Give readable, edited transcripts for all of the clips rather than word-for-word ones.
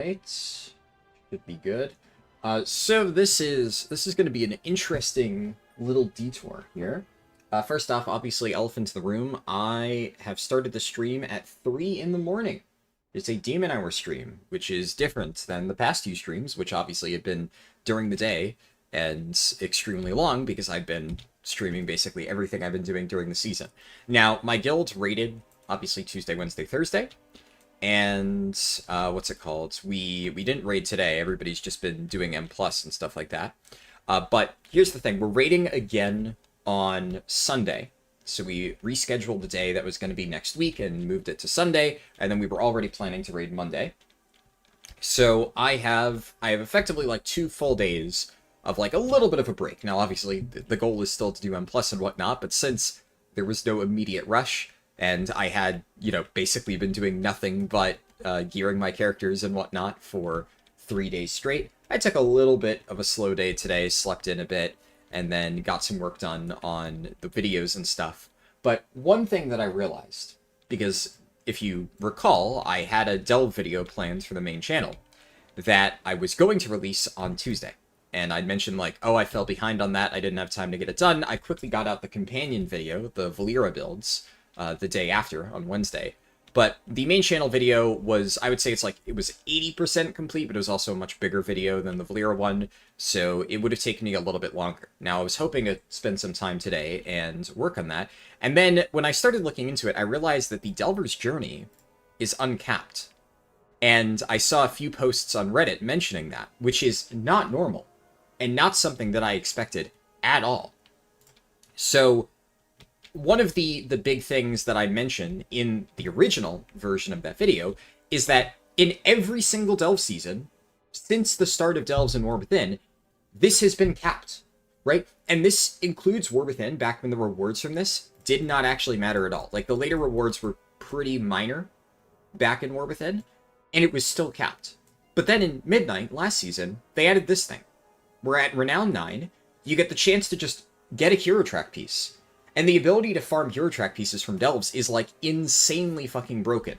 Right. Should be good. So this is going to be an interesting little detour here. First off, obviously, elephant in the room. I have started the stream at 3 in the morning. It's a demon hour stream, which is different than the past few streams, which obviously have been during the day and extremely long because I've been streaming basically everything I've been doing during the season. Now, my guild's rated, obviously, Tuesday, Wednesday, Thursday. And what's it called? We didn't raid today. Everybody's just been doing M+ and stuff like that. But here's the thing. We're raiding again on Sunday. So we rescheduled the day that was going to be next week and moved it to Sunday. And then we were already planning to raid Monday. So I have effectively like 2 full days of like a little bit of a break. Now, obviously, the goal is still to do M+ and whatnot. But since there was no immediate rush, and I had, basically been doing nothing but gearing my characters and whatnot for 3 days straight, I took a little bit of a slow day today, slept in a bit, and then got some work done on the videos and stuff. But one thing that I realized, because if you recall, I had a delve video planned for the main channel that I was going to release on Tuesday. And I'd mentioned, like, oh, I fell behind on that, I didn't have time to get it done. I quickly got out the companion video, the Valeera builds, the day after, on Wednesday. But the main channel video was, I would say it was 80% complete, but it was also a much bigger video than the Valeera one, so it would have taken me a little bit longer. Now, I was hoping to spend some time today and work on that, and then when I started looking into it, I realized that the Delver's Journey is uncapped. And I saw a few posts on Reddit mentioning that, which is not normal, and not something that I expected at all. So one of the big things that I mentioned in the original version of that video is that in every single Delve season, since the start of Delves in War Within, this has been capped, right? And this includes War Within, back when the rewards from this did not actually matter at all. Like, the later rewards were pretty minor back in War Within, and it was still capped. But then in Midnight, last season, they added this thing. We're at Renown 9, you get the chance to just get a hero track piece. And the ability to farm hero track pieces from Delves is, like, insanely fucking broken.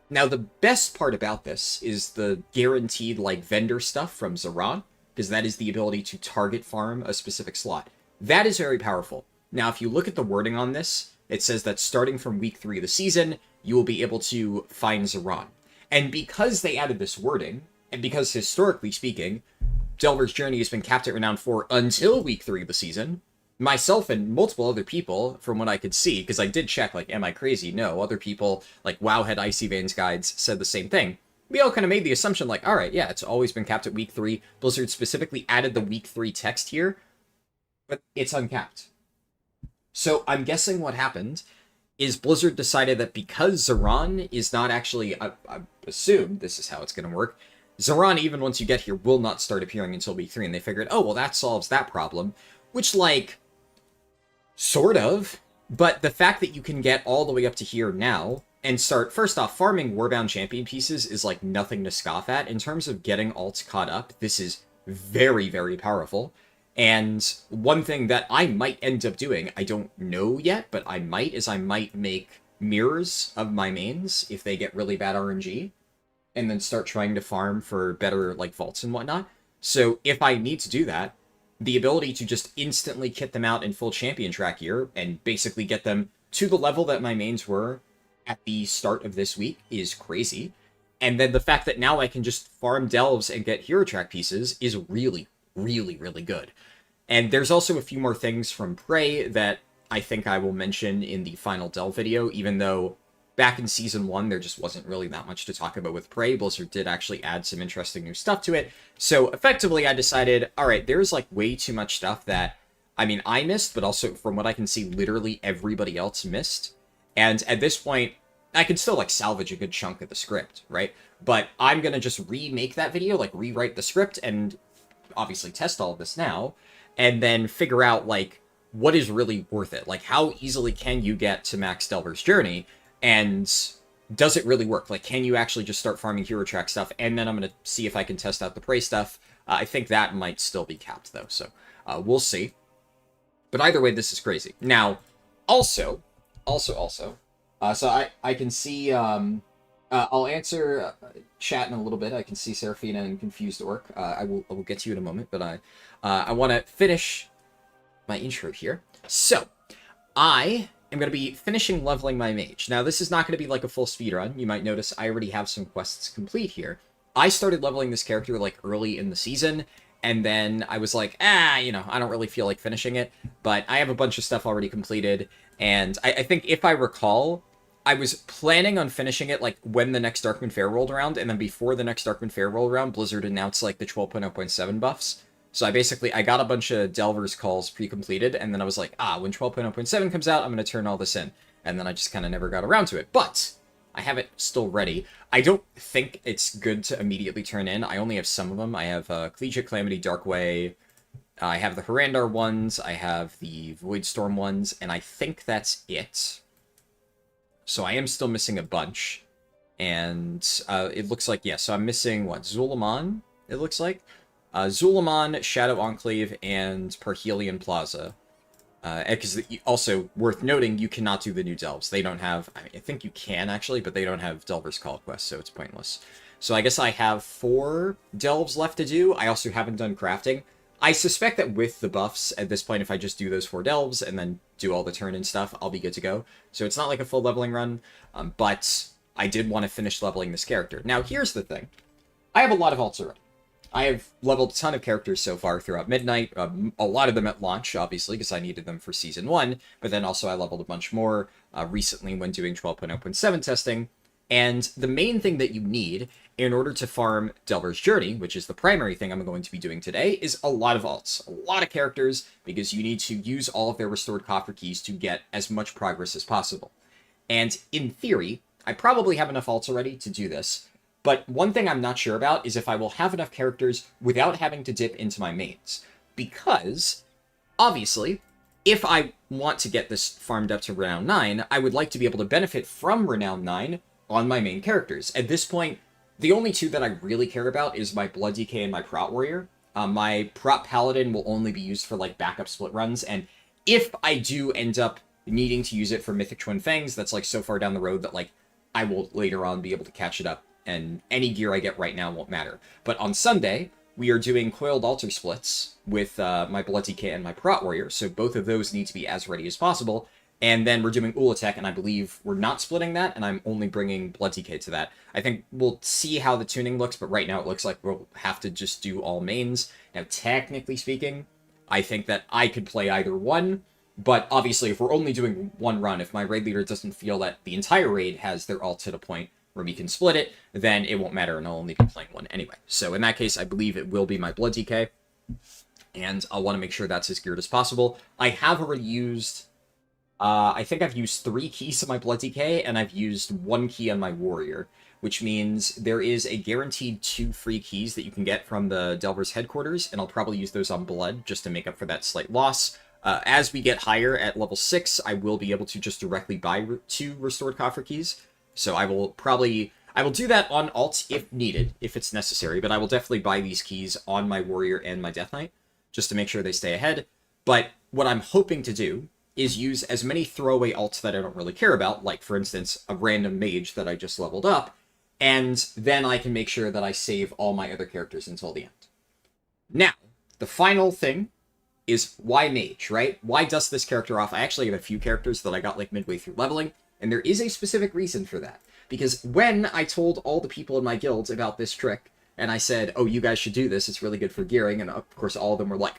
Now, the best part about this is the guaranteed, like, vendor stuff from Zoran, because that is the ability to target farm a specific slot. That is very powerful. Now, if you look at the wording on this, it says that starting from week 3 of the season, you will be able to find Zoran. And because they added this wording, and because, historically speaking, Delver's Journey has been capped at Renown 4 until week 3 of the season, myself and multiple other people, from what I could see, because I did check, like, am I crazy? No, other people, like Wowhead Icy Veins guides, said the same thing. We all kind of made the assumption, like, alright, yeah, it's always been capped at week 3. Blizzard specifically added the week 3 text here, but it's uncapped. So I'm guessing what happened is Blizzard decided that because Zoran is not actually, I assume this is how it's going to work, Zoran, even once you get here, will not start appearing until week 3, and they figured, oh, well, that solves that problem, which, like, sort of, but the fact that you can get all the way up to here now and start, first off, farming Warbound champion pieces is, like, nothing to scoff at. In terms of getting alts caught up, this is very, very powerful. And one thing that I might end up doing, I don't know yet, but I might, is I might make mirrors of my mains if they get really bad RNG, and then start trying to farm for better, like, vaults and whatnot. So if I need to do that, the ability to just instantly kit them out in full champion track gear and basically get them to the level that my mains were at the start of this week is crazy. And then the fact that now I can just farm delves and get hero track pieces is really, really, really good. And there's also a few more things from Prey that I think I will mention in the final delve video, even though back in Season 1, there just wasn't really that much to talk about with Prey. Blizzard did actually add some interesting new stuff to it. So, effectively, I decided, alright, there's, like, way too much stuff that, I mean, I missed, but also, from what I can see, literally everybody else missed. And at this point, I could still, like, salvage a good chunk of the script, right? But I'm gonna just remake that video, like, rewrite the script, and obviously test all of this now, and then figure out, like, what is really worth it? Like, how easily can you get to max Delver's Journey? And does it really work? Like, can you actually just start farming hero track stuff? And then I'm going to see if I can test out the Prey stuff. I think that might still be capped, though, so we'll see. But either way, this is crazy. Now, also, so I can see, I'll answer chat in a little bit. I can see Seraphina and Confused Orc. I will get to you in a moment, but I want to finish my intro here. So, I am going to be finishing leveling my mage. Now, this is not going to be like a full speedrun. You might notice I already have some quests complete here. I started leveling this character like early in the season, and then I was like, I don't really feel like finishing it, but I have a bunch of stuff already completed, and I think if I recall, I was planning on finishing it like when the next Darkmoon Fair rolled around, and then before the next Darkmoon Fair rolled around, Blizzard announced like the 12.0.7 buffs. So I got a bunch of Delver's calls pre-completed, and then I was like, when 12.0.7 comes out, I'm going to turn all this in. And then I just kind of never got around to it. But I have it still ready. I don't think it's good to immediately turn in. I only have some of them. I have Collegiate Calamity, Darkway. I have the Harandar ones. I have the Voidstorm ones. And I think that's it. So I am still missing a bunch. And it looks like, so I'm missing, Zul'jin, it looks like. Zul'jin, Shadow Enclave, and Parhelion Plaza. Because also, worth noting, you cannot do the new Delves. They don't have... I think you can, actually, but they don't have Delver's Call Quest, so it's pointless. So I guess I have 4 Delves left to do. I also haven't done crafting. I suspect that with the buffs, at this point, if I just do those 4 Delves and then do all the turn-in stuff, I'll be good to go. So it's not like a full leveling run, but I did want to finish leveling this character. Now, here's the thing. I have a lot of alts already. I have leveled a ton of characters so far throughout Midnight, a lot of them at launch, obviously, because I needed them for Season 1, but then also I leveled a bunch more recently when doing 12.0.7 testing, and the main thing that you need in order to farm Delver's Journey, which is the primary thing I'm going to be doing today, is a lot of alts, a lot of characters, because you need to use all of their restored coffer keys to get as much progress as possible. And in theory, I probably have enough alts already to do this, but one thing I'm not sure about is if I will have enough characters without having to dip into my mains. Because, obviously, if I want to get this farmed up to Renown 9, I would like to be able to benefit from Renown 9 on my main characters. At this point, the only 2 that I really care about is my Blood DK and my Prot Warrior. My Prot Paladin will only be used for, like, backup split runs, and if I do end up needing to use it for Mythic Twin Fangs, that's, like, so far down the road that, like, I will later on be able to catch it up. And any gear I get right now won't matter. But on Sunday, we are doing Coiled Altar splits with my Blood DK and my Prot Warrior, so both of those need to be as ready as possible. And then we're doing Ulatek, and I believe we're not splitting that, and I'm only bringing Blood DK to that. I think we'll see how the tuning looks, but right now it looks like we'll have to just do all mains. Now, technically speaking, I think that I could play either one, but obviously if we're only doing one run, if my raid leader doesn't feel that the entire raid has their ult hit a point where we can split it, then it won't matter, and I'll only be playing one anyway. So in that case, I believe it will be my Blood DK, and I'll want to make sure that's as geared as possible. I have already used, I think I've used 3 keys on my Blood DK, and I've used 1 key on my Warrior, which means there is a guaranteed 2 free keys that you can get from the Delver's headquarters, and I'll probably use those on Blood just to make up for that slight loss. As we get higher at level 6, I will be able to just directly buy 2 restored coffer keys. So I will do that on alt if needed, if it's necessary, but I will definitely buy these keys on my Warrior and my Death Knight, just to make sure they stay ahead. But what I'm hoping to do is use as many throwaway alts that I don't really care about, like, for instance, a random mage that I just leveled up, and then I can make sure that I save all my other characters until the end. Now, the final thing is why mage, right? Why dust this character off? I actually have a few characters that I got, like, midway through leveling, and there is a specific reason for that. Because when I told all the people in my guild about this trick, and I said, oh, you guys should do this, it's really good for gearing, and of course all of them were like,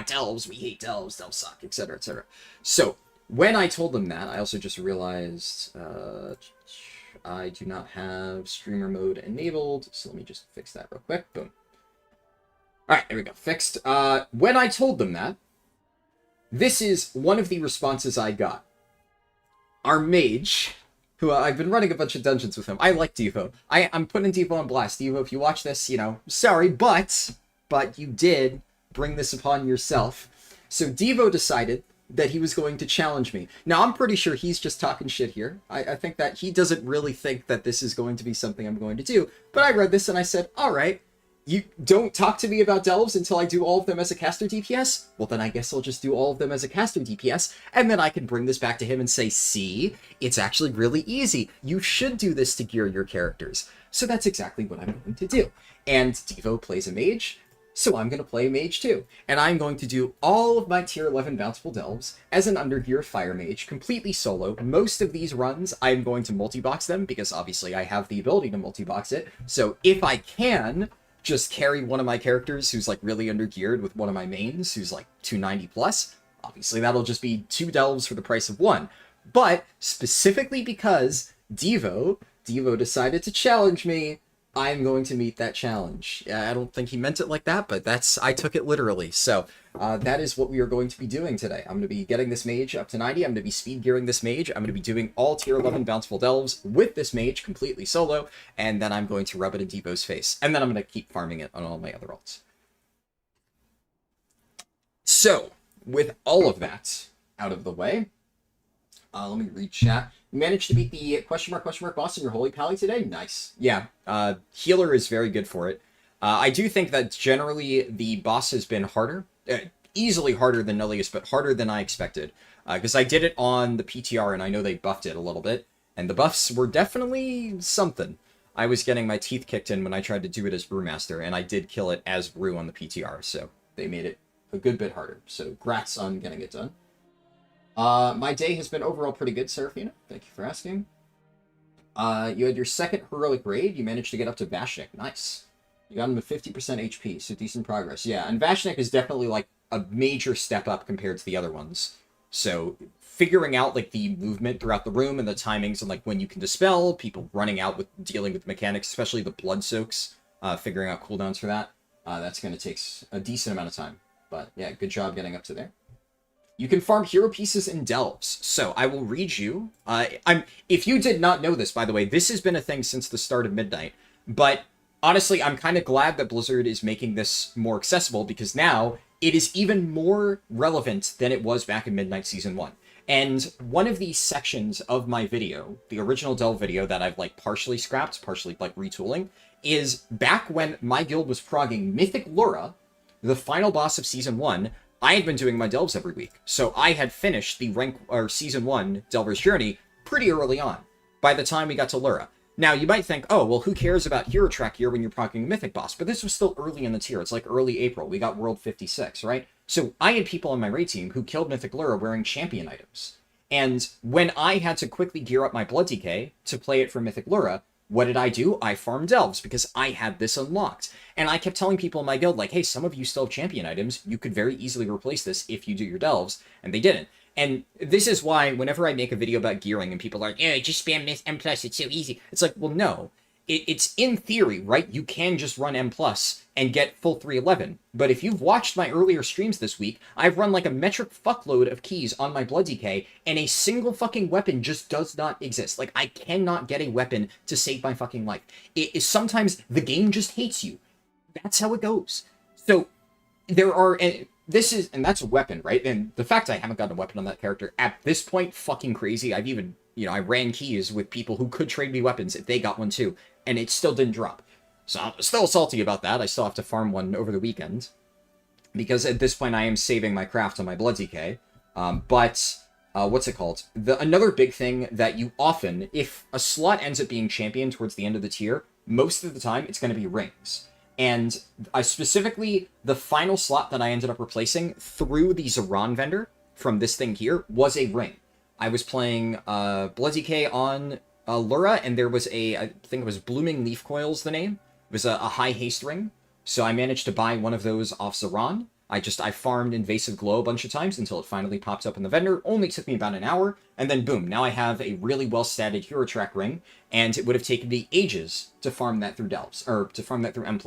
Delves, we hate Delves, Delves suck, etc., etc. So, when I told them that, I also just realized I do not have streamer mode enabled, so let me just fix that real quick, boom. Alright, there we go, fixed. When I told them that, this is one of the responses I got. Our mage, who I've been running a bunch of dungeons with him. I like Devo. I'm putting Devo on blast. Devo, if you watch this, sorry, but you did bring this upon yourself. So Devo decided that he was going to challenge me. Now, I'm pretty sure he's just talking shit here. I think that he doesn't really think that this is going to be something I'm going to do. But I read this and I said, all right, You don't talk to me about delves until I do all of them as a caster DPS? Well, then I guess I'll just do all of them as a caster DPS, and then I can bring this back to him and say, see, it's actually really easy. You should do this to gear your characters. So that's exactly what I'm going to do. And Devo plays a mage, so I'm going to play mage too. And I'm going to do all of my tier 11 bountiful delves as an undergear fire mage, completely solo. Most of these runs, I'm going to multi-box them, because obviously I have the ability to multi-box it. So if I can just carry one of my characters who's like really undergeared with one of my mains who's like 290 plus, obviously that'll just be 2 delves for the price of 1. But specifically because Devo decided to challenge me, I'm going to meet that challenge. I don't think he meant it like that, but I took it literally. So that is what we are going to be doing today. I'm going to be getting this mage up to 90. I'm going to be speed gearing this mage. I'm going to be doing all tier 11 bountiful delves with this mage completely solo, and then I'm going to rub it in Devo's face. And then I'm going to keep farming it on all my other ults. So, with all of that out of the way, let me read chat. You managed to beat the question mark boss in your Holy Pally today? Nice. Yeah, healer is very good for it. I do think that generally the boss has been harder. Easily harder than Nullius, but harder than I expected. Because I did it on the PTR, and I know they buffed it a little bit. And the buffs were definitely something. I was getting my teeth kicked in when I tried to do it as Brewmaster, and I did kill it as Brew on the PTR, so they made it a good bit harder. So, grats on getting it done. My day has been overall pretty good, Serafina. Thank you for asking. You had your second heroic raid. You managed to get up to Vashnik. Nice. You got him at 50% HP, so decent progress. Yeah, and Vashnik is definitely, like, a major step up compared to the other ones. So, figuring out, like, the movement throughout the room and the timings and, like, when you can dispel, people running out with dealing with mechanics, especially the blood soaks, figuring out cooldowns for that, that's going to take a decent amount of time. But, yeah, good job getting up to there. You can farm hero pieces in delves. So I will read you. If you did not know this, by the way, this has been a thing since the start of Midnight. But honestly, I'm kind of glad that Blizzard is making this more accessible, because now it is even more relevant than it was back in Midnight Season 1. And one of these sections of my video, the original delve video that I've like partially scrapped, partially like retooling, is back when my guild was progging Mythic Laura, the final boss of Season 1. I had been doing my delves every week, so I had finished the Season 1 Delver's Journey pretty early on, by the time we got to Lura. Now, you might think, oh, well, who cares about hero track here when you're proccing a Mythic boss? But this was still early in the tier. It's like early April. We got World 56, right? So I had people on my raid team who killed Mythic Lura wearing champion items. And when I had to quickly gear up my Blood DK to play it for Mythic Lura, what did I do? I farmed delves because I had this unlocked. And I kept telling people in my guild, like, hey, some of you still have champion items. You could very easily replace this if you do your delves. And they didn't. And this is why whenever I make a video about gearing and people are like, yeah, just spam M+, it's so easy. It's like, well, no. It's in theory, right? You can just run M+ and get full 311. But if you've watched my earlier streams this week, I've run like a metric fuckload of keys on my Blood DK, and a single fucking weapon just does not exist. Like, I cannot get a weapon to save my fucking life. It is sometimes the game just hates you. That's how it goes. So there are, and that's a weapon, right? And the fact I haven't gotten a weapon on that character at this point, fucking crazy. I've even, I ran keys with people who could trade me weapons if they got one too, and it still didn't drop. So I'm still salty about that. I still have to farm one over the weekend, because at this point I am saving my craft on my Blood DK. What's it called? Another big thing that you often, if a slot ends up being champion towards the end of the tier, most of the time it's going to be rings. And I specifically, the final slot that I ended up replacing through the Zaran vendor from this thing here was a ring. I was playing Blood DK on Lura, and there was I think it was Blooming Leaf Coils, the name. It was a high haste ring. So I managed to buy one of those off Zaran. I farmed Invasive Glow a bunch of times until it finally popped up in the vendor. Only took me about an hour, and then boom, now I have a really well-statted hero track ring, and it would have taken me ages to farm that through delves, or to farm that through M+,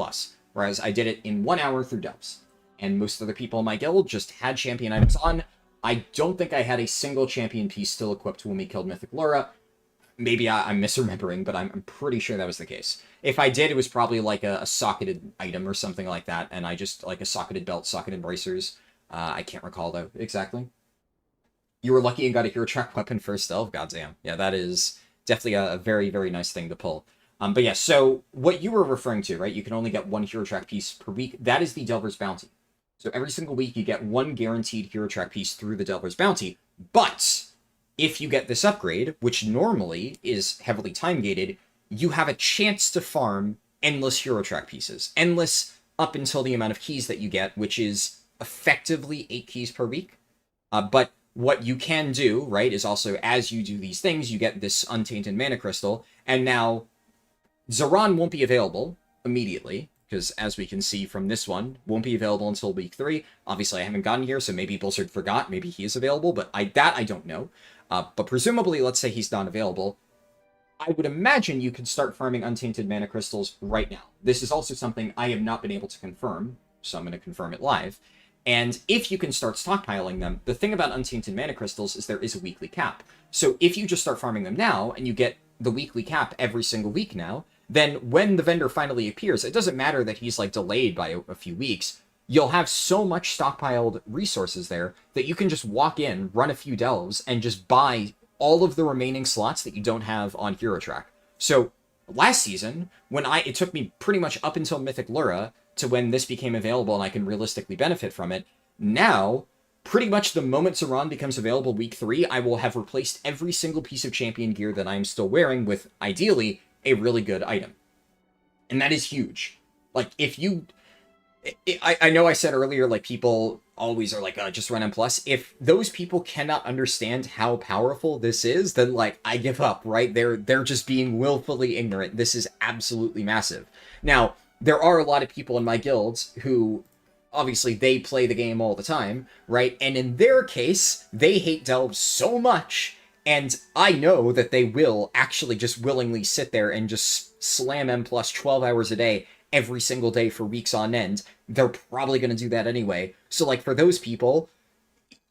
whereas I did it in 1 hour through delves. And most of the people in my guild just had champion items on. I don't think I had a single champion piece still equipped when we killed Mythic Laura. Maybe I'm misremembering, but I'm pretty sure that was the case. If I did, it was probably like a socketed item or something like that, and I just, like a socketed belt, socketed bracers. I can't recall, though, exactly. You were lucky and got a hero track weapon first delve? Goddamn. Yeah, that is definitely a very, very nice thing to pull. But yeah, so what you were referring to, right? You can only get one hero track piece per week. That is the Delver's Bounty. So every single week you get one guaranteed hero track piece through the Delver's Bounty. But if you get this upgrade, which normally is heavily time gated, you have a chance to farm endless hero track pieces. Endless up until the amount of keys that you get, which is effectively 8 keys per week. But what you can do, right, is also as you do these things, you get this Untainted Mana Crystal, and now Zoran won't be available immediately, because as we can see from this one, won't be available until week 3. Obviously, I haven't gotten here, so maybe Blizzard forgot, maybe he is available, but I don't know. But presumably, let's say he's not available, I would imagine you could start farming Untainted Mana Crystals right now. This is also something I have not been able to confirm, so I'm going to confirm it live. And if you can start stockpiling them, the thing about Untainted Mana Crystals is there is a weekly cap. So if you just start farming them now, and you get the weekly cap every single week now, then when the vendor finally appears, it doesn't matter that he's like delayed by a few weeks, you'll have so much stockpiled resources there that you can just walk in, run a few delves, and just buy all of the remaining slots that you don't have on Hero Track. So last season, when it took me pretty much up until Mythic Lura to when this became available and I can realistically benefit from it, now, pretty much the moment Zoran becomes available week 3, I will have replaced every single piece of champion gear that I'm still wearing with, ideally, a really good item. And that is huge. Like, if you... I know I said earlier, like, people always are like, just run M+. If those people cannot understand how powerful this is, then, like, I give up, right? They're just being willfully ignorant. This is absolutely massive. Now, there are a lot of people in my guilds who, obviously, they play the game all the time, right? And in their case, they hate delves so much, and I know that they will actually just willingly sit there and just slam M+ 12 hours a day every single day for weeks on end. They're probably going to do that anyway. So, like, for those people,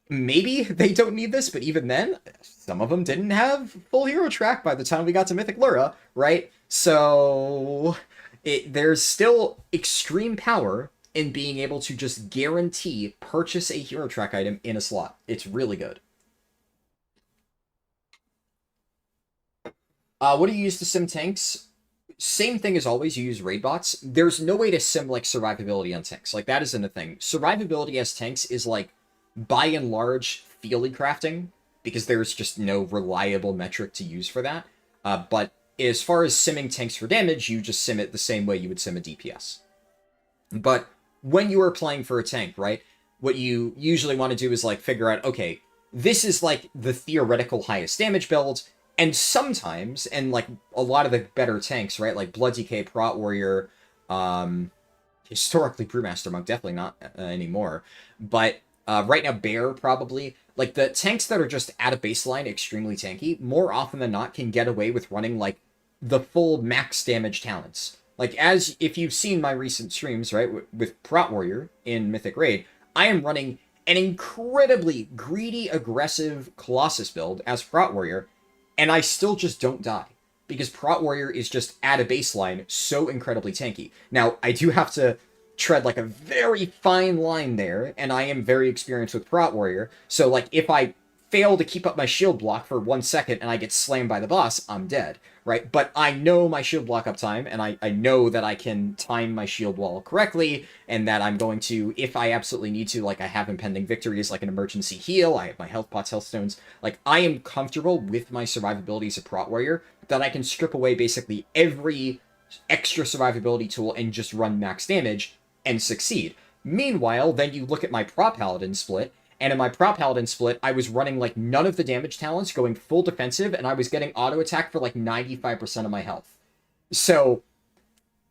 maybe they don't need this, but even then, some of them didn't have full hero track by the time we got to Mythic Lura, right? So, there's still extreme power in being able to just guarantee purchase a hero track item in a slot. It's really good. What do you use to sim tanks? Same thing as always, you use raid bots. There's no way to sim, like, survivability on tanks. Like, that isn't a thing. Survivability as tanks is, like, by and large, field crafting, because there's just no reliable metric to use for that. But as far as simming tanks for damage, you just sim it the same way you would sim a DPS. But when you are playing for a tank, right, what you usually want to do is, like, figure out, okay, this is, like, the theoretical highest damage build. And sometimes, and, like, a lot of the better tanks, right, like Blood DK, Prot Warrior, historically Brewmaster Monk, definitely not anymore, but right now Bear, probably, like, the tanks that are just at a baseline extremely tanky, more often than not can get away with running, like, the full max damage talents. Like, if you've seen my recent streams, right, with Prot Warrior in Mythic Raid, I am running an incredibly greedy, aggressive Colossus build as Prot Warrior, and I still just don't die, because Prot Warrior is just at a baseline so incredibly tanky. Now, I do have to tread, like, a very fine line there, and I am very experienced with Prot Warrior, so, like, if I fail to keep up my shield block for 1 second and I get slammed by the boss, I'm dead, right? But I know my shield block uptime, and I know that I can time my shield wall correctly, and that I'm going to, if I absolutely need to, like, I have impending victories, like an emergency heal, I have my health pots, health stones, like, I am comfortable with my survivability as a Prot Warrior, that I can strip away basically every extra survivability tool and just run max damage and succeed. Meanwhile, then you look at my Prot Paladin split, and in my Prot Paladin split, I was running, like, none of the damage talents, going full defensive, and I was getting auto attack for, like, 95% of my health. So,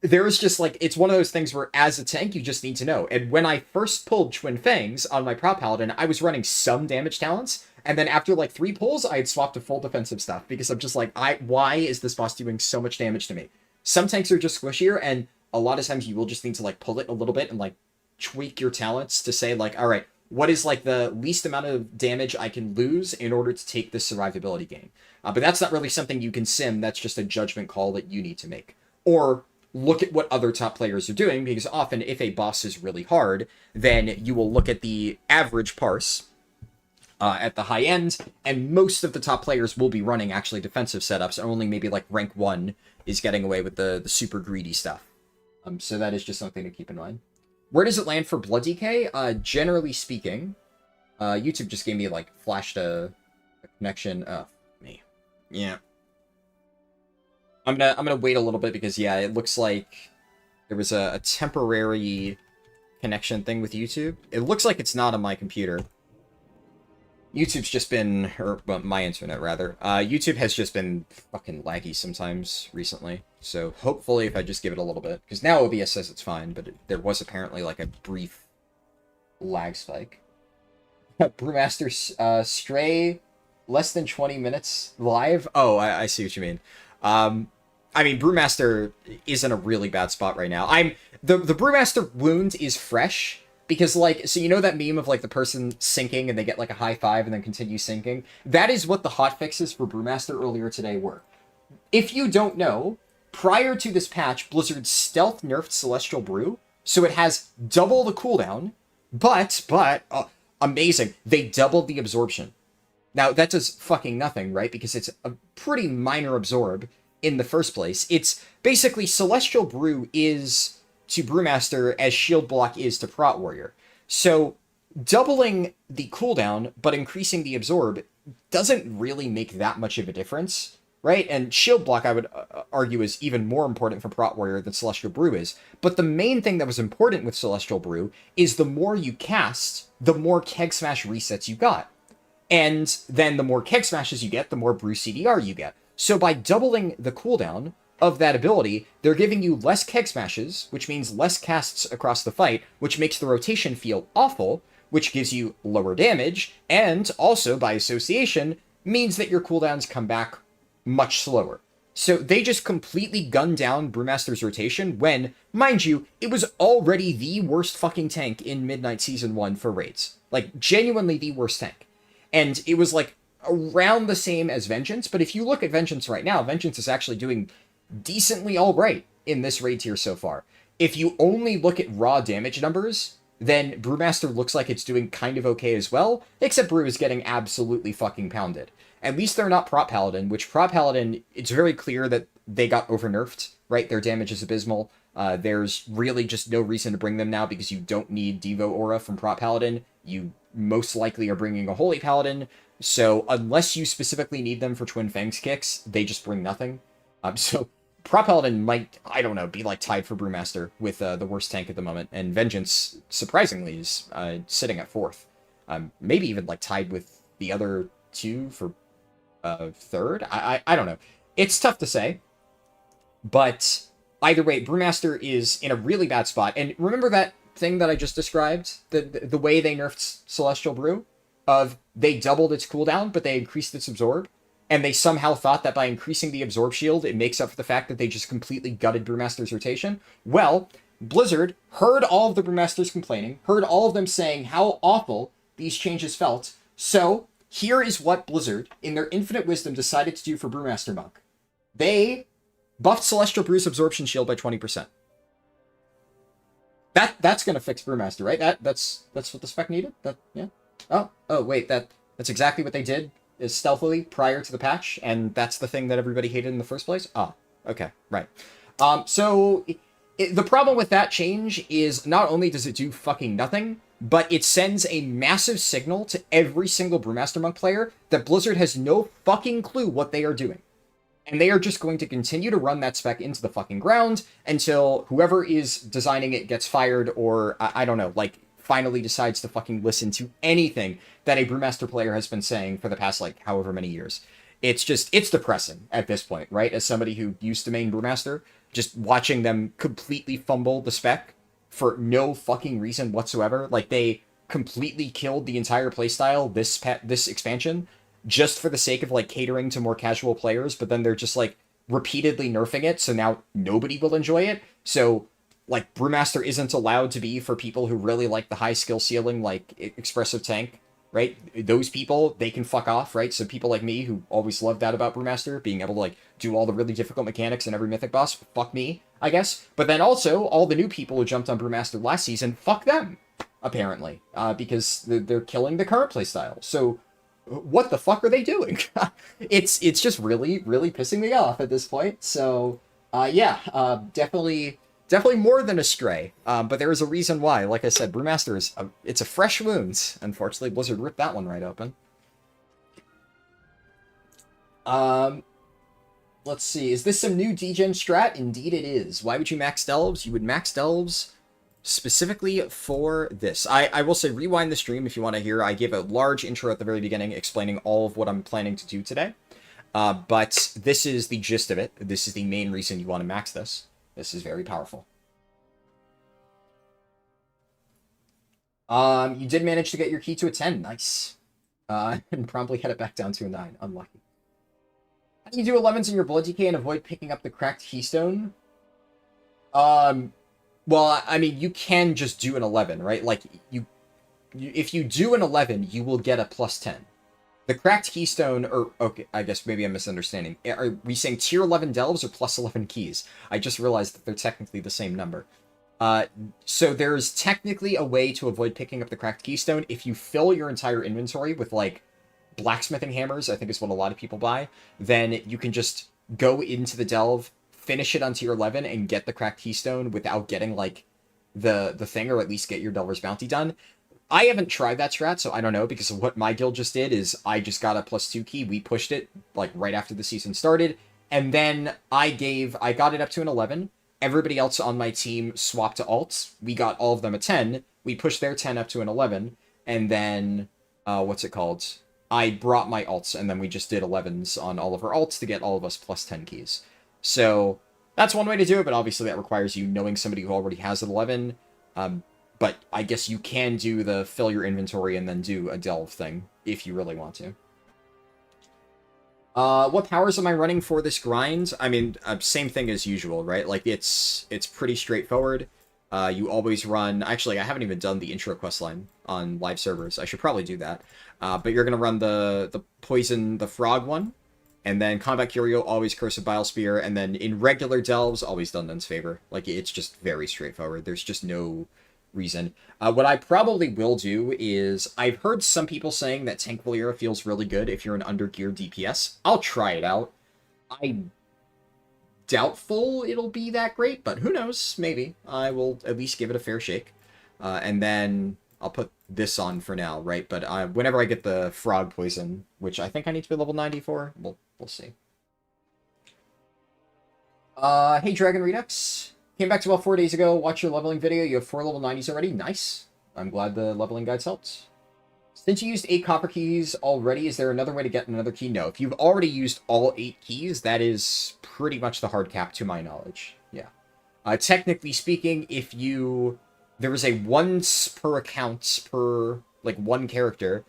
there's just, like, it's one of those things where, as a tank, you just need to know. And when I first pulled Twin Fangs on my Prot Paladin, I was running some damage talents, and then after, like, 3 pulls, I had swapped to full defensive stuff, because I'm just like, why is this boss doing so much damage to me? Some tanks are just squishier, and a lot of times you will just need to, like, pull it a little bit and, like, tweak your talents to say, like, alright, what is, like, the least amount of damage I can lose in order to take this survivability gain? But that's not really something you can sim, that's just a judgment call that you need to make. Or look at what other top players are doing, because often if a boss is really hard, then you will look at the average parse, at the high end, and most of the top players will be running actually defensive setups, and only maybe like rank 1 is getting away with the super greedy stuff. So that is just something to keep in mind. Where does it land for Blood DK? Generally speaking, YouTube just gave me, like, flashed a connection. Me. Yeah. I'm gonna wait a little bit because, yeah, it looks like there was a temporary connection thing with YouTube. It looks like it's not on my computer. YouTube's just been, or well, my internet rather. YouTube has just been fucking laggy sometimes recently. So hopefully if I just give it a little bit, because now OBS says it's fine, but there was apparently like a brief lag spike. Brewmaster Stray, less than 20 minutes live. Oh, I see what you mean. I mean, Brewmaster is in a really bad spot right now. The Brewmaster wound is fresh. Because, like, so you know that meme of, like, the person sinking and they get, like, a high five and then continue sinking? That is what the hotfixes for Brewmaster earlier today were. If you don't know, prior to this patch, Blizzard stealth nerfed Celestial Brew, so it has double the cooldown, but, amazing, they doubled the absorption. Now, that does fucking nothing, right? Because it's a pretty minor absorb in the first place. It's basically Celestial Brew is to Brewmaster as Shield Block is to Prot Warrior. So doubling the cooldown, but increasing the absorb doesn't really make that much of a difference, right? And Shield Block, I would argue, is even more important for Prot Warrior than Celestial Brew is. But the main thing that was important with Celestial Brew is the more you cast, the more Keg Smash resets you got. And then the more Keg Smashes you get, the more Brew CDR you get. So by doubling the cooldown of that ability, they're giving you less Keg Smashes, which means less casts across the fight, which makes the rotation feel awful, which gives you lower damage, and also, by association, means that your cooldowns come back much slower. So they just completely gunned down Brewmaster's rotation when, mind you, it was already the worst fucking tank in Midnight Season 1 for raids. Like, genuinely the worst tank. And it was, like, around the same as Vengeance, but if you look at Vengeance right now, Vengeance is actually doing decently alright in this raid tier so far. If you only look at raw damage numbers, then Brewmaster looks like it's doing kind of okay as well, except Brew is getting absolutely fucking pounded. At least they're not Prot Paladin, which Prot Paladin, it's very clear that they got over-nerfed, right? Their damage is abysmal. There's really just no reason to bring them now because you don't need Devo Aura from Prot Paladin. You most likely are bringing a Holy Paladin, so unless you specifically need them for Twin Fangs kicks, they just bring nothing. So Prot Paladin might, I don't know, be like tied for Brewmaster with the worst tank at the moment, and Vengeance, surprisingly, is sitting at 4th. Maybe even like tied with the other two for 3rd? I don't know. It's tough to say, but either way, Brewmaster is in a really bad spot. And remember that thing that I just described? The way they nerfed Celestial Brew? Of they doubled its cooldown, but they increased its absorb? And they somehow thought that by increasing the absorb shield, it makes up for the fact that they just completely gutted Brewmaster's rotation. Well, Blizzard heard all of the Brewmasters complaining, heard all of them saying how awful these changes felt. So here is what Blizzard, in their infinite wisdom, decided to do for Brewmaster Monk. They buffed Celestial Brew's absorption shield by 20%. That's gonna fix Brewmaster, right? That's what the spec needed? Yeah. Oh, wait, that's exactly what they did. Is stealthily prior to the patch, and that's the thing that everybody hated in the first place? Ah, okay, right. So the problem with that change is not only does it do fucking nothing, but it sends a massive signal to every single Brewmaster Monk player that Blizzard has no fucking clue what they are doing. And they are just going to continue to run that spec into the fucking ground until whoever is designing it gets fired or, I don't know, like, finally decides to fucking listen to anything that a Brewmaster player has been saying for the past, like, however many years. It's depressing at this point, right? As somebody who used to main Brewmaster, just watching them completely fumble the spec for no fucking reason whatsoever. Like, they completely killed the entire playstyle this expansion just for the sake of, like, catering to more casual players, but then they're just, like, repeatedly nerfing it, so now nobody will enjoy it. So, like, Brewmaster isn't allowed to be for people who really like the high skill ceiling, like, expressive tank, right? Those people, they can fuck off, right? So people like me, who always loved that about Brewmaster, being able to, like, do all the really difficult mechanics in every Mythic boss, fuck me, I guess. But then also, all the new people who jumped on Brewmaster last season, fuck them, apparently, because they're killing the current playstyle. So what the fuck are they doing? It's just really, really pissing me off at this point. So, yeah, definitely more than a stray. But there is a reason why. Like I said, Brewmaster is it's a fresh wound. Unfortunately, Blizzard ripped that one right open. Let's see. Is this some new degen strat? Indeed it is. Why would you max delves? You would max delves specifically for this. I will say rewind the stream if you want to hear. I gave a large intro at the very beginning explaining all of what I'm planning to do today. But this is the gist of it. This is the main reason you want to max this. This is very powerful. You did manage to get your key to a 10. Nice. And promptly head it back down to a 9. Unlucky. How do you do 11s in your blood DK and avoid picking up the cracked keystone? Well, I mean, you can just do an 11, right? Like, if you do an 11, you will get a plus 10. The cracked keystone, or, okay, I guess maybe I'm misunderstanding. Are we saying tier 11 delves or plus 11 keys? I just realized that they're technically the same number. So there's technically a way to avoid picking up the cracked keystone if you fill your entire inventory with, like, blacksmithing hammers, I think is what a lot of people buy. Then you can just go into the delve, finish it on tier 11, and get the cracked keystone without getting, like, the thing, or at least get your Delver's Bounty done. I haven't tried that strat, so I don't know, because of what my guild just did is I just got a +2 key, we pushed it, like, right after the season started, and then I got it up to an 11, everybody else on my team swapped to alts, we got all of them a 10, we pushed their 10 up to an 11, and then, what's it called? I brought my alts, and then we just did 11s on all of our alts to get all of us plus 10 keys. So, that's one way to do it, but obviously that requires you knowing somebody who already has an 11, but I guess you can do the fill your inventory and then do a delve thing, if you really want to. What powers am I running for this grind? I mean, same thing as usual, right? Like, it's pretty straightforward. You always run... Actually, I haven't even done the intro quest line on live servers. I should probably do that. But you're going to run the poison, the frog one, and then combat curio, always curse of bile spear, and then in regular delves, always Dundan's favor. Like, it's just very straightforward. There's just no reason. What I probably will do is, I've heard some people saying that Tank Valera feels really good if you're an under-geared DPS. I'll try it out. I'm doubtful it'll be that great, but who knows? Maybe. I will at least give it a fair shake. And then I'll put this on for now, right? But whenever I get the frog poison, which I think I need to be level 94, we'll see. Hey, Dragon Redux. Came back to about 4 days ago, watched your leveling video. You have 4 level 90s already. Nice. I'm glad the leveling guides helped. Since you used 8 copper keys already, is there another way to get another key? No. If you've already used all 8 keys, that is pretty much the hard cap to my knowledge. Yeah. Technically speaking, if you... There is a once per account per, like, one character,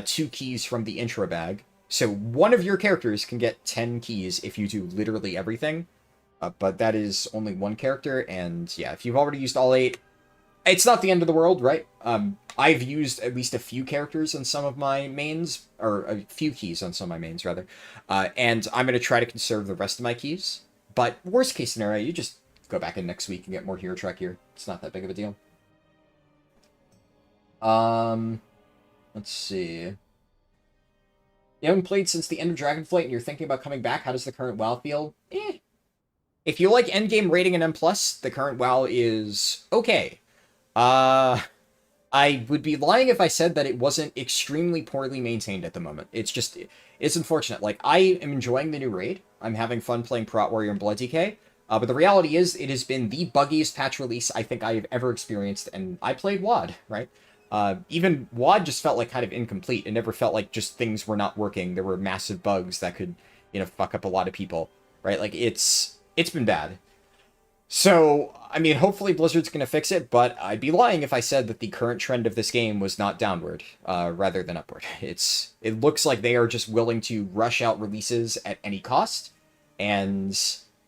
2 keys from the intro bag. So one of your characters can get 10 keys if you do literally everything. But that is only one character, and yeah, if you've already used all 8, it's not the end of the world, right? I've used at least a few characters on some of my mains, or a few keys on some of my mains, rather. And I'm going to try to conserve the rest of my keys. But worst case scenario, you just go back in next week and get more hero track gear. It's not that big of a deal. Let's see. You haven't played since the end of Dragonflight and you're thinking about coming back. How does the current WoW feel? If you like endgame rating and M+, the current WoW is okay. I would be lying if I said that it wasn't extremely poorly maintained at the moment. It's unfortunate. Like, I am enjoying the new raid. I'm having fun playing Prot Warrior and Blood DK. But the reality is, it has been the buggiest patch release I think I have ever experienced, and I played WoD, right? Even WoD just felt like kind of incomplete. It never felt like just things were not working. There were massive bugs that could, fuck up a lot of people, right? Like, it's been bad. So, I mean, hopefully Blizzard's going to fix it, but I'd be lying if I said that the current trend of this game was not downward, rather than upward. It looks like they are just willing to rush out releases at any cost, and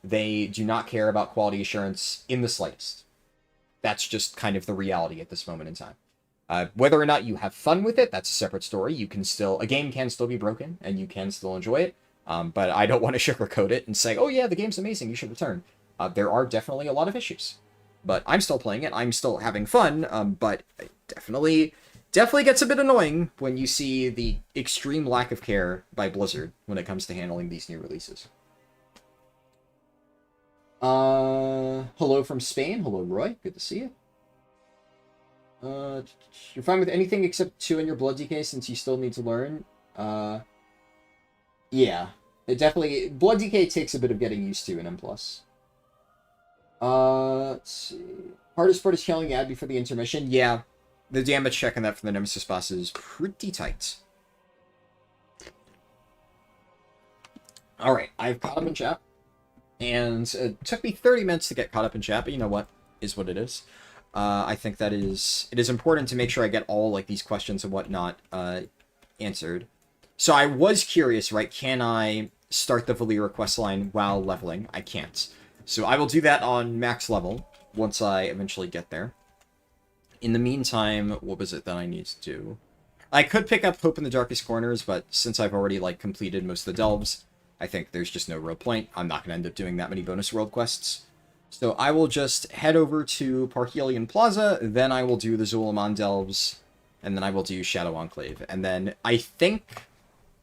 they do not care about quality assurance in the slightest. That's just kind of the reality at this moment in time. Whether or not you have fun with it, that's a separate story. A game can still be broken, and you can still enjoy it. But I don't want to sugarcoat it and say, oh yeah, the game's amazing, you should return. There are definitely a lot of issues. But I'm still playing it, I'm still having fun, but definitely definitely gets a bit annoying when you see the extreme lack of care by Blizzard when it comes to handling these new releases. Hello from Spain. Hello, Roy. Good to see you. You're fine with anything except 2 in your blood DK since you still need to learn. Yeah. It definitely... Blood DK takes a bit of getting used to in M+. Let's see. Hardest part is killing the ad before the intermission. Yeah. The damage check on that for the Nemesis boss is pretty tight. Alright, I've caught up in chat. And it took me 30 minutes to get caught up in chat, but you know what? Is what it is. I think that it is important to make sure I get all like these questions and whatnot answered. So I was curious, right? Can I start the Valeera questline while leveling? I can't. So I will do that on max level once I eventually get there. In the meantime, what was it that I need to do? I could pick up Hope in the Darkest Corners, but since I've already like completed most of the delves, I think there's just no real point. I'm not going to end up doing that many bonus world quests. So I will just head over to Parhelion Plaza, then I will do the Zul'jin delves, and then I will do Shadow Enclave. And then I think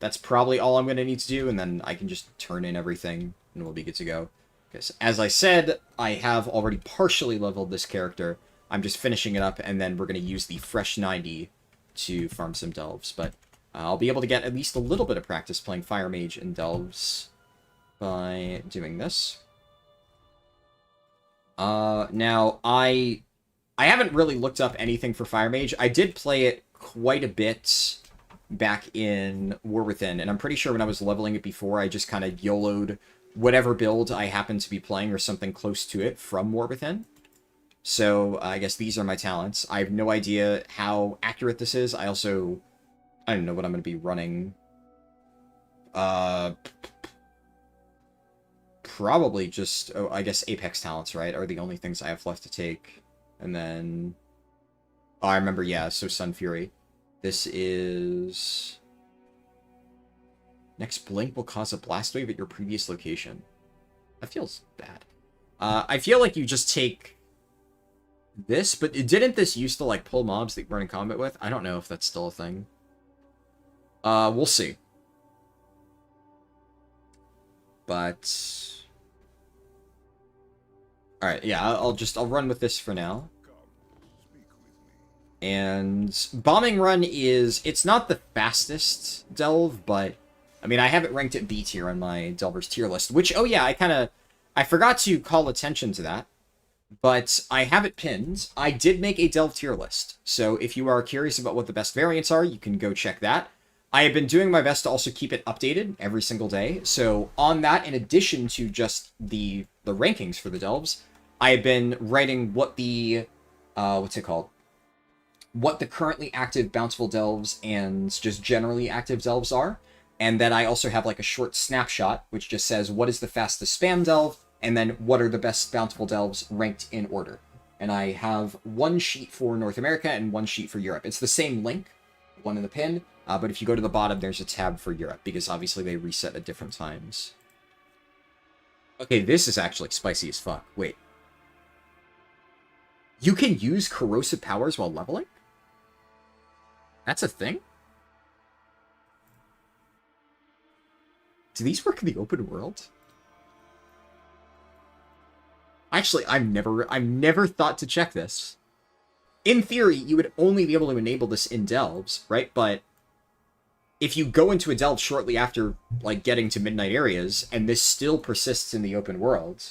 that's probably all I'm going to need to do, and then I can just turn in everything, and we'll be good to go. Because, as I said, I have already partially leveled this character. I'm just finishing it up, and then we're going to use the Fresh 90 to farm some delves. But I'll be able to get at least a little bit of practice playing Fire Mage in delves by doing this. Now, I haven't really looked up anything for Fire Mage. I did play it quite a bit back in War Within, and I'm pretty sure when I was leveling it before, I just kind of YOLO'd whatever build I happened to be playing or something close to it from War Within. So, I guess these are my talents. I have no idea how accurate this is. I don't know what I'm going to be running. Probably just, I guess Apex talents, right, are the only things I have left to take. And then... Oh, I remember, yeah, so Sun Fury. This is... Next blink will cause a blast wave at your previous location. That feels bad. I feel like you just take this, but didn't this used to, like, pull mobs that you weren't in combat with? I don't know if that's still a thing. We'll see. But... Alright, yeah, I'll run with this for now. And Bombing Run it's not the fastest delve, but, I mean, I have it ranked at B tier on my Delver's tier list, which, oh yeah, I forgot to call attention to that, but I have it pinned. I did make a delve tier list, so if you are curious about what the best variants are, you can go check that. I have been doing my best to also keep it updated every single day. So on that, in addition to just the rankings for the delves, I have been writing what the, what's it called? What the currently active bountiful delves and just generally active delves are. And then I also have like a short snapshot, which just says what is the fastest spam delve, and then what are the best bountiful delves ranked in order. And I have one sheet for North America and one sheet for Europe. It's the same link, one in the pin. But if you go to the bottom, there's a tab for Europe, because obviously they reset at different times. Okay, this is actually spicy as fuck. Wait. You can use corrosive powers while leveling? That's a thing? Do these work in the open world? Actually, I've never thought to check this. In theory, you would only be able to enable this in delves, right? But if you go into a delve shortly after, like, getting to midnight areas, and this still persists in the open world...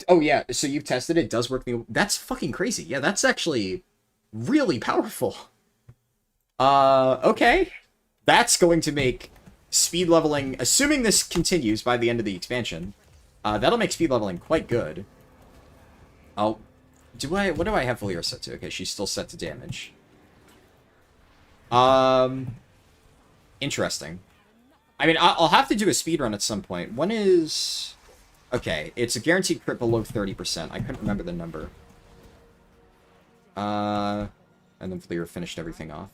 Oh, yeah, so you've tested it, does work in the... That's fucking crazy. Yeah, that's actually really powerful. Okay. That's going to make speed leveling... Assuming this continues by the end of the expansion, that'll make speed leveling quite good. Oh, what do I have Valeera set to? Okay, she's still set to damage. Interesting. I mean, I'll have to do a speedrun at some point. When is... Okay, it's a guaranteed crit below 30%. I couldn't remember the number. And then Valeera finished everything off.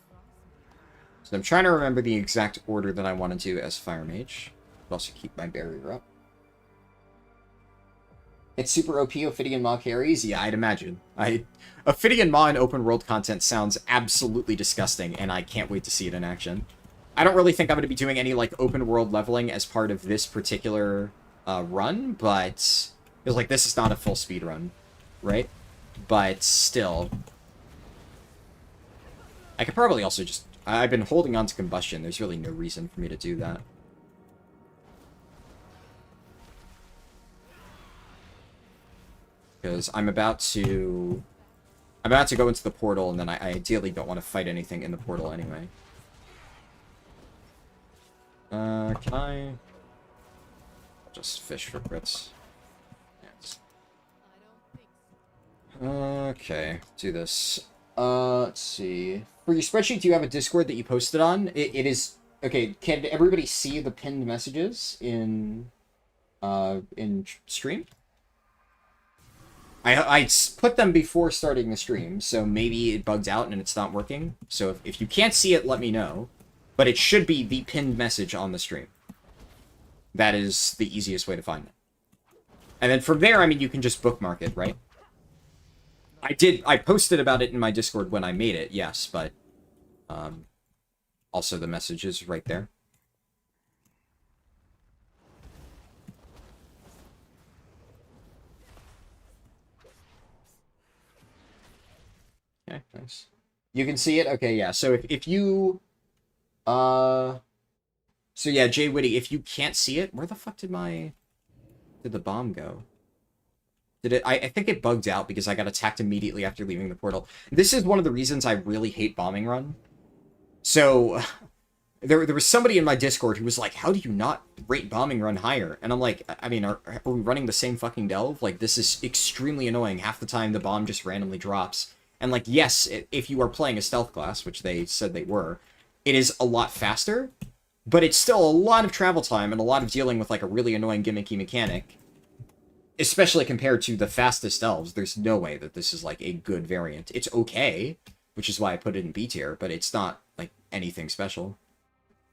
So I'm trying to remember the exact order that I want to do as Fire Mage. But also keep my barrier up. It's super OP Ophidian Maw carries? Yeah, I'd imagine. Ophidian Maw in open world content sounds absolutely disgusting, and I can't wait to see it in action. I don't really think I'm going to be doing any, like, open world leveling as part of this particular run, but... It's like, this is not a full speed run, right? But still... I could probably also just... I've been holding on to combustion. There's really no reason for me to do that. Because I'm about to go into the portal, and then I ideally don't want to fight anything in the portal anyway. Can I... I'll just fish for crits. Yes. Okay, do this. Let's see. For your spreadsheet, do you have a Discord that you posted on? It is... Okay, can everybody see the pinned messages in stream? I put them before starting the stream, so maybe it bugged out and it's not working. So if you can't see it, let me know. But it should be the pinned message on the stream. That is the easiest way to find it. And then from there, I mean, you can just bookmark it, right? I posted about it in my Discord when I made it, yes, but also the message is right there. Okay, nice. You can see it? Okay, yeah. So if you... So yeah, Jay Witty, if you can't see it, where the fuck did the bomb go? Did it... I think it bugged out because I got attacked immediately after leaving the portal. This is one of the reasons I really hate bombing run. So... There was somebody in my Discord who was like, how do you not rate bombing run higher? And I'm like, I mean, are we running the same fucking delve? Like, this is extremely annoying. Half the time, the bomb just randomly drops. And, like, yes, if you are playing a stealth class, which they said they were, it is a lot faster, but it's still a lot of travel time and a lot of dealing with, like, a really annoying gimmicky mechanic. Especially compared to the fastest elves, there's no way that this is, like, a good variant. It's okay, which is why I put it in B tier, but it's not, like, anything special.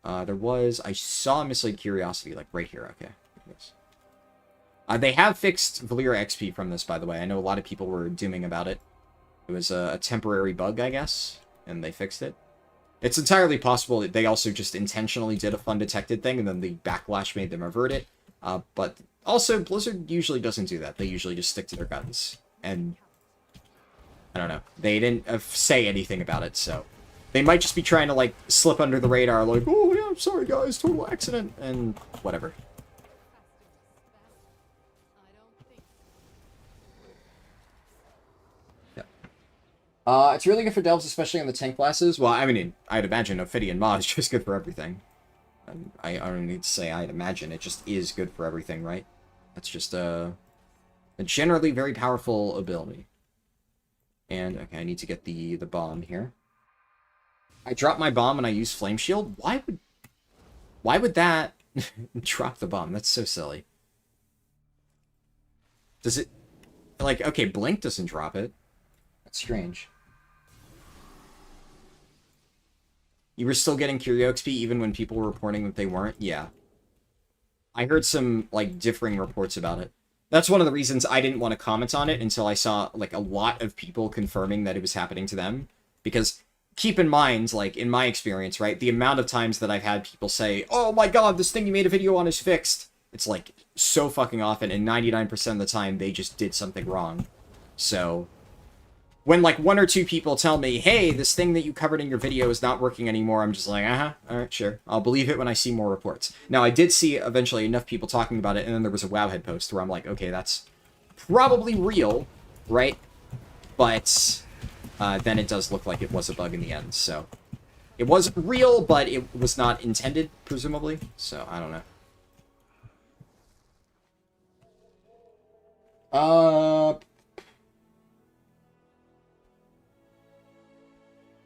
I saw Misled Curiosity, like, right here, okay. Yes. They have fixed Valyria XP from this, by the way. I know a lot of people were dooming about it. It was a temporary bug, I guess, and they fixed it. It's entirely possible that they also just intentionally did a fun detected thing, and then the backlash made them revert it. But also, Blizzard usually doesn't do that. They usually just stick to their guns. And, I don't know. They didn't say anything about it, so... They might just be trying to, like, slip under the radar, like, oh, yeah, I'm sorry, guys, total accident, and whatever. Yeah. It's really good for delves, especially on the tank classes. Well, I mean, I'd imagine Ophidian Maw is just good for everything. I don't need to say I'd imagine, it just is good for everything, right? That's just a generally very powerful ability. And, okay, I need to get the bomb here. I dropped my bomb and I used Flame Shield? Why would that drop the bomb? That's so silly. Does it... Like, okay, Blink doesn't drop it. That's strange. You were still getting Curio XP even when people were reporting that they weren't? Yeah. I heard some, like, differing reports about it. That's one of the reasons I didn't want to comment on it until I saw, like, a lot of people confirming that it was happening to them. Because... Keep in mind, like, in my experience, right, the amount of times that I've had people say, oh my god, this thing you made a video on is fixed. It's, like, so fucking often, and 99% of the time, they just did something wrong. So, when, like, one or two people tell me, hey, this thing that you covered in your video is not working anymore, I'm just like, alright, sure. I'll believe it when I see more reports. Now, I did see, eventually, enough people talking about it, and then there was a Wowhead post where I'm like, okay, that's probably real, right? But... then it does look like it was a bug in the end, so... It was real, but it was not intended, presumably, so I don't know.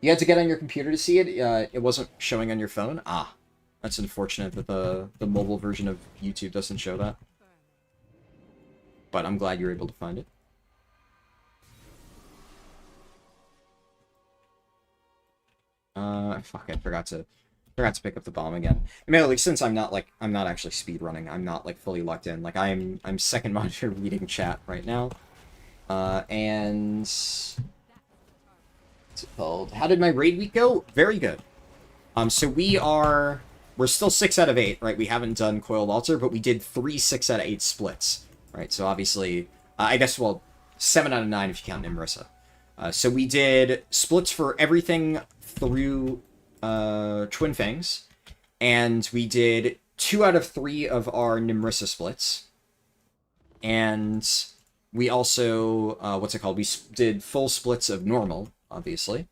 You had to get on your computer to see it? It wasn't showing on your phone? Ah, that's unfortunate that the mobile version of YouTube doesn't show that. But I'm glad you're able to find it. Fuck, I forgot to Forgot to pick up the bomb again. I mean, like, since I'm not actually speedrunning, I'm not like fully locked in. Like I'm second monitor reading chat right now. And what's it called? How did my raid week go? Very good. So we're still 6 out of 8, right? We haven't done Coiled Altar, but we did 3 6 out of 8 splits, right? So obviously, I guess, well, 7 out of 9 if you count Nimrissa. So we did splits for everything through Twin Fangs, and we did 2 out of 3 of our Nimrissa splits, and we also, we did full splits of normal, obviously.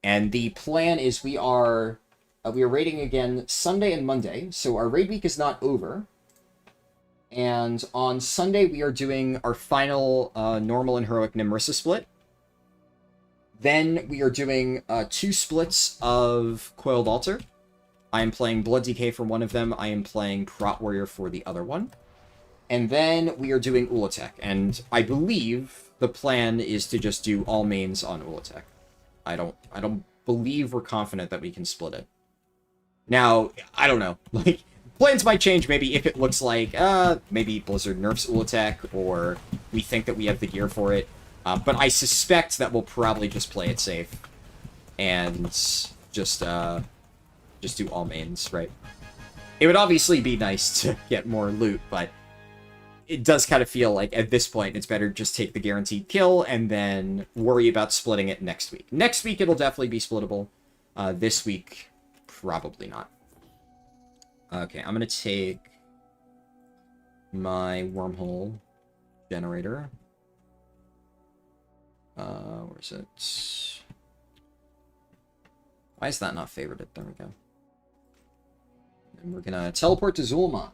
And the plan is we are raiding again Sunday and Monday, so our raid week is not over. And on Sunday, we are doing our final normal and heroic Nimrissa split. Then we are doing 2 splits of Coiled Altar. I am playing Blood DK for one of them. I am playing Prot Warrior for the other one. And then we are doing Ulatek. And I believe the plan is to just do all mains on Ulatek. I don't believe we're confident that we can split it. Now, I don't know. Like, plans might change maybe if it looks like, maybe Blizzard nerfs Ulatek, or we think that we have the gear for it. But I suspect that we'll probably just play it safe. And just do all mains, right? It would obviously be nice to get more loot, but it does kind of feel like, at this point, it's better just take the guaranteed kill and then worry about splitting it next week. Next week, it'll definitely be splittable. This week, probably not. Okay, I'm going to take my wormhole generator. Where is it? Why is that not favorited? There we go. And we're going to teleport to Zul'jin.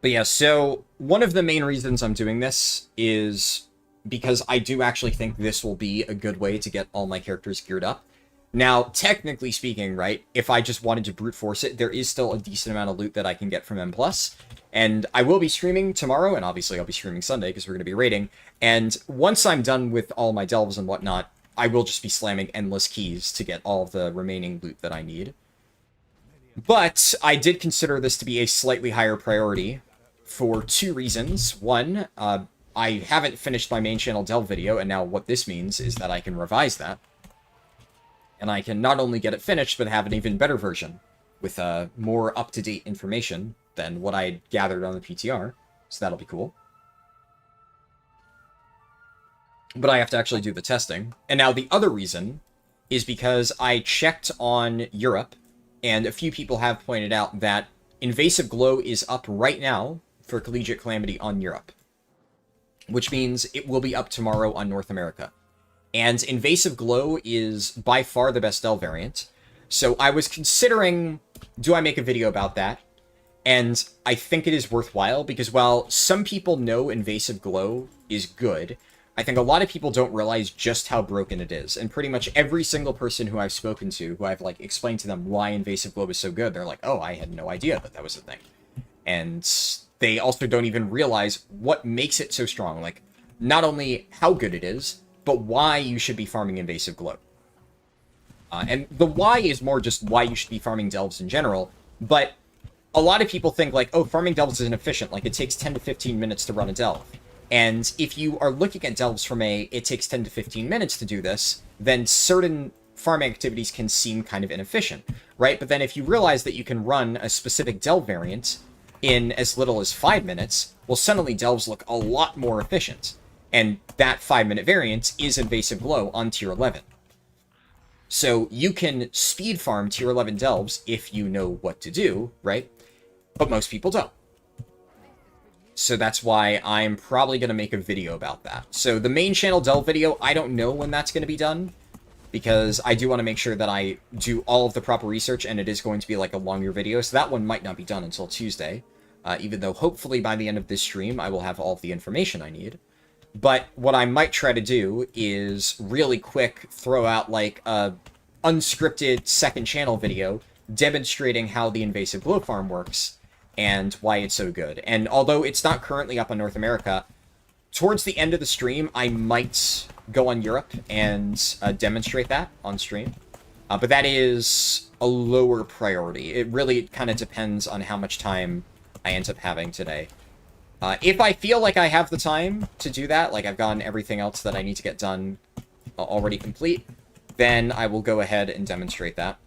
But yeah, so one of the main reasons I'm doing this is because I do actually think this will be a good way to get all my characters geared up. Now, technically speaking, right, if I just wanted to brute force it, there is still a decent amount of loot that I can get from M+. And I will be streaming tomorrow, and obviously I'll be streaming Sunday because we're going to be raiding. And once I'm done with all my delves and whatnot, I will just be slamming endless keys to get all the remaining loot that I need. But I did consider this to be a slightly higher priority for 2 reasons. One, I haven't finished my main channel delve video, and now what this means is that I can revise that. And I can not only get it finished, but have an even better version with more up-to-date information than what I gathered on the PTR. So that'll be cool. But I have to actually do the testing. And now the other reason is because I checked on Europe, and a few people have pointed out that Invasive Glow is up right now for Collegiate Calamity on Europe, which means it will be up tomorrow on North America. And Invasive Glow is by far the best delve variant. So I was considering, do I make a video about that? And I think it is worthwhile, because while some people know Invasive Glow is good, I think a lot of people don't realize just how broken it is. And pretty much every single person who I've spoken to, who I've like explained to them why Invasive Glow is so good, they're like, oh, I had no idea that was a thing. And they also don't even realize what makes it so strong. Like, not only how good it is, but why you should be farming Invasive Glow. And the why is more just why you should be farming delves in general, but a lot of people think like, oh, farming delves is inefficient, like it takes 10 to 15 minutes to run a delve. And if you are looking at delves from it takes 10 to 15 minutes to do this, then certain farming activities can seem kind of inefficient, right? But then if you realize that you can run a specific delve variant in as little as 5 minutes, well, suddenly delves look a lot more efficient. And that 5-minute variant is Invasive Glow on tier 11. So you can speed farm tier 11 delves if you know what to do, right? But most people don't. So that's why I'm probably going to make a video about that. So the main channel delve video, I don't know when that's going to be done, because I do want to make sure that I do all of the proper research, and it is going to be like a longer video, so that one might not be done until Tuesday, even though hopefully by the end of this stream I will have all of the information I need. But what I might try to do is really quick throw out like a unscripted second channel video demonstrating how the Invasive Glow farm works and why it's so good. And although it's not currently up on North America, towards the end of the stream, I might go on Europe and demonstrate that on stream. But that is a lower priority. It really kind of depends on how much time I end up having today. If I feel like I have the time to do that, like I've gotten everything else that I need to get done already complete, then I will go ahead and demonstrate that.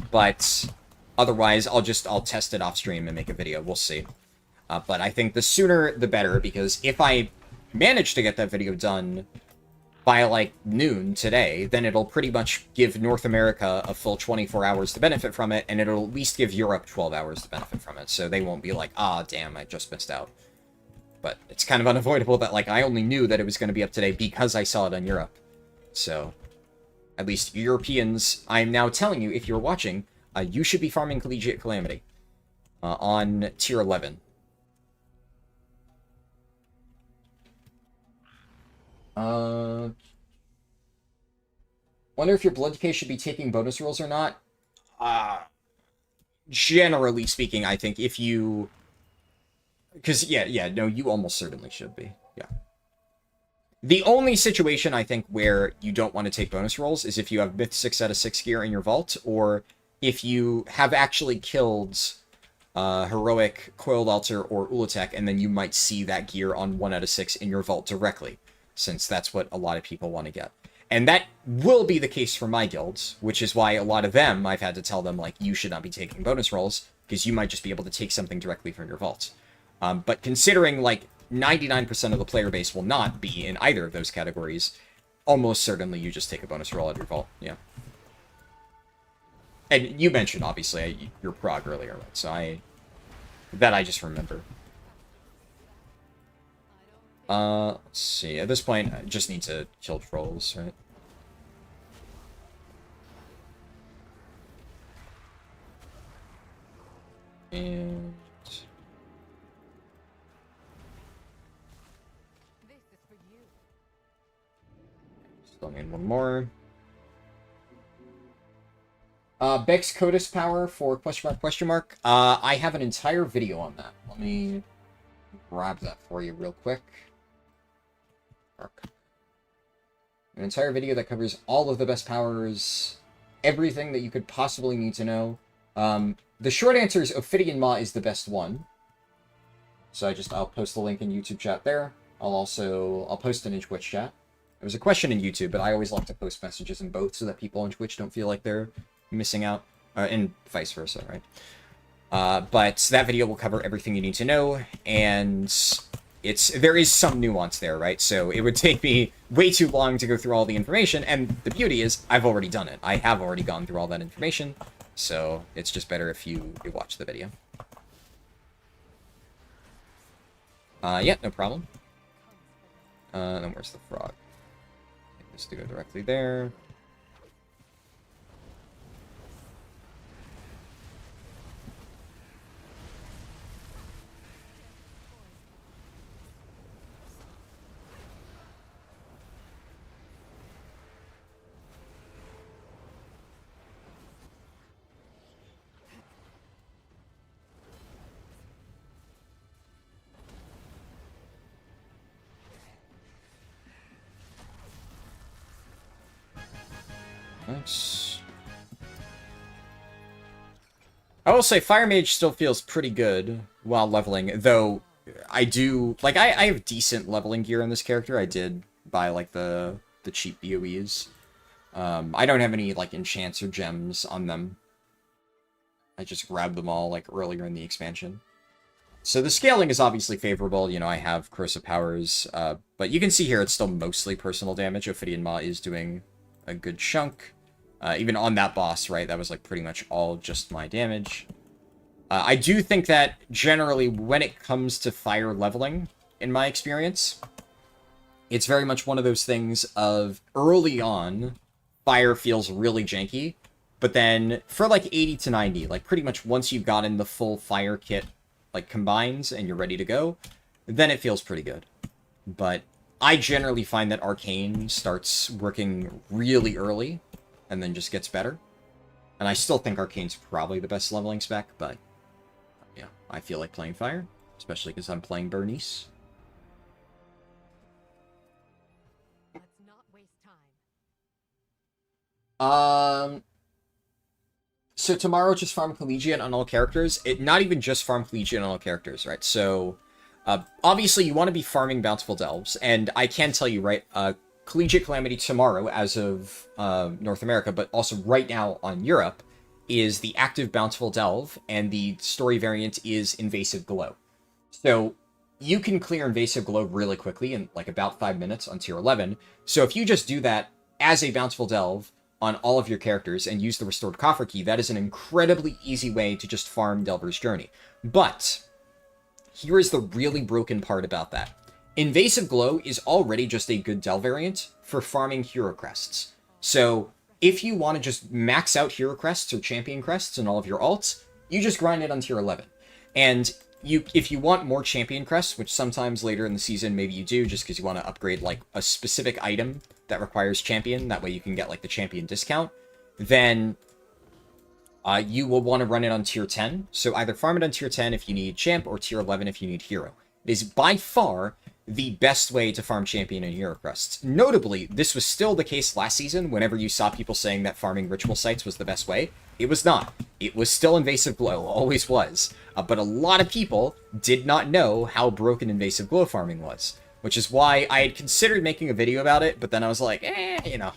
But otherwise, I'll test it off stream and make a video. We'll see. But I think the sooner the better, because if I manage to get that video done by, like, noon today, then it'll pretty much give North America a full 24 hours to benefit from it, and it'll at least give Europe 12 hours to benefit from it, so they won't be like, ah, damn, I just missed out. But it's kind of unavoidable that, like, I only knew that it was going to be up today because I saw it on Europe. So, at least Europeans, I'm now telling you, if you're watching, you should be farming Collegiate Calamity on tier 11. Wonder if your blood case should be taking bonus rolls or not. Generally speaking, I think if you... Because, no, you almost certainly should be. Yeah. The only situation, I think, where you don't want to take bonus rolls is if you have Myth 6 out of 6 gear in your vault, or if you have actually killed Heroic, Coiled Altar, or Ulatek, and then you might see that gear on 1 out of 6 in your vault directly, since that's what a lot of people want to get. And that will be the case for my guilds, which is why a lot of them, I've had to tell them, like, you should not be taking bonus rolls, because you might just be able to take something directly from your vault. But considering, like, 99% of the player base will not be in either of those categories, almost certainly you just take a bonus roll at your vault, yeah. And you mentioned, obviously, your prog earlier, right? So I just remember. Let's see, at this point, I just need to kill trolls, right? And... still need one more. Bex Codus power for question mark. I have an entire video on that. Let me grab that for you real quick. An entire video that covers all of the best powers, everything that you could possibly need to know. The short answer is Ophidian Maw is the best one. So I'll post the link in YouTube chat there. I'll post it in Twitch chat. There was a question in YouTube, but I always like to post messages in both so that people on Twitch don't feel like they're missing out, and vice versa, right? But that video will cover everything you need to know, and there is some nuance there, right? So it would take me way too long to go through all the information, and the beauty is I've already done it. I have already gone through all that information, so it's just better if you watch the video. Yeah, no problem. Then where's the frog? Just to go directly there. Nice. I will say Fire Mage still feels pretty good while leveling, though I do... Like, I have decent leveling gear in this character. I did buy, like, the cheap BOEs. I don't have any, like, enchants or gems on them. I just grabbed them all, like, earlier in the expansion. So the scaling is obviously favorable. You know, I have corrosive powers, but you can see here it's still mostly personal damage. Ophidian Maw is doing a good chunk. Even on that boss, right, that was, like, pretty much all just my damage. I do think that, generally, when it comes to fire leveling, in my experience, it's very much one of those things of, early on, fire feels really janky, but then, for, like, 80 to 90, like, pretty much once you've gotten the full fire kit, like, combines, and you're ready to go, then it feels pretty good. But I generally find that Arcane starts working really early, and then just gets better. And I still think Arcane's probably the best leveling spec, but yeah, I feel like playing Fire, especially because I'm playing Bernice. Um, so tomorrow just farm Collegiate on all characters. Not even just farm Collegiate on all characters, right? So, obviously you want to be farming Bountiful Delves, and I can tell you, right, Collegiate Calamity tomorrow as of North America, but also right now on Europe, is the active Bountiful Delve, and the story variant is Invasive Glow. So you can clear Invasive Glow really quickly in like about 5 minutes on tier 11. So if you just do that as a Bountiful Delve on all of your characters and use the Restored Coffer Key, that is an incredibly easy way to just farm Delver's Journey. But here is the really broken part about that. Invasive Glow is already just a good Delve variant for farming Hero Crests. So if you want to just max out Hero Crests or Champion Crests and all of your alts, you just grind it on tier 11. And if you want more Champion Crests, which sometimes later in the season maybe you do, just because you want to upgrade like a specific item that requires Champion, that way you can get like the Champion discount, then you will want to run it on tier 10. So either farm it on tier 10 if you need Champ, or tier 11 if you need Hero. It is by far the best way to farm Champion and Hero Crests. Notably, this was still the case last season whenever you saw people saying that farming Ritual Sites was the best way. It was not. It was still Invasive Glow, always was. But a lot of people did not know how broken Invasive Glow farming was, which is why I had considered making a video about it, but then I was like, you know.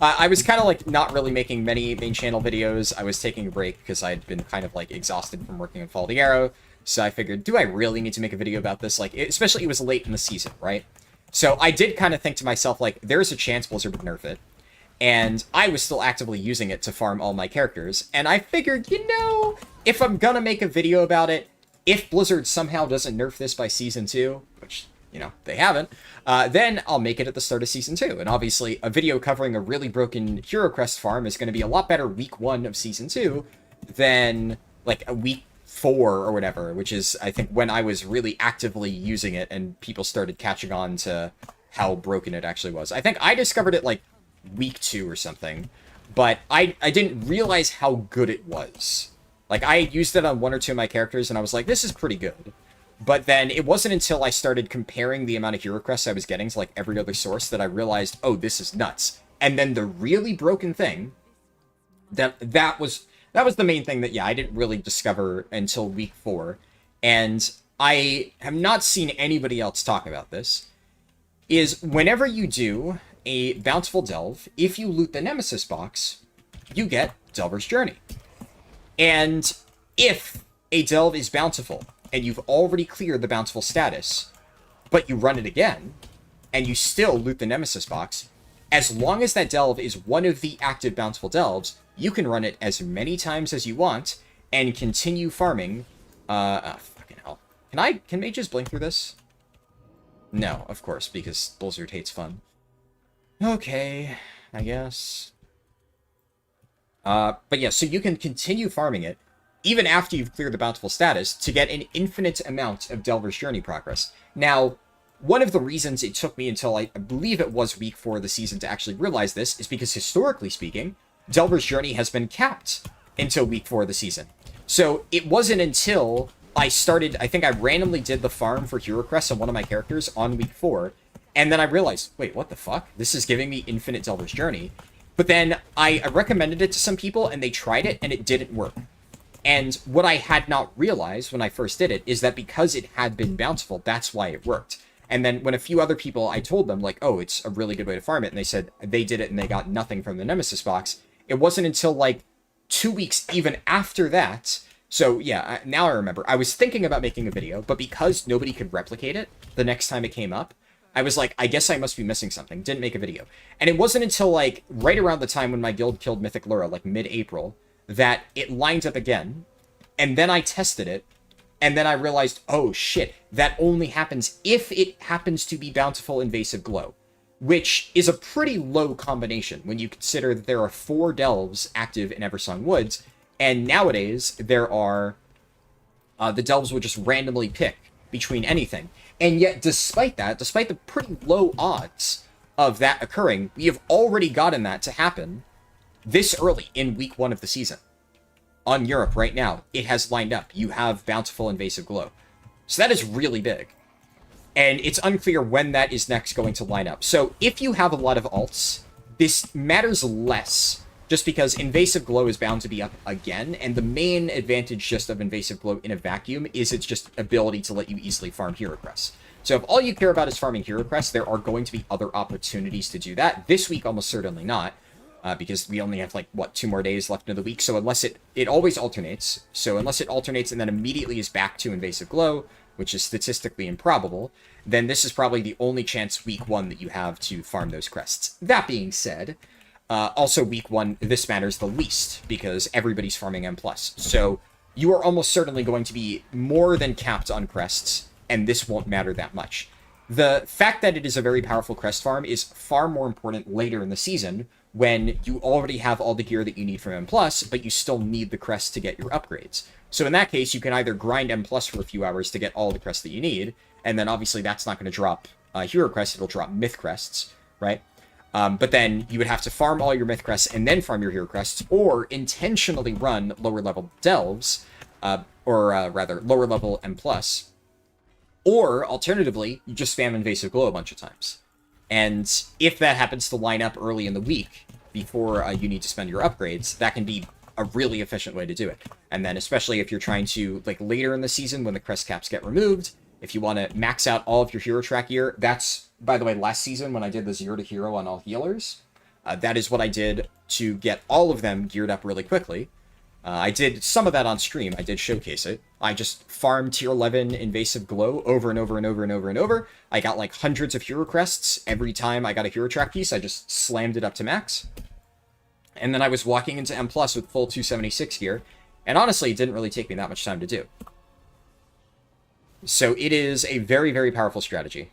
I was kind of like not really making many main channel videos. I was taking a break because I'd been kind of like exhausted from working on Fall of the Arrow. So I figured, do I really need to make a video about this? Like, especially it was late in the season, right? So I did kind of think to myself, like, there's a chance Blizzard would nerf it. And I was still actively using it to farm all my characters. And I figured, you know, if I'm gonna make a video about it, if Blizzard somehow doesn't nerf this by Season 2, which, you know, they haven't, then I'll make it at the start of Season 2. And obviously, a video covering a really broken Hero Crest farm is going to be a lot better week 1 of Season 2 than, like, a week 4 or whatever, which is, I think, when I was really actively using it and people started catching on to how broken it actually was. I think I discovered it, like, week 2 or something, but I didn't realize how good it was. Like, I used it on 1 or 2 of my characters, and I was like, this is pretty good. But then it wasn't until I started comparing the amount of Hero Crests I was getting to, like, every other source that I realized, oh, this is nuts. And then the really broken thing, that was the main thing that, yeah, I didn't really discover until week 4. And I have not seen anybody else talk about this, is whenever you do a Bountiful Delve, if you loot the Nemesis box, you get Delver's Journey. And if a Delve is bountiful, and you've already cleared the bountiful status, but you run it again, and you still loot the Nemesis box, as long as that Delve is one of the active bountiful Delves, you can run it as many times as you want, and continue farming, fucking hell. Can mages blink through this? No, of course, because Blizzard hates fun. Okay, I guess. But yeah, so you can continue farming it, even after you've cleared the bountiful status, to get an infinite amount of Delver's Journey progress. Now, one of the reasons it took me until I believe it was week 4 of the season to actually realize this is because, historically speaking, Delver's Journey has been capped until week 4 of the season. So it wasn't until I started, I think I randomly did the farm for Hero Crest on one of my characters on week 4, and then I realized, wait, what the fuck? This is giving me infinite Delver's Journey. But then I recommended it to some people, and they tried it, and it didn't work. And what I had not realized when I first did it is that because it had been bountiful, that's why it worked. And then when a few other people, I told them, like, oh, it's a really good way to farm it, and they said they did it and they got nothing from the Nemesis box, it wasn't until, like, 2 weeks even after that. So, yeah, now I remember. I was thinking about making a video, but because nobody could replicate it the next time it came up, I was like, I guess I must be missing something. Didn't make a video. And it wasn't until, like, right around the time when my guild killed Mythic Lura, like, mid-April, that it lined up again, and then I tested it, and then I realized, oh shit, that only happens if it happens to be Bountiful Invasive Glow, which is a pretty low combination when you consider that there are 4 Delves active in Eversong Woods, and nowadays there are, the Delves would just randomly pick between anything. And yet, despite that, despite the pretty low odds of that occurring, we have already gotten that to happen this early in week 1 of the season. On Europe right now, it has lined up. You have Bountiful Invasive Glow. So that is really big. And it's unclear when that is next going to line up. So if you have a lot of alts this matters less just because Invasive Glow is bound to be up again, and the main advantage just of Invasive Glow in a vacuum is its just ability to let you easily farm hero crests. So if all you care about is farming hero crests, there are going to be other opportunities to do that. This week, almost certainly not, because we only have, like, what, 2 more days left in the week, so unless it always alternates, so unless it alternates and then immediately is back to Invasive Glow, which is statistically improbable, then this is probably the only chance week 1 that you have to farm those crests. That being said, also week 1, this matters the least, because everybody's farming M+. So you are almost certainly going to be more than capped on crests, and this won't matter that much. The fact that it is a very powerful crest farm is far more important later in the season, when you already have all the gear that you need from M+, but you still need the crests to get your upgrades. So in that case, you can either grind M+ for a few hours to get all the crests that you need, and then obviously that's not going to drop hero crests, it'll drop myth crests, right? But then you would have to farm all your myth crests and then farm your hero crests, or intentionally run lower level delves, or rather lower level M+, or alternatively, you just spam Invasive Glow a bunch of times. And if that happens to line up early in the week, before you need to spend your upgrades, that can be a really efficient way to do it. And then especially if you're trying to, like, later in the season when the crest caps get removed, if you want to max out all of your hero track gear, that's, by the way, last season when I did the 0 to hero on all healers, that is what I did to get all of them geared up really quickly. I did some of that on stream. I did showcase it. I just farmed tier 11 Invasive Glow over and over and over and over and over. I got like hundreds of hero crests every time I got a hero track piece. I just slammed it up to max. And then I was walking into M+ with full 276 gear. And honestly, it didn't really take me that much time to do. So it is a very, very powerful strategy.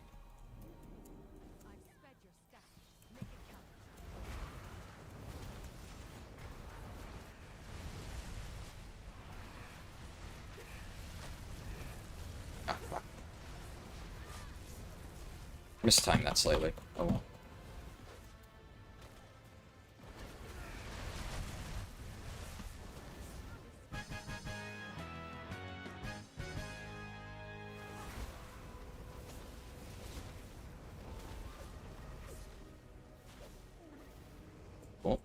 Mistimed that slightly. Oh well. Cool.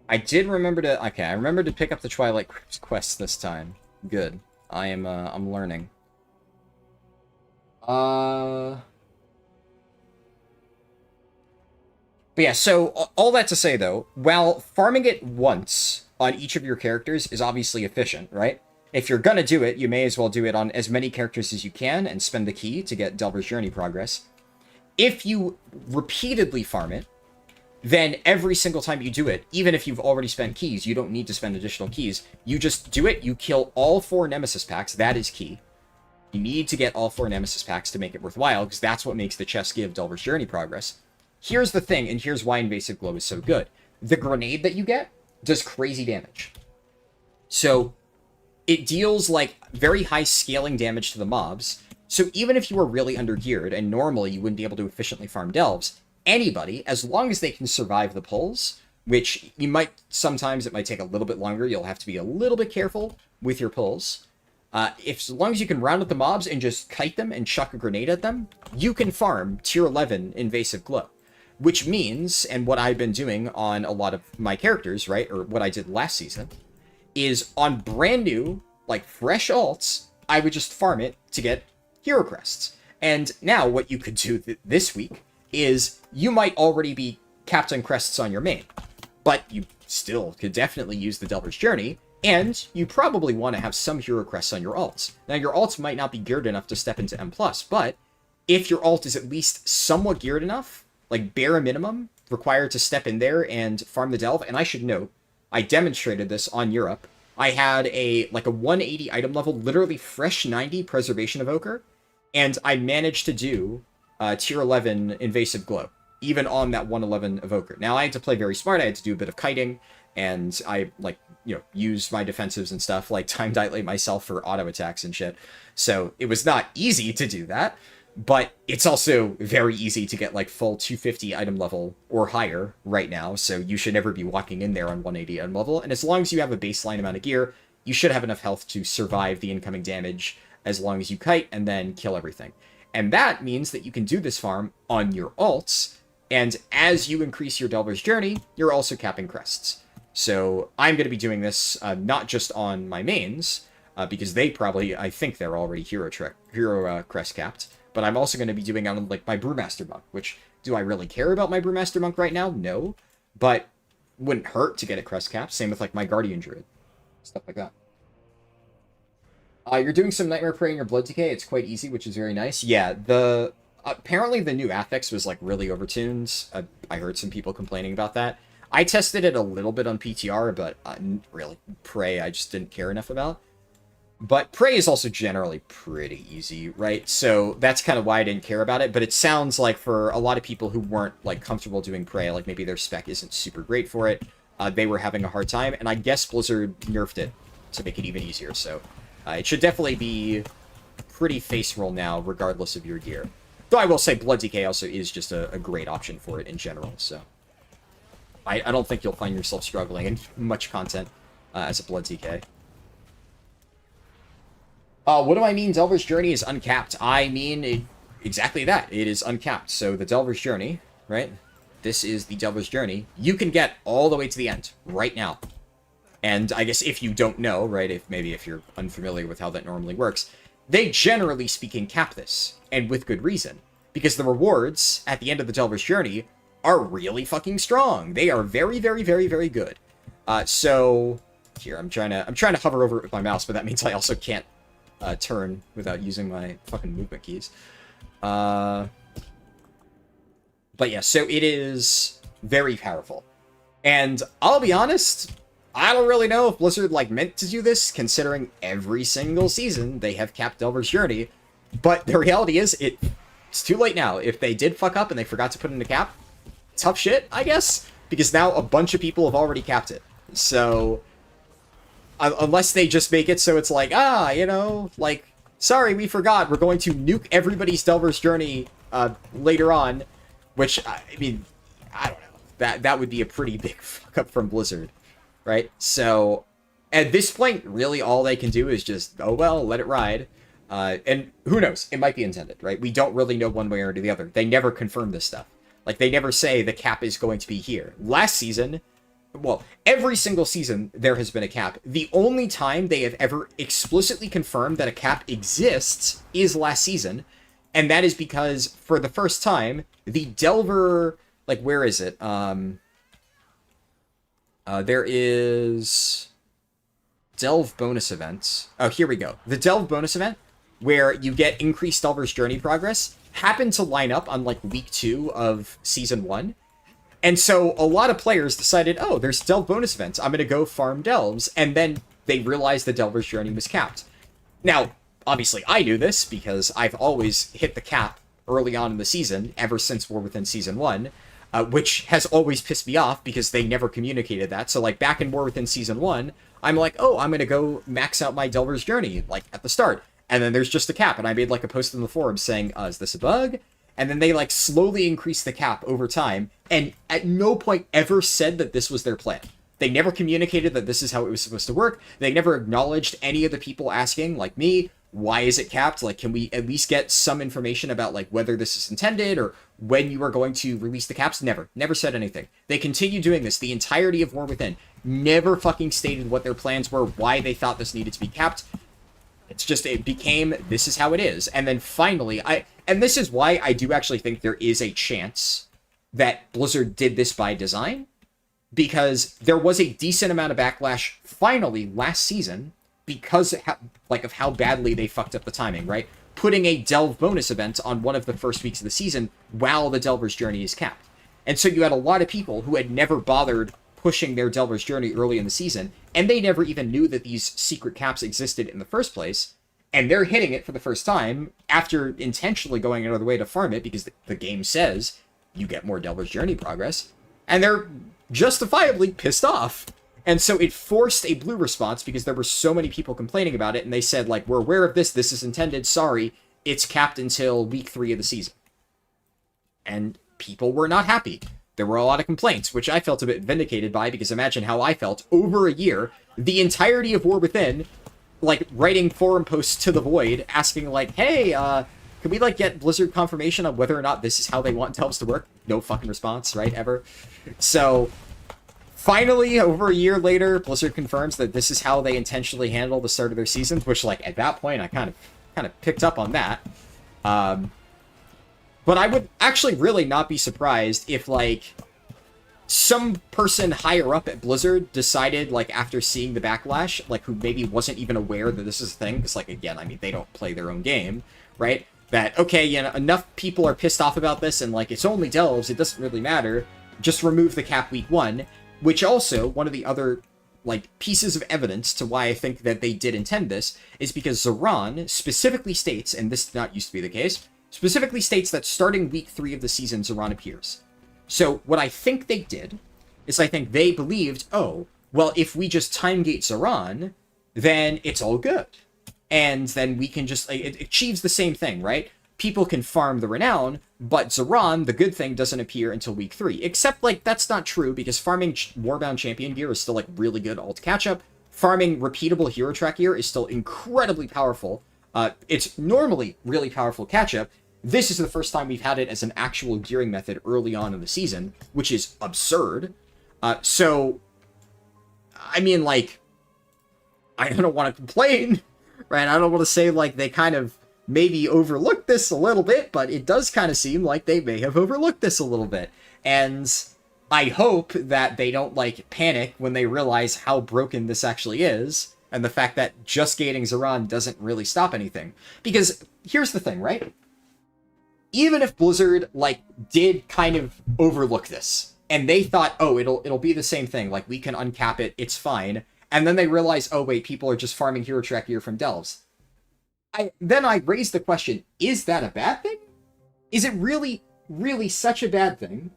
I did remember to... Okay, I remembered to pick up the Twilight quest this time. Good. I'm learning. But yeah, so all that to say, though, while farming it once on each of your characters is obviously efficient, right? If you're gonna do it, you may as well do it on as many characters as you can and spend the key to get Delver's Journey progress. If you repeatedly farm it, then every single time you do it, even if you've already spent keys, you don't need to spend additional keys. You just do it, you kill all 4 Nemesis packs, that is key. You need to get all 4 Nemesis packs to make it worthwhile, because that's what makes the chest give Delver's Journey progress. Here's the thing, and here's why Invasive Glow is so good. The grenade that you get does crazy damage. So, it deals, like, very high scaling damage to the mobs. So even if you were really under-geared, and normally you wouldn't be able to efficiently farm delves, anybody, as long as they can survive the pulls, which you might, sometimes it might take a little bit longer, you'll have to be a little bit careful with your pulls. As long as you can round up the mobs and just kite them and chuck a grenade at them, you can farm tier 11 Invasive Glow. Which means, and what I've been doing on a lot of my characters, right, or what I did last season, is on brand new, like, fresh alts, I would just farm it to get hero crests. And now what you could do this week is you might already be capped on crests on your main, but you still could definitely use the Delver's Journey, and you probably want to have some hero crests on your alts. Now, your alts might not be geared enough to step into M+, but if your alt is at least somewhat geared enough, like bare minimum, required to step in there and farm the delve, and I should note, I demonstrated this on Europe. I had a 180 item level, literally fresh 90 Preservation Evoker, and I managed to do tier 11 Invasive Glow, even on that 111 Evoker. Now, I had to play very smart, I had to do a bit of kiting, and I, used my defensives and stuff, like time dilate myself for auto attacks and shit. So, it was not easy to do that, but it's also very easy to get, like, full 250 item level or higher right now, so you should never be walking in there on 180 item level, and as long as you have a baseline amount of gear, you should have enough health to survive the incoming damage as long as you kite and then kill everything. And that means that you can do this farm on your alts, And as you increase your Delver's Journey, you're also capping crests. So I'm going to be doing this not just on my mains, because they probably, I think they're already hero crest capped, but I'm also going to be doing it on like my Brewmaster Monk, which, do I really care about my Brewmaster Monk right now? No. But wouldn't hurt to get it crest capped. Same with like my Guardian Druid. Stuff like that. You're doing some Nightmare Prey in your Blood Decay. It's quite easy, which is very nice. Yeah, apparently the new affix was like really overtuned. I heard some people complaining about that. I tested it a little bit on PTR, but really, Prey I just didn't care enough about. But Prey is also generally pretty easy, right? So that's kind of why I didn't care about it. But it sounds like for a lot of people who weren't like comfortable doing Prey, like maybe their spec isn't super great for it, they were having a hard time. And I guess Blizzard nerfed it to make it even easier. So it should definitely be pretty face roll now, regardless of your gear. Though I will say Blood Decay also is just a great option for it in general. So I don't think you'll find yourself struggling in much content as a Blood Decay. What do I mean Delver's Journey is uncapped? I mean exactly that. It is uncapped. So the Delver's Journey, right? This is the Delver's Journey. You can get all the way to the end right now. And I guess if you don't know, right, if you're unfamiliar with how that normally works, they generally speaking cap this, and with good reason. Because the rewards at the end of the Delver's Journey are really fucking strong. They are very, very, very, very good. So here, I'm trying to hover over it with my mouse, but that means I also can't turn without using my fucking movement keys. But yeah, so it is very powerful. And I'll be honest, I don't really know if Blizzard like meant to do this, considering every single season they have capped Delver's Journey. But the reality is, it's too late now. If they did fuck up and they forgot to put in a cap, tough shit, I guess, because now a bunch of people have already capped it. So unless they just make it so it's like, you know, like, sorry, we forgot, we're going to nuke everybody's Delver's Journey later on, which, I mean, I don't know. That would be a pretty big fuck up from Blizzard, right? So, at this point, really all they can do is just, oh well, let it ride. And who knows? It might be intended, right? We don't really know one way or the other. They never confirm this stuff. Like, they never say the cap is going to be here. Last season, well, every single season there has been a cap. The only time they have ever explicitly confirmed that a cap exists is last season. And that is because, for the first time, the Delver... Like, where is it? There is... Delve bonus events. Oh, here we go. The Delve bonus event, where you get increased Delver's Journey progress, happened to line up on, like, week 2 of Season 1. And so a lot of players decided, oh, there's Delve bonus events. I'm going to go farm Delves. And then they realized the Delver's Journey was capped. Now, obviously, I knew this because I've always hit the cap early on in the season, ever since we're within Season 1, which has always pissed me off because they never communicated that. So, like, back in War Within Season 1, I'm like, oh, I'm going to go max out my Delver's Journey, like, at the start. And then there's just a cap, and I made, like, a post in the forum saying, is this a bug? And then they, like, slowly increased the cap over time, and at no point ever said that this was their plan. They never communicated that this is how it was supposed to work. They never acknowledged any of the people asking, like me, why is it capped? Like, can we at least get some information about, like, whether this is intended, or when you are going to release the caps? Never said anything. They continue doing this the entirety of War Within. Never fucking stated what their plans were, why they thought this needed to be capped. It's just, it became, this is how it is. And then finally, and this is why I do actually think there is a chance that Blizzard did this by design, because there was a decent amount of backlash finally last season because of how badly they fucked up the timing, right? Putting a Delve bonus event on one of the first weeks of the season while the Delver's Journey is capped. And so you had a lot of people who had never bothered pushing their Delver's Journey early in the season, and they never even knew that these secret caps existed in the first place, and they're hitting it for the first time after intentionally going out of the way to farm it because the game says you get more Delver's Journey progress, and they're justifiably pissed off. And so it forced a blue response because there were so many people complaining about it, and they said, like, we're aware of this is intended, sorry, it's capped until week 3 of the season. And people were not happy. There were a lot of complaints, which I felt a bit vindicated by, because imagine how I felt over a year, the entirety of War Within, like, writing forum posts to the void, asking, like, hey, Can we, like, get Blizzard confirmation on whether or not this is how they want Delves to work? No fucking response, right? Ever. So, finally, over a year later, Blizzard confirms that this is how they intentionally handle the start of their seasons, which, like, at that point, I kind of picked up on that. But I would actually really not be surprised if, like, some person higher up at Blizzard decided, like, after seeing the backlash, like, who maybe wasn't even aware that this is a thing, because, like, again, I mean, they don't play their own game, right? That, okay, you know, enough people are pissed off about this, and, like, it's only Delves, it doesn't really matter, just remove the cap week 1, which also, one of the other, like, pieces of evidence to why I think that they did intend this, is because Zoran specifically states, and this did not used to be the case, specifically states that starting week 3 of the season, Zoran appears. So, what I think they did, is I think they believed, oh, well, if we just timegate Zoran, then it's all good. And then we can just, it achieves the same thing, right? People can farm the Renown, but Zoran, the good thing, doesn't appear until week 3. Except, like, that's not true, because farming Warbound Champion gear is still, like, really good alt catch-up. Farming repeatable hero track gear is still incredibly powerful. It's normally really powerful catch-up. This is the first time we've had it as an actual gearing method early on in the season, which is absurd. So, I mean, like, I don't want to complain, right? I don't want to say, like, they kind of maybe overlooked this a little bit, but it does kind of seem like they may have overlooked this a little bit. And I hope that they don't, like, panic when they realize how broken this actually is, and the fact that just gating Zoran doesn't really stop anything. Because here's the thing, right? Even if Blizzard, like, did kind of overlook this, and they thought, oh, it'll be the same thing, like, we can uncap it, it's fine, and then they realize, oh, wait, people are just farming hero track gear from Delves. Then I raised the question, is that a bad thing? Is it really, really such a bad thing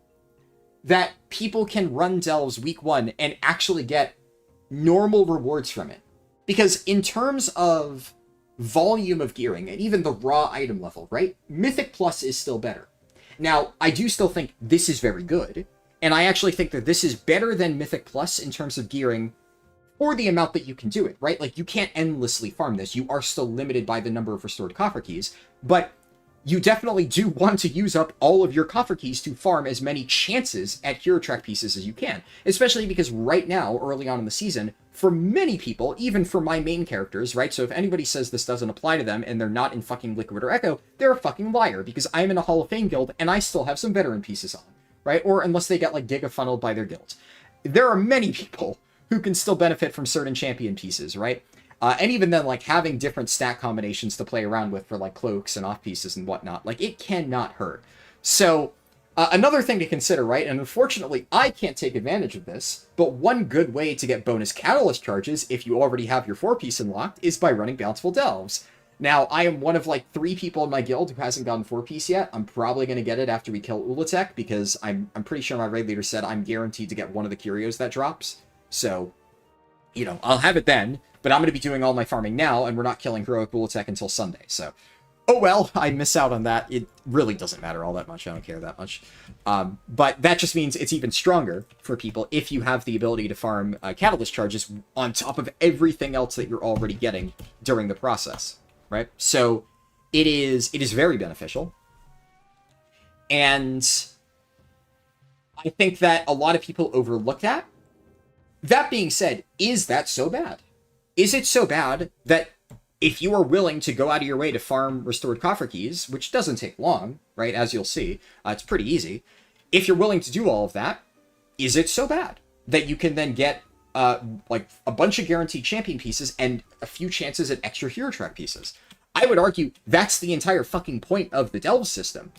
that people can run Delves week 1 and actually get normal rewards from it? Because in terms of volume of gearing, and even the raw item level, right? Mythic Plus is still better. Now, I do still think this is very good, and I actually think that this is better than Mythic Plus in terms of gearing for the amount that you can do it, right? Like, you can't endlessly farm this. You are still limited by the number of restored coffer keys, but you definitely do want to use up all of your coffer keys to farm as many chances at hero track pieces as you can, especially because right now, early on in the season, for many people, even for my main characters, right? So if anybody says this doesn't apply to them and they're not in fucking Liquid or Echo, they're a fucking liar, because I'm in a Hall of Fame guild and I still have some veteran pieces on, right? Or unless they get, like, giga-funneled by their guild. There are many people who can still benefit from certain champion pieces, right? And even then, like, having different stat combinations to play around with for, like, cloaks and off pieces and whatnot, like, it cannot hurt. So, another thing to consider, right? And unfortunately, I can't take advantage of this, but one good way to get bonus catalyst charges, if you already have your 4-piece unlocked, is by running Bountiful Delves. Now, I am one of, like, 3 people in my guild who hasn't gotten 4-piece yet. I'm probably going to get it after we kill Ulatek, because I'm pretty sure my raid leader said I'm guaranteed to get one of the curios that drops. So, you know, I'll have it then, but I'm going to be doing all my farming now, and we're not killing Heroic Ulatek until Sunday, so... Oh well, I miss out on that. It really doesn't matter all that much. I don't care that much. But that just means it's even stronger for people if you have the ability to farm catalyst charges on top of everything else that you're already getting during the process, right? So it is very beneficial. And I think that a lot of people overlook that. That being said, is that so bad? Is it so bad that if you are willing to go out of your way to farm restored coffer keys, which doesn't take long, right, as you'll see, it's pretty easy. If you're willing to do all of that, is it so bad that you can then get, like, a bunch of guaranteed champion pieces and a few chances at extra hero track pieces? I would argue that's the entire fucking point of the Delve system.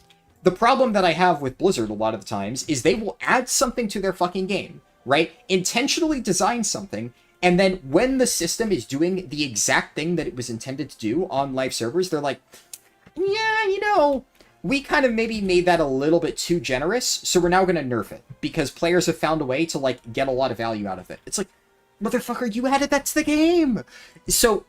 The problem that I have with Blizzard a lot of the times is they will add something to their fucking game, right? Intentionally design something, and then when the system is doing the exact thing that it was intended to do on live servers, they're like, yeah, you know, we kind of maybe made that a little bit too generous, so we're now going to nerf it, because players have found a way to, like, get a lot of value out of it. It's like, motherfucker, you added that to the game! So,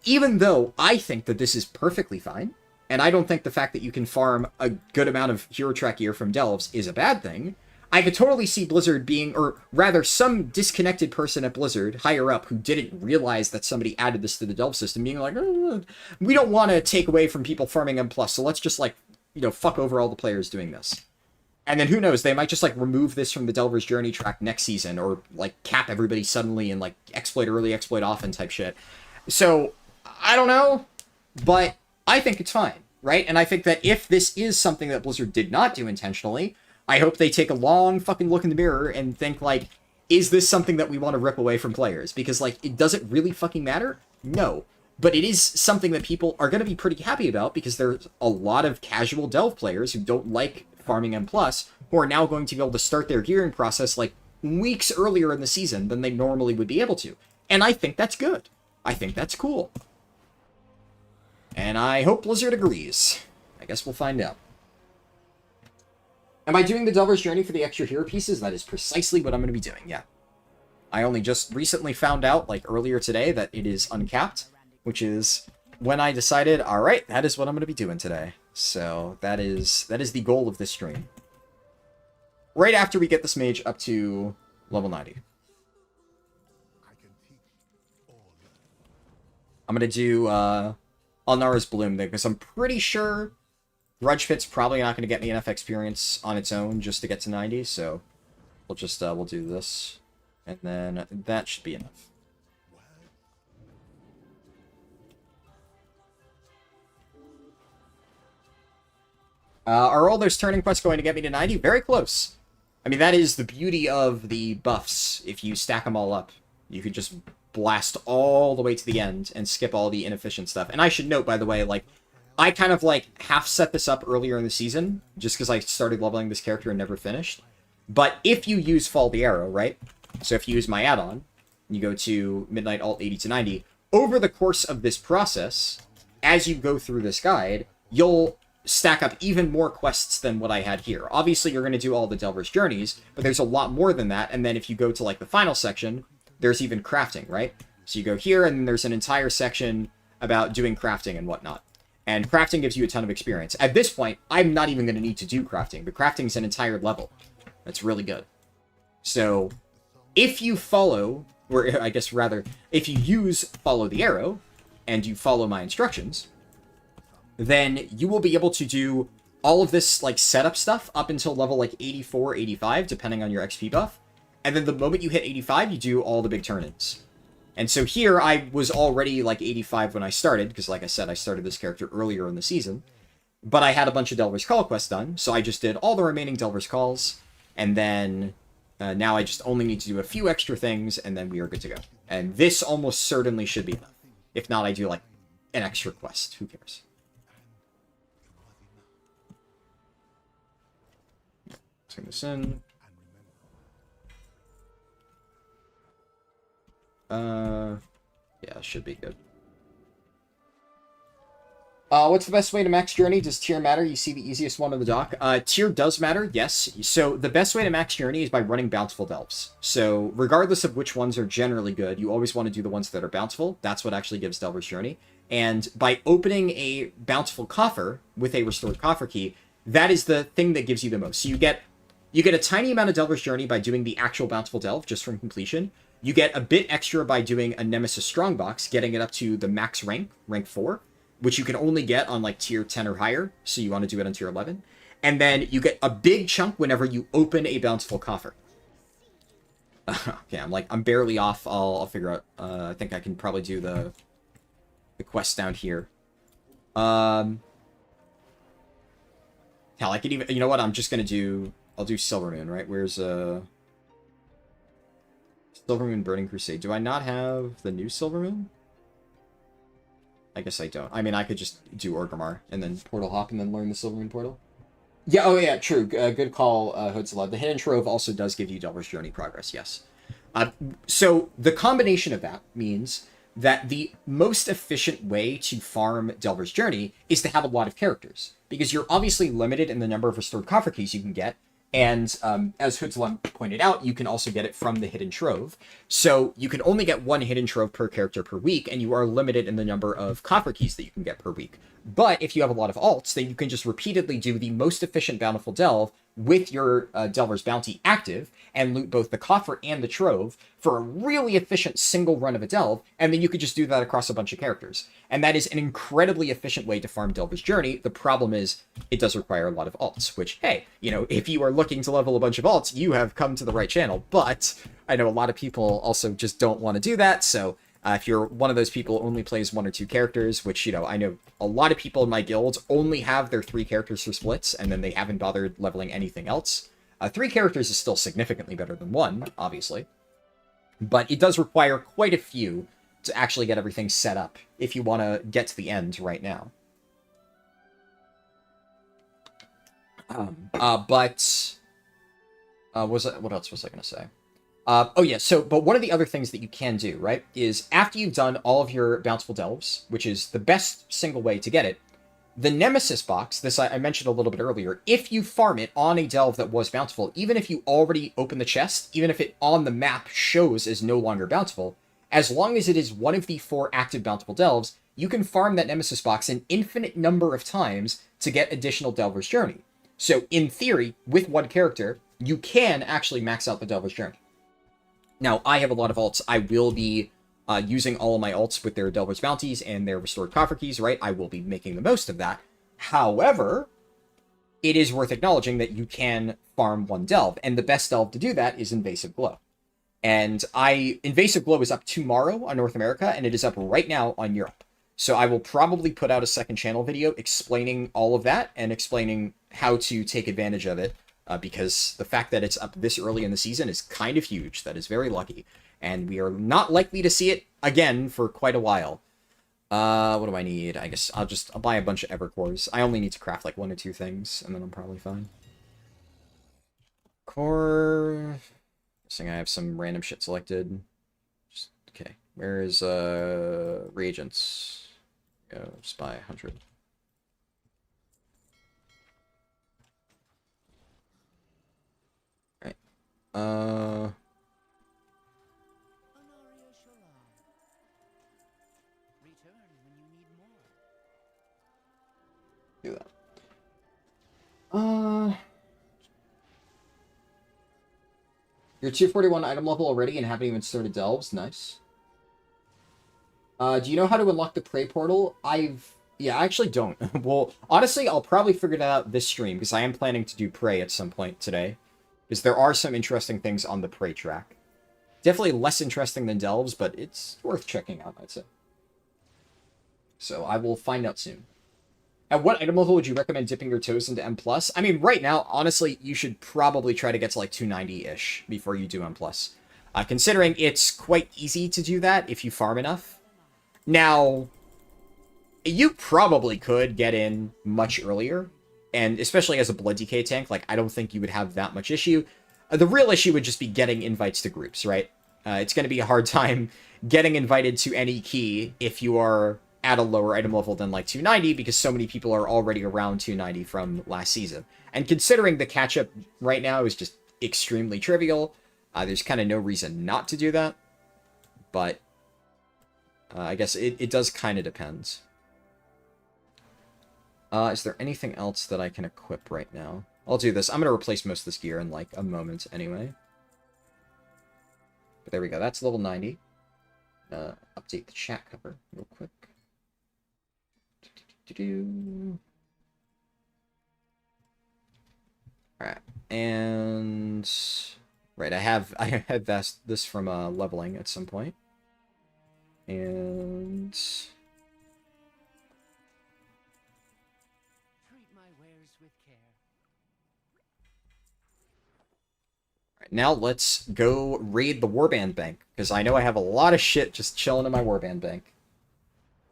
even though I think that this is perfectly fine, and I don't think the fact that you can farm a good amount of hero track gear from Delves is a bad thing, I could totally see Blizzard being, or rather some disconnected person at Blizzard, higher up, who didn't realize that somebody added this to the Delve system, being like, we don't want to take away from people farming M+, so let's just, like, you know, fuck over all the players doing this. And then who knows, they might just, like, remove this from the Delver's Journey track next season, or, like, cap everybody suddenly and, like, exploit early, exploit often type shit. So, I don't know, but I think it's fine, right? And I think that if this is something that Blizzard did not do intentionally, I hope they take a long fucking look in the mirror and think, like, is this something that we want to rip away from players? Because, like, does it really fucking matter? No. But it is something that people are going to be pretty happy about, because there's a lot of casual Delve players who don't like farming M+, who are now going to be able to start their gearing process, like, weeks earlier in the season than they normally would be able to. And I think that's good. I think that's cool. And I hope Blizzard agrees. I guess we'll find out. Am I doing the Delver's Journey for the extra hero pieces? That is precisely what I'm going to be doing, yeah. I only just recently found out, like, earlier today, that it is uncapped, which is when I decided, alright, that is what I'm going to be doing today. So, that is the goal of this stream. Right after we get this mage up to level 90. I'm going to do Alnara's Bloom there, because I'm pretty sure Grudge Fit's probably not going to get me enough experience on its own just to get to 90, so we'll just, we'll do this, and then that should be enough. Are all those turning quests going to get me to 90? Very close. I mean, that is the beauty of the buffs. If you stack them all up, you could just blast all the way to the end and skip all the inefficient stuff. And I should note, by the way, like, I kind of, like, half set this up earlier in the season, just because I started leveling this character and never finished. But if you use Fall the Arrow, right? So if you use my add-on, you go to Midnight Alt 80 to 90, over the course of this process, as you go through this guide, you'll stack up even more quests than what I had here. Obviously, you're going to do all the Delver's Journeys, but there's a lot more than that, and then if you go to, like, the final section, there's even crafting, right? So you go here, and then there's an entire section about doing crafting and whatnot. And crafting gives you a ton of experience. At this point, I'm not even going to need to do crafting, but crafting's an entire level. That's really good. So, if you follow, or I guess rather, if you use Follow the Arrow, and you follow my instructions, then you will be able to do all of this, like, setup stuff up until level, like, 84, 85, depending on your XP buff. And then the moment you hit 85, you do all the big turn-ins. And so here, I was already, like, 85 when I started, because, like I said, I started this character earlier in the season. But I had a bunch of Delver's Call quests done, so I just did all the remaining Delver's Calls, and then now I just only need to do a few extra things, and then we are good to go. And this almost certainly should be enough. If not, I do, like, an extra quest. Who cares? Turn this in. Yeah, should be good. What's the best way to max Journey? Does tier matter? You see the easiest one on the dock. Tier does matter, yes. So the best way to max Journey is by running Bountiful Delves. So regardless of which ones are generally good, you always want to do the ones that are bountiful. That's what actually gives Delver's Journey. And by opening a Bountiful Coffer with a Restored Coffer Key, that is the thing that gives you the most. So you get a tiny amount of Delver's Journey by doing the actual Bountiful Delve, just from completion. You get a bit extra by doing a Nemesis Strongbox, getting it up to the max rank, rank 4, which you can only get on, like, tier 10 or higher, so you want to do it on tier 11. And then you get a big chunk whenever you open a Bountiful Coffer. Okay, I'm barely off. I'll figure out. I think I can probably do the quest down here. Hell, I could even, you know what, I'm just gonna do, I'll do Silvermoon, right? Where's, Silvermoon Burning Crusade. Do I not have the new Silvermoon? I guess I don't. I mean, I could just do Orgrimmar, and then Portal Hop, and then learn the Silvermoon Portal. Yeah, oh yeah, true. Good call, Hoodsalad. The Hidden Trove also does give you Delver's Journey progress, yes. So, the combination of that means that the most efficient way to farm Delver's Journey is to have a lot of characters, because you're obviously limited in the number of restored coffer keys you can get, and as Hoodsalad pointed out, you can also get it from the Hidden Trove. So you can only get one Hidden Trove per character per week, and you are limited in the number of coffer keys that you can get per week. But if you have a lot of alts, then you can just repeatedly do the most efficient Bountiful Delve with your Delver's Bounty active and loot both the coffer and the trove for a really efficient single run of a delve, and then you could just do that across a bunch of characters. And that is an incredibly efficient way to farm Delver's Journey. The problem is it does require a lot of alts, which, hey, you know, if you are looking to level a bunch of alts, you have come to the right channel. But I know a lot of people also just don't want to do that, so if you're one of those people who only plays 1 or 2 characters, which, you know, I know a lot of people in my guild only have their 3 characters for splits, and then they haven't bothered leveling anything else. 3 characters is still significantly better than 1, obviously. But it does require quite a few to actually get everything set up if you want to get to the end right now. What else was I going to say? Oh yeah, but one of the other things that you can do, right, is after you've done all of your bountiful delves, which is the best single way to get it, the Nemesis box, this I mentioned a little bit earlier, if you farm it on a delve that was bountiful, even if you already open the chest, even if it on the map shows as no longer bountiful, as long as it is one of the 4 active bountiful delves, you can farm that Nemesis box an infinite number of times to get additional Delver's Journey. So in theory, with 1 character, you can actually max out the Delver's Journey. Now, I have a lot of alts. I will be using all of my alts with their Delver's Bounties and their restored coffer keys, right? I will be making the most of that. However, it is worth acknowledging that you can farm 1 delve, and the best delve to do that is Invasive Glow. And Invasive Glow is up tomorrow on North America, and it is up right now on Europe. So I will probably put out a second channel video explaining all of that and explaining how to take advantage of it. Because the fact that it's up this early in the season is kind of huge. That is very lucky. And we are not likely to see it again for quite a while. What do I need? I guess I'll buy a bunch of Evercores. I only need to craft like 1 or 2 things, and then I'm probably fine. Core... Guessing I have some random shit selected. Okay. Where is, reagents? Go, just buy 100. Do that. You're 241 item level already and haven't even started delves. Nice. Do you know how to unlock the prey portal? Yeah, I actually don't. Well, honestly, I'll probably figure that out this stream, because I am planning to do prey at some point today. Because there are some interesting things on the prey track. Definitely less interesting than delves, but it's worth checking out, I'd say. So I will find out soon. At what item level would you recommend dipping your toes into M+? I mean, right now, honestly, you should probably try to get to like 290-ish before you do M+. Considering it's quite easy to do that if you farm enough. Now, you probably could get in much earlier. And especially as a Blood DK tank, like, I don't think you would have that much issue. The real issue would just be getting invites to groups, right? It's going to be a hard time getting invited to any key if you are at a lower item level than, like, 290, because so many people are already around 290 from last season. And considering the catch-up right now is just extremely trivial, there's kind of no reason not to do that. But I guess it does kind of depend. Is there anything else that I can equip right now? I'll do this. I'm going to replace most of this gear in, like, a moment anyway. But there we go. That's level 90. Update the chat cover real quick. Alright. And... Right, I had this from leveling at some point. And... Now let's go raid the Warband Bank, because I know I have a lot of shit just chilling in my Warband Bank.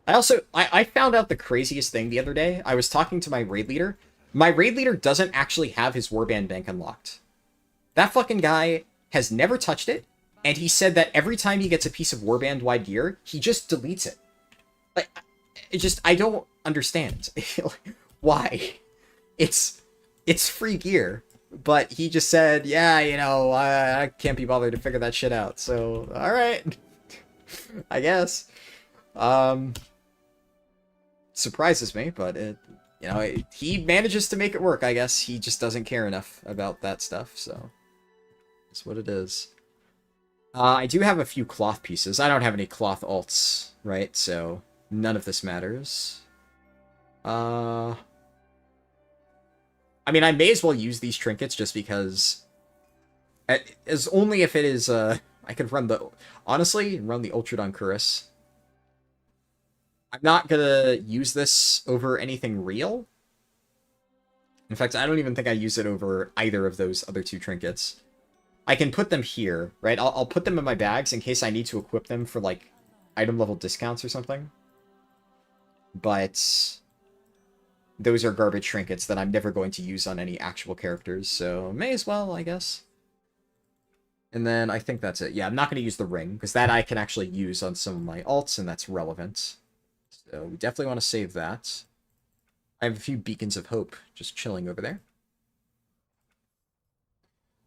I found out the craziest thing the other day. I was talking to my raid leader. My raid leader doesn't actually have his Warband Bank unlocked. That fucking guy has never touched it, and he said that every time he gets a piece of Warband-wide gear, he just deletes it. Like, I don't understand. Why? It's free gear. But he just said, yeah, you know, I can't be bothered to figure that shit out. So, alright. I guess. Surprises me, but you know, he manages to make it work, I guess. He just doesn't care enough about that stuff, so that's what it is. I do have a few cloth pieces. I don't have any cloth alts, right? So none of this matters. I mean, I may as well use these trinkets just because... As only if it is, I could run the... Honestly, run the Ultradon Cuirass. I'm not gonna use this over anything real. In fact, I don't even think I use it over either of those other two trinkets. I can put them here, right? I'll put them in my bags in case I need to equip them for, like, item level discounts or something. But those are garbage trinkets that I'm never going to use on any actual characters, so may as well, I guess. And then I think that's it. Yeah, I'm not going to use the ring, because that I can actually use on some of my alts, and that's relevant. So we definitely want to save that. I have a few beacons of hope just chilling over there.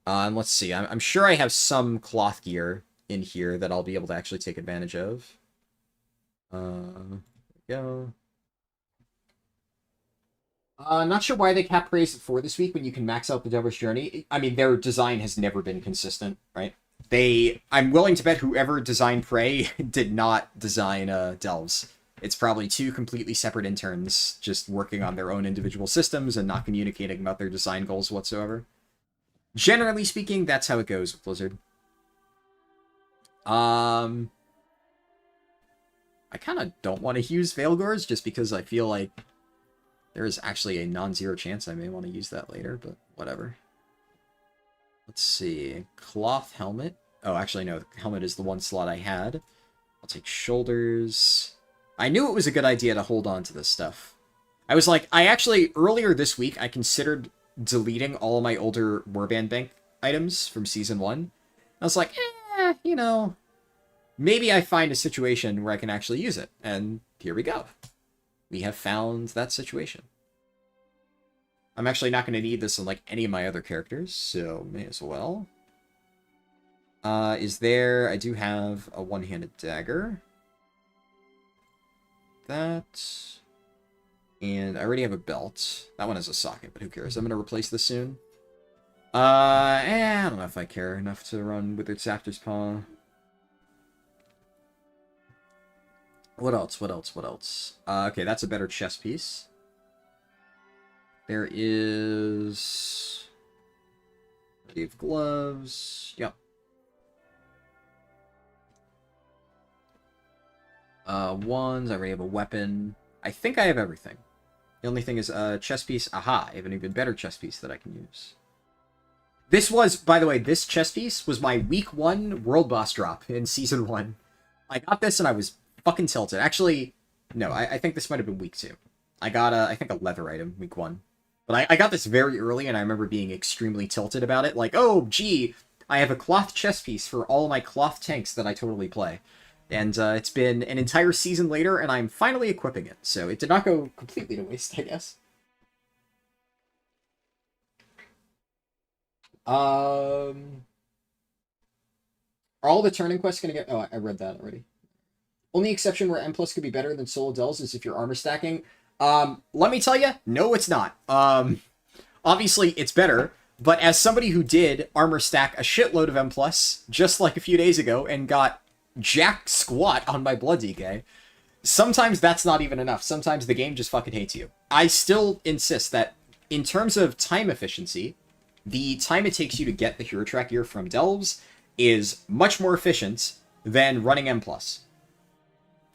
And let's see. I'm sure I have some cloth gear in here that I'll be able to actually take advantage of. There we go. Not sure why they capped praise for this week when you can max out the Devil's Journey. I mean, their design has never been consistent, right? I'm willing to bet whoever designed Prey did not design Delves. It's probably two completely separate interns just working on their own individual systems and not communicating about their design goals whatsoever. Generally speaking, that's how it goes with Blizzard. I kind of don't want to use Veilgors just because I feel like there is actually a non-zero chance I may want to use that later, but whatever. Let's see. Cloth helmet. Oh, actually, no. The helmet is the one slot I had. I'll take shoulders. I knew it was a good idea to hold on to this stuff. I was like, earlier this week, I considered deleting all my older Warband Bank items from Season 1. I was like, you know, maybe I find a situation where I can actually use it. And here we go. We have found that situation. I'm actually not going to need this on, like, any of my other characters, so may as well. I do have a one-handed dagger. That. And I already have a belt. That one has a socket, but who cares? I'm going to replace this soon. I don't know if I care enough to run Withered Saptor's Paw. What else? Okay, that's a better chest piece. There is... Brave gloves. Yep. Wands. I already have a weapon. I think I have everything. The only thing is a chest piece. Aha, I have an even better chest piece that I can use. This was, by the way, this chest piece was my week 1 world boss drop in Season 1. I got this and I was fucking tilted. Actually, no, I think this might have been week 2. I got, I think, a leather item week 1. But I got this very early and I remember being extremely tilted about it. Like, oh, gee, I have a cloth chest piece for all my cloth tanks that I totally play. And it's been an entire season later, and I'm finally equipping it. So it did not go completely to waste, I guess. Are all the turning quests going to get... Oh, I read that already. Only exception where M+ could be better than solo delves is if you're armor stacking. Let me tell you, no, it's not. Obviously, it's better. But as somebody who did armor stack a shitload of M+, just like a few days ago, and got jack squat on my blood DK, sometimes that's not even enough. Sometimes the game just fucking hates you. I still insist that in terms of time efficiency, the time it takes you to get the hero track gear from Delves is much more efficient than running M+.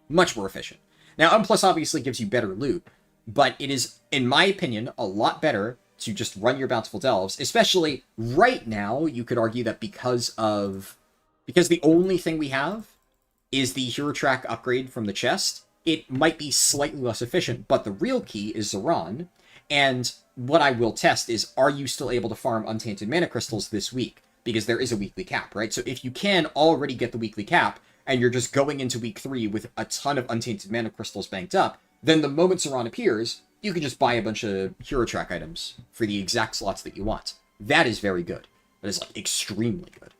Much more efficient. Now, M+ obviously gives you better loot, but it is, in my opinion, a lot better to just run your Bountiful Delves, especially right now. You could argue that because the only thing we have is the hero track upgrade from the chest, it might be slightly less efficient, but the real key is Zoran, and what I will test is, are you still able to farm Untainted Mana Crystals this week? Because there is a weekly cap, right? So if you can already get the weekly cap, and you're just going into week 3 with a ton of Untainted Mana Crystals banked up, then the moment Zoran appears, you can just buy a bunch of hero track items for the exact slots that you want. That is very good. That is, like, extremely good.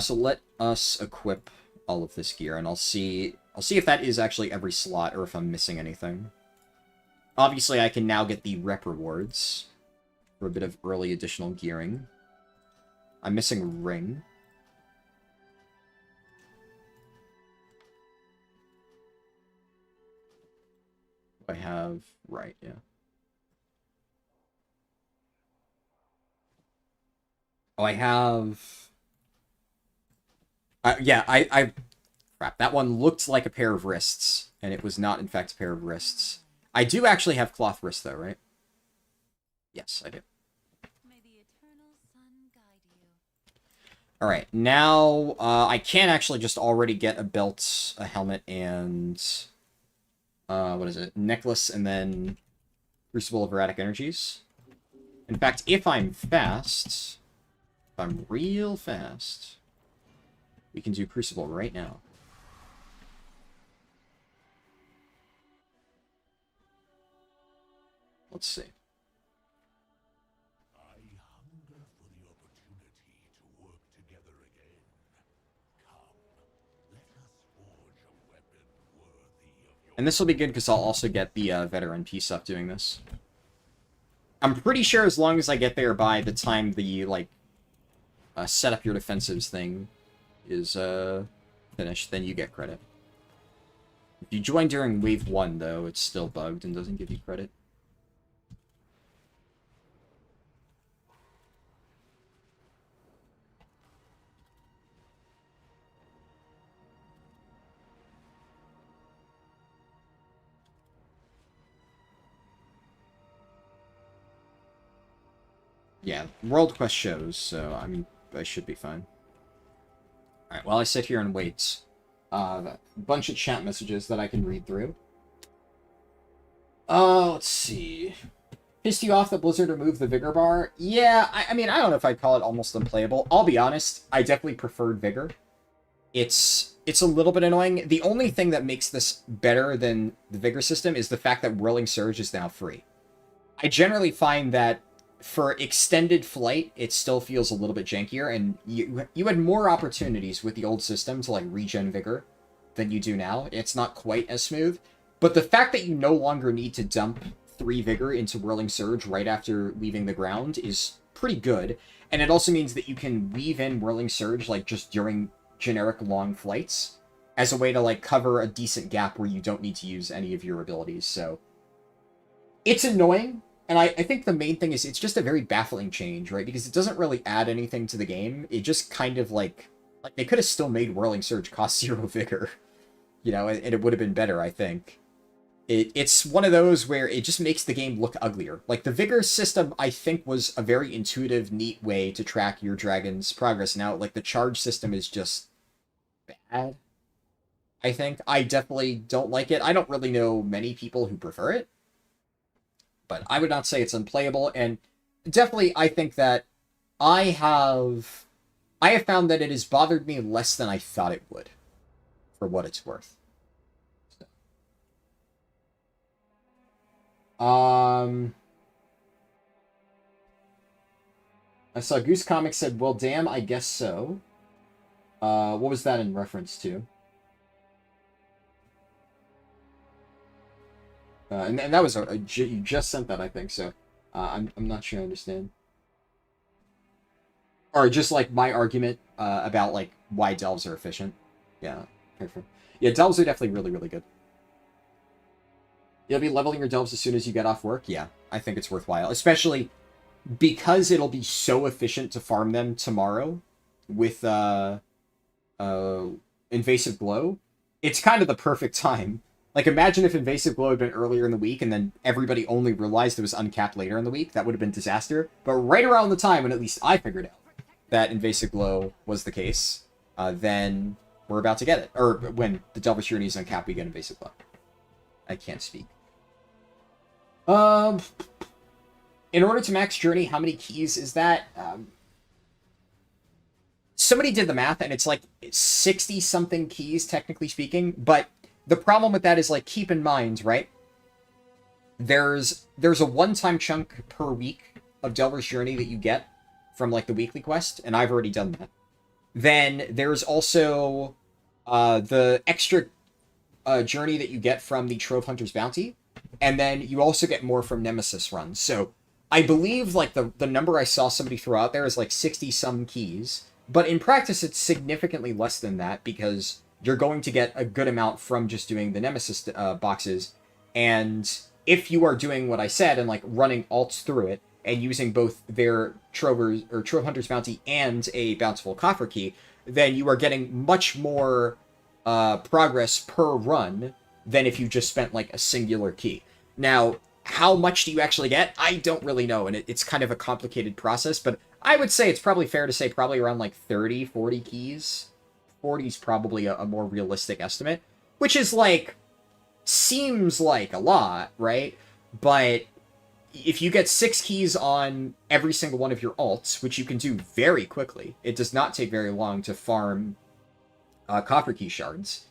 So let us equip all of this gear, and I'll I'll see if that is actually every slot, or if I'm missing anything. Obviously, I can now get the rep rewards for a bit of early additional gearing. I'm missing a ring. I have... right, yeah. Oh, I have... yeah, I... Crap, that one looked like a pair of wrists, and it was not, in fact, a pair of wrists. I do actually have cloth wrists, though, right? Yes, I do. Alright, now I can actually just already get a belt, a helmet, and... what is it? Necklace, and then Crucible of Erratic Energies. In fact, if I'm fast, if I'm real fast, we can do Crucible right now. Let's see. And this will be good because I'll also get the veteran piece up doing this. I'm pretty sure as long as I get there by the time the, like, set up your defensives thing is finished, then you get credit. If you join during Wave 1, though, it's still bugged and doesn't give you credit. Yeah, World Quest shows, so, I mean, I should be fine. Alright, while I sit here and wait, a bunch of chat messages that I can read through. Let's see. Pissed you off that Blizzard removed the Vigor bar? Yeah, I mean, I don't know if I'd call it almost unplayable. I'll be honest, I definitely preferred Vigor. It's a little bit annoying. The only thing that makes this better than the Vigor system is the fact that Whirling Surge is now free. I generally find that for extended flight, it still feels a little bit jankier, and you had more opportunities with the old system to, like, regen Vigor than you do now. It's not quite as smooth, but the fact that you no longer need to dump 3 Vigor into Whirling Surge right after leaving the ground is pretty good, and it also means that you can weave in Whirling Surge, like, just during generic long flights, as a way to, like, cover a decent gap where you don't need to use any of your abilities, so... It's annoying. And I think the main thing is it's just a very baffling change, right? Because it doesn't really add anything to the game. It just kind of, like they could have still made Whirling Surge cost 0 Vigor. You know, and it would have been better, I think. It's one of those where it just makes the game look uglier. Like, the Vigor system, I think, was a very intuitive, neat way to track your dragon's progress. Now, like, the charge system is just bad, I think. I definitely don't like it. I don't really know many people who prefer it. But I would not say it's unplayable, and definitely I think that I have found that it has bothered me less than I thought it would, for what it's worth. So. I saw Goose Comics said, well, damn, I guess so. What was that in reference to? And that was you just sent that, I think, so I'm not sure I understand. Or just, like, my argument about, like, why delves are efficient. Yeah, perfect. Yeah, delves are definitely really, really good. You'll be leveling your delves as soon as you get off work? Yeah, I think it's worthwhile. Especially because it'll be so efficient to farm them tomorrow with Invasive Glow. It's kind of the perfect time. Like, imagine if Invasive Glow had been earlier in the week and then everybody only realized it was uncapped later in the week. That would have been disaster. But right around the time when at least I figured out that Invasive Glow was the case, then we're about to get it. Or when the Delver's Journey is uncapped, we get Invasive Glow. I can't speak. In order to max Journey, how many keys is that? Somebody did the math, and it's like 60-something keys, technically speaking, but the problem with that is, like, keep in mind, right? There's a one-time chunk per week of Delver's Journey that you get from, like, the weekly quest, and I've already done that. Then there's also the extra journey that you get from the Trove Hunter's Bounty, and then you also get more from Nemesis runs. So I believe like the number I saw somebody throw out there is like 60-some keys, but in practice it's significantly less than that because you're going to get a good amount from just doing the Nemesis boxes, and if you are doing what I said and like running alts through it and using both their Trove Hunter's Bounty and a Bountiful Coffer Key, then you are getting much more progress per run than if you just spent like a singular key. Now, how much do you actually get? I don't really know, and it's kind of a complicated process, but I would say it's probably fair to say probably around like 30, 40 keys. 40 is probably a more realistic estimate, which is like, seems like a lot, right? But if you get 6 keys on every single one of your alts, which you can do very quickly, it does not take very long to farm coffer key shards,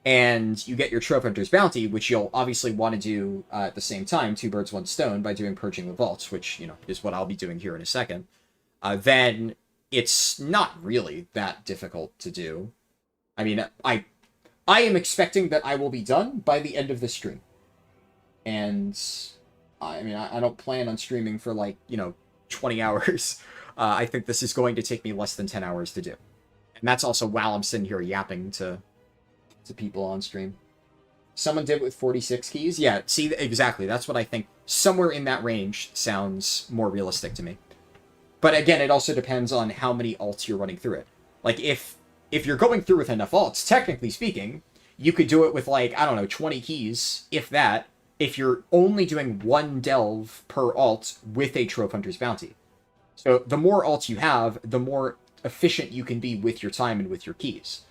and you get your Trove Hunter's Bounty, which you'll obviously want to do at the same time, 2 birds, 1 stone, by doing Purging the Vaults, which, you know, is what I'll be doing here in a second, then it's not really that difficult to do. I mean, I am expecting that I will be done by the end of the stream. And, I mean, I don't plan on streaming for, like, 20 hours. I think this is going to take me less than 10 hours to do. And that's also while I'm sitting here yapping to people on stream. Someone did it with 46 keys? Yeah, see, exactly. That's what I think. Somewhere in that range sounds more realistic to me. But again, it also depends on how many alts you're running through it. Like, if you're going through with enough alts, technically speaking, you could do it with, like, I don't know, 20 keys, if that, if you're only doing 1 delve per alt with a Trove Hunter's Bounty. So the more alts you have, the more efficient you can be with your time and with your keys.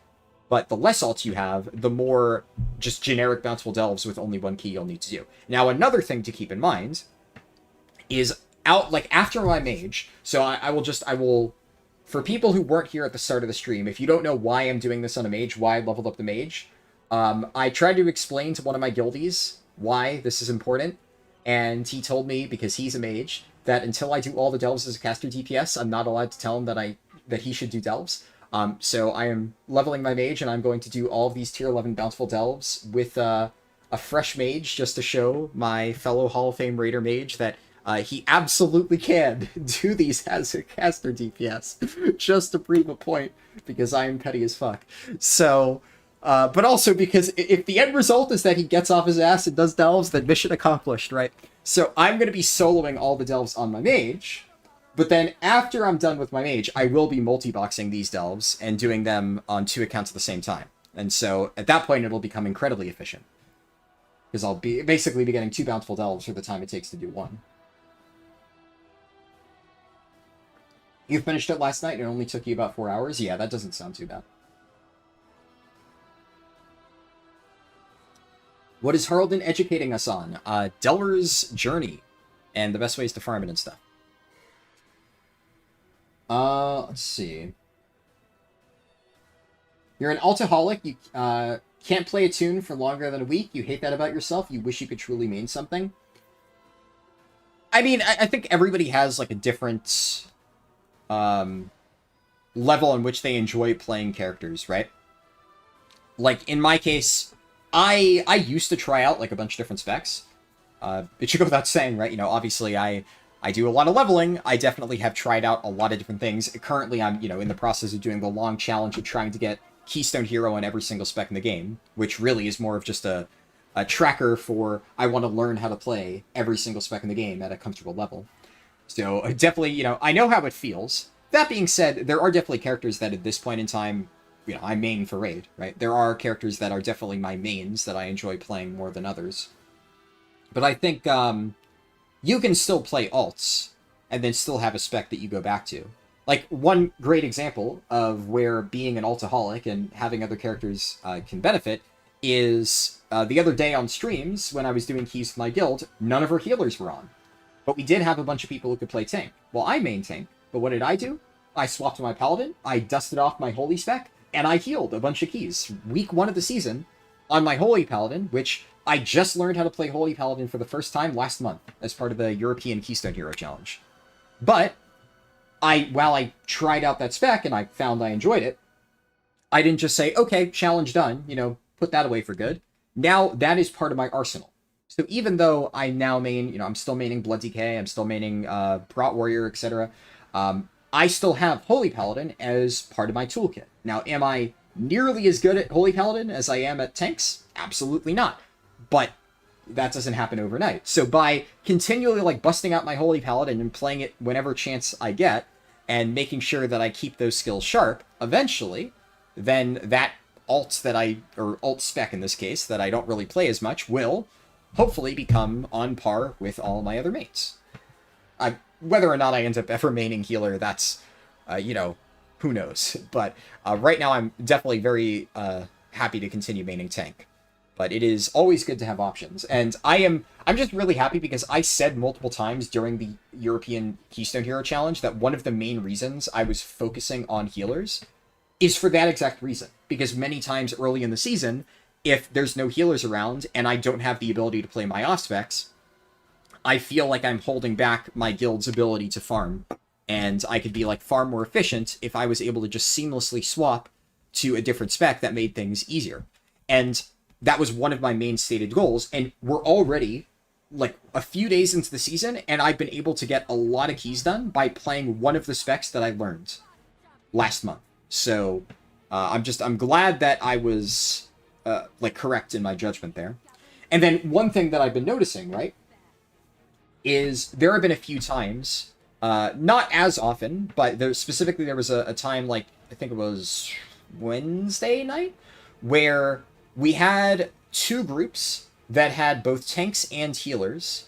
But the less alts you have, the more just generic bountiful delves with only 1 key you'll need to do. Now, another thing to keep in mind is after my mage, so I will, for people who weren't here at the start of the stream, if you don't know why I'm doing this on a mage, why I leveled up the mage, I tried to explain to one of my guildies why this is important, and he told me, because he's a mage, that until I do all the delves as a caster DPS, I'm not allowed to tell him that he should do delves. So I am leveling my mage, and I'm going to do all of these tier 11 bountiful delves with a fresh mage, just to show my fellow Hall of Fame Raider mage that he absolutely can do these as a caster DPS, just to prove a point, because I am petty as fuck. So, but also because if the end result is that he gets off his ass and does delves, then mission accomplished, right? So I'm going to be soloing all the delves on my mage, but then after I'm done with my mage, I will be multi-boxing these delves and doing them on 2 accounts at the same time. And so at that point, it'll become incredibly efficient, because I'll basically be getting 2 bountiful delves for the time it takes to do 1. You finished it last night and it only took you about 4 hours? Yeah, that doesn't sound too bad. What is Harldan educating us on? Delver's Journey, and the best ways to farm it and stuff. Let's see. You're an altaholic. You can't play a tune for longer than a week. You hate that about yourself. You wish you could truly mean something. I mean, I think everybody has, like, a different level in which they enjoy playing characters, right? Like, in my case, I used to try out, like, a bunch of different specs. It should go without saying, right? You know, obviously, I do a lot of leveling. I definitely have tried out a lot of different things. Currently, I'm, in the process of doing the long challenge of trying to get Keystone Hero on every single spec in the game, which really is more of just a tracker for, I want to learn how to play every single spec in the game at a comfortable level. So, definitely, I know how it feels. That being said, there are definitely characters that at this point in time, I main for raid, right? There are characters that are definitely my mains that I enjoy playing more than others. But I think, you can still play alts, and then still have a spec that you go back to. Like, one great example of where being an altaholic and having other characters can benefit is the other day on streams, when I was doing keys with my guild, none of our healers were on. But we did have a bunch of people who could play tank. Well, I main tank, but what did I do? I swapped to my paladin, I dusted off my holy spec, and I healed a bunch of keys. Week 1 of the season, on my holy paladin, which I just learned how to play holy paladin for the first time last month as part of the European Keystone Hero Challenge. But while I tried out that spec and I found I enjoyed it, I didn't just say, okay, challenge done, put that away for good. Now that is part of my arsenal. So even though I now main, I'm still maining Blood DK, I'm still maining Brat Warrior, etc. I still have Holy Paladin as part of my toolkit. Now, am I nearly as good at Holy Paladin as I am at tanks? Absolutely not. But that doesn't happen overnight. So by continually like busting out my Holy Paladin and playing it whenever chance I get, and making sure that I keep those skills sharp, eventually, then that alt spec in this case, that I don't really play as much, will hopefully become on par with all my other mates. Whether or not I end up ever maining healer, that's, who knows. But right now I'm definitely very happy to continue maining tank. But it is always good to have options. And I'm just really happy because I said multiple times during the European Keystone Hero Challenge that one of the main reasons I was focusing on healers is for that exact reason. Because many times early in the season, if there's no healers around and I don't have the ability to play my off specs, I feel like I'm holding back my guild's ability to farm. And I could be like far more efficient if I was able to just seamlessly swap to a different spec that made things easier. And that was one of my main stated goals, and we're already like a few days into the season, and I've been able to get a lot of keys done by playing one of the specs that I learned last month. So I'm glad that I was correct in my judgment there. And then one thing that I've been noticing, right, is there have been a few times, not as often, but there was a time, like I think it was Wednesday night, where we had two groups that had both tanks and healers,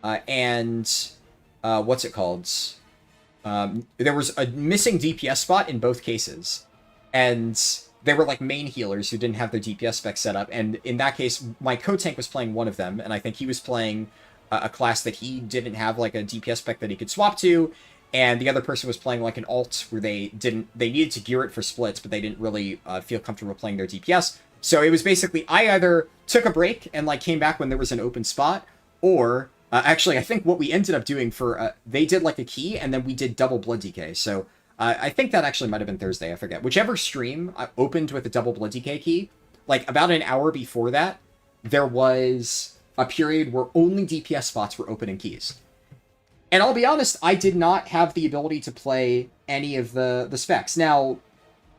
and what's it called? There was a missing DPS spot in both cases, and they were like main healers who didn't have their DPS spec set up, and in that case, my co-tank was playing one of them, and I think he was playing a class that he didn't have like a DPS spec that he could swap to, and the other person was playing like an alt where they needed to gear it for splits, but they didn't really feel comfortable playing their DPS. So it was basically, I either took a break and like came back when there was an open spot, or actually I think what we ended up doing for, they did like a key and then we did double blood DK. So I think that actually might've been Thursday, I forget. Whichever stream I opened with a double blood DK key, like about an hour before that, there was a period where only DPS spots were open in keys. And I'll be honest, I did not have the ability to play any of the specs. Now,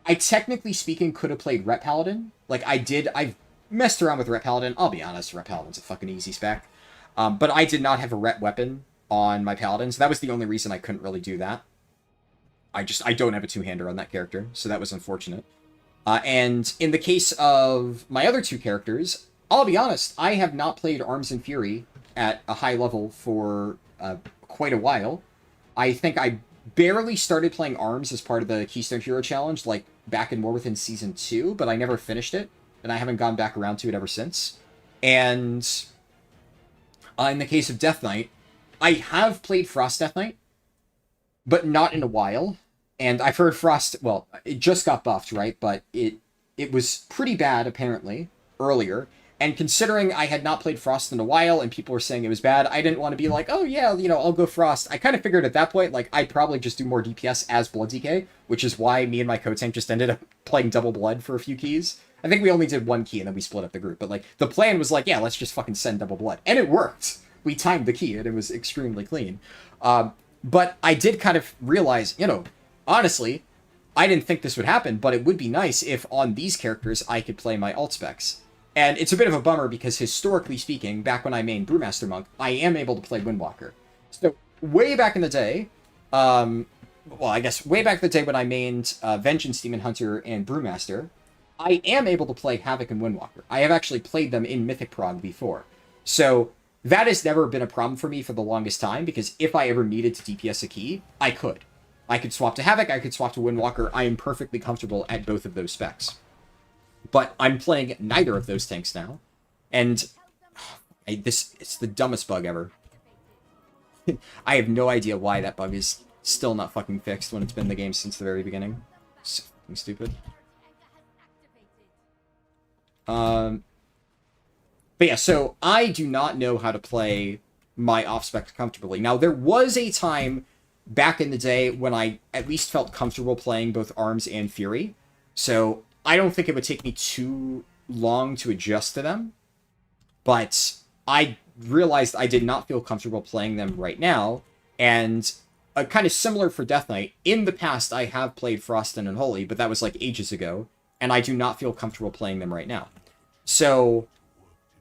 I technically speaking could have played Ret Paladin. Like I've messed around with Ret Paladin. I'll be honest, Ret Paladin's a fucking easy spec. But I did not have a Ret weapon on my Paladin, so that was the only reason I couldn't really do that. I don't have a two-hander on that character, so that was unfortunate. And in the case of my other two characters, I'll be honest, I have not played Arms and Fury at a high level for quite a while. I think I barely started playing Arms as part of the Keystone Hero Challenge, like back in more within Season 2, but I never finished it, and I haven't gone back around to it ever since. And in the case of Death Knight, I have played Frost Death Knight, but not in a while. And I've heard Frost, well, it just got buffed, right? But it was pretty bad, apparently, earlier. And considering I had not played Frost in a while and people were saying it was bad, I didn't want to be like, oh yeah, I'll go Frost. I kind of figured at that point, like, I'd probably just do more DPS as Blood DK, which is why me and my co-tank just ended up playing double blood for a few keys. I think we only did one key and then we split up the group. But, like, the plan was like, yeah, let's just fucking send double blood. And it worked. We timed the key and it was extremely clean. But I did kind of realize, honestly, I didn't think this would happen, but it would be nice if on these characters I could play my alt specs. And it's a bit of a bummer because historically speaking, back when I mained Brewmaster Monk, I am able to play Windwalker. So way back in the day, way back in the day when I mained Vengeance Demon Hunter and Brewmaster, I am able to play Havoc and Windwalker. I have actually played them in Mythic Prog before. So that has never been a problem for me for the longest time, because if I ever needed to DPS a key, I could. I could swap to Havoc, I could swap to Windwalker. I am perfectly comfortable at both of those specs. But I'm playing neither of those tanks now. And it's the dumbest bug ever. I have no idea why that bug is still not fucking fixed when it's been in the game since the very beginning. So fucking stupid. But yeah, so I do not know how to play my off-spec comfortably. Now, there was a time back in the day when I at least felt comfortable playing both Arms and Fury. So I don't think it would take me too long to adjust to them. but I realized I did not feel comfortable playing them right now, and kind of similar for Death Knight, in the past I have played Frost and Unholy, but that was like ages ago, and I do not feel comfortable playing them right now. So,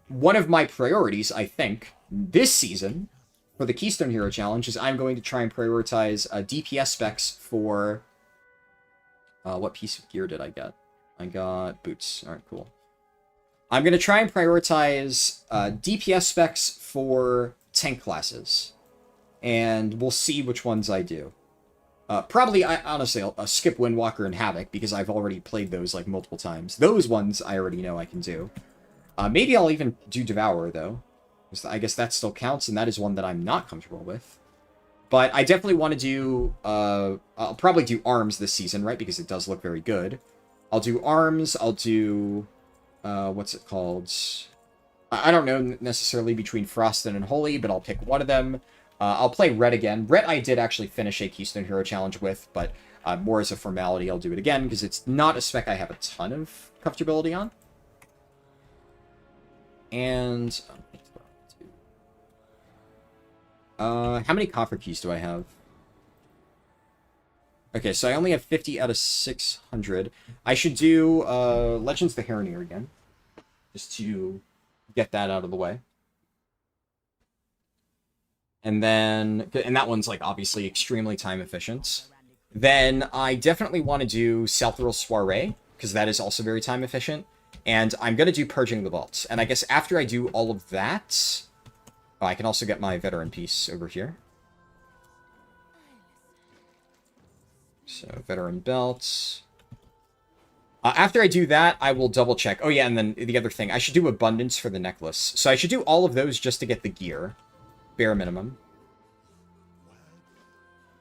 one of my priorities, I think, this season, for the Keystone Hero Challenge, is I'm going to try and prioritize DPS specs for... what piece of gear did I get? I got boots. Alright, cool. I'm going to try and prioritize DPS specs for tank classes. And we'll see which ones I do. Probably, honestly, I'll skip Windwalker and Havoc, because I've already played those, like, multiple times. Those ones I already know I can do. Maybe I'll even do Devourer, though. I guess that still counts, and that is one that I'm not comfortable with. But I definitely want to do... I'll probably do Arms this season, right? Because it does look very good. I'll do Arms, I'll do... what's it called? I don't know necessarily between Frost and Unholy, but I'll pick one of them. I'll play Red again. Red I did actually finish a Keystone Hero Challenge with, but more as a formality, I'll do it again, because it's not a spec I have a ton of comfortability on. And... how many coffer keys do I have? Okay, so I only have 50 out of 600. I should do Legends the Heronir again, just to get that out of the way. And then, and that one's, like, obviously extremely time efficient. Then I definitely want to do Salthoril Soiree, because that is also very time efficient. And I'm going to do Purging the Vaults. And I guess after I do all of that... Oh, I can also get my Veteran piece over here. So, Veteran Belts. After I do that, I will double check. Oh yeah, and then the other thing. I should do Abundance for the necklace. So I should do all of those just to get the gear. Bare minimum.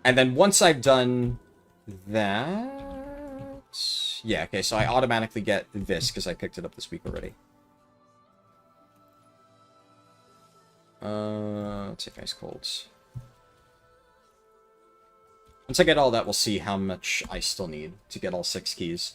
And then once I've done that... Yeah, okay, so I automatically get this because I picked it up this week already. Let's take Ice Colds. Once I get all that, we'll see how much I still need to get all 6 keys.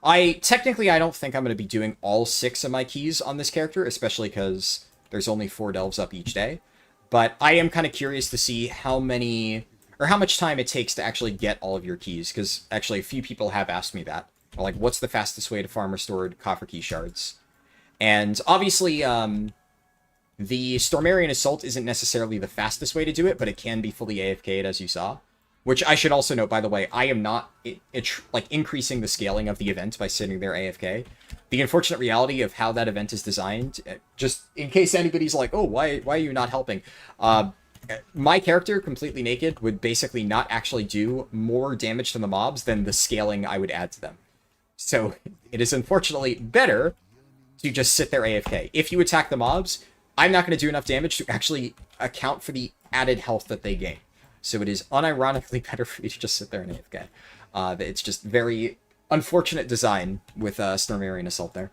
Technically, I don't think I'm going to be doing all 6 of my keys on this character, especially because there's only 4 delves up each day. But I am kind of curious to see how many, or how much time it takes to actually get all of your keys, because actually a few people have asked me that. Like, what's the fastest way to farm restored coffer key shards? And obviously, the Stormarian Assault isn't necessarily the fastest way to do it, but it can be fully AFK'd, as you saw. Which I should also note, by the way, I am not like increasing the scaling of the event by sitting there AFK. The unfortunate reality of how that event is designed, just in case anybody's like, oh, why are you not helping? My character, completely naked, would basically not actually do more damage to the mobs than the scaling I would add to them. So it is unfortunately better to just sit there AFK. If you attack the mobs, I'm not going to do enough damage to actually account for the added health that they gain. So it is unironically better for you to just sit there and AFK. It's just very unfortunate design with Stormarian Assault there.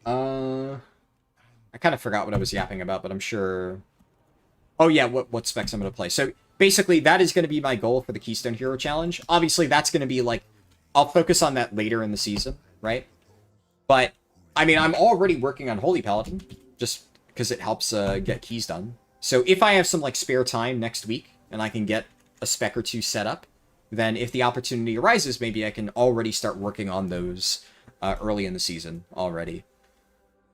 I kind of forgot what I was yapping about, but I'm sure... Oh yeah, what specs I'm going to play. So basically, that is going to be my goal for the Keystone Hero Challenge. Obviously, that's going to be like... I'll focus on that later in the season, right? But... I mean, I'm already working on Holy Paladin, just because it helps get keys done. So if I have some, like, spare time next week, and I can get a spec or 2 set up, then if the opportunity arises, maybe I can already start working on those early in the season already.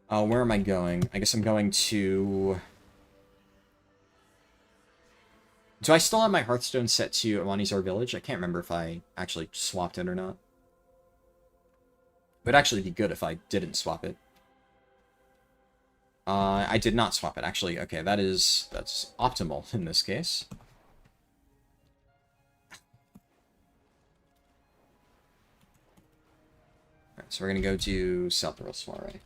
Where am I going? I guess I'm going to... Do I still have my Hearthstone set to Amanizar Village? I can't remember if I actually swapped it or not. It would actually be good if I didn't swap it. I did not swap it, actually. Okay, that's optimal in this case. Alright, so we're gonna go to Salthoril Soiree.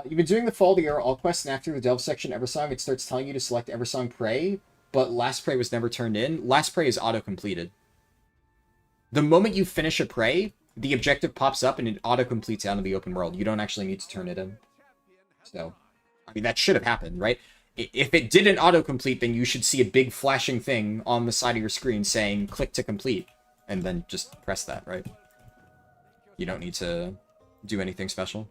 You've been doing the Fall of the Air all quests, and after the Delve section Eversong, it starts telling you to select Eversong Prey, but Last Prey was never turned in. Last Prey is auto-completed. The moment you finish a prey, the objective pops up and it auto-completes out of the open world. You don't actually need to turn it in. So, I mean, that should have happened, right? if it didn't autocomplete, then you should see a big flashing thing on the side of your screen saying click to complete, and then just press that, right? You don't need to do anything special.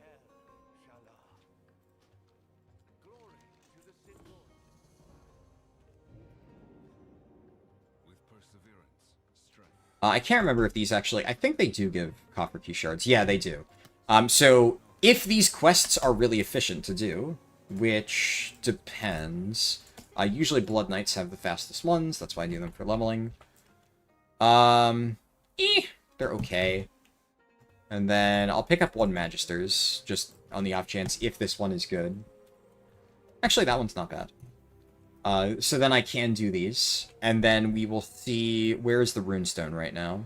I can't remember if these actually... I think they do give copper key shards. Yeah, they do. So if these quests are really efficient to do, which depends... usually Blood Knights have the fastest ones. That's why I do them for leveling. They're okay. And then I'll pick up one Magisters, just on the off chance if this one is good. Actually, that one's not bad. So then I can do these, and then we will see... Where is the Runestone right now?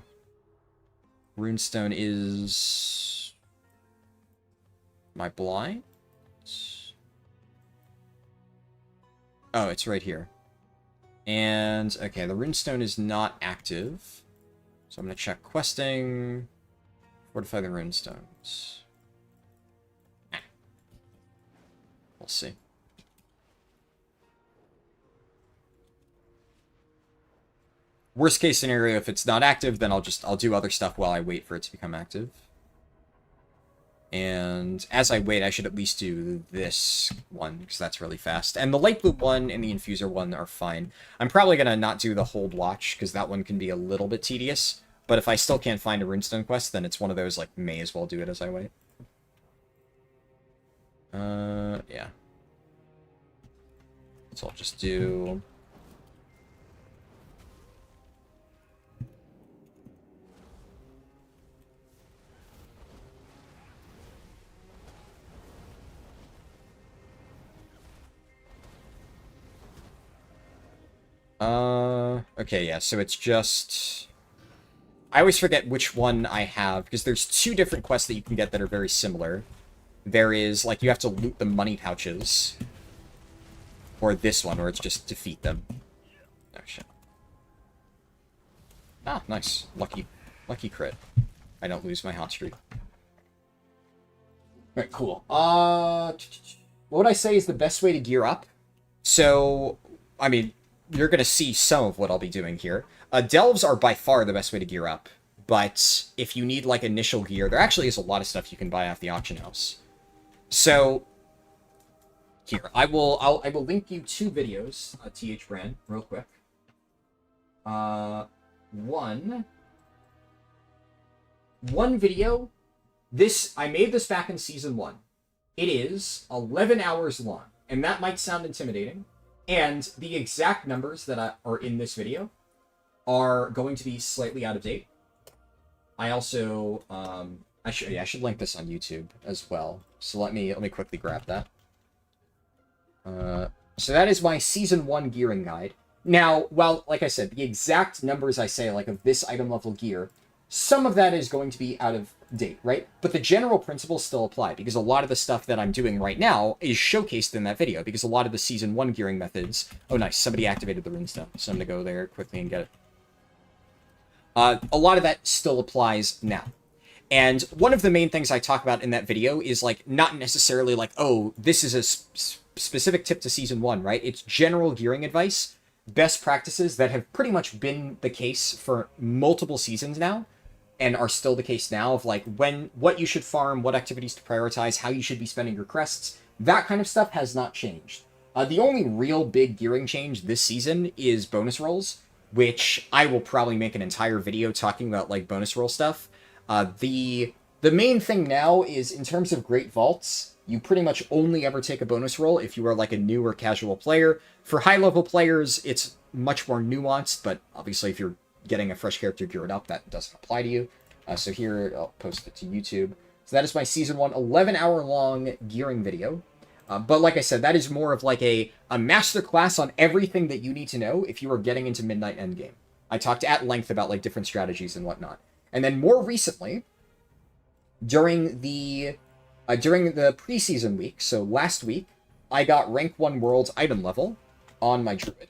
Runestone is... My blind? Oh, it's right here. And, okay, the Runestone is not active. So I'm going to check questing. Fortify the Runestones. We'll see. Worst case scenario, if it's not active, then I'll do other stuff while I wait for it to become active. And as I wait, I should at least do this one, because that's really fast. And the light blue one and the infuser one are fine. I'm probably going to not do the hold watch, because that one can be a little bit tedious. But if I still can't find a runestone quest, then it's one of those, like, may as well do it as I wait. Yeah. So I'll just do... Okay, yeah, so it's just... I always forget which one I have, because there's two different quests that you can get that are very similar. There is, like, you have to loot the money pouches. Or this one, where it's just defeat them. Oh, shit. Ah, nice. Lucky crit. I don't lose my hot streak. Alright, cool. What would I say is the best way to gear up? So, I mean... You're going to see some of what I'll be doing here. Delves are by far the best way to gear up, but if you need, like, initial gear, there actually is a lot of stuff you can buy off the auction house. So, here, I will link you two videos, TH Brand, real quick. One video, I made this back in Season 1. It is 11 hours long, and that might sound intimidating. And the exact numbers that are in this video are going to be slightly out of date. I also, I should link this on YouTube as well. So let me quickly grab that. So that is my Season 1 gearing guide. Now, well, like I said, the exact numbers I say, like, of this item level gear, some of that is going to be out of date, right? But the general principles still apply, because a lot of the stuff that I'm doing right now is showcased in that video, because a lot of the Season 1 gearing methods... Oh, nice. Somebody activated the runestone, so I'm going to go there quickly and get it. A lot of that still applies now. And one of the main things I talk about in that video is, like, not necessarily like, oh, this is a specific tip to Season 1, right? It's general gearing advice, best practices that have pretty much been the case for multiple seasons now, and are still the case now, of like what you should farm, what activities to prioritize, how you should be spending your crests. That kind of stuff has not changed. The only real big gearing change this season is bonus rolls, which I will probably make an entire video talking about, like, bonus roll stuff. The main thing now is, in terms of Great Vaults, you pretty much only ever take a bonus roll if you are, like, a new or casual player. For high-level players, it's much more nuanced, but obviously if you're getting a fresh character geared up, that doesn't apply to you. So here, I'll post it to YouTube. So that is my Season 1 11-hour-long gearing video. But like I said, that is more of like a masterclass on everything that you need to know if you are getting into Midnight Endgame. I talked at length about, like, different strategies and whatnot. And then more recently, during the preseason week, so last week, I got rank 1 world item level on my druid.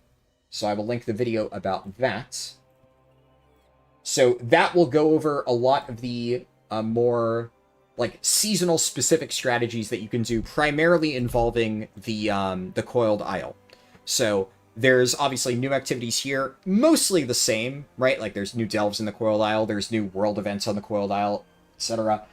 So I will link the video about that. So that will go over a lot of the more like seasonal specific strategies that you can do, primarily involving the coiled isle. So there's obviously new activities here, mostly the same, right? Like there's new delves in the coiled isle, there's new world events on the coiled isle, etc.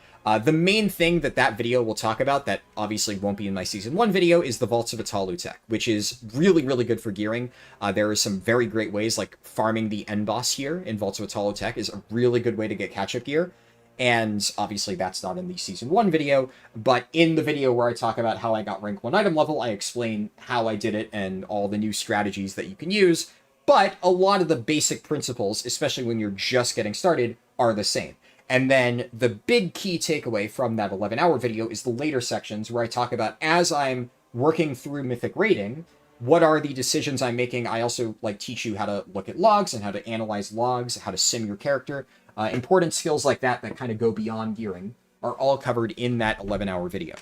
The main thing that video will talk about, that obviously won't be in my Season 1 video, is the Vaults of Atalu tech, which is really, really good for gearing. There are some very great ways, like farming the end boss here in Vaults of Atalu tech is a really good way to get catch-up gear. And obviously that's not in the Season 1 video, but in the video where I talk about how I got rank 1 item level, I explain how I did it and all the new strategies that you can use. But a lot of the basic principles, especially when you're just getting started, are the same. And then the big key takeaway from that 11-hour video is the later sections where I talk about, as I'm working through Mythic raiding, what are the decisions I'm making. I also like teach you how to look at logs and how to analyze logs, how to sim your character. Important skills like that kind of go beyond gearing are all covered in that 11-hour video.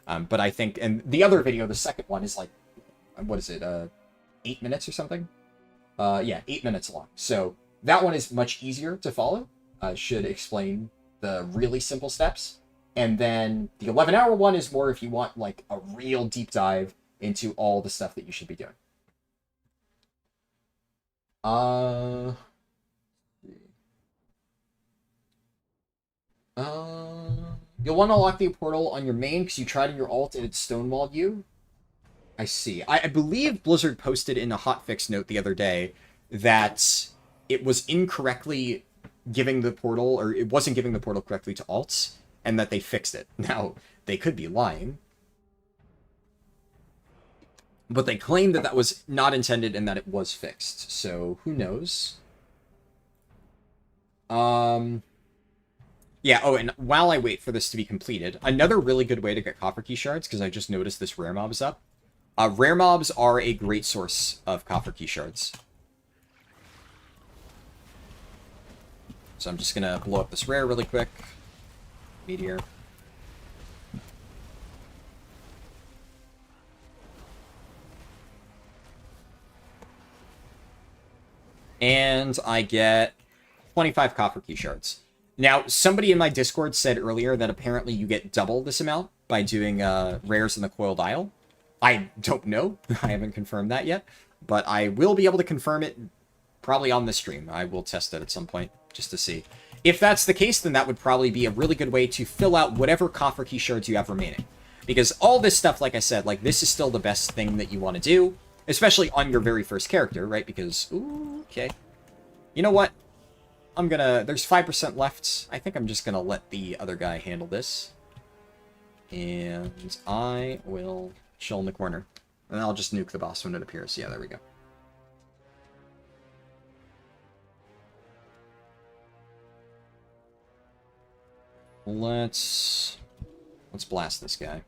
But I think, and the other video, the second one, is like, what is it, 8 minutes or something? Yeah, 8 minutes long. So that one is much easier to follow. Should explain the really simple steps. And then the 11-hour one is more if you want like a real deep dive into all the stuff that you should be doing. You'll want to lock the portal on your main because you tried your ult and it stonewalled you. I see. I believe Blizzard posted in a hotfix note the other day that it was incorrectly giving the portal, or it wasn't giving the portal correctly to alts, and that they fixed it. Now, they could be lying, but they claimed that that was not intended and that it was fixed. So, who knows? Yeah, oh, and while I wait for this to be completed, another really good way to get copper key shards, because I just noticed this rare mob is up. Rare mobs are a great source of copper key shards. So I'm just gonna blow up this rare really quick. Meteor. And I get 25 copper key shards. Now, somebody in my Discord said earlier that apparently you get double this amount by doing rares in the Coiled Isle. I don't know. I haven't confirmed that yet. But I will be able to confirm it probably on the stream. I will test it at some point just to see. If that's the case, then that would probably be a really good way to fill out whatever copper key shards you have remaining. Because all this stuff, like I said, like this is still the best thing that you want to do. Especially on your very first character, right? Because, ooh, okay. You know what? I'm gonna... There's 5% left. I think I'm just gonna let the other guy handle this. And I will chill in the corner. And I'll just nuke the boss when it appears. Yeah, there we go. Let's blast this guy.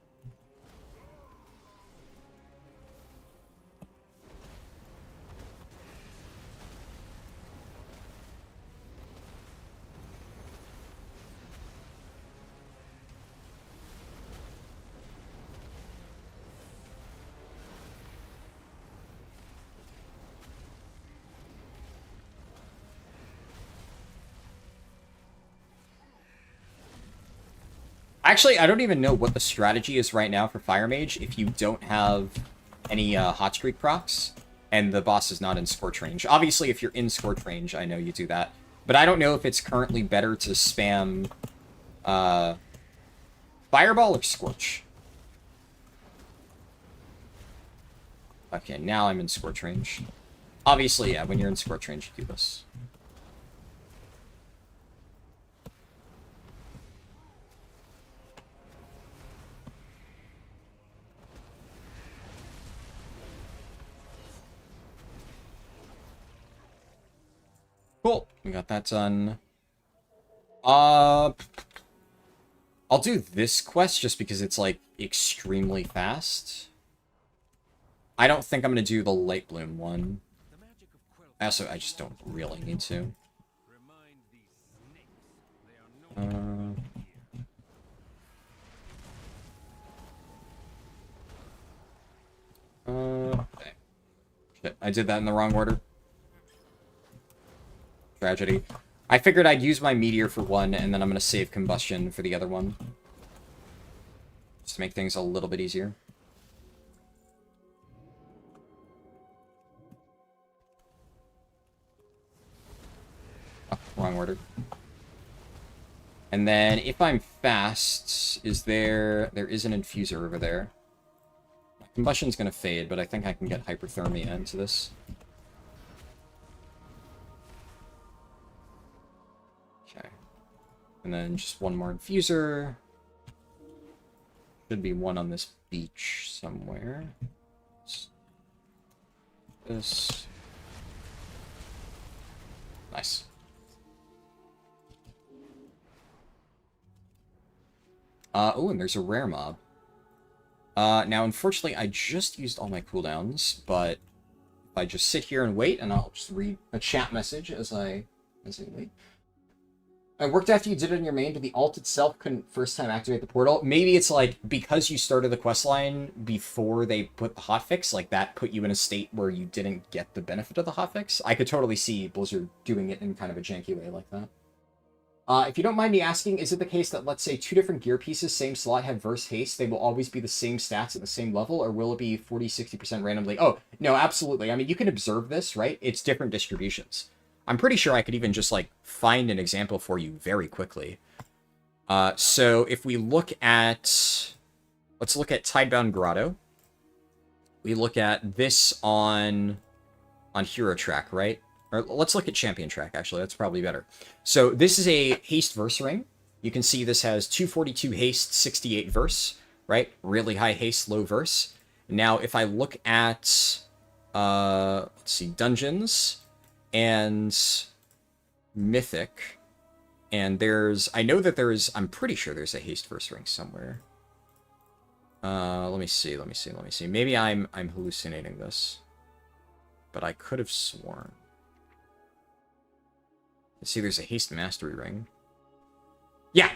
Actually, I don't even know what the strategy is right now for Fire Mage if you don't have any Hot Streak procs and the boss is not in Scorch range. Obviously, if you're in Scorch range, I know you do that. But I don't know if it's currently better to spam Fireball or Scorch. Okay, now I'm in Scorch range. Obviously, yeah, when you're in Scorch range, you do this. Cool, we got that done. I'll do this quest just because it's, like, extremely fast. I don't think I'm gonna do the Light Bloom one. I just don't really need to. Okay. Shit, I did that in the wrong order. Tragedy. I figured I'd use my meteor for one, and then I'm gonna save combustion for the other one. just to make things a little bit easier. Oh, wrong order. And then if I'm fast, there is an infuser over there. My combustion's gonna fade, but I think I can get hyperthermia into this. Okay. And then just one more infuser. Should be one on this beach somewhere. This. Nice. Oh, and there's a rare mob. Now, unfortunately, I just used all my cooldowns, but if I just sit here and wait, and I'll just read a chat message as I wait. I worked after you did it in your main, but the alt itself couldn't first time activate the portal. Maybe it's like, because you started the questline before they put the hotfix, like that put you in a state where you didn't get the benefit of the hotfix. I could totally see Blizzard doing it in kind of a janky way like that. If you don't mind me asking, is it the case that, let's say, two different gear pieces, same slot, have verse haste, they will always be the same stats at the same level, or will it be 40-60% randomly? Oh, no, absolutely. I mean, you can observe this, right? It's different distributions. I'm pretty sure I could even just, like, find an example for you very quickly. So if we look at... Let's look at Tidebound Grotto. We look at this on Hero Track, right? Or let's look at Champion Track, actually. That's probably better. So this is a haste verse ring. You can see this has 242 haste, 68 verse, right? Really high haste, low verse. Now, if I look at, let's see, dungeons and mythic, and I know that I'm pretty sure there's a haste verse ring somewhere. Let me see. Maybe I'm hallucinating this, but I could have sworn. Let's see, there's a haste mastery ring. Yeah,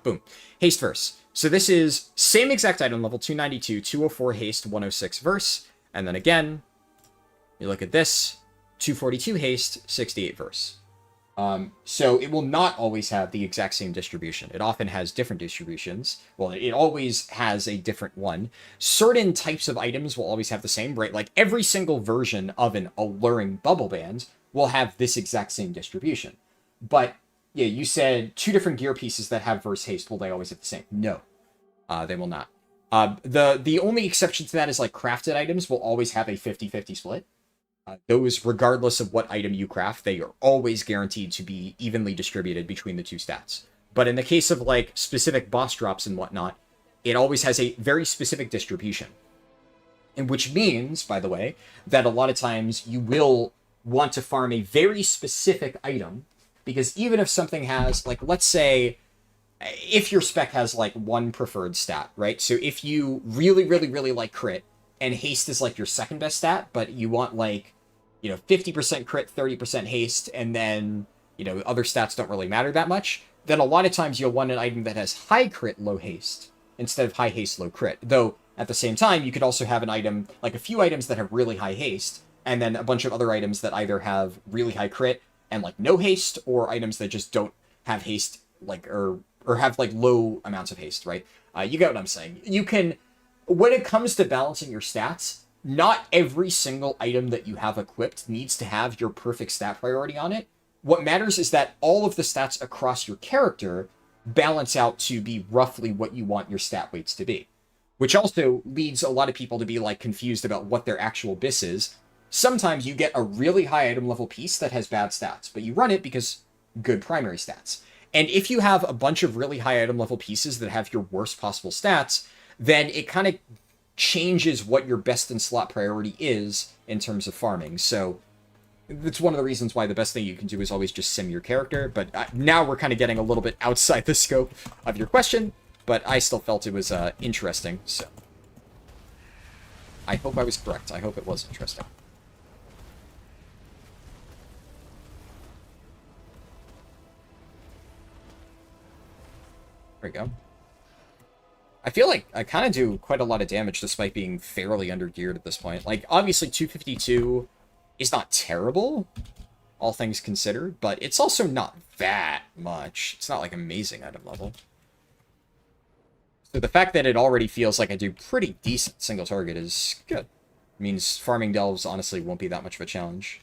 boom. Haste verse. So this is same exact item level, 292, 204 haste, 106 verse. And then again, you look at this, 242 haste, 68 verse. So it will not always have the exact same distribution. It often has different distributions. Well, it always has a different one. Certain types of items will always have the same, right? Like every single version of an alluring bubble band will have this exact same distribution. But, yeah, you said two different gear pieces that have verse haste, will they always have the same? No, they will not. The only exception to that is, like, crafted items will always have a 50-50 split. Those, regardless of what item you craft, they are always guaranteed to be evenly distributed between the two stats. But in the case of, like, specific boss drops and whatnot, it always has a very specific distribution. And which means, by the way, that a lot of times you will want to farm a very specific item, because even if something has, like, let's say, if your spec has, like, one preferred stat, right? So if you really, really, really like crit, and haste is, like, your second best stat, but you want, like, 50% crit, 30% haste, and then, other stats don't really matter that much, then a lot of times you'll want an item that has high crit, low haste, instead of high haste, low crit. Though, at the same time, you could also have an item, like a few items that have really high haste, and then a bunch of other items that either have really high crit and like no haste, or items that just don't have haste, like, or have like low amounts of haste, right? You get what I'm saying. You can, when it comes to balancing your stats, not every single item that you have equipped needs to have your perfect stat priority on it. What matters is that all of the stats across your character balance out to be roughly what you want your stat weights to be. Which also leads a lot of people to be, like, confused about what their actual BIS is. Sometimes you get a really high item level piece that has bad stats, but you run it because good primary stats. And if you have a bunch of really high item level pieces that have your worst possible stats, then it kind of changes what your best in slot priority is in terms of farming. So that's one of the reasons why the best thing you can do is always just sim your character. But now we're kind of getting a little bit outside the scope of your question, but I still felt it was interesting. So I hope I was correct. I hope it was interesting. There we go. I feel like I kind of do quite a lot of damage despite being fairly under-geared at this point. Like, obviously 252 is not terrible, all things considered, but it's also not that much. It's not, like, amazing item level. So the fact that it already feels like I do pretty decent single target is good. It means farming delves honestly won't be that much of a challenge.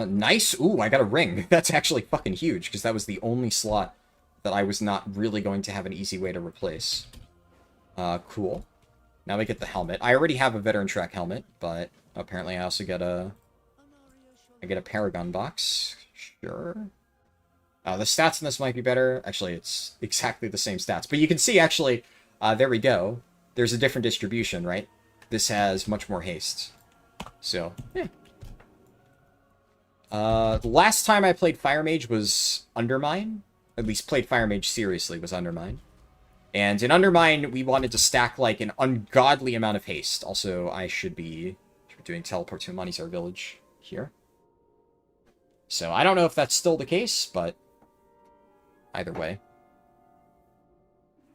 Nice. Ooh, I got a ring. That's actually fucking huge, because that was the only slot that I was not really going to have an easy way to replace. Cool. Now we get the helmet. I already have a veteran track helmet, but apparently I also get a... I get a Paragon box. Sure. The stats in this might be better. Actually, it's exactly the same stats. But you can see, actually, there we go. There's a different distribution, right? This has much more haste. So, yeah. The last time I played Fire Mage was Undermine. At least played Fire Mage seriously was Undermine. And in Undermine, we wanted to stack, like, an ungodly amount of haste. Also, I should be doing teleport to Amanizar village here. So, I don't know if that's still the case, but either way.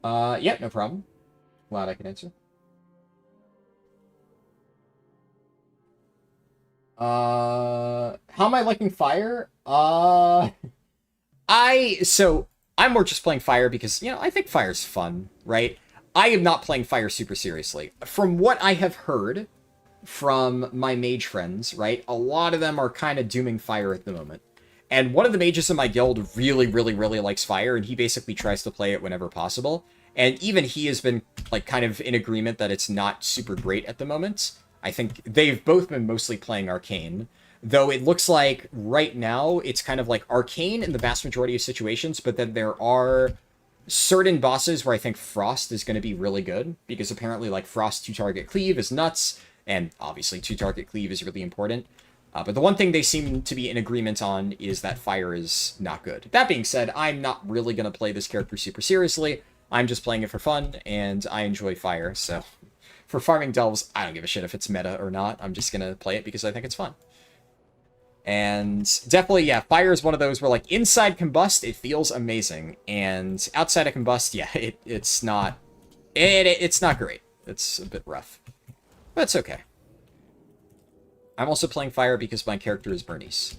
Yeah, no problem. Glad I can answer. How am I liking Fire? I'm more just playing Fire because, you know, I think Fire's fun, right? I am not playing Fire super seriously. From what I have heard from my mage friends, right, a lot of them are kind of dooming Fire at the moment. And one of the mages in my guild really, really, really likes Fire, and he basically tries to play it whenever possible. And even he has been, like, kind of in agreement that it's not super great at the moment. I think they've both been mostly playing Arcane. Though it looks like right now it's kind of like Arcane in the vast majority of situations, but then there are certain bosses where I think Frost is going to be really good, because apparently like Frost 2-target cleave is nuts, and obviously 2-target cleave is really important. But the one thing they seem to be in agreement on is that Fire is not good. That being said, I'm not really going to play this character super seriously. I'm just playing it for fun, and I enjoy Fire, so for farming delves, I don't give a shit if it's meta or not. I'm just going to play it because I think it's fun. And definitely, yeah, Fire is one of those where, like, inside Combust, it feels amazing. And outside of Combust, yeah, it's not... It's not great. It's a bit rough. But it's okay. I'm also playing Fire because my character is Bernice.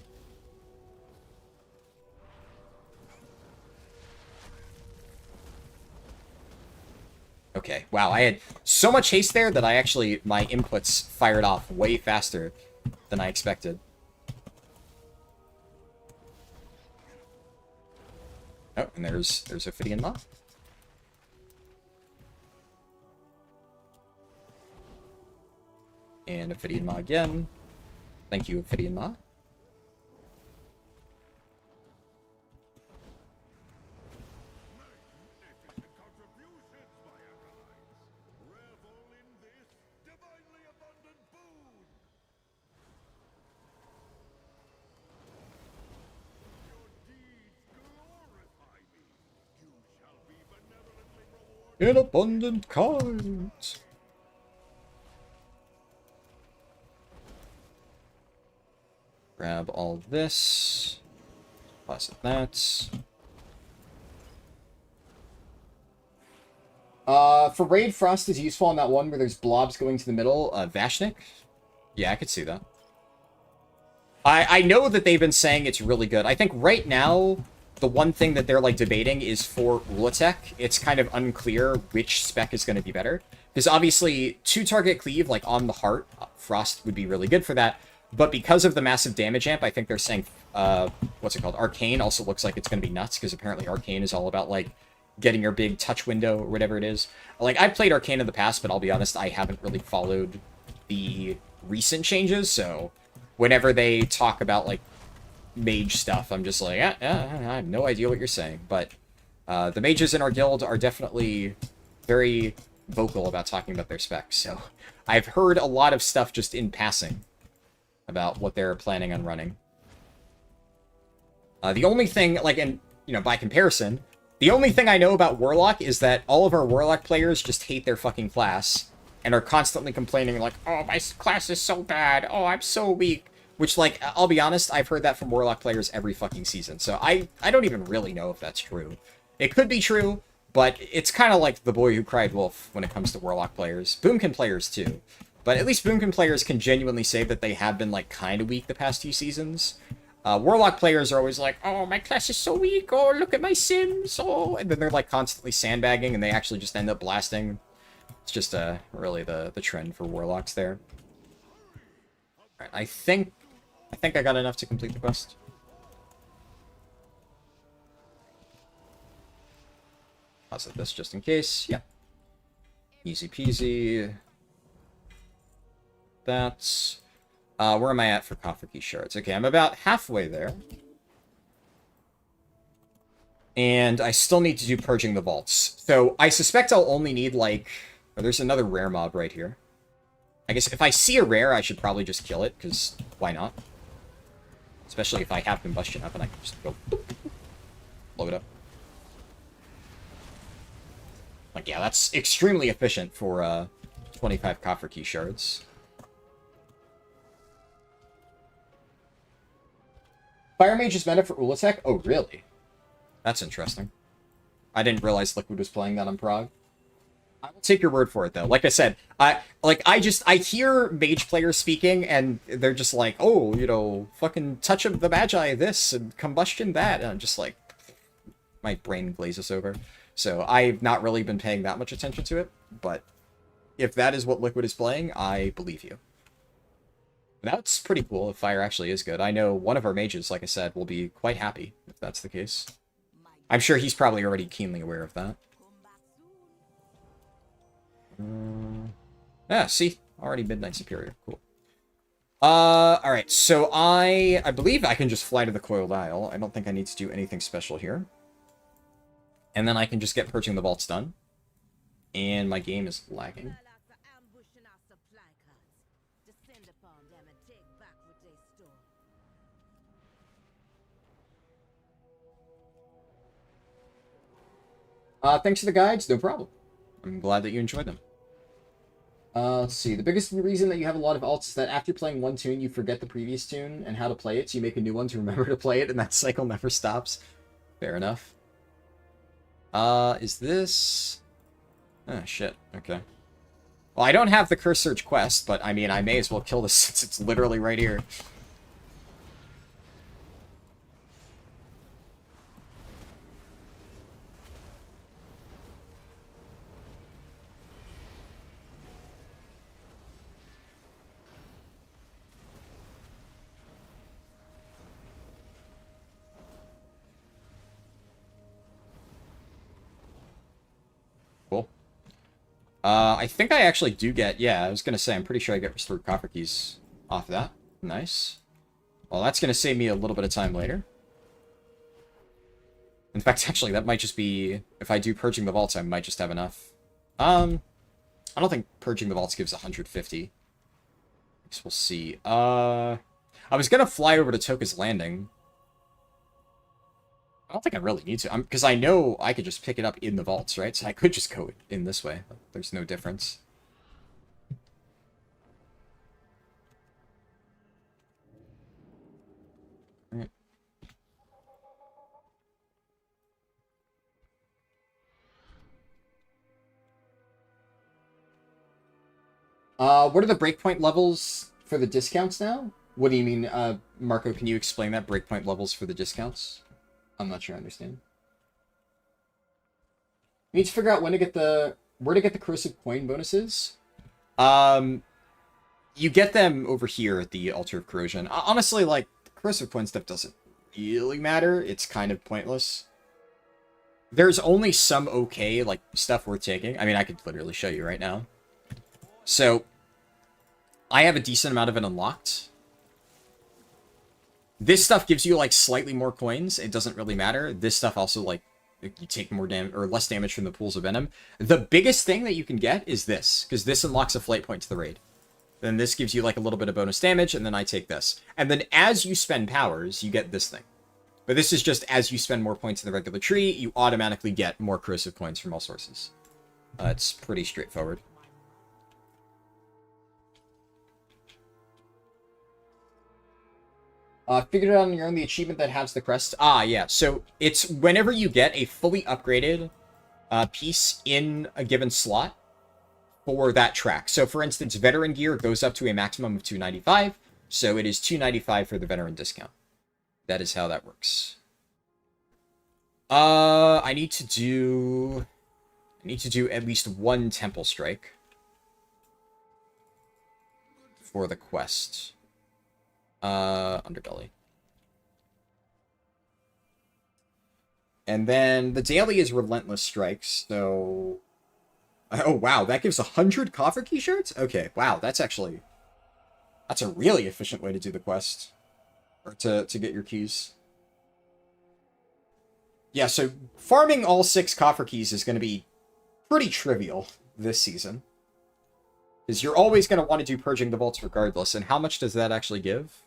Okay, wow, I had so much haste there that my inputs fired off way faster than I expected. Oh, and there's Ophidian Maw. And Ophidian Maw again. Thank you, Ophidian Maw. In abundant kind. Grab all this. Plus that. For Raid, Frost is useful on that one where there's blobs going to the middle. Vashnik? Yeah, I could see that. I know that they've been saying it's really good. I think right now, the one thing that they're, like, debating is for Ulatech. It's kind of unclear which spec is going to be better. Because obviously, 2-target cleave, like, on the heart, Frost would be really good for that. But because of the massive damage amp, I think they're saying, what's it called? Arcane also looks like it's going to be nuts, because apparently Arcane is all about, like, getting your big touch window, or whatever it is. Like, I've played Arcane in the past, but I'll be honest, I haven't really followed the recent changes, so whenever they talk about, like, mage stuff, I'm just like, I have no idea what you're saying. But the mages in our guild are definitely very vocal about talking about their specs, so I've heard a lot of stuff just in passing about what they're planning on running. The only thing, like, and, you know, by comparison, the only thing I know about Warlock is that all of our Warlock players just hate their fucking class and are constantly complaining, like, oh, my class is so bad, oh, I'm so weak. Which, like, I'll be honest, I've heard that from Warlock players every fucking season. So I don't even really know if that's true. It could be true, But it's kind of like the boy who cried wolf when it comes to Warlock players. Boomkin players, too. But at least Boomkin players can genuinely say that they have been, like, kind of weak the past few seasons. Warlock players are always like, oh, my class is so weak, oh, look at my sims, oh, and then they're, like, constantly sandbagging, and they actually just end up blasting. It's just, really the trend for Warlocks there. Alright, I think I got enough to complete the quest. Pause this just in case, yeah. Easy peasy. That's... where am I at for coffer key shards? Okay, I'm about halfway there. And I still need to do purging the vaults. So I suspect I'll only need, like... Oh, there's another rare mob right here. I guess if I see a rare, I should probably just kill it, because why not? Especially if I have combustion up and I can just go... Boop, blow it up. Like, yeah, that's extremely efficient for 25 coffer key shards. Fire Mage is meta for Ula Tech? Oh, really? That's interesting. I didn't realize Liquid was playing that on Prague. I will take your word for it, though. Like I said, I hear Mage players speaking, and they're just like, oh, you know, fucking Touch of the Magi this, and Combustion that, and I'm just like, my brain glazes over. So I've not really been paying that much attention to it, but if that is what Liquid is playing, I believe you. That's pretty cool if fire actually is good. I know one of our mages, like I said, will be quite happy if that's the case. I'm sure he's probably already keenly aware of that. Yeah, see? Already Midnight Superior. Cool. Alright, so I believe I can just fly to the Coiled Isle. I don't think I need to do anything special here. And then I can just get Purging the Vaults done. And my game is lagging. Thanks for the guides, no problem. I'm glad that you enjoyed them. Let's see. The biggest reason that you have a lot of alts is that after playing one tune, you forget the previous tune and how to play it, so you make a new one to remember to play it, and that cycle never stops. Fair enough. Is this... Oh, shit. Okay. Well, I don't have the Curse Surge quest, but, I mean, I may as well kill this since it's literally right here. Cool. I think I actually do get... Yeah, I was going to say, I'm pretty sure I get restored coffer keys off of that. Nice. Well, that's going to save me a little bit of time later. In fact, actually, that might just be... If I do Purging the Vaults, I might just have enough. I don't think Purging the Vaults gives 150. I guess we'll see. I was going to fly over to Toka's Landing. I don't think I really need to, because I know I could just pick it up in the vaults, right? So I could just go in this way. There's no difference. All right. What are the breakpoint levels for the discounts now? What do you mean, Marco, can you explain that? Breakpoint levels for the discounts? I'm not sure I understand. We need to figure out when to get where to get the corrosive coin bonuses. You get them over here at the Altar of Corrosion. Honestly, like, the corrosive coin stuff doesn't really matter. It's kind of pointless. There's only some okay, like, stuff worth taking. I mean, I could literally show you right now. So, I have a decent amount of it unlocked. This stuff gives you, like, slightly more coins. It doesn't really matter. This stuff also, like, you take more damage, or less damage from the pools of venom. The biggest thing that you can get is this, because this unlocks a flight point to the raid. Then this gives you, like, a little bit of bonus damage, and then I take this. And then as you spend powers, you get this thing. But this is just as you spend more points in the regular tree, you automatically get more corrosive coins from all sources. It's pretty straightforward. Figured out on your own the achievement that has the crest. Ah, yeah. So it's whenever you get a fully upgraded piece in a given slot for that track. So for instance, veteran gear goes up to a maximum of 295, so it is 295 for the veteran discount. That is how that works. I need to do at least one temple strike for the quest. Underbelly. And then the daily is Relentless Strikes, so... Oh, wow, that gives 100 coffer key shards? Okay, wow, that's a really efficient way to do the quest. Or to get your keys. Yeah, so farming all 6 coffer keys is going to be pretty trivial this season. Because you're always going to want to do Purging the Vaults regardless, and how much does that actually give?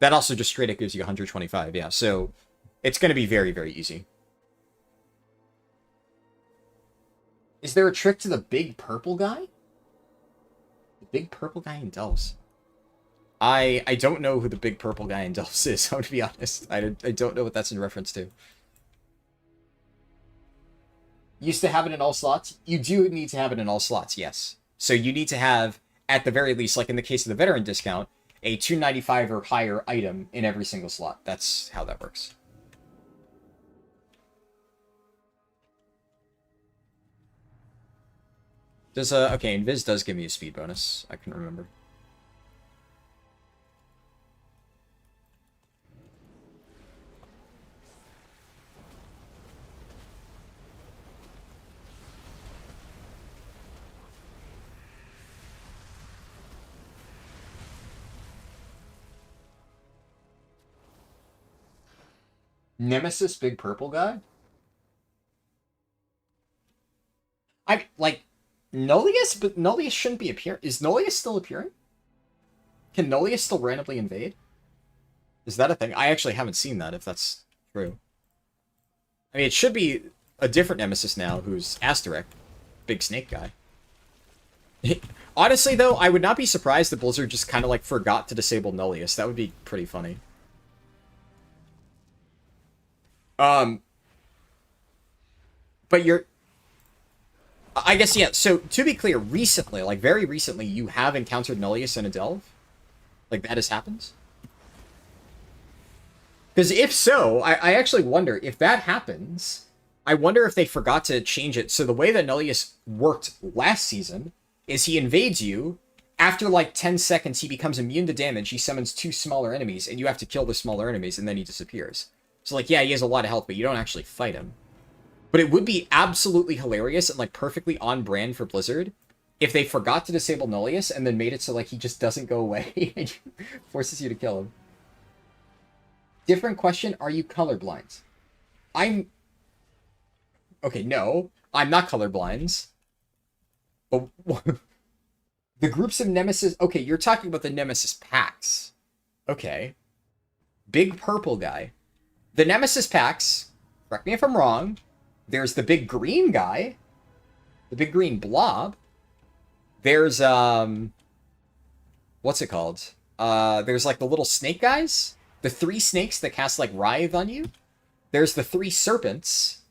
That also just straight up gives you 125, yeah, so it's going to be very, very easy. Is there a trick to the big purple guy? The big purple guy in Delves. I don't know who the big purple guy in Delves is, I'm to be honest. I don't know what that's in reference to. Used to have it in all slots? You do need to have it in all slots, yes. So you need to have, at the very least, like in the case of the veteran discount, a 295 or higher item in every single slot. That's how that works. Does, okay, Invis does give me a speed bonus. I can remember. Nemesis big purple guy? Like, Nullius? But Nullius shouldn't be appearing. Is Nullius still appearing? Can Nullius still randomly invade? Is that a thing? I actually haven't seen that, if that's true. I mean, it should be a different Nemesis now, who's Asterisk. Big snake guy. Honestly, though, I would not be surprised if Blizzard just kind of, like, forgot to disable Nullius. That would be pretty funny. But I guess, yeah, so, to be clear, recently, like, very recently, you have encountered Nullius in a delve? Like, that has happened? Because if so, I actually wonder, if that happens, I wonder if they forgot to change it. So the way that Nullius worked last season is he invades you, after, like, 10 seconds, he becomes immune to damage, he summons 2 smaller enemies, and you have to kill the smaller enemies, and then he disappears. So, like, yeah, he has a lot of health, but you don't actually fight him. But it would be absolutely hilarious and, like, perfectly on brand for Blizzard if they forgot to disable Nullius and then made it so, like, he just doesn't go away and forces you to kill him. Different question, are you colorblind? Okay, no, I'm not colorblind. But the groups of Nemesis... Okay, you're talking about the Nemesis packs. Okay. Big purple guy. The Nemesis packs, correct me if I'm wrong, there's the big green guy, the big green blob. There's, what's it called? There's, like, the little snake guys. The 3 snakes that cast, like, Writhe on you. There's the 3 serpents.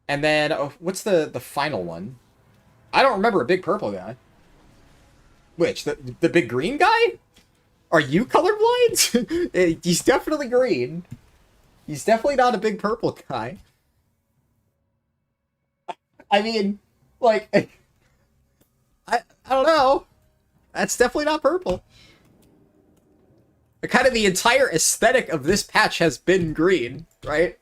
And then, oh, what's the final one? I don't remember a big purple guy. Which? The big green guy? Are you colorblind? He's definitely green. He's definitely not a big purple guy. I mean, like, I don't know. That's definitely not purple. Kind of the entire aesthetic of this patch has been green, right?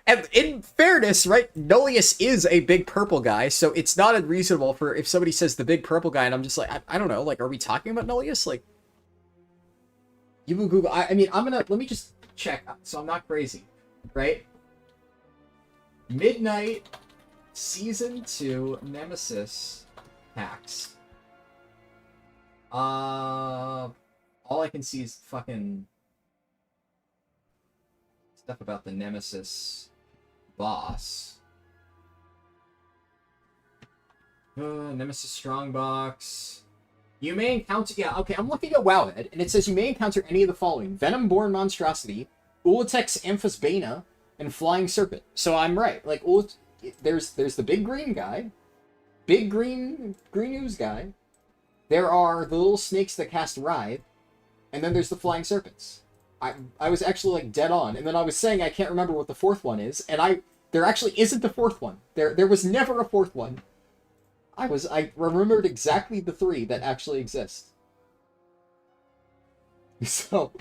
And in fairness, right, Nullius is a big purple guy, so it's not unreasonable for if somebody says the big purple guy, and I'm just like, I don't know, like, are we talking about Nullius? Like, you will Google, I mean, let me just check, so I'm not crazy, right? Midnight Season 2 Nemesis packs. All I can see is fucking stuff about the Nemesis boss. Nemesis Strongbox. You may encounter... Yeah, okay, I'm looking at WoWed, and it says you may encounter any of the following. Venom-born Monstrosity, Ulatex Amphisbana, and Flying Serpent. So I'm right. Like, well, there's the big green guy, big green ooze guy. There are the little snakes that cast Writhe, and then there's the Flying Serpents. I was actually like dead on, and then I was saying I can't remember what the fourth one is, and there actually isn't a fourth one. There was never a fourth one. I remembered exactly the three that actually exist. So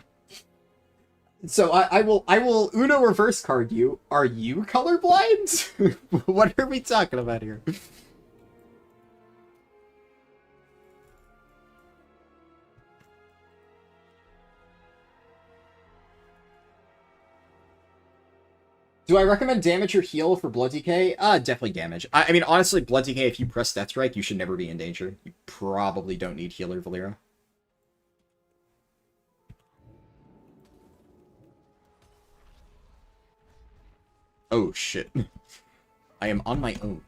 I will Uno reverse card you. Are you colorblind? What are we talking about here? Do I recommend damage or heal for Blood Decay? Definitely damage. I mean, honestly, Blood Decay, if you press Death Strike, you should never be in danger. You probably don't need Healer Valera. Oh, shit. I am on my own.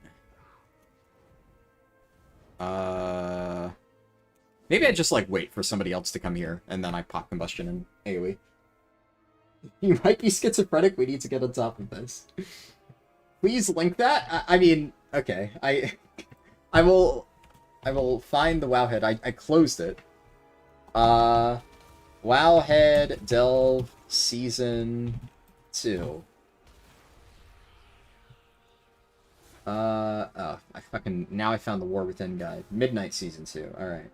Maybe I just, like, wait for somebody else to come here, and then I pop Combustion and AoE. You might be schizophrenic. We need to get on top of this. Please link that. I mean, okay. I will find the Wowhead. I closed it. Wowhead Delve Season 2. Oh, now I found the War Within guide. Midnight Season 2. All right.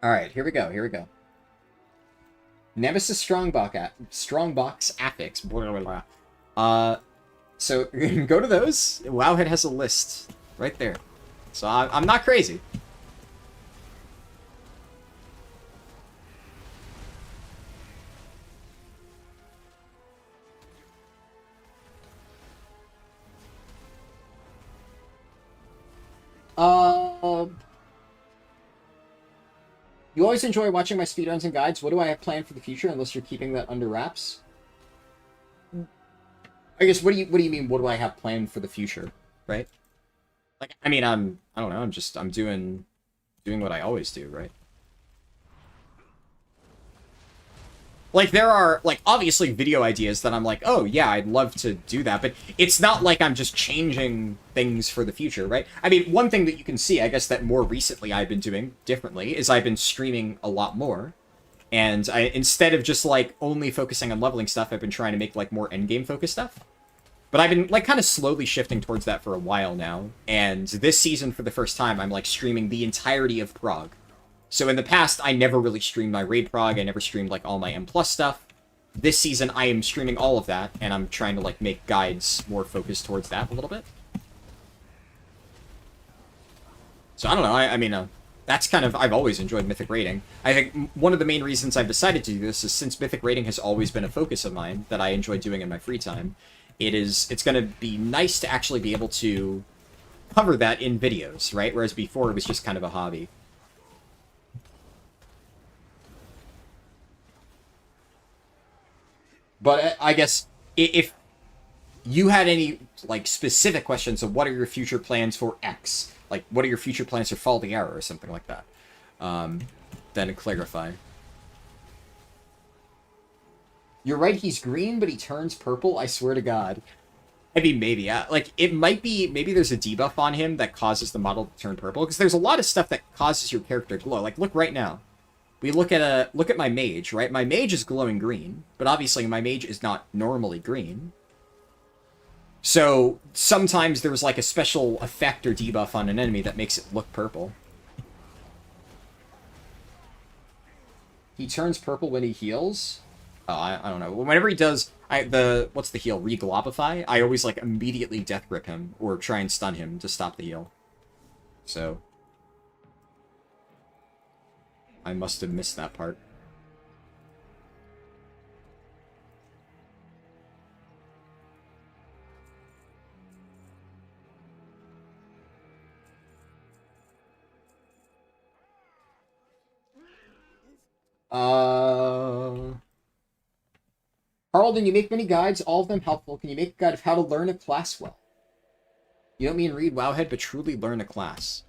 Alright, here we go. Nemesis Strongbox Affix. Blah, blah, blah. So, go to those. Wowhead has a list right there. So, I'm not crazy. You always enjoy watching my speedruns and guides. What do I have planned for the future, unless you're keeping that under wraps? I guess, what do you mean, what do I have planned for the future, right? Like, I mean, I don't know, I'm doing what I always do, right? Like, there are, like, obviously video ideas that I'm like, oh, yeah, I'd love to do that, but it's not like I'm just changing things for the future, right? I mean, one thing that you can see, I guess, that more recently I've been doing differently is I've been streaming a lot more, and instead of just, like, only focusing on leveling stuff, I've been trying to make, like, more endgame focused stuff. But I've been, like, kind of slowly shifting towards that for a while now, and this season, for the first time, I'm, like, streaming the entirety of Prague. So in the past, I never really streamed my raid prog, I never streamed, like, all my M+ stuff. This season, I am streaming all of that, and I'm trying to, like, make guides more focused towards that a little bit. So I don't know, I mean, that's kind of, I've always enjoyed Mythic raiding. I think one of the main reasons I've decided to do this is since Mythic raiding has always been a focus of mine that I enjoy doing in my free time, it's going to be nice to actually be able to cover that in videos, right? Whereas before, it was just kind of a hobby. But I guess if you had any, like, specific questions of what are your future plans for X, like, what are your future plans for Fall the Arrow or something like that, then clarify. You're right, he's green, but he turns purple, I swear to God. I mean, maybe, yeah. Like, it might be, maybe there's a debuff on him that causes the model to turn purple, because there's a lot of stuff that causes your character to glow. Like, look right now. We look at my mage, right? My mage is glowing green, but obviously my mage is not normally green. So sometimes there's like a special effect or debuff on an enemy that makes it look purple. He turns purple when he heals? Oh, I don't know. Whenever he does what's the heal? Reglobify? I always like immediately death grip him or try and stun him to stop the heal. So I must have missed that part. Harldan, you make many guides, all of them helpful. Can you make a guide of how to learn a class well? You don't mean read Wowhead, but truly learn a class.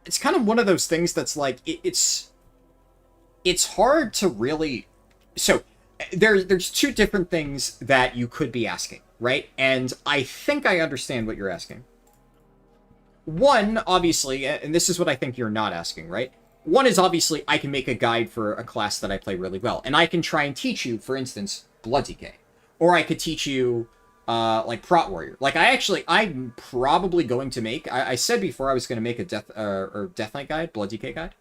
it's kind of one of those things that's like, it's hard to really, so there's two different things that you could be asking, right? And I think I understand what you're asking. One, obviously, and this is what I think you're not asking, right? One is obviously I can make a guide for a class that I play really well, and I can try and teach you, for instance, Blood Decay. Or I could teach you, like, Prot Warrior. Like, I'm probably going to make, I said before I was going to make a Death Knight guide, Blood Decay guide.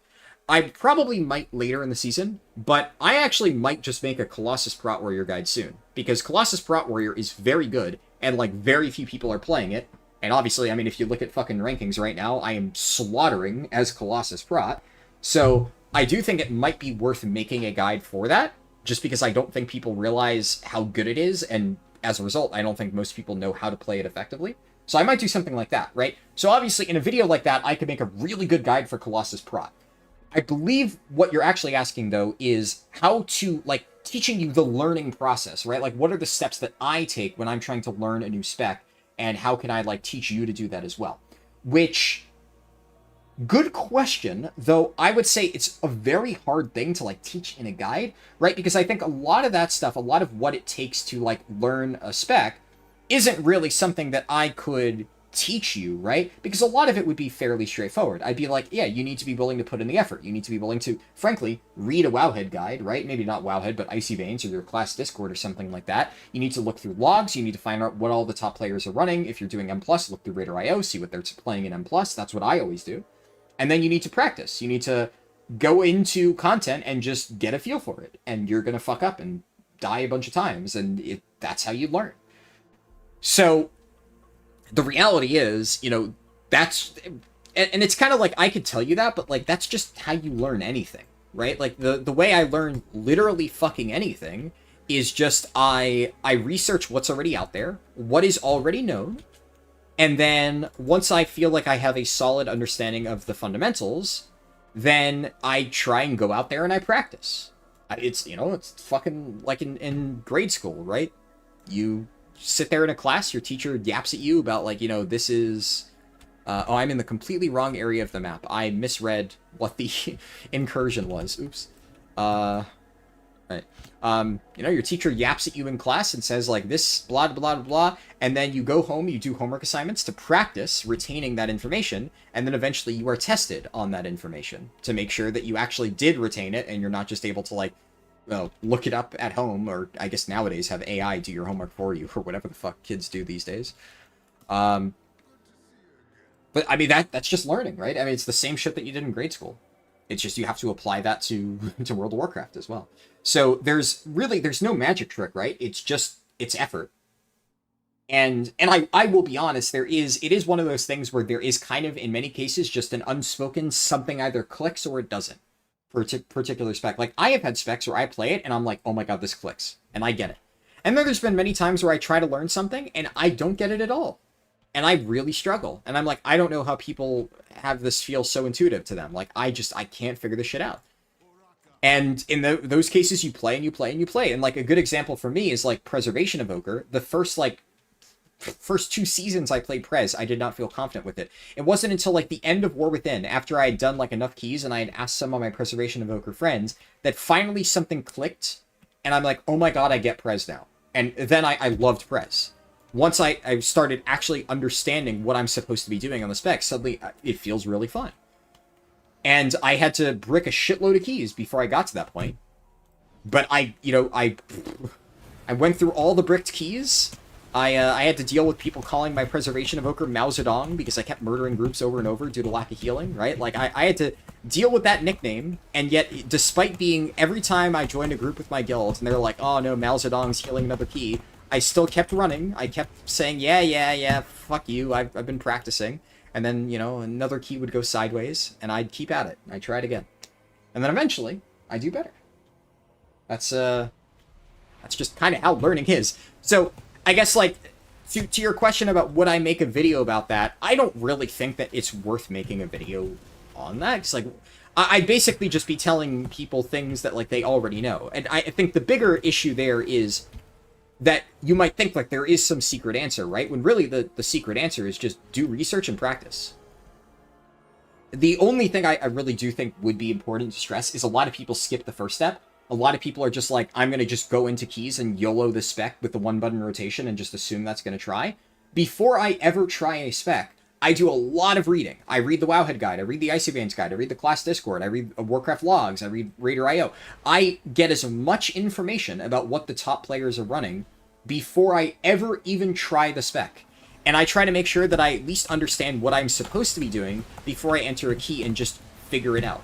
I probably might later in the season, but I actually might just make a Colossus Prot Warrior guide soon. Because Colossus Prot Warrior is very good, and, like, very few people are playing it. And obviously, I mean, if you look at fucking rankings right now, I am slaughtering as Colossus Prot. So, I do think it might be worth making a guide for that, just because I don't think people realize how good it is, and as a result, I don't think most people know how to play it effectively. So I might do something like that, right? So obviously, in a video like that, I could make a really good guide for Colossus Prot. I believe what you're actually asking, though, is how to, like, teaching you the learning process, right? Like, what are the steps that I take when I'm trying to learn a new spec, and how can I, like, teach you to do that as well? Which, good question, though I would say it's a very hard thing to, like, teach in a guide, right? Because I think a lot of that stuff, a lot of what it takes to, like, learn a spec isn't really something that I could teach you, right? Because a lot of it would be fairly straightforward. I'd be like, yeah, you need to be willing to put in the effort. You need to be willing to, frankly, read a Wowhead guide, right? Maybe not Wowhead, but Icy Veins or your class Discord or something like that. You need to look through logs. You need to find out what all the top players are running. If you're doing M+, look through Raider.io, see what they're playing in M+. That's what I always do. And then you need to practice. You need to go into content and just get a feel for it. And you're going to fuck up and die a bunch of times. And that's how you learn. So the reality is, you know, that's, and it's kind of like, I could tell you that, but like, that's just how you learn anything, right? Like the way I learn literally fucking anything is just, I research what's already out there, what is already known. And then once I feel like I have a solid understanding of the fundamentals, then I try and go out there and I practice. It's, you know, it's fucking like in grade school, right? You sit there in a class, your teacher yaps at you about, like, you know, this is, oh, I'm in the completely wrong area of the map. I misread what the incursion was. Oops. Right. You know, your teacher yaps at you in class and says, like, this, blah, blah, blah, blah, and then you go home, you do homework assignments to practice retaining that information, and then eventually you are tested on that information to make sure that you actually did retain it, and you're not just able to, like, well, look it up at home, or I guess nowadays have AI do your homework for you, or whatever the fuck kids do these days. But, I mean, that's just learning, right? I mean, it's the same shit that you did in grade school. It's just you have to apply that to World of Warcraft as well. So there's no magic trick, right? It's effort. And I will be honest, it is one of those things where there is kind of, in many cases, just an unspoken something either clicks or it doesn't. Particular spec. Like, I have had specs where I play it and I'm like, oh my god, this clicks. And I get it. And then there's been many times where I try to learn something and I don't get it at all. And I really struggle. And I'm like, I don't know how people have this feel so intuitive to them. Like, I can't figure this shit out. And in those cases, you play and you play and you play. And, like, a good example for me is, like, Preservation Evoker. The first 2 seasons I played Prez, I did not feel confident with it. It wasn't until, like, the end of War Within, after I had done, like, enough keys and I had asked some of my Preservation Evoker friends, that finally something clicked, and I'm like, oh my god, I get Prez now. And then I loved Prez. Once I started actually understanding what I'm supposed to be doing on the spec, suddenly it feels really fun. And I had to brick a shitload of keys before I got to that point. But I went through all the bricked keys. I had to deal with people calling my Preservation Evoker Mao Zedong because I kept murdering groups over and over due to lack of healing, right? Like, I had to deal with that nickname, and yet, despite being, every time I joined a group with my guild, and they're like, oh no, Mao Zedong's healing another key, I still kept running. I kept saying, yeah, fuck you, I've been practicing. And then, you know, another key would go sideways, and I'd keep at it. I'd try it again. And then eventually, I do better. That's just kind of how learning is. So, I guess, like, to your question about would I make a video about that, I don't really think that it's worth making a video on that. Because, like, I'd basically just be telling people things that, like, they already know. And I think the bigger issue there is that you might think, like, there is some secret answer, right? When really the secret answer is just do research and practice. The only thing I really do think would be important to stress is a lot of people skip the first step. A lot of people are just like, I'm going to just go into keys and YOLO the spec with the one-button rotation and just assume that's going to try. Before I ever try a spec, I do a lot of reading. I read the Wowhead guide, I read the Icy Veins guide, I read the class Discord, I read Warcraft logs, I read Raider.io. I get as much information about what the top players are running before I ever even try the spec. And I try to make sure that I at least understand what I'm supposed to be doing before I enter a key and just figure it out.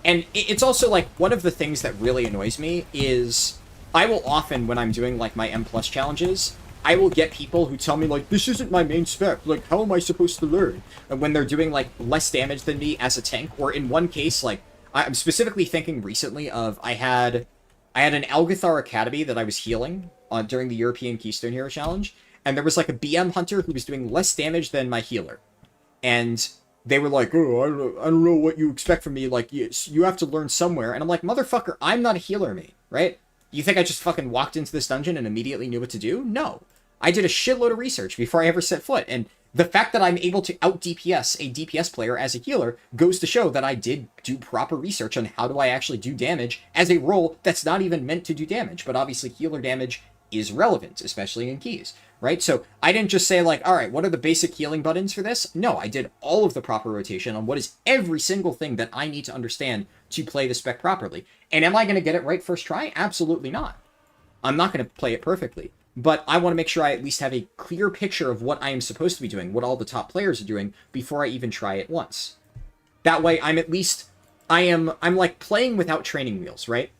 And it's also, like, one of the things that really annoys me is I will often, when I'm doing, like, my M+ challenges, I will get people who tell me, like, this isn't my main spec, like, how am I supposed to learn? And when they're doing, like, less damage than me as a tank, or in one case, like, I'm specifically thinking recently of, I had an Algathar Academy that I was healing during the European Keystone Hero Challenge, and there was, like, a BM hunter who was doing less damage than my healer. And they were like, oh, I don't know what you expect from me, like, you have to learn somewhere. And I'm like, motherfucker, I'm not a healer, mate, right? You think I just fucking walked into this dungeon and immediately knew what to do? No. I did a shitload of research before I ever set foot, and the fact that I'm able to out-DPS a DPS player as a healer goes to show that I did do proper research on how do I actually do damage as a role that's not even meant to do damage, but obviously healer damage is relevant, especially in keys, right? So I didn't just say, like, all right, what are the basic healing buttons for this? No, I did all of the proper rotation on what is every single thing that I need to understand to play the spec properly. And am I going to get it right first try? Absolutely not. I'm not going to play it perfectly. But I want to make sure I at least have a clear picture of what I am supposed to be doing, what all the top players are doing, before I even try it once. That way, I'm at least... I'm like playing without training wheels, right?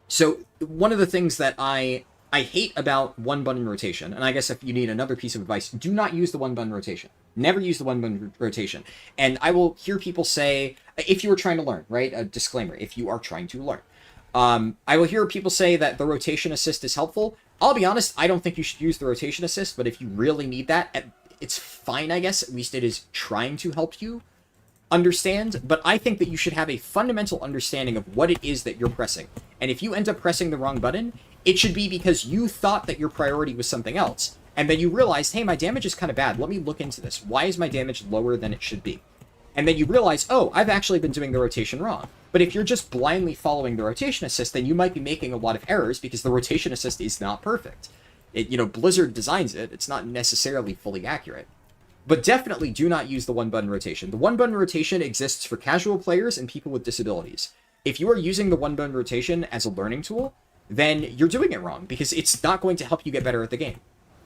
So one of the things that I hate about one-button rotation, and I guess if you need another piece of advice, do not use the one-button rotation. Never use the one-button rotation. And I will hear people say, if you are trying to learn, right? A disclaimer, if you are trying to learn. I will hear people say that the rotation assist is helpful. I'll be honest, I don't think you should use the rotation assist, but if you really need that, it's fine, I guess. At least it is trying to help you understand, but I think that you should have a fundamental understanding of what it is that you're pressing. And if you end up pressing the wrong button, it should be because you thought that your priority was something else, and then you realized, hey, my damage is kind of bad. Let me look into this. Why is my damage lower than it should be? And then you realize, oh, I've actually been doing the rotation wrong. But if you're just blindly following the rotation assist, then you might be making a lot of errors because the rotation assist is not perfect. Blizzard designs it. It's not necessarily fully accurate. But definitely do not use the one-button rotation. The one-button rotation exists for casual players and people with disabilities. If you are using the one-button rotation as a learning tool, then you're doing it wrong because it's not going to help you get better at the game.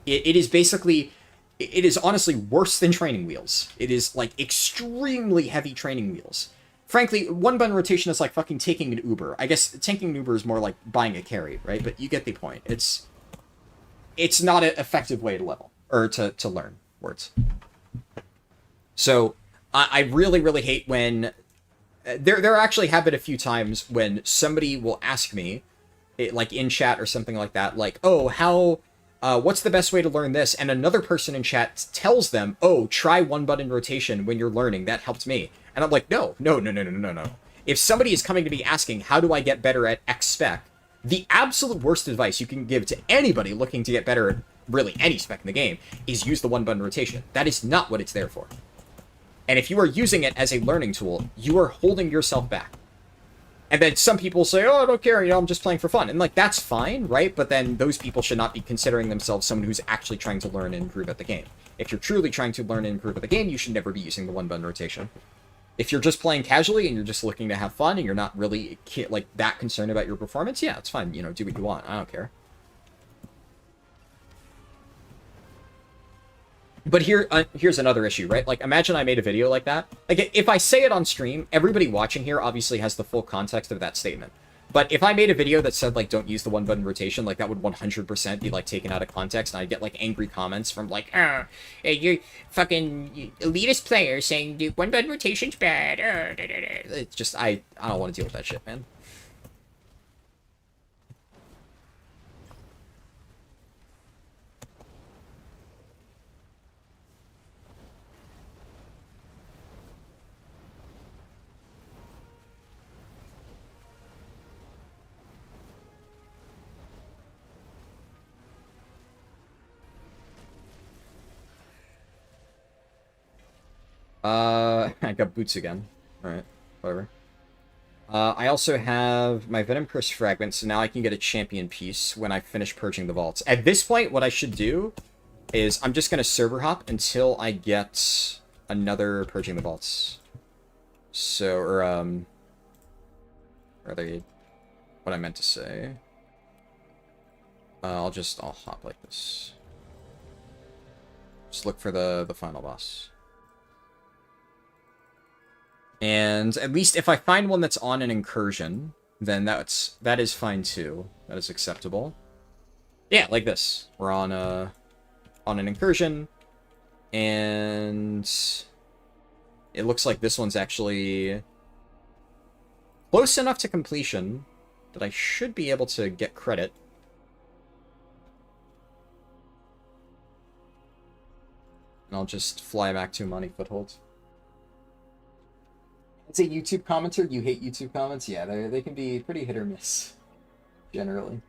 It is honestly worse than training wheels. It is, like, extremely heavy training wheels. Frankly, one-button rotation is like fucking taking an Uber. I guess taking an Uber is more like buying a carry, right? But you get the point. It's not an effective way to level, or to learn words. So, I really, really hate when... There actually have been a few times when somebody will ask me, like in chat or something like that, like, oh, what's the best way to learn this? And another person in chat tells them, oh, try one-button rotation when you're learning. That helped me. And I'm like, no. If somebody is coming to me asking, how do I get better at X spec? The absolute worst advice you can give to anybody looking to get better at really any spec in the game is use the one-button rotation. That is not what it's there for. And if you are using it as a learning tool, you are holding yourself back. And then some people say, oh, I don't care, I'm just playing for fun. And, like, that's fine, right? But then those people should not be considering themselves someone who's actually trying to learn and improve at the game. If you're truly trying to learn and improve at the game, you should never be using the one-button rotation. If you're just playing casually and you're just looking to have fun and you're not really, like, that concerned about your performance, yeah, it's fine, do what you want. I don't care. But here's another issue, right? Like, imagine I made a video like that. Like, if I say it on stream, everybody watching here obviously has the full context of that statement. But if I made a video that said, like, don't use the one-button rotation, like, that would 100% be, like, taken out of context, and I'd get, like, angry comments from, like, you're fucking elitist player saying the one-button rotation's bad. It's just, I don't want to deal with that shit, man. I I got boots again. Alright, whatever. I also have my Venom Curse Fragment, so now I can get a champion piece when I finish purging the vaults. At this point, what I should do is I'm just going to server hop until I get another purging the vaults. So, or, rather, what I meant to say. I'll hop like this. Just look for the final boss. And at least if I find one that's on an incursion, then that is fine too. That is acceptable. Yeah, like this. We're on an incursion, and it looks like this one's actually close enough to completion that I should be able to get credit. And I'll just fly back to Money Foothold. It's a YouTube commenter. You hate YouTube comments? Yeah, they can be pretty hit or miss, generally.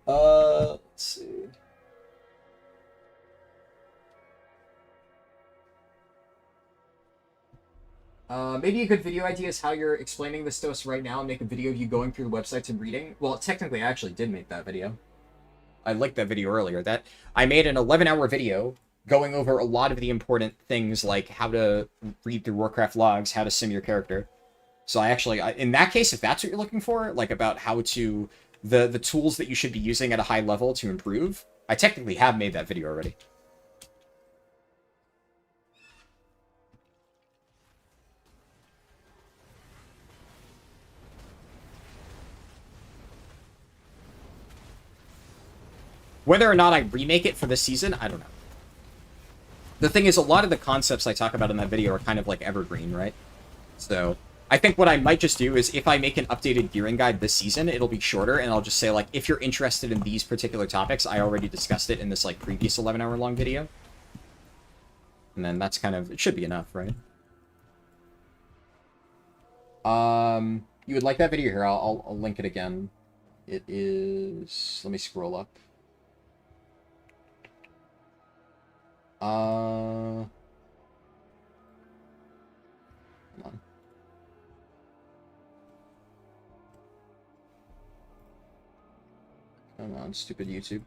Let's see. Maybe a good video idea is how you're explaining this to us right now and make a video of you going through the websites and reading. Well, technically, I actually did make that video. I liked that video earlier. That I made an 11-hour video going over a lot of the important things, like how to read through Warcraft logs, how to sim your character. So I actually, in that case, if that's what you're looking for, like about how to, the tools that you should be using at a high level to improve, I technically have made that video already. Whether or not I remake it for this season, I don't know. The thing is, a lot of the concepts I talk about in that video are kind of like evergreen, right? So I think what I might just do is if I make an updated gearing guide this season, it'll be shorter, and I'll just say, like, if you're interested in these particular topics, I already discussed it in this, like, previous 11-hour long video. And then that's kind of, it should be enough, right? You would like that video here? I'll link it again. It is, let me scroll up. Hold on. Come on, stupid YouTube.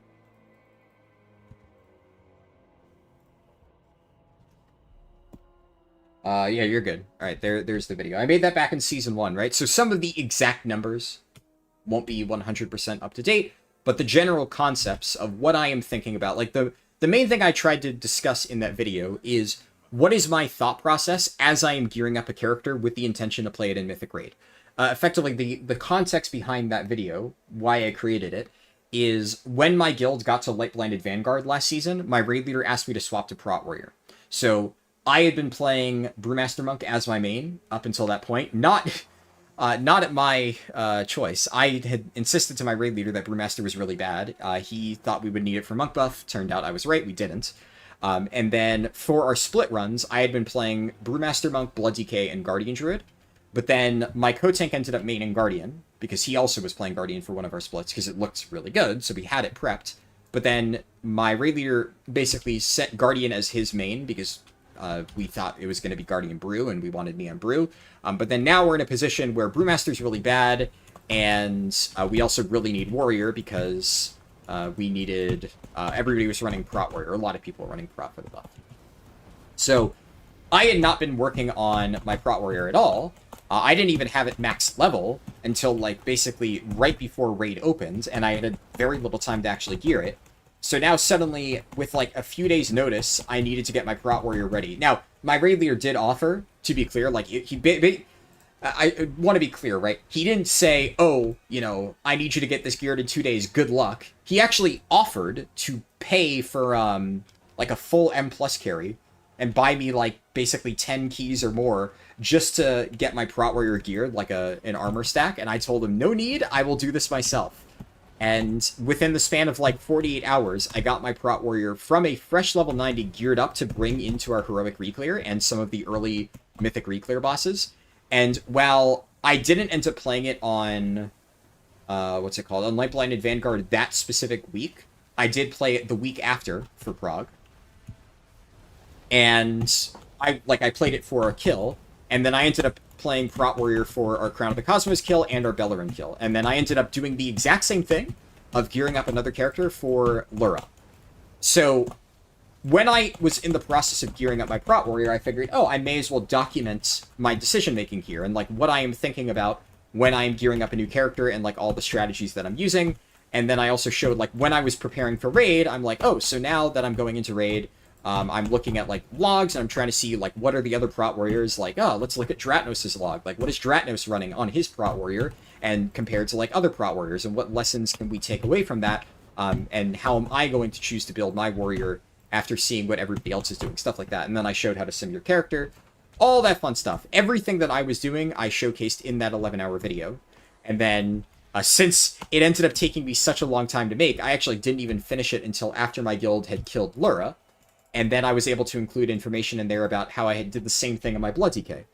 Yeah, you're good. Alright, there's the video. I made that back in Season 1, right? So some of the exact numbers won't be 100% up to date, but the general concepts of what I am thinking about, like the main thing I tried to discuss in that video is what is my thought process as I am gearing up a character with the intention to play it in Mythic Raid. Effectively, the context behind that video, why I created it, is when my guild got to Light Blinded Vanguard last season, my raid leader asked me to swap to Prot Warrior. So I had been playing Brewmaster Monk as my main up until that point. Not at my choice. I had insisted to my raid leader that Brewmaster was really bad. He thought we would need it for Monk buff. Turned out I was right, we didn't. And then for our split runs, I had been playing Brewmaster Monk, Blood DK, and Guardian Druid. But then my co-tank ended up maining Guardian, because he also was playing Guardian for one of our splits, because it looked really good, so we had it prepped. But then my raid leader basically set Guardian as his main, because we thought it was going to be Guardian Brew, and we wanted me on Brew. But then now we're in a position where Brewmaster's really bad, and we also really need Warrior, because we needed... everybody was running Prot Warrior. A lot of people were running Prot for the buff. So I had not been working on my Prot Warrior at all. I didn't even have it max level until, like, basically right before Raid opened, and I had very little time to actually gear it. So now suddenly, with like a few days notice, I needed to get my Prot Warrior ready. Now, my raid leader did offer, to be clear, like, I want to be clear, right? He didn't say, oh, you know, I need you to get this geared in 2 days, good luck. He actually offered to pay for, like, a full M+ carry and buy me, like, basically 10 keys or more just to get my Prot Warrior geared, like an armor stack, and I told him, no need, I will do this myself. And within the span of like 48 hours, I got my Prot Warrior from a fresh level 90 geared up to bring into our Heroic Reclear and some of the early Mythic Reclear bosses. And while I didn't end up playing it on, what's it called, on Light Blinded Vanguard that specific week, I did play it the week after for Prague. And I played it for a kill, and then I ended up playing Prot Warrior for our Crown of the Cosmos kill and our Bellerin kill. And then I ended up doing the exact same thing of gearing up another character for Lura. So when I was in the process of gearing up my Prot Warrior, I figured, oh, I may as well document my decision-making here and, like, what I am thinking about when I'm gearing up a new character and, like, all the strategies that I'm using. And then I also showed, like, when I was preparing for Raid, I'm like, oh, so now that I'm going into Raid, I'm looking at, like, logs, and I'm trying to see, like, what are the other Prot Warriors, like, oh, let's look at Dratnos' log. Like, what is Dratnos running on his Prot Warrior, and compared to, like, other Prot Warriors, and what lessons can we take away from that, and how am I going to choose to build my Warrior after seeing what everybody else is doing, stuff like that. And then I showed how to sim your character, all that fun stuff. Everything that I was doing, I showcased in that 11-hour video. And then, since it ended up taking me such a long time to make, I actually didn't even finish it until after my guild had killed Lura. And then I was able to include information in there about how I did the same thing in my Blood DK.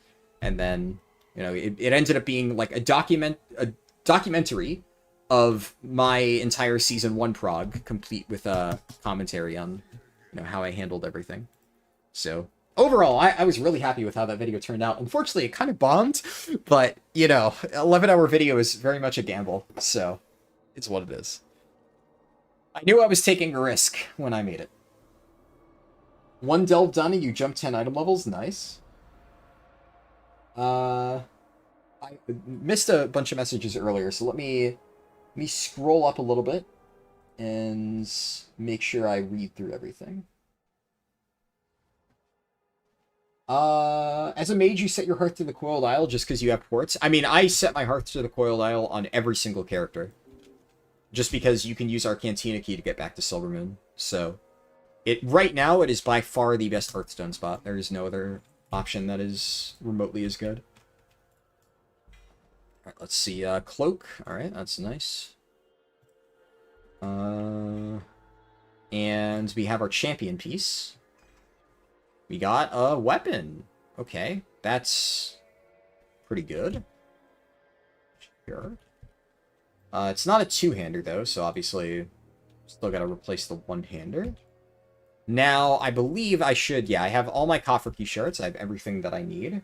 And then, you know, it ended up being like a documentary of my entire Season 1 prog, complete with a commentary on, you know, how I handled everything. So overall, I was really happy with how that video turned out. Unfortunately, it kind of bombed, but, you know, 11-hour video is very much a gamble, so it's what it is. I knew I was taking a risk when I made it. 1 delve done and you jump 10 item levels. Nice. I missed a bunch of messages earlier, so let me scroll up a little bit and make sure I read through everything. As a mage, you set your hearth to the Coiled Isle just because you have ports. I mean, I set my hearth to the Coiled Isle on every single character. Just because you can use our Cantina key to get back to Silvermoon. So, right now, it is by far the best Hearthstone spot. There is no other option that is remotely as good. Alright, let's see. Cloak. Alright, that's nice. And we have our champion piece. We got a weapon. Okay, that's pretty good. Sure. It's not a two-hander, though, so obviously still gotta replace the one-hander. Now, I believe I should... Yeah, I have all my Coffer Key shards. I have everything that I need.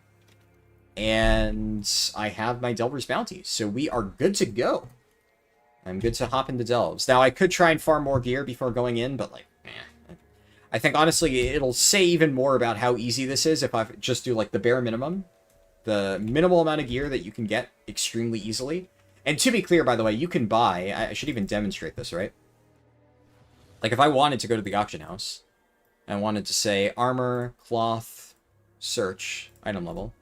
And I have my Delver's Bounty, so we are good to go. I'm good to hop into Delves. Now, I could try and farm more gear before going in, but, like, I think, honestly, it'll say even more about how easy this is if I just do, like, the bare minimum. The minimal amount of gear that you can get extremely easily. And to be clear, by the way, you can buy... I should even demonstrate this, right? Like, if I wanted to go to the auction house, and wanted to say armor, cloth, search, item level,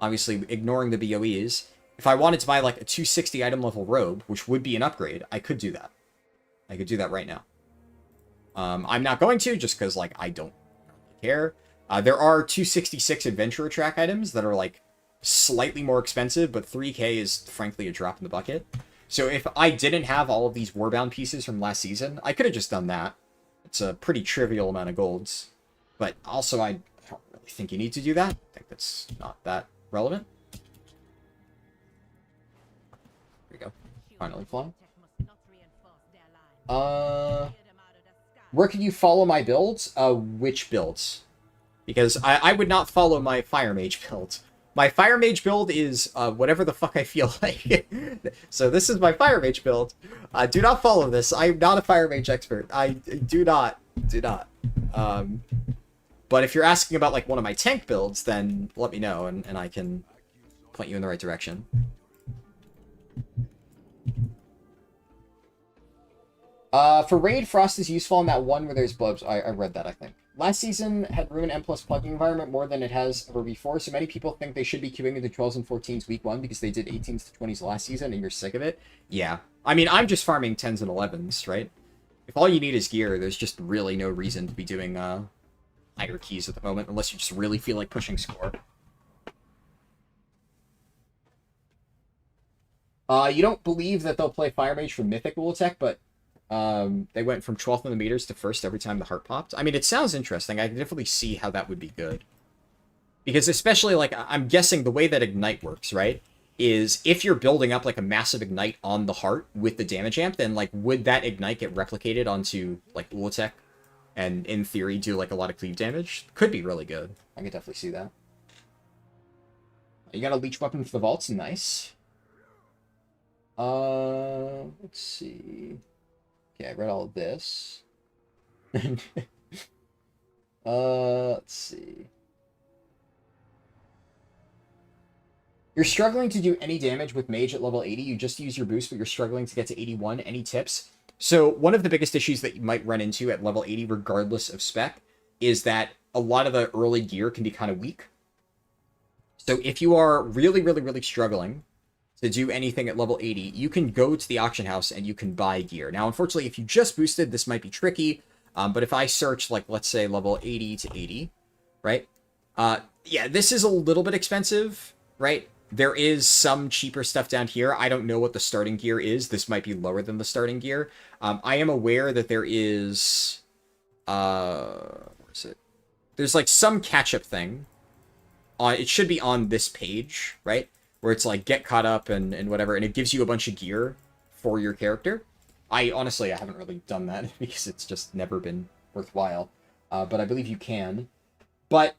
obviously ignoring the BOEs, if I wanted to buy, like, a 260 item level robe, which would be an upgrade, I could do that. I could do that right now. I'm not going to, just because, like, I don't care. There are 266 adventurer track items that are, like, slightly more expensive, but 3k is, frankly, a drop in the bucket. So if I didn't have all of these Warbound pieces from last season, I could have just done that. It's a pretty trivial amount of golds. But also, I don't really think you need to do that. I think that's not that relevant. There we go. Finally flying. Where can you follow my builds? Which builds? Because I would not follow my Fire Mage build. My Fire Mage build is whatever the fuck I feel like. So this is my Fire Mage build. Do not follow this. I'm not a Fire Mage expert. I do not. But if you're asking about, like, one of my tank builds, then let me know, and I can point you in the right direction. For Raid, Frost is useful in that one where there's blobs. I read that, I think. Last season had Ruin M+ plugging environment more than it has ever before, so many people think they should be queuing into 12s and 14s week 1 because they did 18s to 20s last season and you're sick of it. Yeah. I mean, I'm just farming 10s and 11s, right? If all you need is gear, there's just really no reason to be doing higher keys at the moment, unless you just really feel like pushing score. You don't believe that they'll play Fire Mage for Mythic Rule Attack, but they went from 12th in the meters to 1st every time the heart popped. I mean, it sounds interesting. I can definitely see how that would be good. Because especially, like, I'm guessing the way that Ignite works, right, is if you're building up, like, a massive Ignite on the heart with the damage amp, then, like, would that Ignite get replicated onto, like, Ulitech and, in theory, do, like, a lot of cleave damage? Could be really good, I can definitely see that. You got a leech weapon for the vaults, nice. Let's see. Okay, I read all of this. Let's see. You're struggling to do any damage with mage at level 80. You just use your boost, but you're struggling to get to 81. Any tips? So one of the biggest issues that you might run into at level 80, regardless of spec, is that a lot of the early gear can be kind of weak. So if you are really, really, really struggling to do anything at level 80, you can go to the auction house and you can buy gear. Now, unfortunately, if you just boosted, this might be tricky. But if I search, like, let's say level 80 to 80, right? Yeah, this is a little bit expensive, right? There is some cheaper stuff down here. I don't know what the starting gear is. This might be lower than the starting gear. I am aware that there is... where is it? There's, like, some catch-up thing. It should be on this page, right? Where it's, like, get caught up and whatever. And it gives you a bunch of gear for your character. Honestly, I haven't really done that because it's just never been worthwhile. But I believe you can. But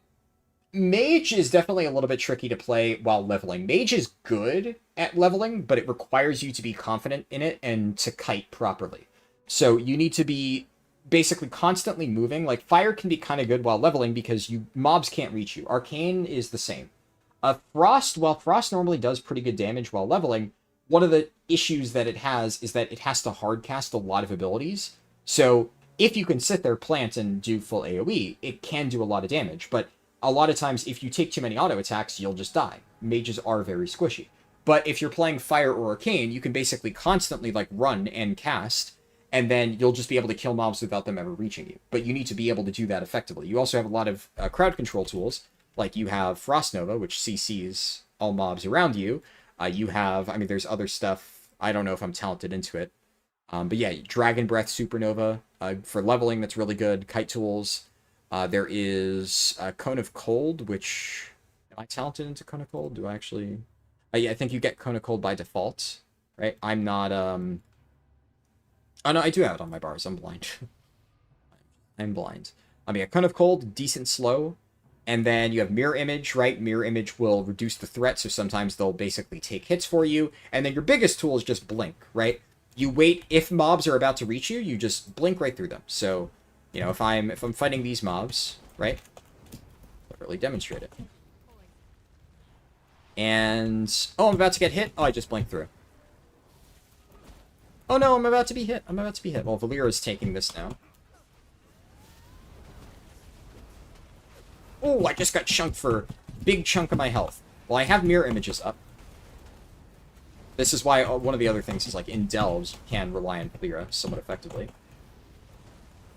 Mage is definitely a little bit tricky to play while leveling. Mage is good at leveling, but it requires you to be confident in it and to kite properly. So you need to be basically constantly moving. Like, Fire can be kind of good while leveling because mobs can't reach you. Arcane is the same. Frost, while Frost normally does pretty good damage while leveling, one of the issues that it has is that it has to hardcast a lot of abilities. So if you can sit there, plant, and do full AoE, it can do a lot of damage. But a lot of times, if you take too many auto attacks, you'll just die. Mages are very squishy. But if you're playing Fire or Arcane, you can basically constantly, like, run and cast, and then you'll just be able to kill mobs without them ever reaching you. But you need to be able to do that effectively. You also have a lot of crowd control tools, like you have Frost Nova, which CCs all mobs around you. You have, I mean, there's other stuff. I don't know if I'm talented into it. But yeah, Dragon Breath Supernova for leveling, that's really good. Kite tools. There is Cone of Cold, which... Am I talented into Cone of Cold? Do I actually... yeah, I think you get Cone of Cold by default, right? I'm not... Oh, no, I do have it on my bars. I'm blind. I'm blind. Yeah, Cone of Cold, decent slow. And then you have Mirror Image, right? Mirror Image will reduce the threat, so sometimes they'll basically take hits for you. And then your biggest tool is just Blink, right? You wait, if mobs are about to reach you, you just blink right through them. So, you know, if I'm fighting these mobs, right? Literally demonstrate it. And, oh, I'm about to get hit. Oh, I just blinked through. Oh no, I'm about to be hit. I'm about to be hit. Well, Valyra is taking this now. Oh, I just got chunked for a big chunk of my health. Well, I have mirror images up. This is why one of the other things is, like, in Delves, you can rely on Valyra somewhat effectively.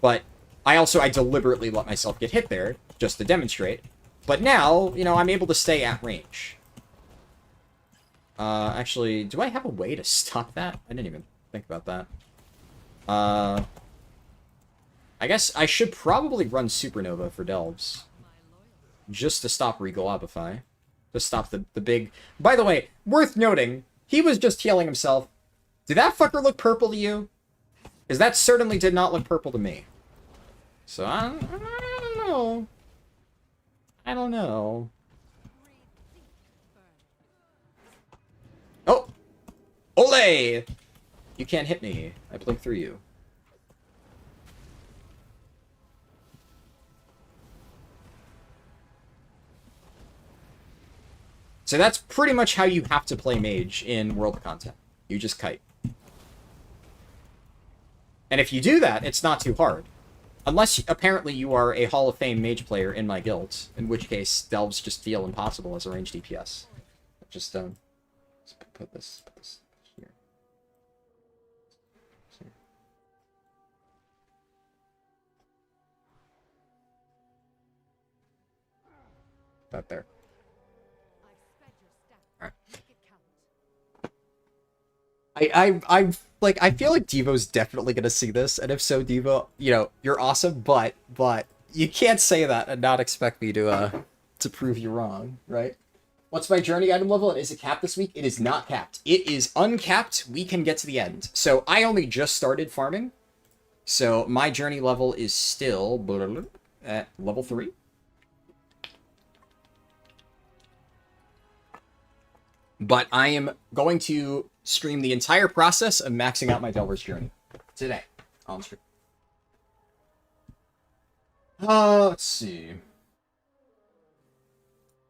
But I deliberately let myself get hit there, just to demonstrate. But now, you know, I'm able to stay at range. Actually, do I have a way to stop that? I didn't even think about that. I guess I should probably run Supernova for Delves. Just to stop Regalabify. To stop the big... By the way, worth noting, he was just healing himself. Did that fucker look purple to you? Because that certainly did not look purple to me. So, I don't know. I don't know. Oh! Ole! You can't hit me. I blink through you. So that's pretty much how you have to play Mage in world content. You just kite. And if you do that, it's not too hard. Unless, apparently, you are a Hall of Fame Mage player in my guild, in which case, Delves just feel impossible as a ranged DPS. Just, let's put this here. That there. I feel like Devo's definitely gonna see this, and if so, Devo, you know, you're awesome, but you can't say that and not expect me to prove you wrong, right? What's my journey item level, and is it capped this week? It is not capped. It is uncapped. We can get to the end. So I only just started farming, so my journey level is still at level 3. But I am going to stream the entire process of maxing out my Delver's Journey today on stream. Let's see.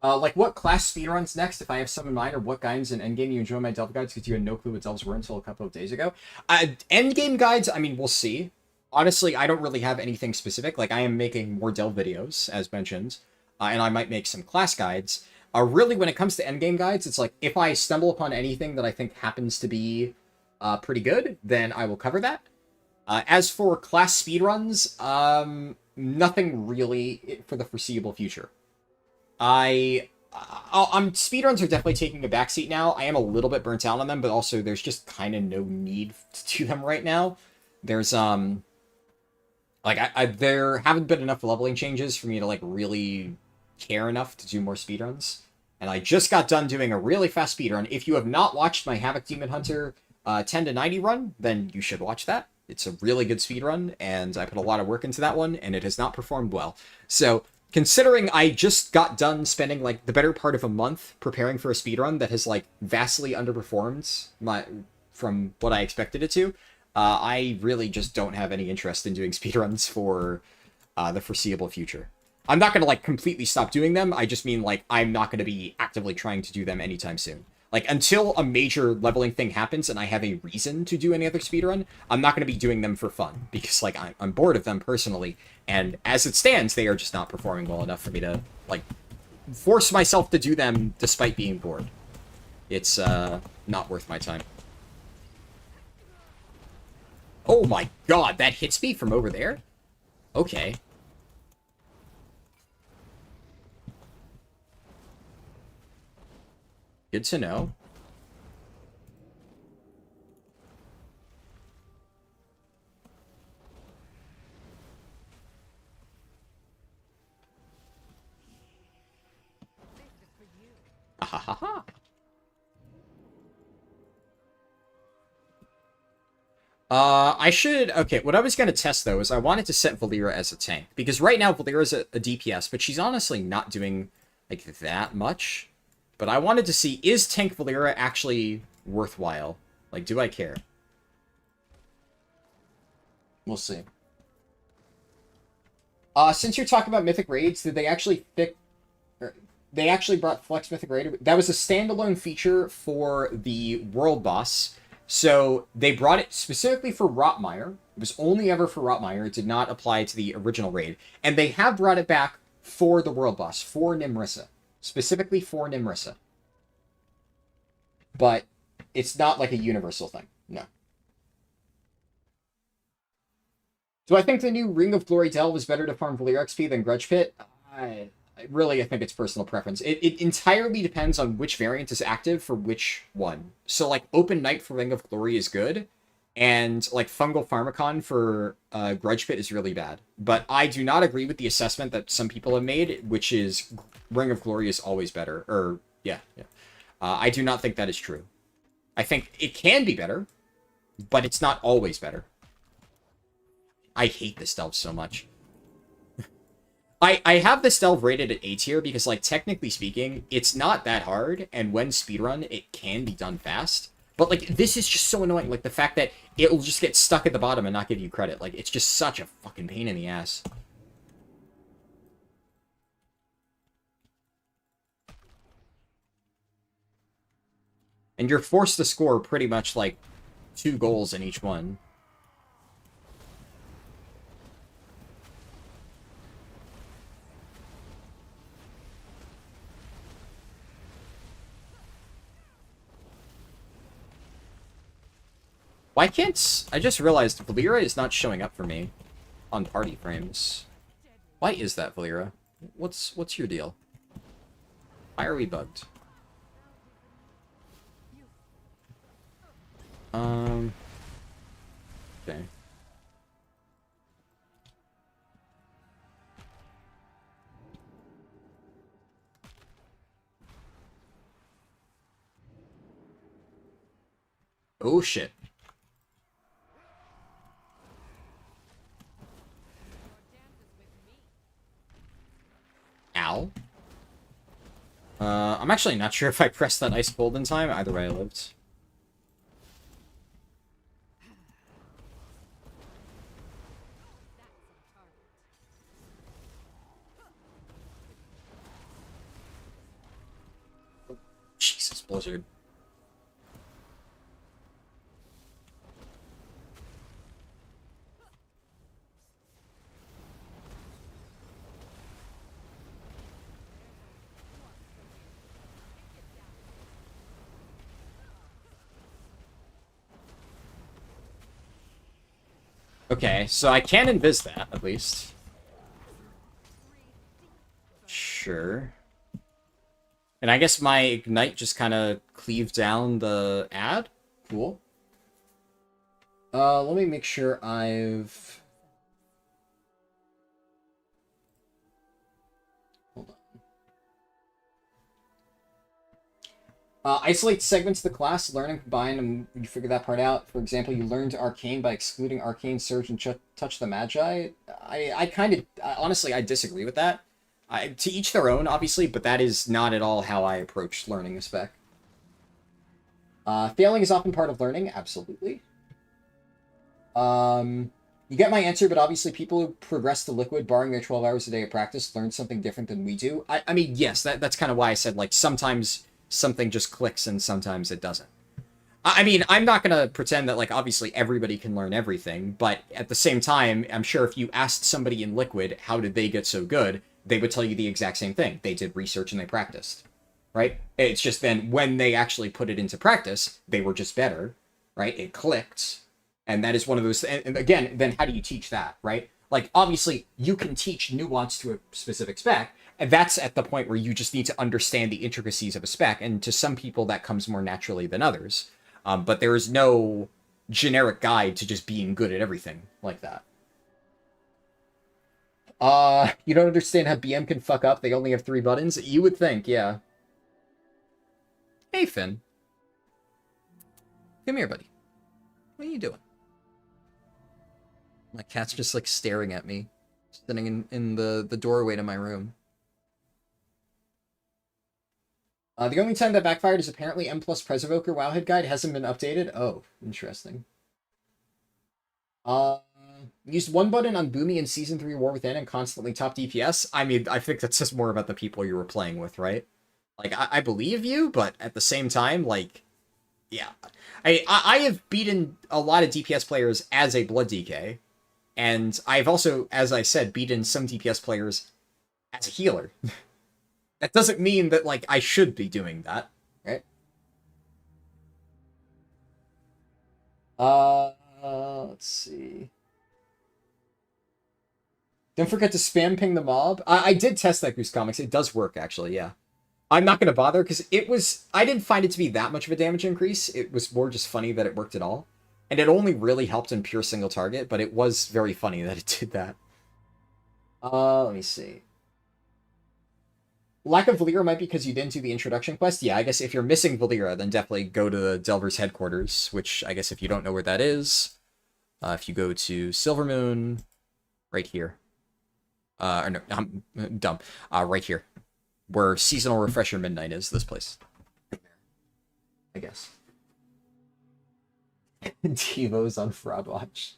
Like, what class speedruns next, if I have some in mind, or what guides in endgame you enjoy my Delve guides, because you had no clue what Delves were until a couple of days ago? Endgame guides, I mean, we'll see. Honestly, I don't really have anything specific. Like, I am making more Delve videos, as mentioned, and I might make some class guides. Really, when it comes to endgame guides, it's like, if I stumble upon anything that I think happens to be pretty good, then I will cover that. As for class speedruns, nothing really for the foreseeable future. Speedruns are definitely taking a backseat now. I am a little bit burnt out on them, but also there's just kind of no need to do them right now. There's, there haven't been enough leveling changes for me to, like, really care enough to do more speedruns. And I just got done doing a really fast speedrun. If you have not watched my Havoc Demon Hunter 10 to 90 run, then you should watch that. It's a really good speedrun, and I put a lot of work into that one, and it has not performed well. So, considering I just got done spending, like, the better part of a month preparing for a speedrun that has, like, vastly underperformed from what I expected it to, I really just don't have any interest in doing speedruns for the foreseeable future. I'm not going to, like, completely stop doing them. I just mean, like, I'm not going to be actively trying to do them anytime soon. Like, until a major leveling thing happens and I have a reason to do any other speedrun, I'm not going to be doing them for fun. Because, like, I'm bored of them personally. And as it stands, they are just not performing well enough for me to, like, force myself to do them despite being bored. It's, not worth my time. Oh my god, that hits me from over there? Okay. Good to know. Ahahaha. I should... Okay, what I was going to test, though, is I wanted to set Valeera as a tank. Because right now, Valeera's a DPS, but she's honestly not doing, like, that much. But I wanted to see, is tank Valeera actually worthwhile? Like, do I care? We'll see. Since you're talking about Mythic Raids, did they actually fix... They actually brought Flex Mythic Raid. That was a standalone feature for the World Boss. So they brought it specifically for Rotmire. It was only ever for Rotmire. It did not apply to the original raid. And they have brought it back for the World Boss, for Nimrissa. Specifically for Nimrissa. But it's not like a universal thing. No. Do I think the new Ring of Glory Delve is better to farm Valeera XP than Grudge Pit? I think it's personal preference. It entirely depends on which variant is active for which one. So, like, Open Night for Ring of Glory is good, and, like, Fungal Pharmacon for Grudge Pit is really bad. But I do not agree with the assessment that some people have made, which is Ring of Glory is always better. Or, yeah. I do not think that is true. I think it can be better, but it's not always better. I hate this delve so much. I have this delve rated at A tier because, like, technically speaking, it's not that hard, and when speedrun, it can be done fast. But, like, this is just so annoying. Like, the fact that it'll just get stuck at the bottom and not give you credit. Like, it's just such a fucking pain in the ass. And you're forced to score pretty much, like, 2 goals in each one. Why can't... I just realized Valeera is not showing up for me on party frames. Why is that, Valeera? What's your deal? Why are we bugged? Okay. Oh, shit. Ow. I'm actually not sure if I pressed that ice cold in time. Either way, I lived. Jesus, Blizzard. Okay, so I can invis that, at least. Sure. And I guess my Ignite just kind of cleaved down the add? Cool. Let me make sure I've... Hold on. Isolate segments of the class, learn and combine, and you figure that part out. For example, you learned Arcane by excluding Arcane, Surge, and Touch the Magi. I kind of... honestly, I disagree with that. To each their own, obviously, but that is not at all how I approach learning a spec. Failing is often part of learning, absolutely. You get my answer, but obviously people who progress to Liquid, barring their 12 hours a day of practice, learn something different than we do. I mean, yes, that's kind of why I said, like, sometimes something just clicks and sometimes it doesn't. I mean, I'm not going to pretend that, like, obviously everybody can learn everything, but at the same time, I'm sure if you asked somebody in Liquid, how did they get so good, they would tell you the exact same thing. They did research and they practiced, right? It's just then when they actually put it into practice, they were just better, right? It clicked. And that is one of those, and again, then how do you teach that, right? Like, obviously, you can teach nuance to a specific spec, and that's at the point where you just need to understand the intricacies of a spec, and to some people that comes more naturally than others. But there is no generic guide to just being good at everything like that. You don't understand how BM can fuck up? They only have 3 buttons? You would think, yeah. Hey, Finn. Come here, buddy. What are you doing? My cat's just, like, staring at me. Sitting in the doorway to my room. The only time that backfired is apparently M+ Preservoker Wowhead Guide hasn't been updated. Oh, interesting. Used 1 button on Boomy in Season 3 War Within and constantly top DPS. I mean, I think that's just more about the people you were playing with, right? Like, I believe you, but at the same time, like, yeah. I have beaten a lot of DPS players as a Blood DK, and I've also, as I said, beaten some DPS players as a healer. That doesn't mean that, like, I should be doing that, right? Let's see. Don't forget to spam ping the mob. I did test that Goose Comics. It does work, actually, yeah. I'm not going to bother, because it was... I didn't find it to be that much of a damage increase. It was more just funny that it worked at all. And it only really helped in pure single target, but it was very funny that it did that. Let me see. Lack of Valera might be because you didn't do the introduction quest. Yeah, I guess if you're missing Valera, then definitely go to the Delver's headquarters, which I guess if you don't know where that is, if you go to Silvermoon, right here. Or no, I'm dumb. Right here. Where Seasonal Refresher Midnight is, this place. I guess. Devo's on Fraud Watch.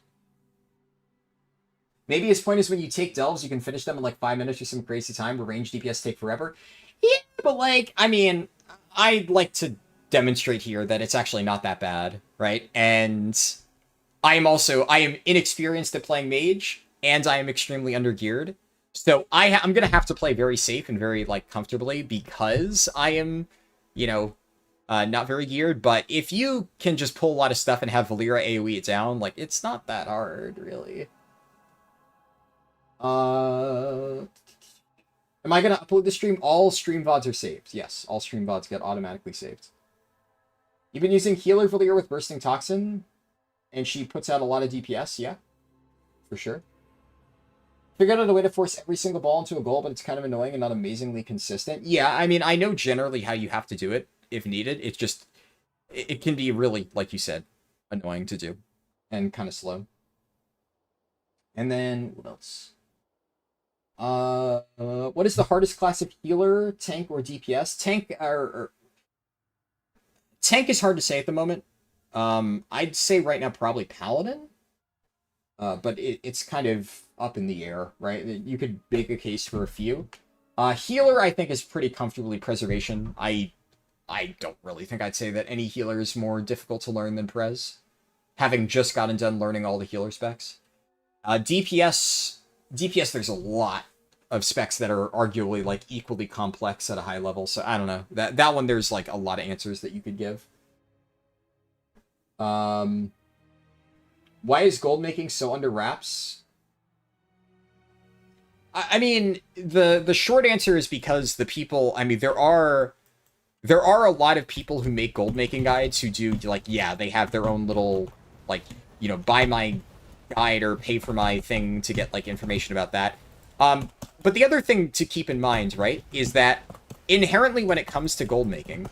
Maybe his point is when you take delves, you can finish them in like 5 minutes or some crazy time, where range DPS take forever. Yeah, but like, I mean, I'd like to demonstrate here that it's actually not that bad, right? And I am inexperienced at playing mage, and I am extremely undergeared. So I'm going to have to play very safe and very, like, comfortably because I am, you know, not very geared. But if you can just pull a lot of stuff and have Valera AoE it down, like, it's not that hard, really. Am I going to upload the stream? All stream VODs are saved. Yes, all stream VODs get automatically saved. You've been using Healer Valera with Bursting Toxin, and she puts out a lot of DPS, yeah, for sure. Figured out a way to force every single ball into a goal, but it's kind of annoying and not amazingly consistent. Yeah, I mean, I know generally how you have to do it if needed. It's just, it can be really, like you said, annoying to do and kind of slow. And then, what else? What is the hardest class of healer, tank, or DPS? Tank is hard to say at the moment. I'd say right now probably Paladin. But it's kind of up in the air, right? You could make a case for a few. Healer, I think, is pretty comfortably Preservation. I don't really think I'd say that any healer is more difficult to learn than Prez, having just gotten done learning all the healer specs. DPS, there's a lot of specs that are arguably like equally complex at a high level. So I don't know. That one, there's like a lot of answers that you could give. Why is gold making so under wraps? I mean, the short answer is because the people, I mean, there are a lot of people who make gold making guides who do, like, yeah, they have their own little, like, you know, buy my guide or pay for my thing to get, like, information about that. But the other thing to keep in mind, right, is that inherently when it comes to gold making,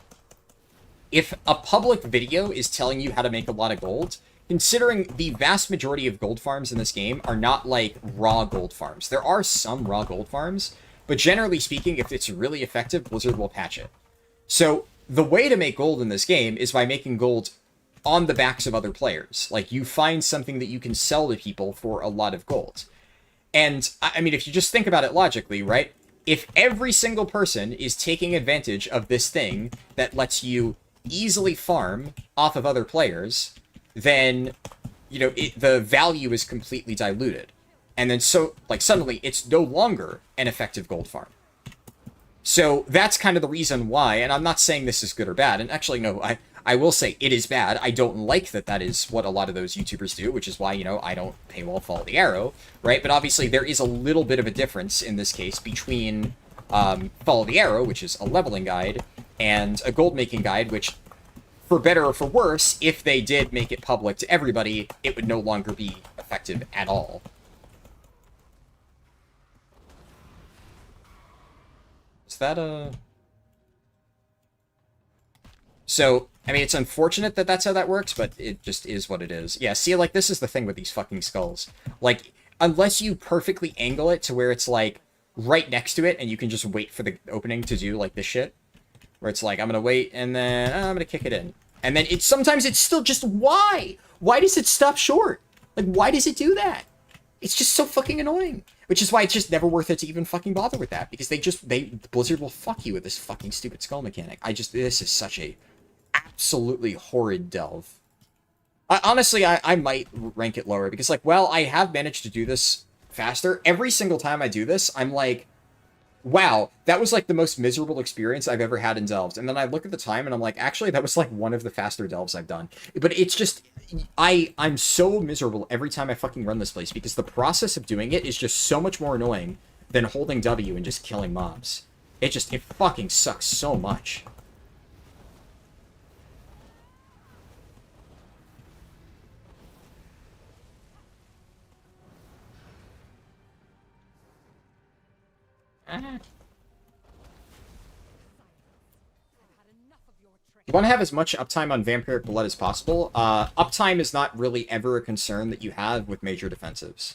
if a public video is telling you how to make a lot of gold, considering the vast majority of gold farms in this game are not like raw gold farms. There are some raw gold farms, but generally speaking, if it's really effective, Blizzard will patch it. So the way to make gold in this game is by making gold on the backs of other players. Like, you find something that you can sell to people for a lot of gold. And, I mean, if you just think about it logically, right? If every single person is taking advantage of this thing that lets you easily farm off of other players, then, you know, the value is completely diluted. And then so, like, suddenly it's no longer an effective gold farm. So that's kind of the reason why, and I'm not saying this is good or bad, and actually, no, I will say it is bad. I don't like that is what a lot of those YouTubers do, which is why, you know, I don't paywall Follow the Arrow, right? But obviously there is a little bit of a difference in this case between Follow the Arrow, which is a leveling guide, and a gold making guide, which, for better or for worse, if they did make it public to everybody, it would no longer be effective at all. Is that a... So, I mean, it's unfortunate that that's how that works, but it just is what it is. Yeah, see, like, this is the thing with these fucking skulls. Like, unless you perfectly angle it to where it's, like, right next to it, and you can just wait for the opening to do, like, this shit, where it's like, I'm gonna wait, and then I'm gonna kick it in. And then sometimes it's still just, why? Why does it stop short? Like, why does it do that? It's just so fucking annoying. Which is why it's just never worth it to even fucking bother with that. Because Blizzard will fuck you with this fucking stupid skull mechanic. This is such a absolutely horrid delve. Honestly, I might rank it lower. Because, like, well, I have managed to do this faster. Every single time I do this, I'm like, wow, that was, like, the most miserable experience I've ever had in delves. And then I look at the time, and I'm like, actually, that was, like, one of the faster delves I've done. But it's just, I'm so miserable every time I fucking run this place, because the process of doing it is just so much more annoying than holding W and just killing mobs. It fucking sucks so much. You want to have as much uptime on Vampiric Blood as possible. Uptime is not really ever a concern that you have with major defensives.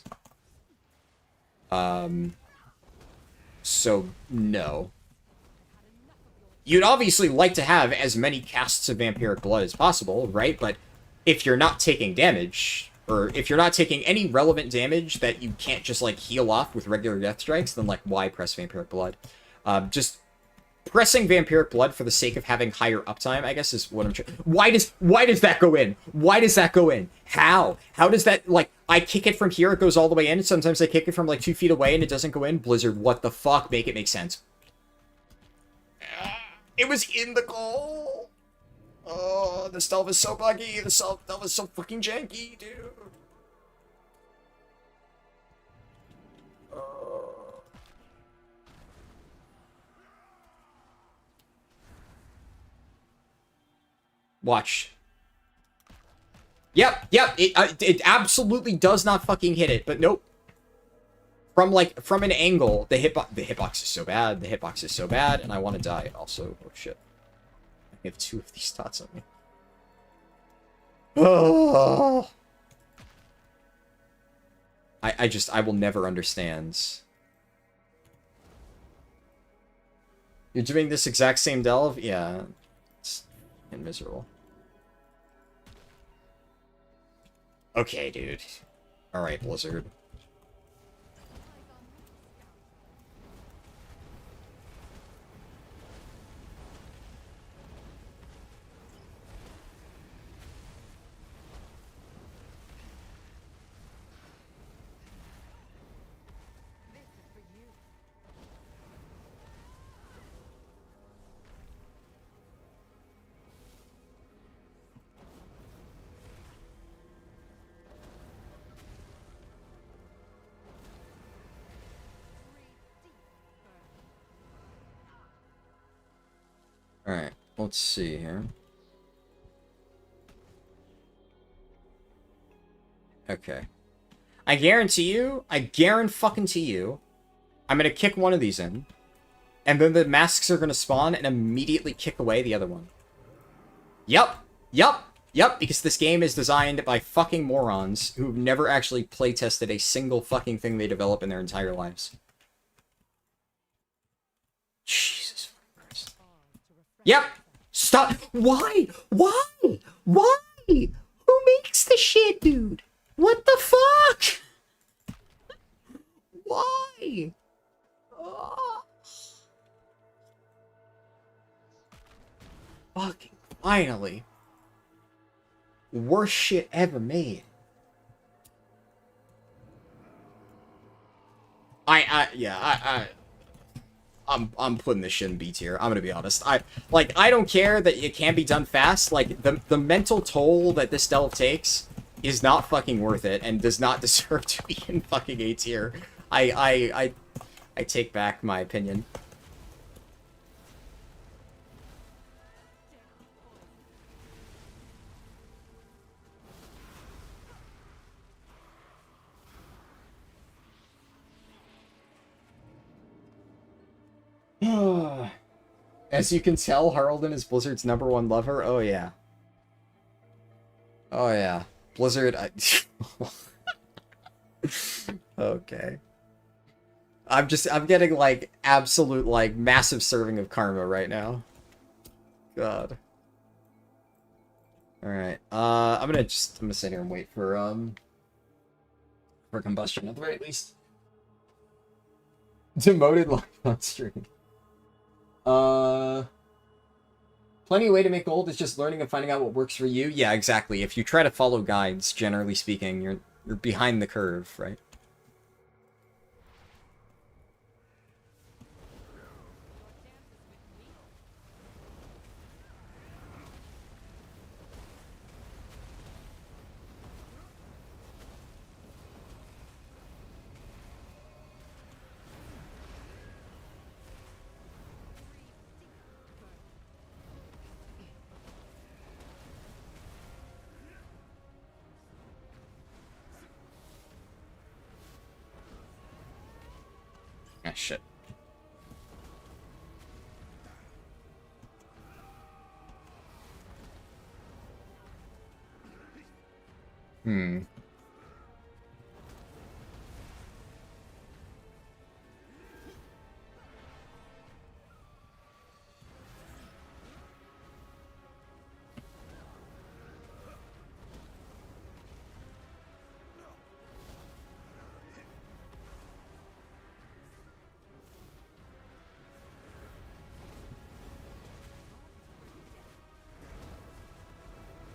So, no. You'd obviously like to have as many casts of Vampiric Blood as possible, right? But if you're not taking damage, or if you're not taking any relevant damage that you can't just, like, heal off with regular Death Strikes, then, like, why press Vampiric Blood? Just pressing Vampiric Blood for the sake of having higher uptime, I guess, is what I'm trying. Why does that go in? Why does that go in? How does that, like, I kick it from here, it goes all the way in, and sometimes I kick it from, like, 2 feet away and it doesn't go in? Blizzard, what the fuck? Make it make sense. It was in the goal! Oh, the stealth is so buggy, the stealth is so fucking janky, dude. Watch. Yep, it absolutely does not fucking hit it, but nope. From an angle, the hitbox is so bad, and I want to die also. Oh shit. I have 2 of these dots on me. Oh. I will never understand You're doing this exact same delve? Yeah. It's miserable. Okay, dude. Alright, Blizzard. Alright, let's see here. Okay. I guarantee you, I'm gonna kick one of these in, and then the masks are gonna spawn and immediately kick away the other one. Yup! Yup! Yup! Because this game is designed by fucking morons who've never actually playtested a single fucking thing they develop in their entire lives. Jesus Christ. Yep! Stop! Why? Why? Why? Who makes the shit, dude? What the fuck? Why? Oh. Fucking finally. Worst shit ever made. I'm putting this shit in B tier. I'm gonna be honest. I don't care that it can be done fast. Like, the mental toll that this delve takes is not fucking worth it and does not deserve to be in fucking A tier. I take back my opinion. As you can tell, Harldan is Blizzard's #1 lover. Oh yeah. Oh yeah. Blizzard, okay. I'm getting, like, absolute, like, massive serving of karma right now. God. Alright, I'm gonna sit here and wait for combustion at the very least. Demoted live on stream. Plenty way to make gold is just learning and finding out what works for you. Yeah, exactly. If you try to follow guides, generally speaking, you're behind the curve, right? Ah, shit. Hmm.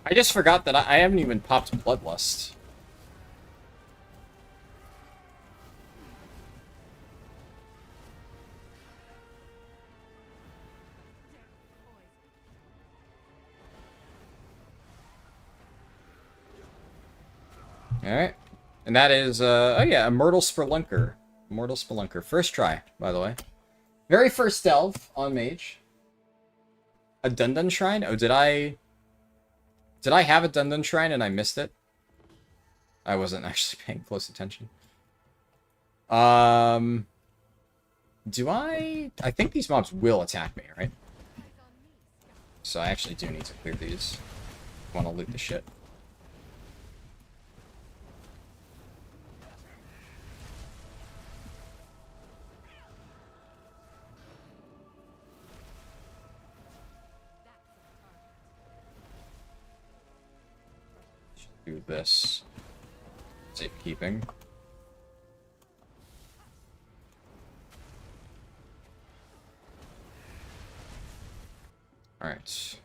I just forgot that I haven't even popped Bloodlust. Alright. And that is, oh yeah, Immortal Spelunker. Immortal Spelunker. First try, by the way. Very first delve on Mage. A Dundun Shrine? Oh, did I have a Dundun Shrine and I missed it? I wasn't actually paying close attention. Do I think these mobs will attack me, right? So I actually do need to clear these. I want to loot the shit. do this. Safekeeping. Alright.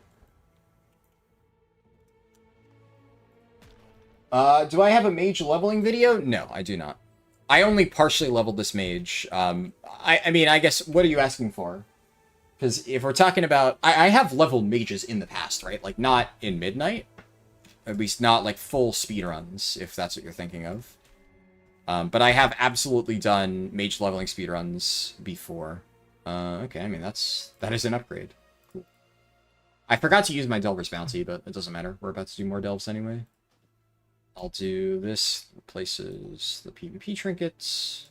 Do I have a mage leveling video? No, I do not. I only partially leveled this mage. I mean, I guess, what are you asking for? Because if we're talking about... I have leveled mages in the past, right? Like, not in Midnight. At least not, like, full speedruns, if that's what you're thinking of. But I have absolutely done mage leveling speedruns before. Okay, I mean, that is an upgrade. Cool. I forgot to use my Delver's Bounty, but it doesn't matter. We're about to do more Delves anyway. I'll do this. Replaces the PvP trinkets.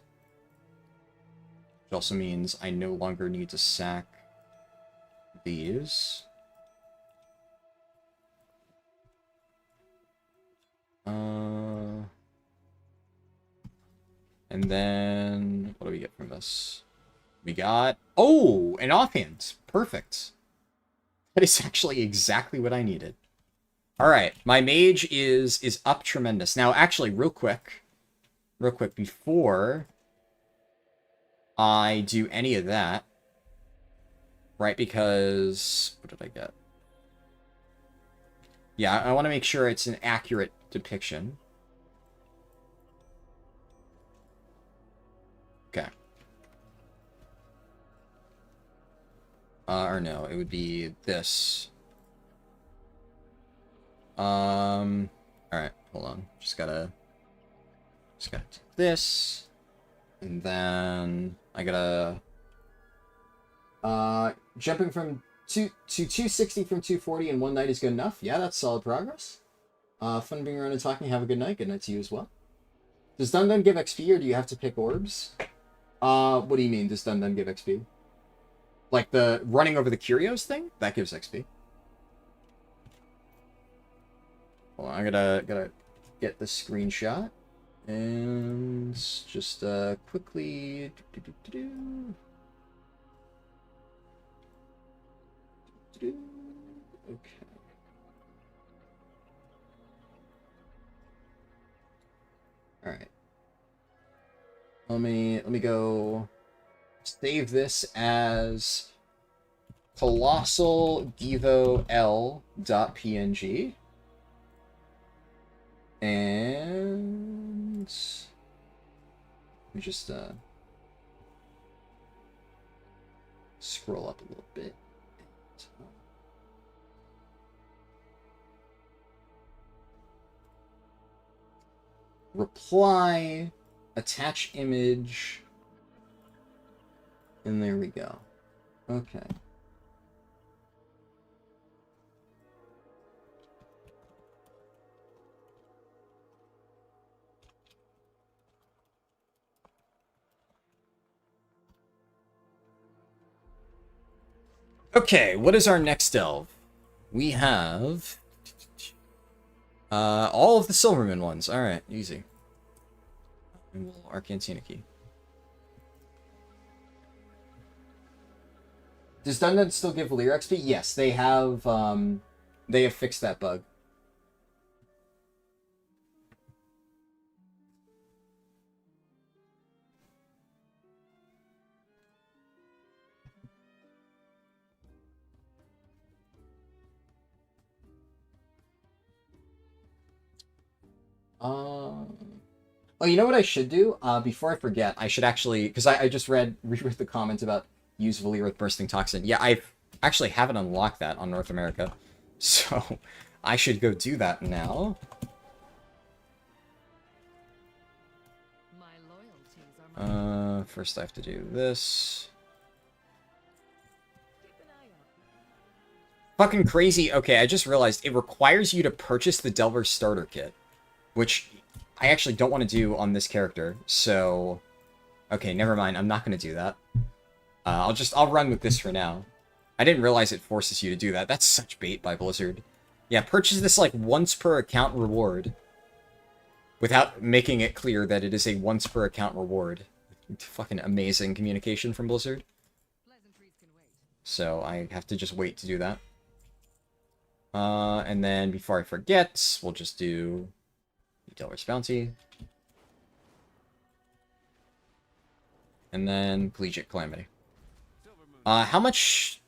Which also means I no longer need to sack these. And then, what do we get from this? We got, oh, an offhand. Perfect. That is actually exactly what I needed. Alright, my mage is up tremendous. Now, actually, real quick, before I do any of that, right, because, what did I get? Yeah, I want to make sure it's an accurate depiction. Okay. Or no, it would be this. Alright, hold on. Just gotta do this. And then I gotta jumping from 260 from 240 in one night is good enough. Yeah, that's solid progress. Fun being around and talking. Have a good night. Good night to you as well. Does Dun Dun give XP or do you have to pick orbs? What do you mean, does Dun Dun give XP? Like the running over the curios thing? That gives XP. Hold on, I gotta get the screenshot. And just quickly... Okay. Alright. Let me go save this as colossal devo l.png. And let me just scroll up a little bit. Reply, attach image, and there we go. Okay. Okay, what is our next delve? We have all of the Silverman ones. All right, easy. And we'll Arcantina key. Does Dun Dun still give Lear XP? Yes, they have fixed that bug. Oh, you know what I should do? Before I forget, I should actually, because I just reread the comment about use Valir with bursting toxin. Yeah, I actually haven't unlocked that on North America, so I should go do that now. First I have to do this. Fucking crazy. Okay, I just realized it requires you to purchase the Delver starter kit, which I actually don't want to do on this character, so... Okay, never mind, I'm not going to do that. I'll run with this for now. I didn't realize it forces you to do that. That's such bait by Blizzard. Yeah, purchase this, like, once per account reward. Without making it clear that it is a once per account reward. Fucking amazing communication from Blizzard. So I have to just wait to do that. And then before I forget, we'll just do Delver's Bounty. And then Collegiate Calamity. How much...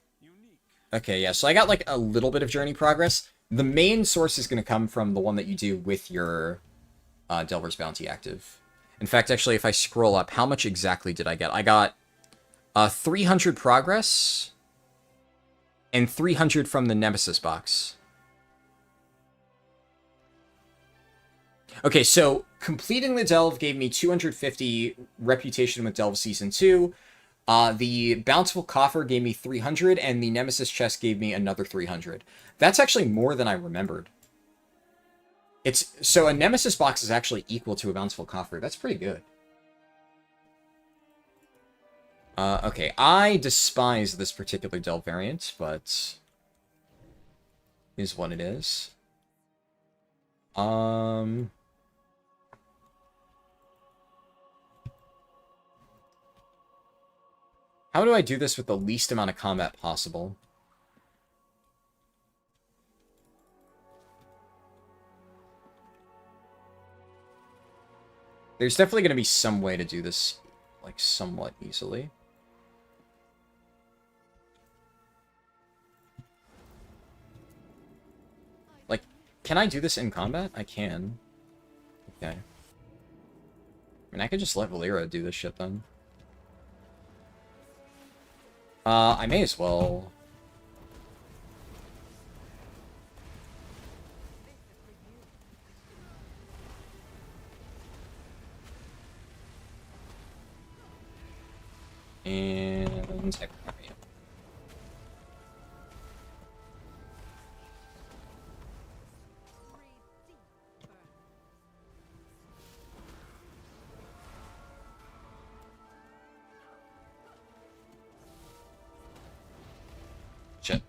Okay, yeah, so I got, like, a little bit of journey progress. The main source is going to come from the one that you do with your Delver's Bounty active. In fact, actually, if I scroll up, how much exactly did I get? I got 300 progress and 300 from the Nemesis box. Okay, so completing the Delve gave me 250 reputation with Delve Season 2. The Bountiful Coffer gave me 300, and the Nemesis chest gave me another 300. That's actually more than I remembered. So a Nemesis box is actually equal to a Bountiful Coffer. That's pretty good. Okay, I despise this particular Delve variant, but is what it is. How do I do this with the least amount of combat possible? There's definitely going to be some way to do this, like, somewhat easily. Like, can I do this in combat? I can. Okay. I mean, I could just let Valeera do this shit, then. I may as well. And Hypercarbon. Shit.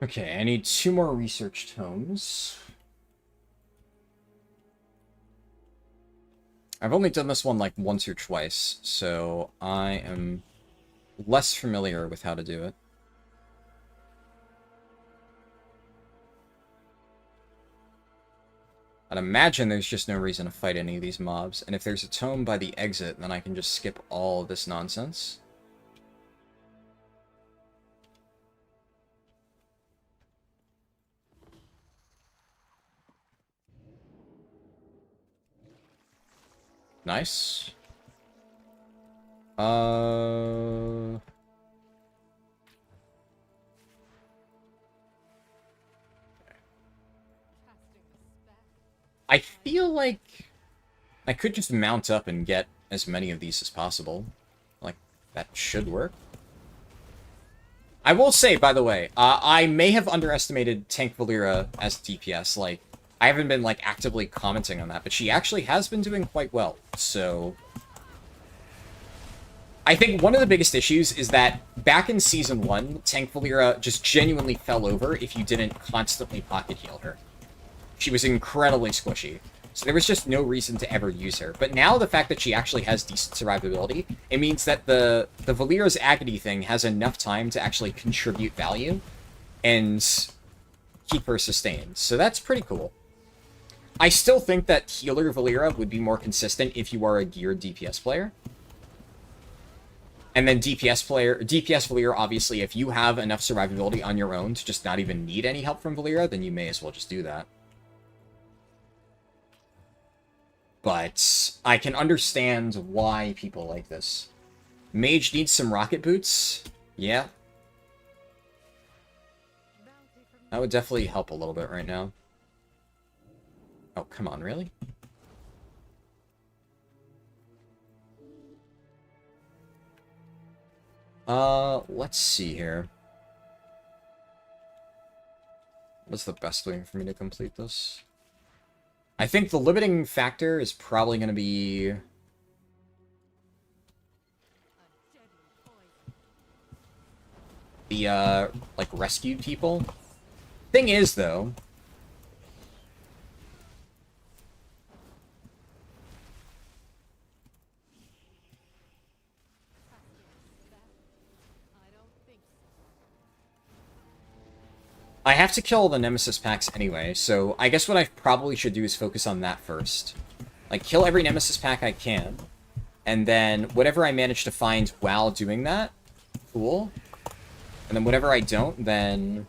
Okay, I need 2 more research tomes. I've only done this one like once or twice, so I am less familiar with how to do it. I'd imagine there's just no reason to fight any of these mobs, and if there's a tome by the exit, then I can just skip all of this nonsense. Nice. I feel like I could just mount up and get as many of these as possible. Like, that should work. I will say, by the way, I may have underestimated Tank Valeera as DPS. Like, I haven't been, like, actively commenting on that, but she actually has been doing quite well, so... I think one of the biggest issues is that back in Season 1, Tank Valeera just genuinely fell over if you didn't constantly pocket heal her. She was incredibly squishy, so there was just no reason to ever use her. But now the fact that she actually has decent survivability, it means that the Valeera's Agony thing has enough time to actually contribute value and keep her sustained. So that's pretty cool. I still think that Healer Valeera would be more consistent if you are a geared DPS player. And then DPS Valeera, obviously, if you have enough survivability on your own to just not even need any help from Valeera, then you may as well just do that. But I can understand why people like this. Mage needs some rocket boots. Yeah. That would definitely help a little bit right now. Oh, come on, really? Let's see here. What's the best way for me to complete this? I think the limiting factor is probably going to be... the, like, rescued people. Thing is, though... I have to kill the Nemesis packs anyway, so I guess what I probably should do is focus on that first. Like, kill every Nemesis pack I can, and then whatever I manage to find while doing that, cool. And then whatever I don't, then...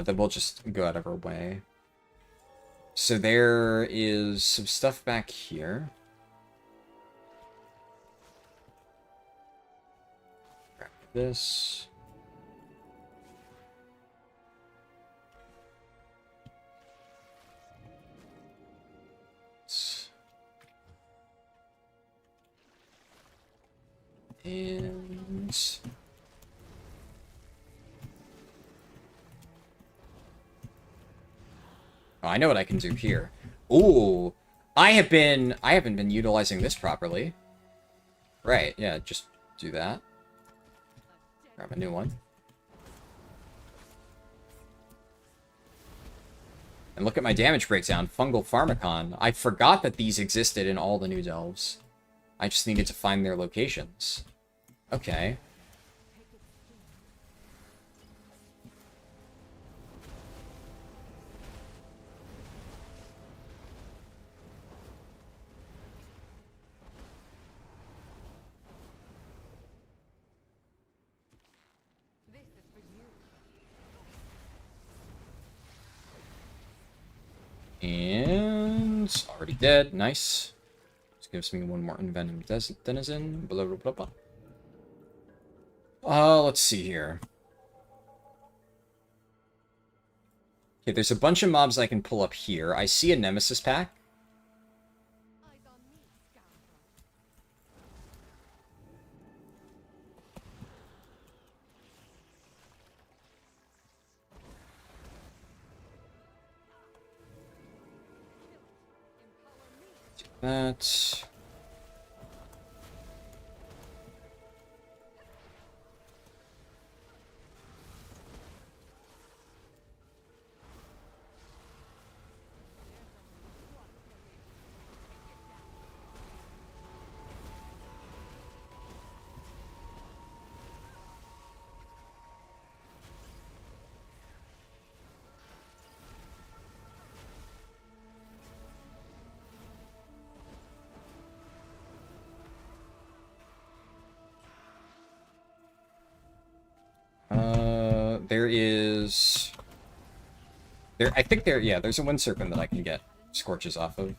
then we'll just go out of our way. So there is some stuff back here. Grab this. And... oh, I know what I can do here. Ooh, I haven't been utilizing this properly. Right, yeah, just do that. Grab a new one. And look at my damage breakdown. Fungal Pharmacon. I forgot that these existed in all the new delves. I just needed to find their locations. Okay. And already dead. Nice. This gives me one more envenomed denizen. Blah, blah, blah, blah. Let's see here. Okay, there's a bunch of mobs I can pull up here. I see a Nemesis pack. Do that. There is... I think there's a Wind Serpent that I can get Scorches off of.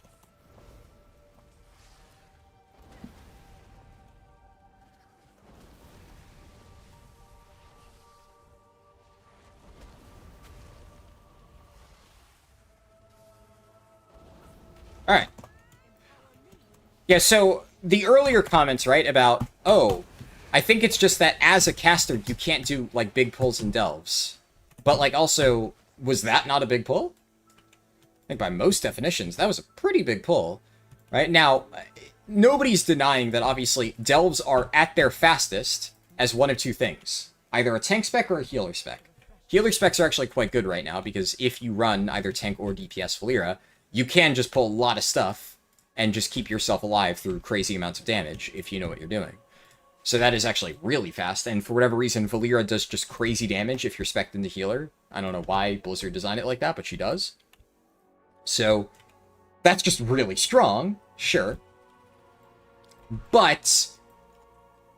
Alright. Yeah, so the earlier comments, right, about, oh, I think it's just that as a caster, you can't do, like, big pulls and delves. But, like, also, was that not a big pull? I think by most definitions, that was a pretty big pull. Right? Now, nobody's denying that, obviously, delves are at their fastest as one of two things. Either a tank spec or a healer spec. Healer specs are actually quite good right now, because if you run either tank or DPS Valeera, you can just pull a lot of stuff and just keep yourself alive through crazy amounts of damage if you know what you're doing. So that is actually really fast, and for whatever reason, Valeera does just crazy damage if you're spec'd into healer. I don't know why Blizzard designed it like that, but she does. So, that's just really strong, sure. But,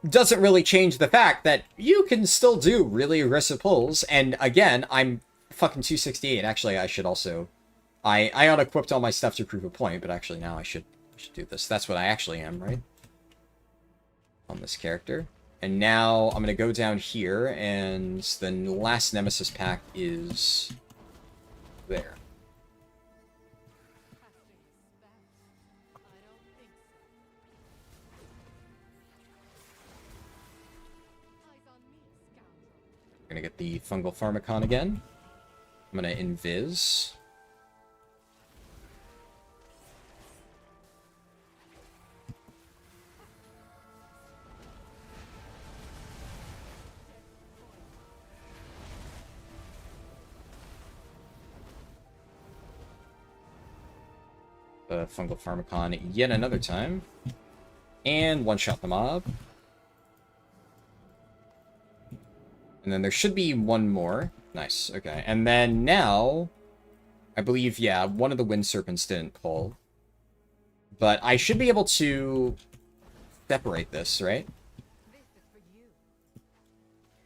doesn't really change the fact that you can still do really aggressive pulls, and again, I'm fucking 268. Actually, I should also... I unequipped all my stuff to prove a point, but actually now I should do this. That's what I actually am, right? On this character. And now I'm going to go down here, and the last Nemesis pack is there. I'm going to get the Fungal Pharmacon again. I'm going to invis. the fungal pharmacon yet another time. And one-shot the mob. And then there should be one more. Nice, okay. And then now, I believe, yeah, one of the wind serpents didn't pull. But I should be able to separate this, right?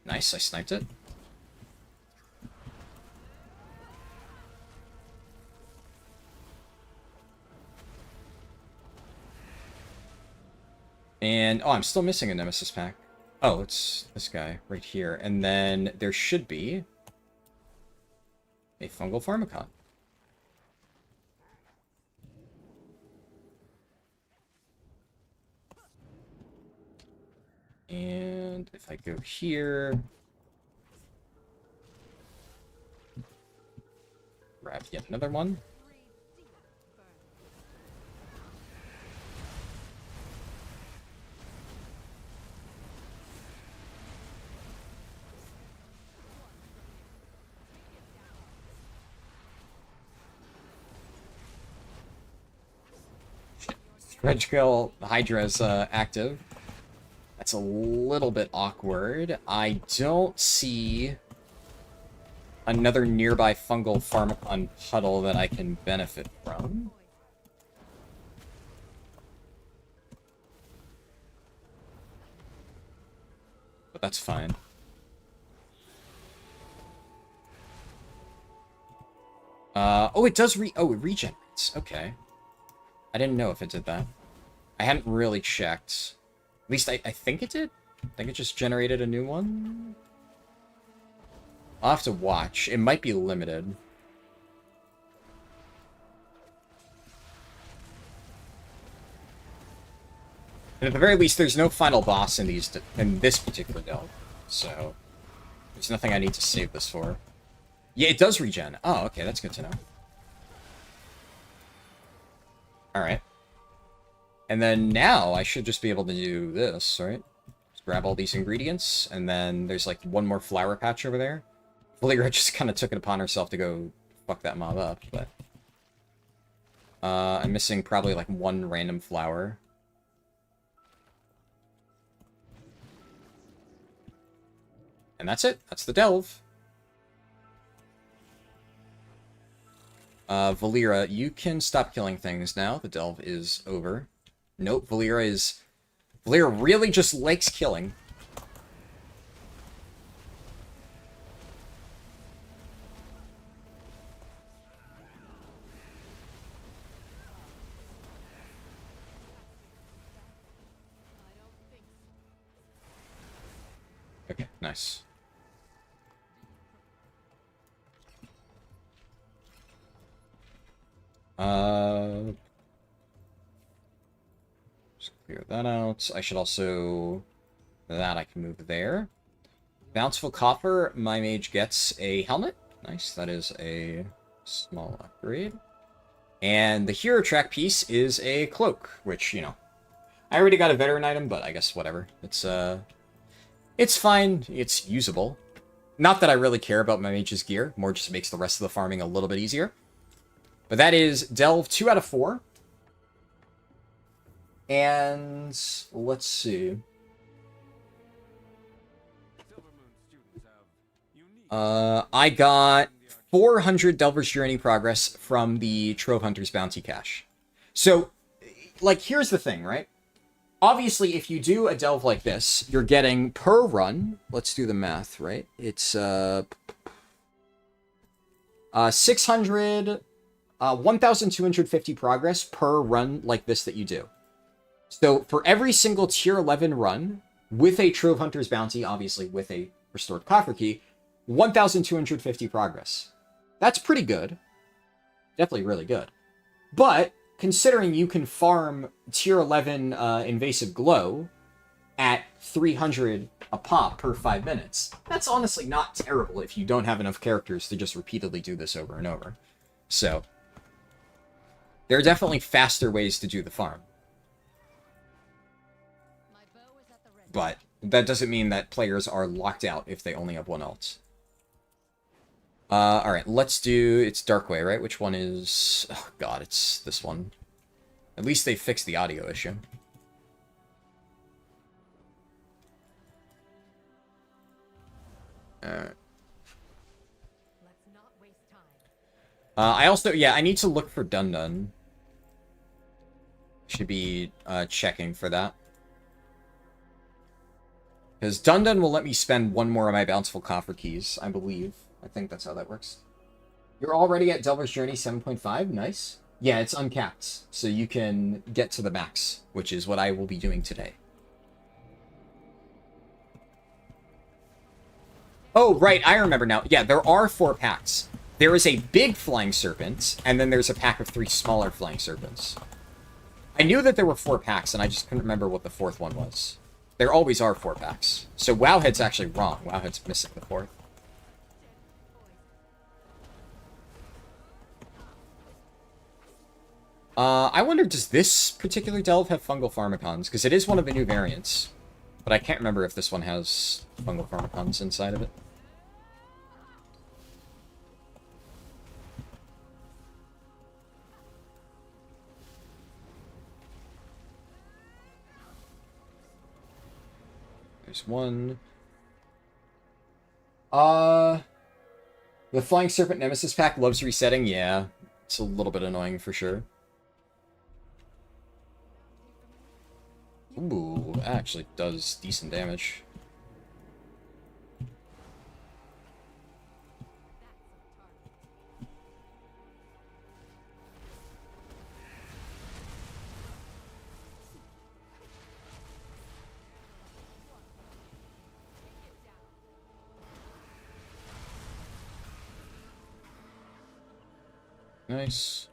Nice, I sniped it. And, oh, I'm still missing a Nemesis pack. Oh, it's this guy right here. And then there should be a fungal pharmacon. And if I go here, grab yet another one. Stretch Kill Hydra's active. That's a little bit awkward. I don't see another nearby fungal pharmacon puddle that I can benefit from. But that's fine. Oh, it does it regenerates. Okay. I didn't know if it did that. I hadn't really checked. At least I think it did. I think it just generated a new one. I'll have to watch. It might be limited. And at the very least, there's no final boss in this particular delve. So there's nothing I need to save this for. Yeah, it does regen. Oh, okay, that's good to know. Alright. And then now I should just be able to do this, right? Just grab all these ingredients, and then there's like one more flower patch over there. Leatrix just kind of took it upon herself to go fuck that mob up, but... I'm missing probably like one random flower. And that's it. That's the delve. Valera, you can stop killing things now. The delve is over. Nope, Valera really just likes killing. Okay, nice. Just clear that out. I should also... That I can move there. Bountiful Coffer, my mage gets a helmet. Nice, that is a small upgrade. And the hero track piece is a cloak, which, you know, I already got a veteran item, but I guess whatever. It's fine. It's usable. Not that I really care about my mage's gear, more just makes the rest of the farming a little bit easier. But that is Delve 2 out of 4. And let's see. I got 400 Delver's Journey progress from the Trove Hunter's Bounty Cache. So, like, here's the thing, right? Obviously, if you do a delve like this, you're getting per run. Let's do the math, right? It's 600, 1,250 progress per run like this that you do. So for every single tier 11 run with a Trove Hunter's Bounty, obviously with a restored coffer key, 1,250 progress. That's pretty good. Definitely really good. But considering you can farm tier 11 invasive glow at 300 a pop per 5 minutes, that's honestly not terrible if you don't have enough characters to just repeatedly do this over and over. So there are definitely faster ways to do the farm. But that doesn't mean that players are locked out if they only have one ult. Alright, let's do... It's Darkway, right? Which one is... Oh god, it's this one. At least they fixed the audio issue. Alright. I also, yeah, I need to look for Dun. Should be checking for that. Because Dun will let me spend one more of my bountiful coffer keys, I believe. I think that's how that works. You're already at Delver's Journey 7.5? Nice. Yeah, it's uncapped, so you can get to the max, which is what I will be doing today. Oh, right, I remember now. Yeah, there are 4 packs. There is a big flying serpent, and then there's a pack of 3 smaller flying serpents. I knew that there were 4 packs, and I just couldn't remember what the 4th one was. There always are 4 packs. So Wowhead's actually wrong. Wowhead's missing the 4th. I wonder, does this particular delve have fungal pharmacons? Because it is one of the new variants. But I can't remember if this one has fungal pharmacons inside of it. There's one. The Flying Serpent Nemesis pack loves resetting. Yeah, it's a little bit annoying for sure. Ooh, that actually does decent damage. Nice.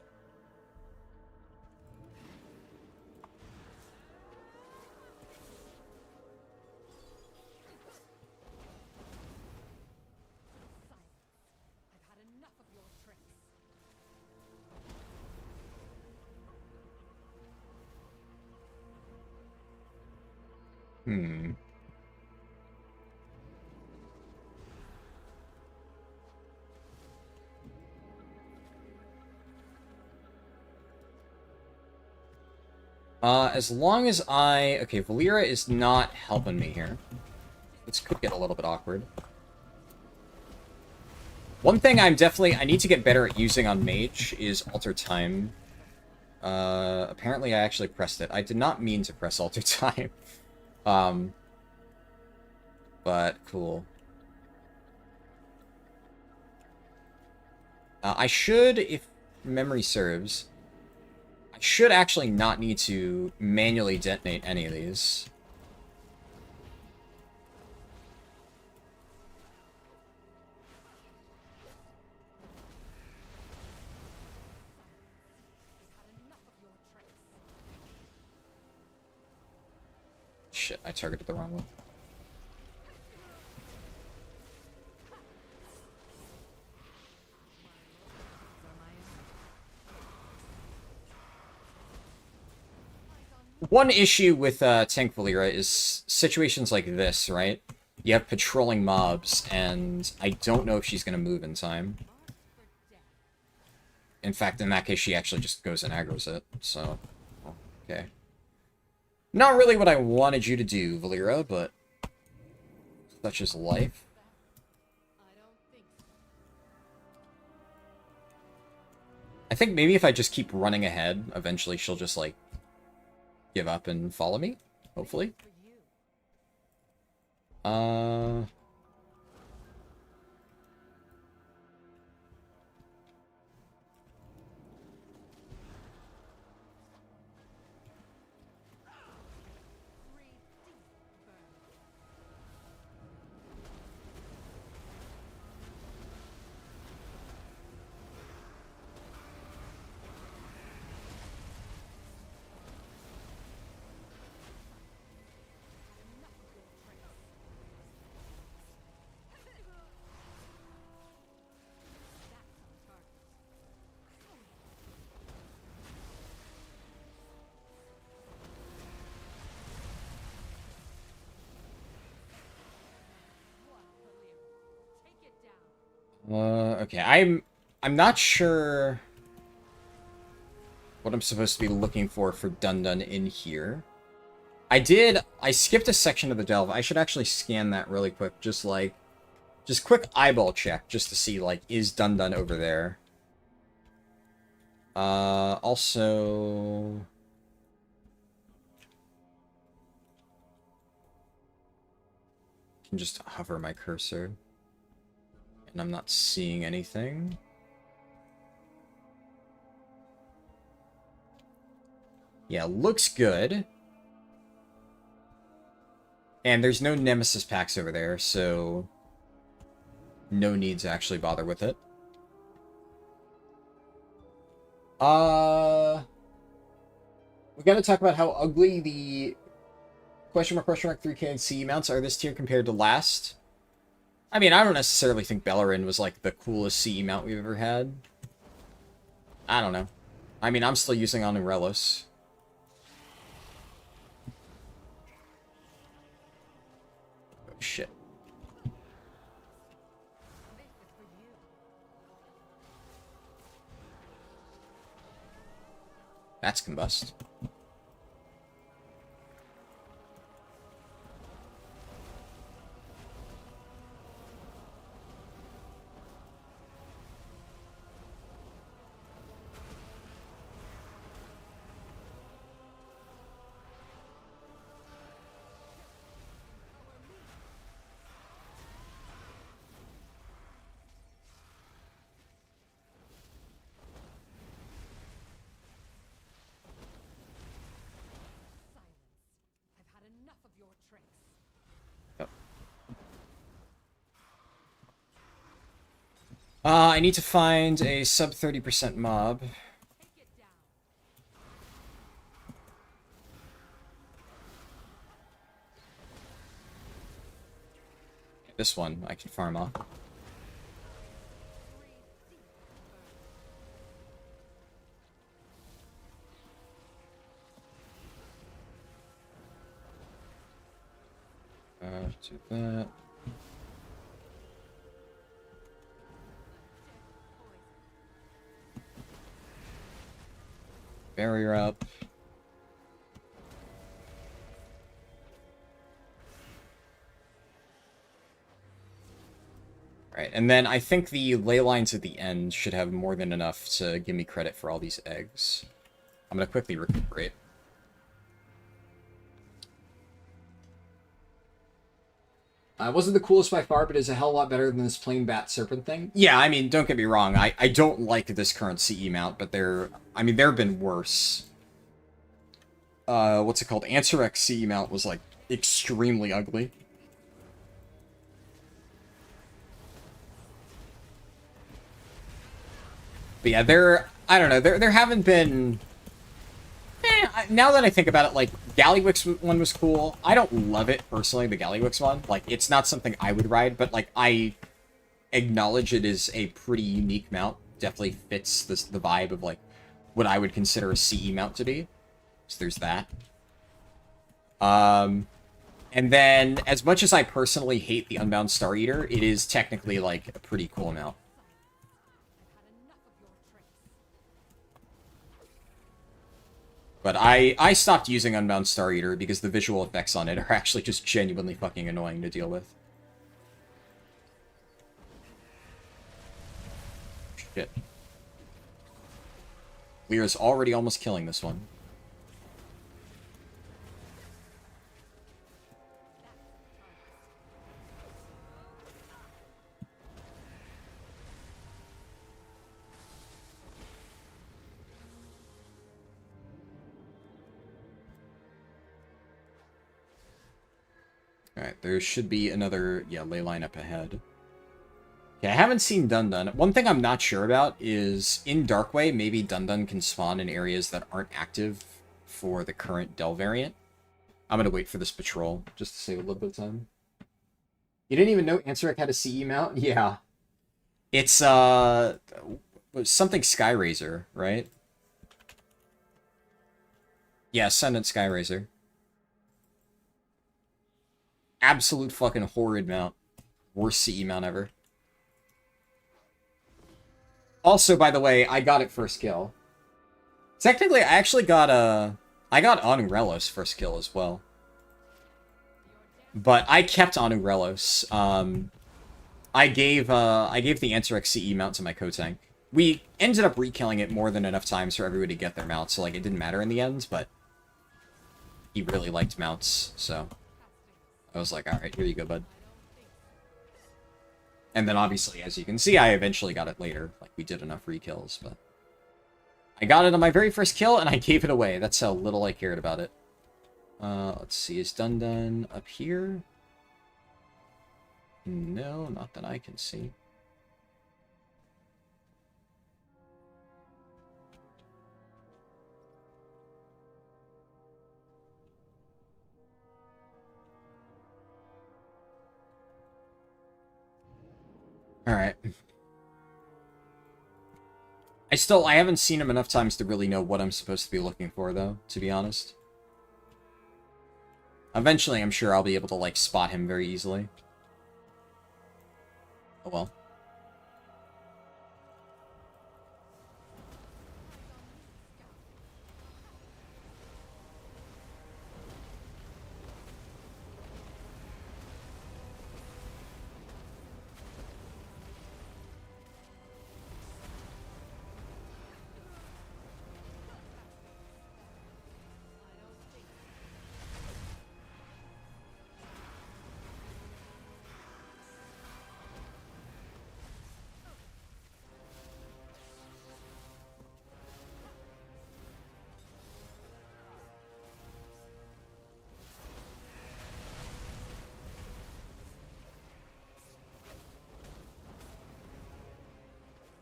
As long as I... Okay, Valera is not helping me here. This could get a little bit awkward. One thing I need to get better at using on Mage is Alter Time. Apparently I actually pressed it. I did not mean to press Alter Time. But cool. I should, if memory serves... I should actually not need to manually detonate any of these. Shit, I targeted the wrong one. One issue with Tank Valera is situations like this, right? You have patrolling mobs, and I don't know if she's going to move in time. In fact, in that case, she actually just goes and aggroes it, so... Okay. Not really what I wanted you to do, Valera, but... such is life. I think maybe if I just keep running ahead, eventually she'll just, like, give up and follow me, hopefully. Okay, I'm not sure... what I'm supposed to be looking for Dun in here. I skipped a section of the delve. I should actually scan that really quick, just quick eyeball check, just to see, like, is Dun over there? Also... I can just hover my cursor. And I'm not seeing anything. Yeah, looks good. And there's no Nemesis packs over there, so... no need to actually bother with it. We gotta talk about how ugly the question mark 3K and CE mounts are this tier compared to last. I mean, I don't necessarily think Bellerin was, like, the coolest CE mount we've ever had. I don't know. I mean, I'm still using on Urelos. Oh, shit. That's combust. I need to find a sub 30% mob. This one I can farm off. Do that. Barrier up. Right, and then I think the ley lines at the end should have more than enough to give me credit for all these eggs. I'm gonna quickly recuperate. Wasn't the coolest by far, but is a hell of a lot better than this plain bat serpent thing. Yeah, I mean, don't get me wrong. I don't like this current CE mount, but there have been worse. What's it called? Antirex CE mount was, like, extremely ugly. But yeah, I don't know, there haven't been... now that I think about it, like, Gallywix one was cool. I don't love it, personally, the Gallywix one. Like, it's not something I would ride, but, like, I acknowledge it is a pretty unique mount. Definitely fits the vibe of, like, what I would consider a CE mount to be. So there's that. And then, as much as I personally hate the Unbound Star Eater, it is technically, like, a pretty cool mount. But I stopped using Unbound Star Eater because the visual effects on it are actually just genuinely fucking annoying to deal with. Shit. Lear's already almost killing this one. Alright, there should be another, yeah, ley line up ahead. Okay, I haven't seen Dun. One thing I'm not sure about is, in Darkway, maybe Dun can spawn in areas that aren't active for the current Del variant. I'm gonna wait for this patrol, just to save a little bit of time. You didn't even know Ansarek had a CE mount? Yeah. It's, something Skyraiser, right? Yeah, Ascendant Skyraiser. Absolute fucking horrid mount. Worst CE mount ever. Also, by the way, I got it first kill. Technically, I actually got I got Anurelos first kill as well. But I kept Anurelos. I gave the Anthrax CE mount to my co-tank. We ended up rekilling it more than enough times for everybody to get their mounts, so like it didn't matter in the end, but he really liked mounts, so I was like, alright, here you go, bud. And then obviously, as you can see, I eventually got it later. Like, we did enough rekills, but I got it on my very first kill, and I gave it away. That's how little I cared about it. Let's see, is Dun up here? No, not that I can see. Alright. I haven't seen him enough times to really know what I'm supposed to be looking for, though, to be honest. Eventually, I'm sure I'll be able to, like, spot him very easily. Oh well.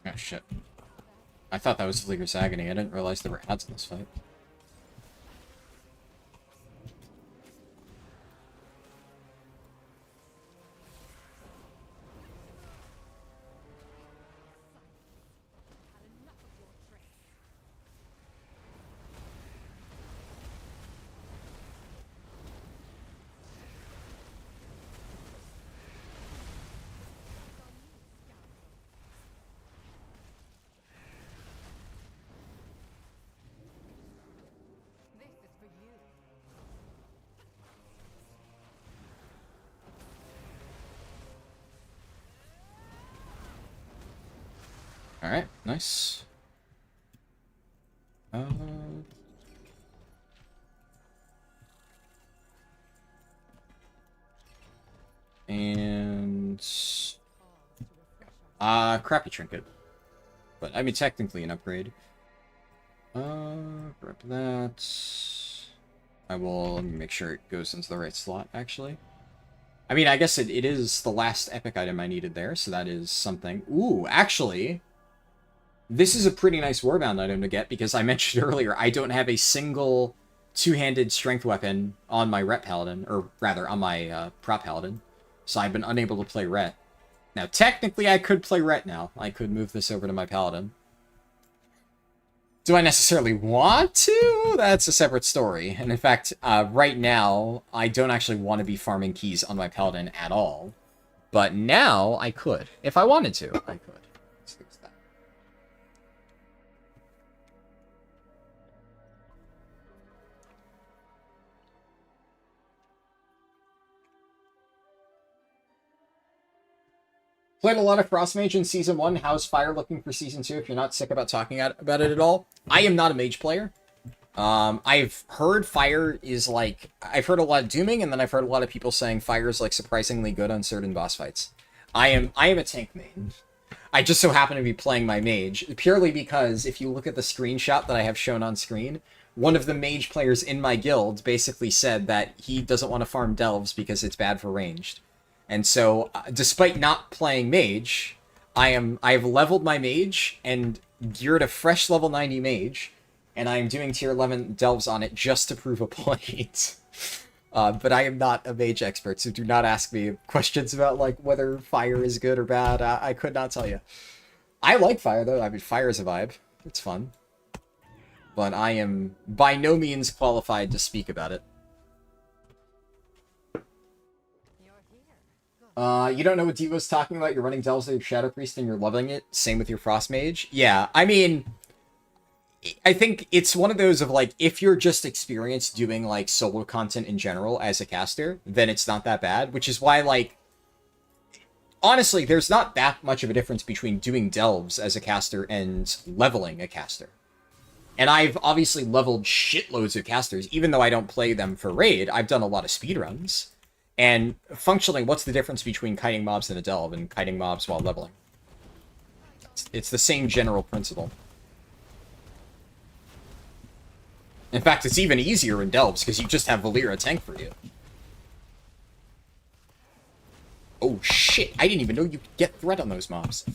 Oh, shit. I thought that was Leatrix Agony. I didn't realize there were adds in this fight. Alright, nice. And... crappy trinket. But, I mean, technically an upgrade. Grab that. I will, let me make sure it goes into the right slot, actually. I mean, I guess it is the last epic item I needed there, so that is something. Ooh, actually... This is a pretty nice Warbound item to get, because I mentioned earlier, I don't have a single two-handed strength weapon on my Ret Paladin, or rather, on my Prop Paladin, so I've been unable to play Ret. Now, technically, I could play Ret now. I could move this over to my Paladin. Do I necessarily want to? That's a separate story. And in fact, right now, I don't actually want to be farming keys on my Paladin at all. But now, I could. If I wanted to, I could. Let's fix that. Played a lot of Frostmage in Season 1. How's Fire looking for Season 2 if you're not sick about talking about it at all? I am not a mage player. I've heard Fire is like... I've heard a lot of dooming, and then I've heard a lot of people saying Fire is like surprisingly good on certain boss fights. I am a tank main. I just so happen to be playing my mage, purely because if you look at the screenshot that I have shown on screen, one of the mage players in my guild basically said that he doesn't want to farm delves because it's bad for ranged. And so, despite not playing mage, I've leveled my mage and geared a fresh level 90 mage, and I am doing tier 11 delves on it just to prove a point. But I am not a mage expert, so do not ask me questions about like whether Fire is good or bad. I could not tell you. I like Fire though. I mean, Fire is a vibe. It's fun. But I am by no means qualified to speak about it. You don't know what Devo's talking about? You're running delves with your Shadow Priest and you're loving it? Same with your Frost Mage? Yeah, I mean... I think it's one of those of like, if you're just experienced doing like solo content in general as a caster, then it's not that bad, which is why like, honestly, there's not that much of a difference between doing delves as a caster and leveling a caster. And I've obviously leveled shitloads of casters, even though I don't play them for raid. I've done a lot of speedruns. And functionally, what's the difference between kiting mobs in a delve and kiting mobs while leveling? It's the same general principle. In fact, it's even easier in delves, because you just have Valeera tank for you. Oh shit, I didn't even know you could get threat on those mobs.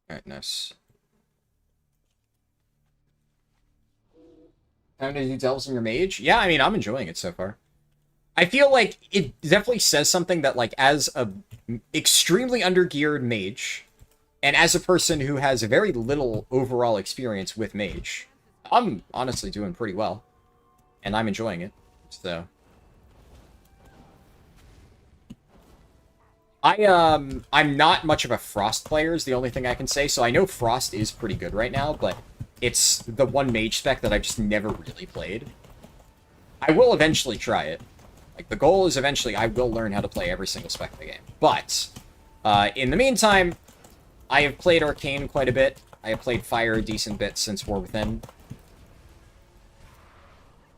Alright, nice. Time to do delves in your mage? Yeah, I mean, I'm enjoying it so far. I feel like it definitely says something that, like, as a extremely undergeared mage, and as a person who has very little overall experience with mage, I'm honestly doing pretty well. And I'm enjoying it, so... I'm not much of a Frost player is the only thing I can say, so I know Frost is pretty good right now, but it's the one mage spec that I've just never really played. I will eventually try it. Like, the goal is eventually I will learn how to play every single spec of the game. But, in the meantime, I have played Arcane quite a bit. I have played Fire a decent bit since War Within.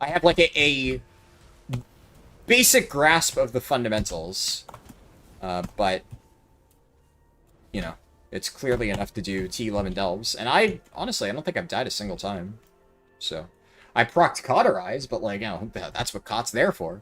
I have, like, a basic grasp of the fundamentals. But, you know, it's clearly enough to do T11 delves. And honestly, I don't think I've died a single time. So, I procced Cauterize, but, like, you know, that's what Caut's there for.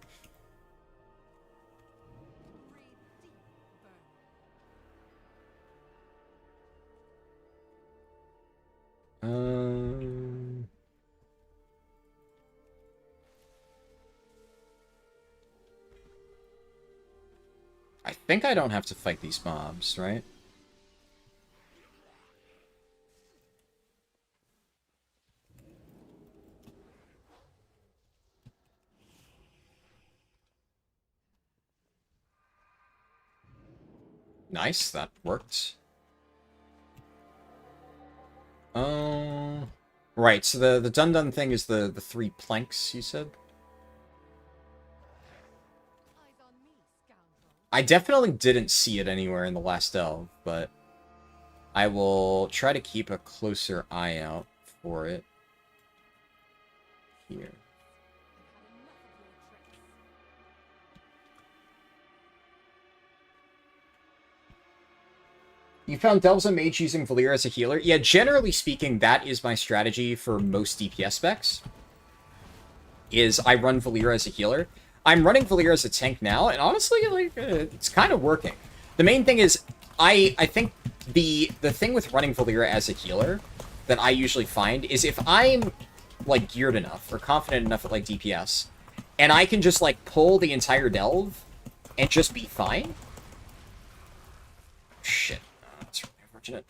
I think I don't have to fight these mobs, right? Nice, that worked. Right, so the dun-dun thing is the 3 planks, you said? I definitely didn't see it anywhere in the last delve, but I will try to keep a closer eye out for it here. You found delves on mage using Valeera as a healer? Yeah, generally speaking, that is my strategy for most DPS specs. Is I run Valeera as a healer. I'm running Valeera as a tank now, and honestly, like, it's kind of working. The main thing is, I think the thing with running Valeera as a healer that I usually find is if I'm, like, geared enough, or confident enough at, like, DPS, and I can just, like, pull the entire delve and just be fine. Shit. That's really unfortunate.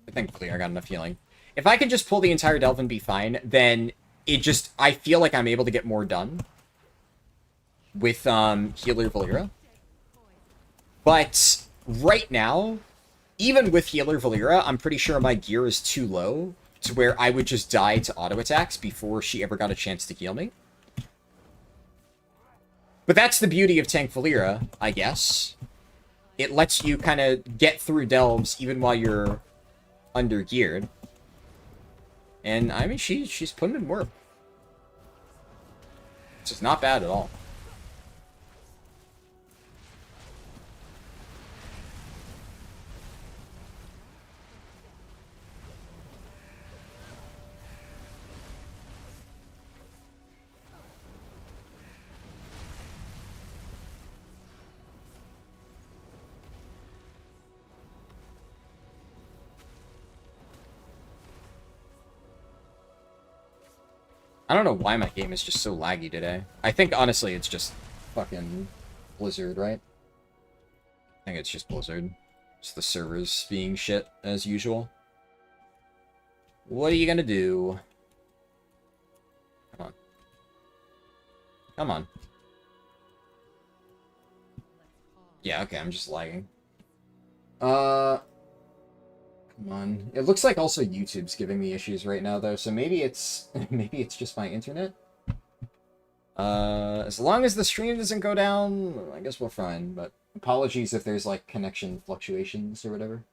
But thankfully, I got enough healing. If I can just pull the entire delve and be fine, then I feel like I'm able to get more done with Healer Valeera. But right now, even with Healer Valeera, I'm pretty sure my gear is too low to where I would just die to auto attacks before she ever got a chance to heal me. But that's the beauty of Tank Valeera, I guess. It lets you kind of get through delves even while you're under geared. And I mean, she's putting in work. It's just not bad at all. I don't know why my game is just so laggy today. I think, honestly, it's just fucking Blizzard, right? I think it's just Blizzard. Just the servers being shit, as usual. What are you gonna do? Come on. Come on. Yeah, okay, I'm just lagging. Come on. It looks like also YouTube's giving me issues right now, though, so maybe it's maybe it's just my internet. As long as the stream doesn't go down, I guess we're fine, but apologies if there's, like, connection fluctuations or whatever.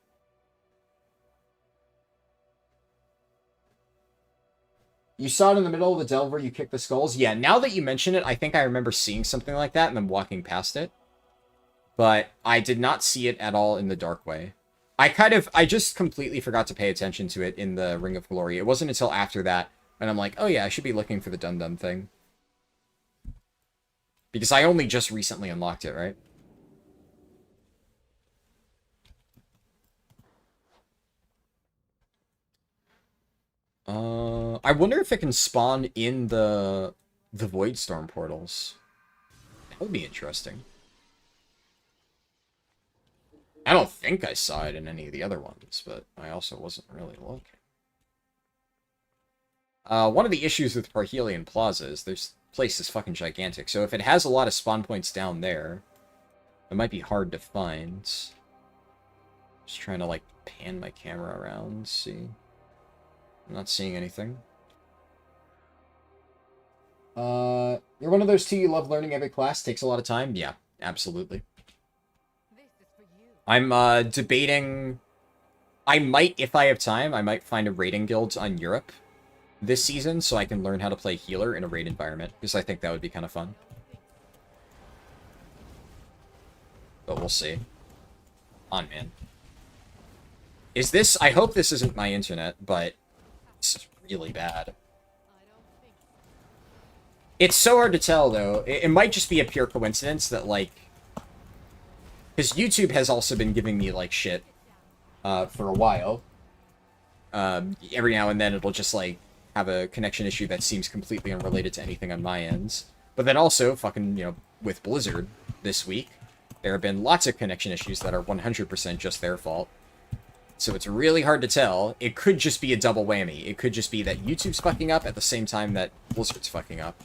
You saw it in the middle of the delve where you kicked the skulls? Yeah, now that you mention it, I think I remember seeing something like that and then walking past it. But I did not see it at all in the dark way. I just completely forgot to pay attention to it in the Ring of Glory. It wasn't until after that, and I'm like, oh yeah, I should be looking for the dun-dun thing. Because I only just recently unlocked it, right? I wonder if it can spawn in the Voidstorm portals. That would be interesting. I don't think I saw it in any of the other ones, but I also wasn't really looking. One of the issues with Parhelion Plaza is this place is fucking gigantic, so if it has a lot of spawn points down there, it might be hard to find. Just trying to, like, pan my camera around, see. I'm not seeing anything. You're one of those two you love learning every class, takes a lot of time? Yeah, absolutely. I'm, debating... I might, if I have time, I might find a raiding guild on Europe this season so I can learn how to play healer in a raid environment, because I think that would be kind of fun. But we'll see. On, man. Is this... I hope this isn't my internet, but this is really bad. It's so hard to tell, though. It might just be a pure coincidence that, like... Because YouTube has also been giving me, like, shit for a while. Every now and then it'll just, like, have a connection issue that seems completely unrelated to anything on my ends. But then also, fucking, you know, with Blizzard this week, there have been lots of connection issues that are 100% just their fault. So it's really hard to tell. It could just be a double whammy. It could just be that YouTube's fucking up at the same time that Blizzard's fucking up.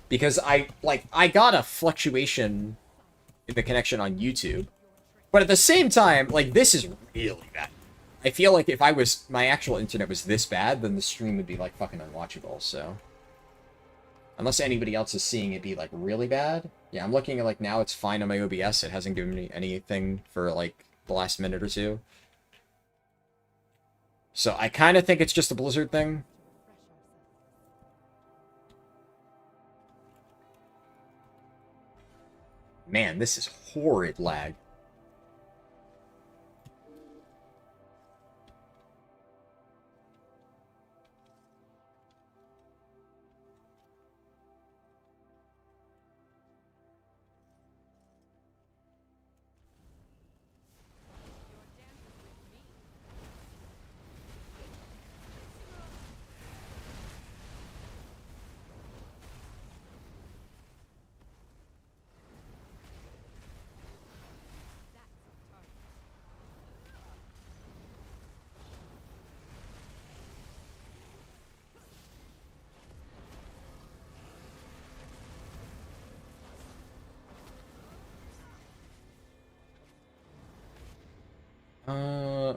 Because I got a fluctuation in the connection on YouTube. But at the same time, like, this is really bad. I feel like if my actual internet was this bad, then the stream would be, like, fucking unwatchable, so. Unless anybody else is seeing it be, like, really bad. Yeah, I'm looking at, like, now it's fine on my OBS. It hasn't given me anything for, like, the last minute or two. So I kind of think it's just a Blizzard thing. Man, this is horrid lag.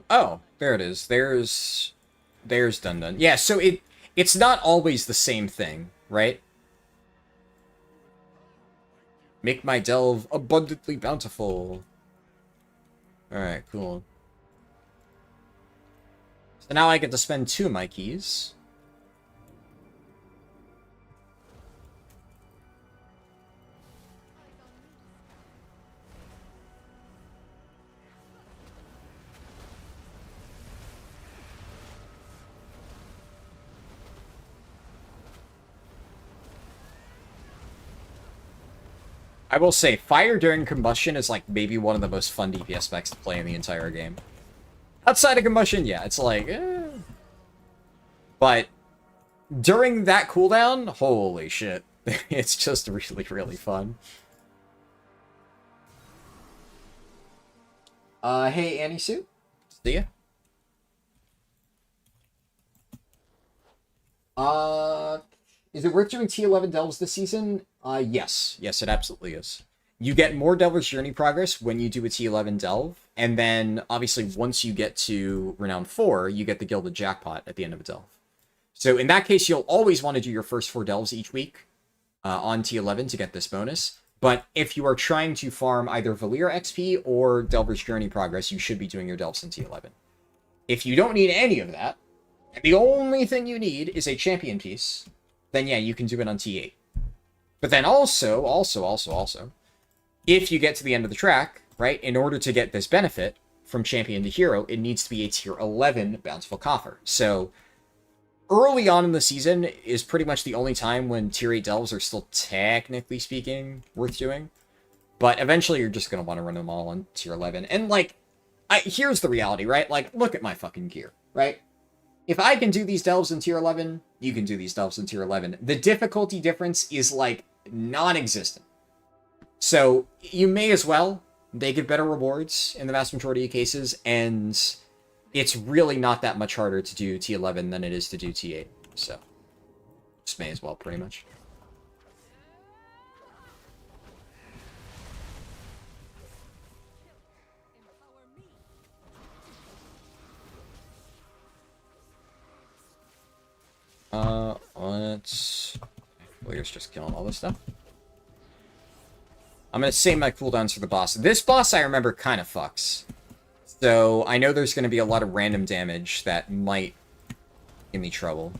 Oh, there it is. There's Dun-Dun. Yeah, so it's not always the same thing, right? Make my delve abundantly bountiful. Alright, cool. So now I get to spend 2 of my keys. I will say, fire during combustion is, like, maybe one of the most fun DPS specs to play in the entire game. Outside of combustion, yeah, it's like, eh. But during that cooldown, holy shit. It's just really, really fun. Hey, Annie Sue. See ya. Uh, is it worth doing T11 delves this season? Yes. Yes, it absolutely is. You get more Delver's Journey progress when you do a T11 delve, and then, obviously, once you get to Renown 4, you get the Gilded Jackpot at the end of a delve. So, in that case, you'll always want to do your first 4 delves each week on T11 to get this bonus. But if you are trying to farm either Valir XP or Delver's Journey progress, you should be doing your delves in T11. If you don't need any of that, and the only thing you need is a champion piece, then yeah, you can do it on T8. But then also, if you get to the end of the track, right, in order to get this benefit from champion to hero, it needs to be a tier 11 bountiful coffer. So early on in the season is pretty much the only time when tier 8 delves are still, technically speaking, worth doing. But eventually you're just going to want to run them all on tier 11. And, like, here's the reality, right? Like, look at my fucking gear, right? If I can do these delves in tier 11, you can do these delves in tier 11. The difficulty difference is, like, non-existent. So you may as well. They give better rewards in the vast majority of cases, and it's really not that much harder to do T11 than it is to do T8. So just may as well, pretty much. Let's... Warrior's just killing all this stuff. I'm going to save my cooldowns for the boss. This boss, I remember, kind of fucks. So, I know there's going to be a lot of random damage that might give me trouble.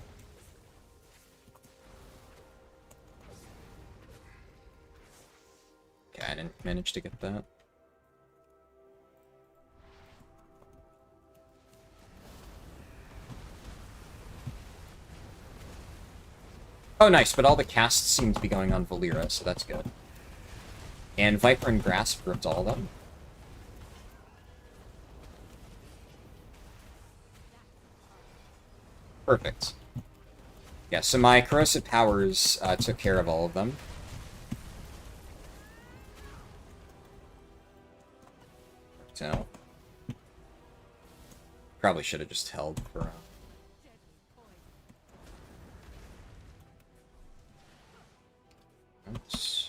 Okay, I didn't manage to get that. Oh, nice, but all the casts seem to be going on Valira, so that's good. And Viper and Grasp ripped all of them. Perfect. Yeah, so my Corrosive Powers took care of all of them. So, probably should have just held for... Oops.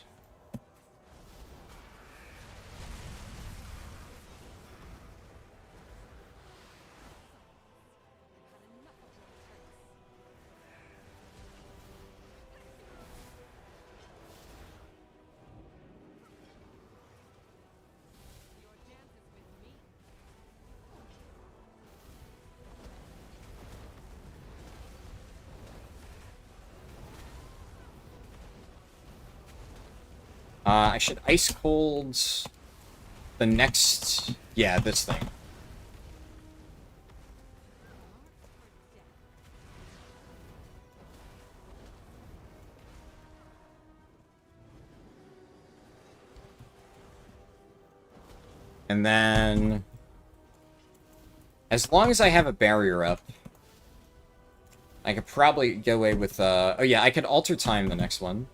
I should Ice Cold the next... Yeah, this thing. And then... As long as I have a barrier up, I could probably get away with... Oh yeah, I could alter time the next one.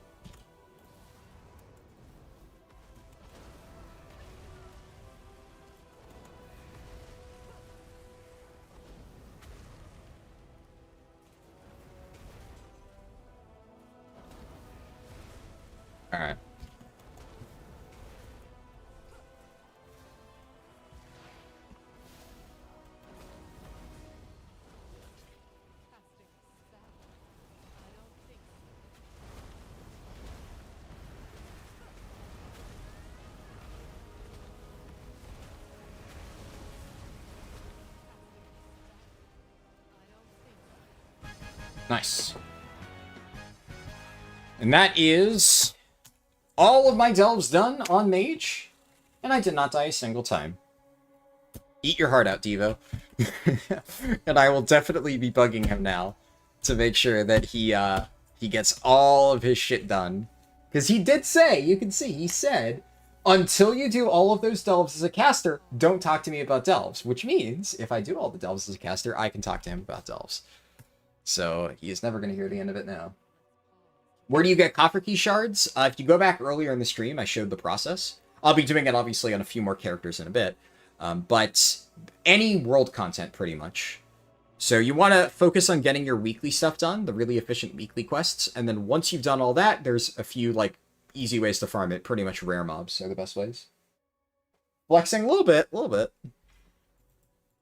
Alright. Nice. And that is all of my delves done on Mage, and I did not die a single time. Eat your heart out, Devo. And I will definitely be bugging him now to make sure that he gets all of his shit done. Because he did say, you can see, he said, until you do all of those delves as a caster, don't talk to me about delves. Which means, if I do all the delves as a caster, I can talk to him about delves. So, he is never going to hear the end of it now. Where do you get coffer key shards? If you go back earlier in the stream, I showed the process. I'll be doing it, obviously, on a few more characters in a bit. But any world content, pretty much, So you want to focus on getting your weekly stuff done, the really efficient weekly quests, and then once you've done all that, there's a few, like, easy ways to farm it. Pretty much rare mobs are the best ways. Flexing a little bit, a little bit.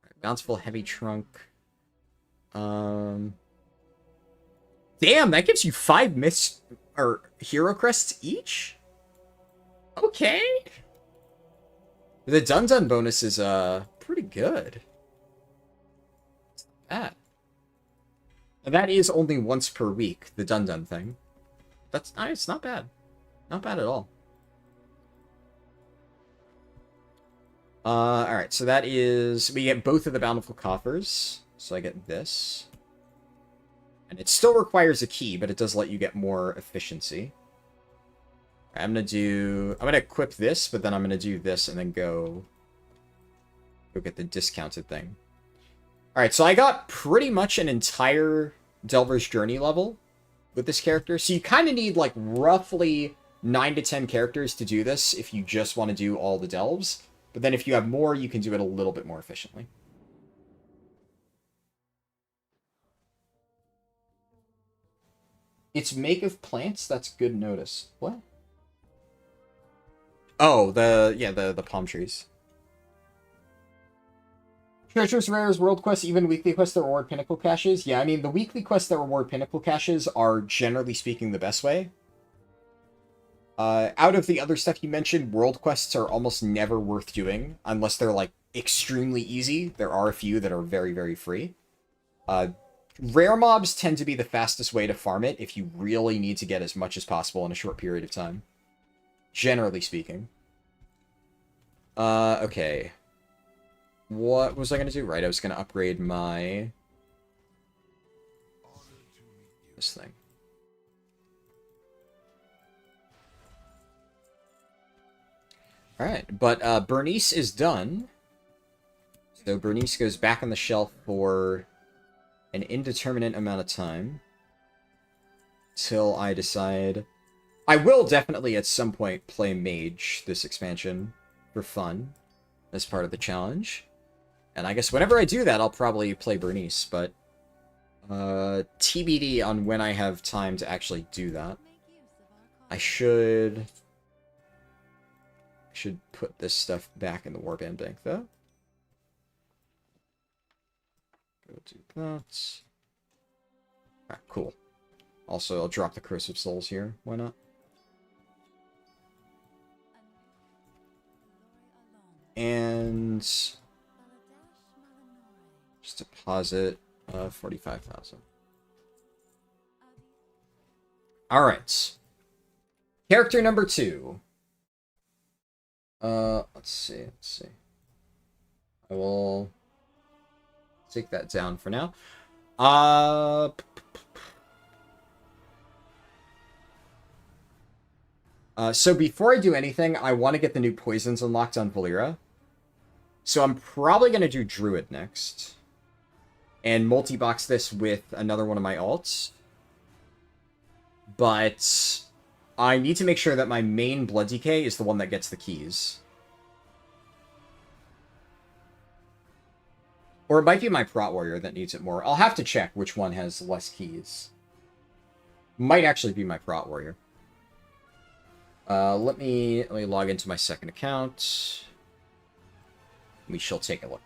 Right, bountiful heavy trunk. Damn, that gives you 5 myths or hero crests each? Okay. The Dun bonus is pretty good. It's not bad. And that is only once per week, the Dun thing. That's it's not bad. Not bad at all. Alright, so that is... We get both of the Bountiful Coffers. So I get this. And it still requires a key, but it does let you get more efficiency. I'm gonna equip this, but then I'm gonna do this and then go get the discounted thing. Alright, so I got pretty much an entire Delver's Journey level with this character. So you kind of need, like, roughly 9 to 10 characters to do this if you just want to do all the delves. But then if you have more, you can do it a little bit more efficiently. It's make of plants? That's good notice. What? Oh, the palm trees. Treasures, rares, world quests, even weekly quests that reward pinnacle caches. Yeah, I mean, the weekly quests that reward pinnacle caches are, generally speaking, the best way. Out of the other stuff you mentioned, world quests are almost never worth doing, unless they're, like, extremely easy. There are a few that are very, very free. Rare mobs tend to be the fastest way to farm it if you really need to get as much as possible in a short period of time. Generally speaking. Okay. What was I going to do? Right, I was going to upgrade my... this thing. Alright, but Bernice is done. So Bernice goes back on the shelf for an indeterminate amount of time. Till I decide... I will definitely at some point play Mage this expansion for fun as part of the challenge. And I guess whenever I do that, I'll probably play Bernice, but TBD on when I have time to actually do that. I should put this stuff back in the Warband Bank, though. Go do that. Alright, cool. Also, I'll drop the Curse of Souls here. Why not? And just deposit 45,000. All right. Character number 2. Let's see. I will take that down for now. So before I do anything, I want to get the new poisons unlocked on Valera. So I'm probably going to do Druid next. And multi-box this with another one of my alts. But I need to make sure that my main Blood Decay is the one that gets the keys. Or it might be my Prot Warrior that needs it more. I'll have to check which one has less keys. Might actually be my Prot Warrior. Let me log into my second account. We shall take a look.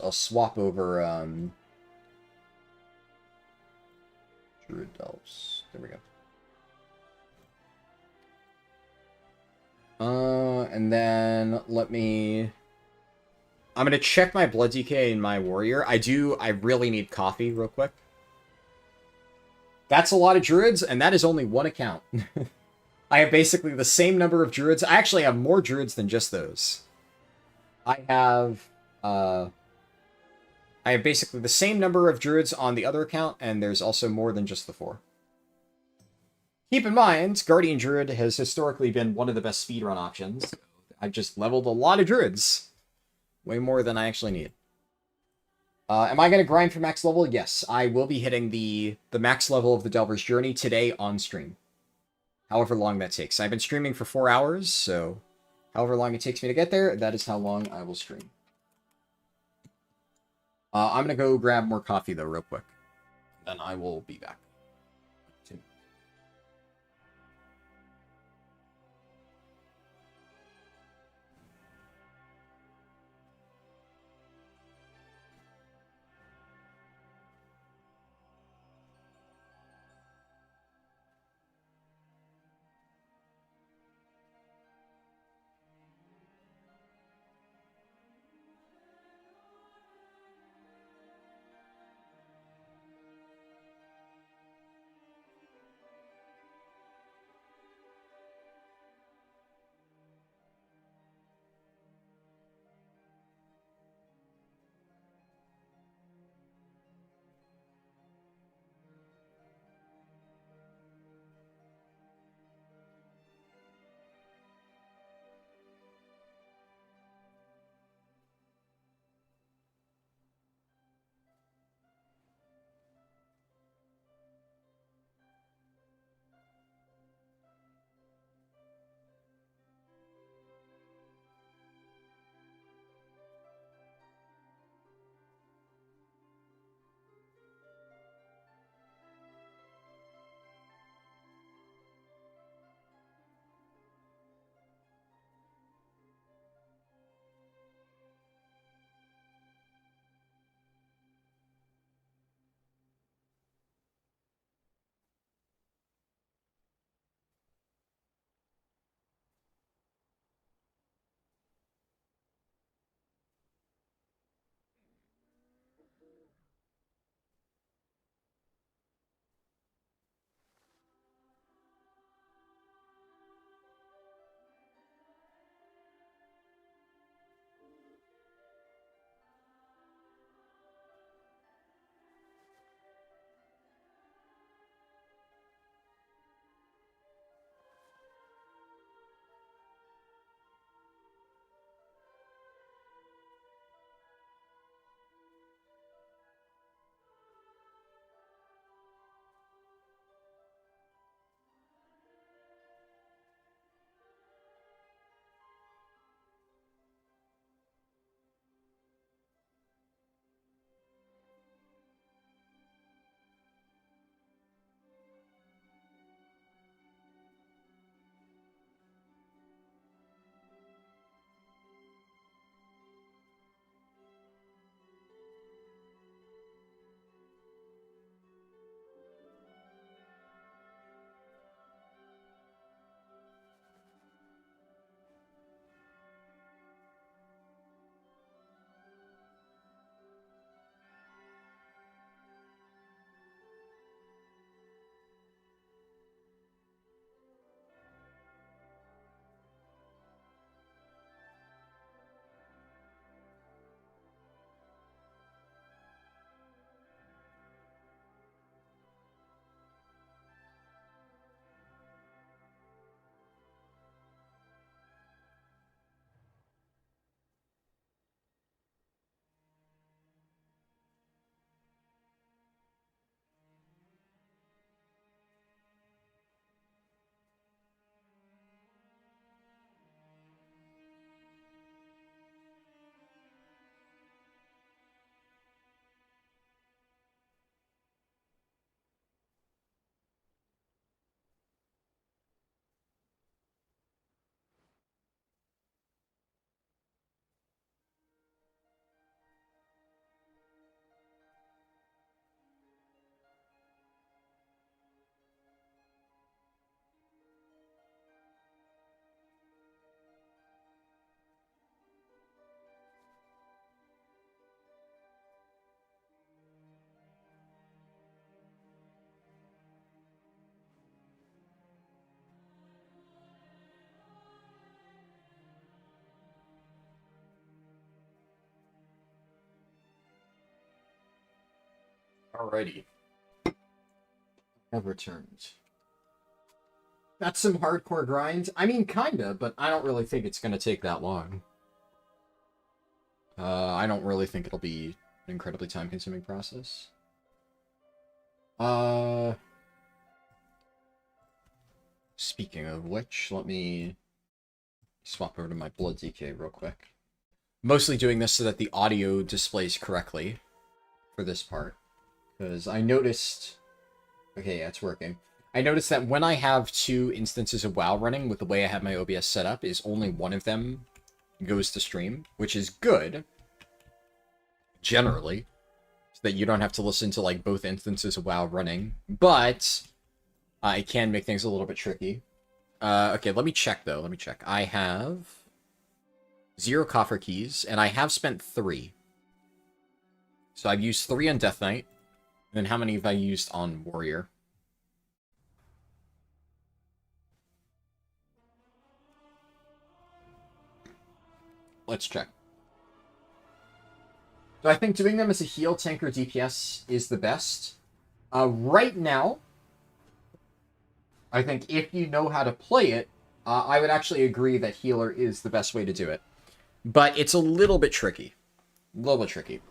I'll swap over Druid Delves. There we go. And then let me... I'm gonna check my Blood Decay and my Warrior. I really need coffee real quick. That's a lot of Druids, and that is only one account. I have basically the same number of Druids. I actually have more Druids than just those. I have basically the same number of Druids on the other account, and there's also more than just the 4. Keep in mind, Guardian Druid has historically been one of the best speedrun options. I've just leveled a lot of Druids. Way more than I actually need. Am I going to grind for max level? Yes, I will be hitting the max level of the Delver's Journey today on stream. However long that takes. I've been streaming for 4 hours, so however long it takes me to get there, that is how long I will stream. I'm going to go grab more coffee, though, real quick. Then I will be back. Alrighty. I've returned. That's some hardcore grind. I mean, kinda, but I don't really think it's gonna take that long. I don't really think it'll be an incredibly time-consuming process. Speaking of which, let me swap over to my blood DK real quick. Mostly doing this so that the audio displays correctly for this part. Because I noticed... Okay, yeah, it's working. I noticed that when I have two instances of WoW running with the way I have my OBS set up, is only one of them goes to stream, which is good, generally, so that you don't have to listen to, like, both instances of WoW running, but it can make things a little bit tricky. Okay, let me check, though. Let me check. I have 0 coffer keys, and I have spent 3. So I've used 3 on Death Knight, and then how many have I used on Warrior? Let's check. So I think doing them as a heal, tank, or DPS is the best. Right now, I think if you know how to play it, I would actually agree that healer is the best way to do it. But it's a little bit tricky. A little bit tricky.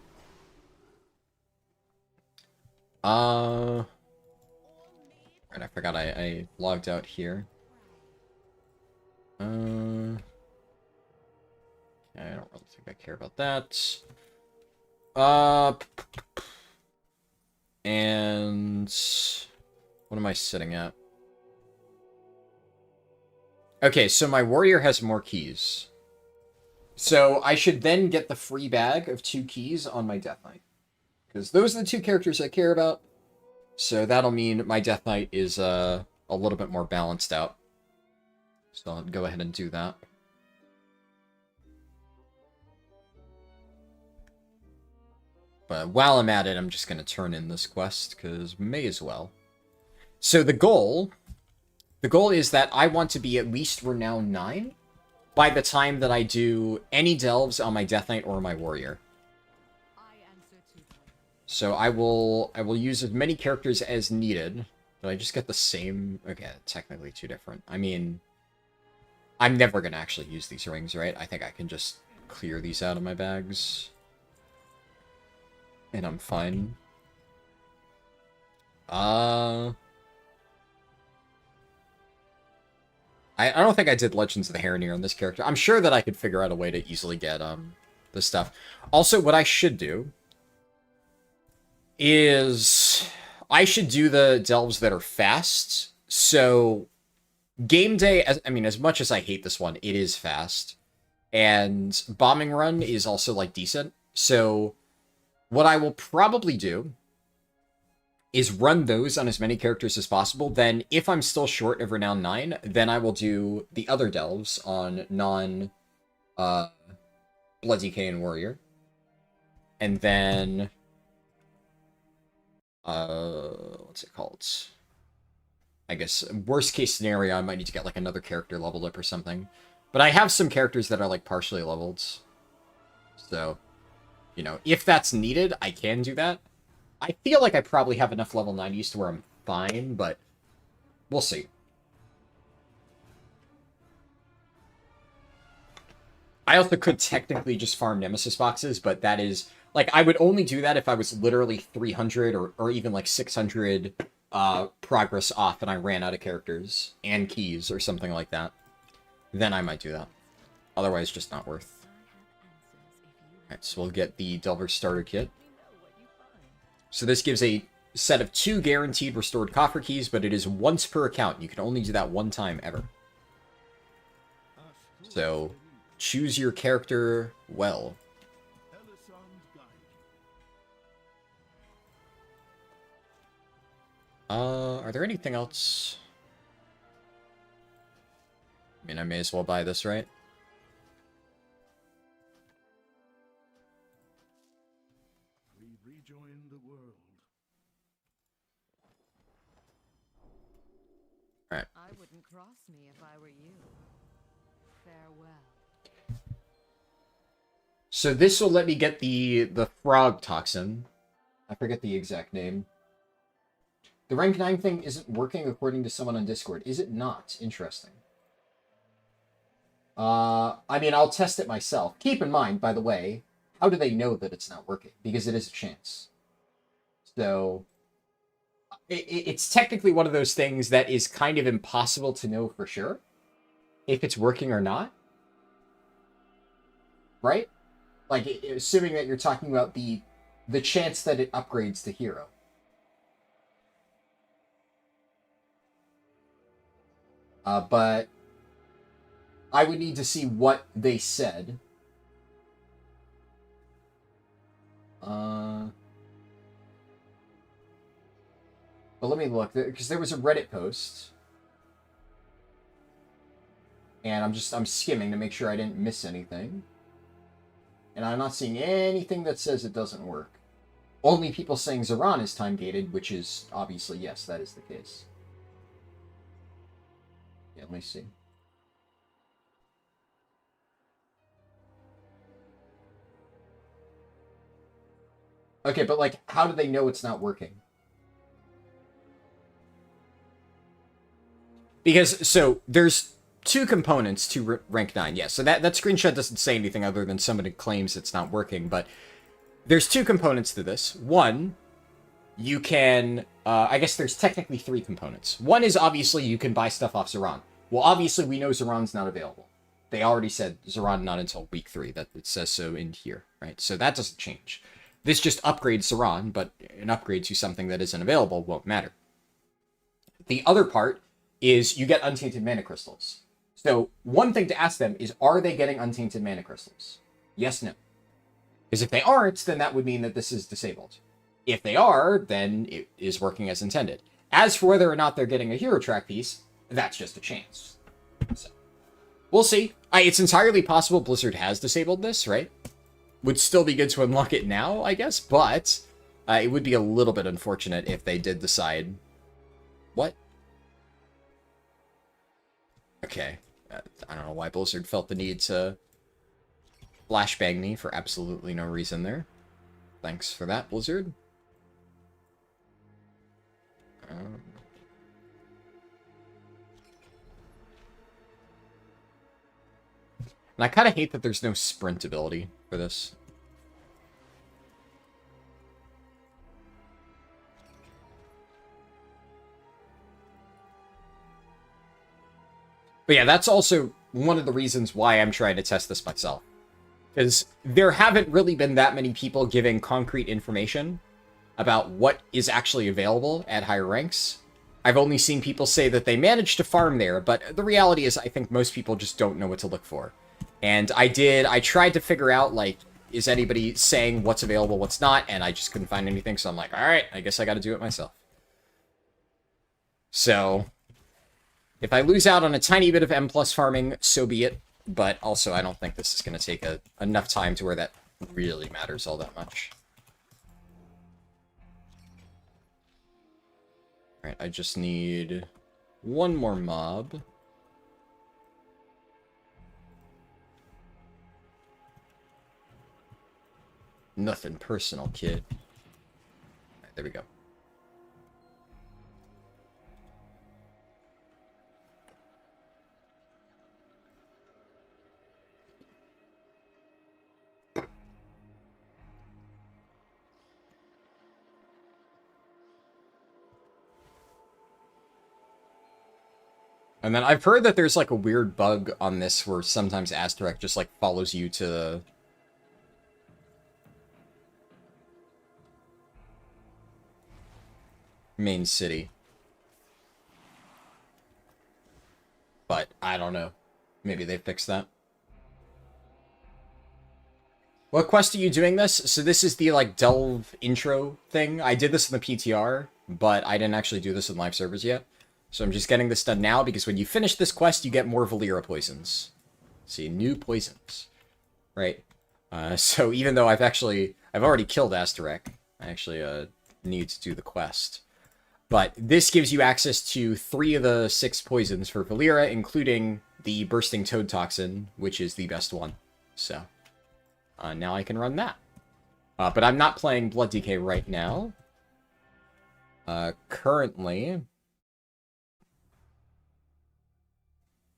Right, I forgot I logged out here. I don't really think I care about that. And what am I sitting at? Okay, so my warrior has more keys. So I should then get the free bag of 2 keys on my Death Knight. Because those are the 2 characters I care about. So that'll mean my Death Knight is a little bit more balanced out. So I'll go ahead and do that. But while I'm at it, I'm just going to turn in this quest, because may as well. So the goal is that I want to be at least Renown 9 by the time that I do any delves on my Death Knight or my Warrior. So I will use as many characters as needed. Did I just get the same? Okay, technically 2 different. I mean, I'm never going to actually use these rings, right? I think I can just clear these out of my bags. And I'm fine. I don't think I did Legends of the Harrowneer on this character. I'm sure that I could figure out a way to easily get this stuff. Also, what I should do is I should do the delves that are fast. So game day, as much as I hate this one, it is fast. And bombing run is also like decent. So what I will probably do is run those on as many characters as possible. Then, if I'm still short of Renown 9, then I will do the other delves on Blood DK and Warrior. And then... what's it called? I guess, worst case scenario, I might need to get, like, another character leveled up or something. But I have some characters that are, like, partially leveled. So... You know, if that's needed, I can do that. I feel like I probably have enough level 90s to where I'm fine, but we'll see. I also could technically just farm Nemesis boxes, but that is... Like, I would only do that if I was literally 300 or even, like, 600 progress off and I ran out of characters and keys or something like that. Then I might do that. Otherwise, just not worth. Alright, so we'll get the Delver Starter Kit. So this gives a set of 2 guaranteed restored coffer keys, but it is once per account. You can only do that 1 time ever. So, choose your character well. Are there anything else? I mean, I may as well buy this, right? Right. I wouldn't cross me if I were you. Farewell. So this will let me get the frog toxin. I forget the exact name. The rank 9 thing isn't working according to someone on Discord. Is it not? Interesting. I mean, I'll test it myself. Keep in mind, by the way, how do they know that it's not working? Because it is a chance. So it's technically one of those things that is kind of impossible to know for sure if it's working or not. Right? Like, assuming that you're talking about the chance that it upgrades to hero. But I would need to see what they said. But let me look, because there was a Reddit post. And I'm skimming to make sure I didn't miss anything. And I'm not seeing anything that says it doesn't work. Only people saying Zoran is time-gated, which is obviously, yes, that is the case. Yeah, let me see. Okay, but like, how do they know it's not working? Because, so, there's two components to rank 9. Yes, so that screenshot doesn't say anything other than somebody claims it's not working, but there's two components to this. One, you can, I guess there's technically 3 components. One is obviously you can buy stuff off Zoran. Well, obviously we know Zoran's not available. They already said Zoran not until week 3. That it says so in here, right? So that doesn't change. This just upgrades Zoran, but an upgrade to something that isn't available won't matter. The other part is you get untainted mana crystals. So one thing to ask them is, are they getting untainted mana crystals? Yes, no. Because if they aren't, then that would mean that this is disabled. If they are, then it is working as intended. As for whether or not they're getting a hero track piece, that's just a chance. So, we'll see. It's entirely possible Blizzard has disabled this, right? Would still be good to unlock it now, I guess, but it would be a little bit unfortunate if they did decide... What? Okay. I don't know why Blizzard felt the need to flashbang me for absolutely no reason there. Thanks for that, Blizzard. And I kind of hate that there's no sprint ability for this. But yeah, that's also one of the reasons why I'm trying to test this myself. Because there haven't really been that many people giving concrete information about what is actually available at higher ranks. I've only seen people say that they managed to farm there, but the reality is I think most people just don't know what to look for. And I tried to figure out, like, is anybody saying what's available, what's not, and I just couldn't find anything, so I'm like, alright, I guess I gotta do it myself. So, if I lose out on a tiny bit of M+ farming, so be it, but also I don't think this is going to take enough time to where that really matters all that much. Alright, I just need one more mob. Nothing personal, kid. Alright, there we go. And then I've heard that there's like a weird bug on this where sometimes Asterek just like follows you to the main city. But I don't know. Maybe they fixed that. What quest are you doing this? So this is the like delve intro thing. I did this in the PTR, but I didn't actually do this in live servers yet. So I'm just getting this done now, because when you finish this quest, you get more Valera poisons. See, new poisons. Right? So even though I've already killed Asterek, I actually need to do the quest. But this gives you access to 3 of the 6 poisons for Valera, including the Bursting Toad Toxin, which is the best one. So, now I can run that. But I'm not playing Blood DK right now. Currently...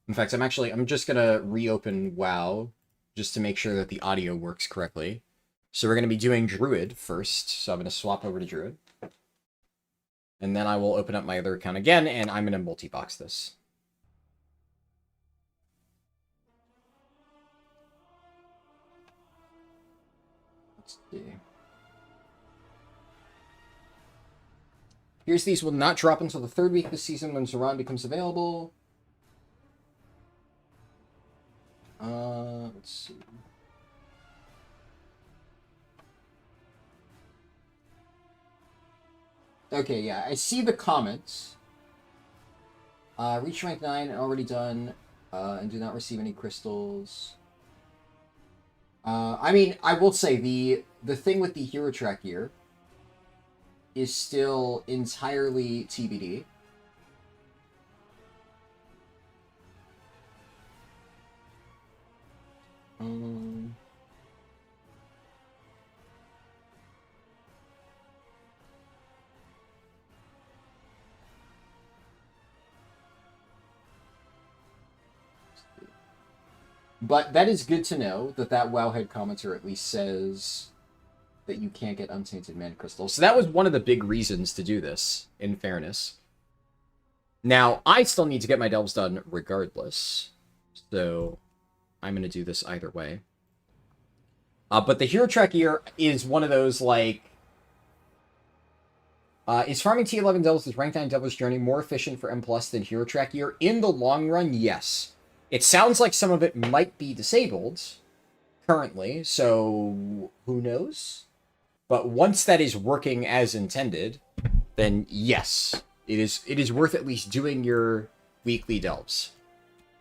In fact, I'm just gonna reopen WoW just to make sure that the audio works correctly. So we're going to be doing Druid first. So I'm going to swap over to Druid. And then I will open up my other account again, and I'm going to multi-box this. Let's see. Here's these will not drop until the 3rd week of the season when Zul'jin becomes available. Let's see. Okay, yeah, I see the comments. Reach rank 9 and already done, and do not receive any crystals. I mean, I will say the thing with the hero track gear is still entirely TBD. But that is good to know that Wowhead commenter at least says that you can't get untainted mana crystals. So that was one of the big reasons to do this, in fairness. Now, I still need to get my delves done regardless. So I'm going to do this either way. But the hero track gear is one of those, like... is farming T11 delves with rank 9 Devil's Journey more efficient for M+ than hero track gear? In the long run, yes. It sounds like some of it might be disabled currently, so who knows? But once that is working as intended, then yes, it is worth at least doing your weekly delves.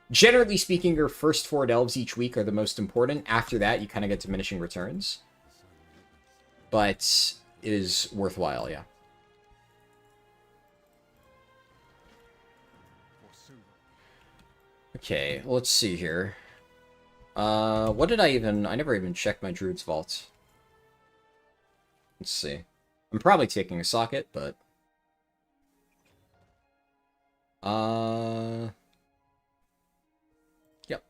Generally speaking, your first 4 delves each week are the most important. After that, you kind of get diminishing returns. But it is worthwhile, yeah. Okay, let's see here. What did I never even checked my Druid's Vault. Let's see. I'm probably taking a socket, but... Yep.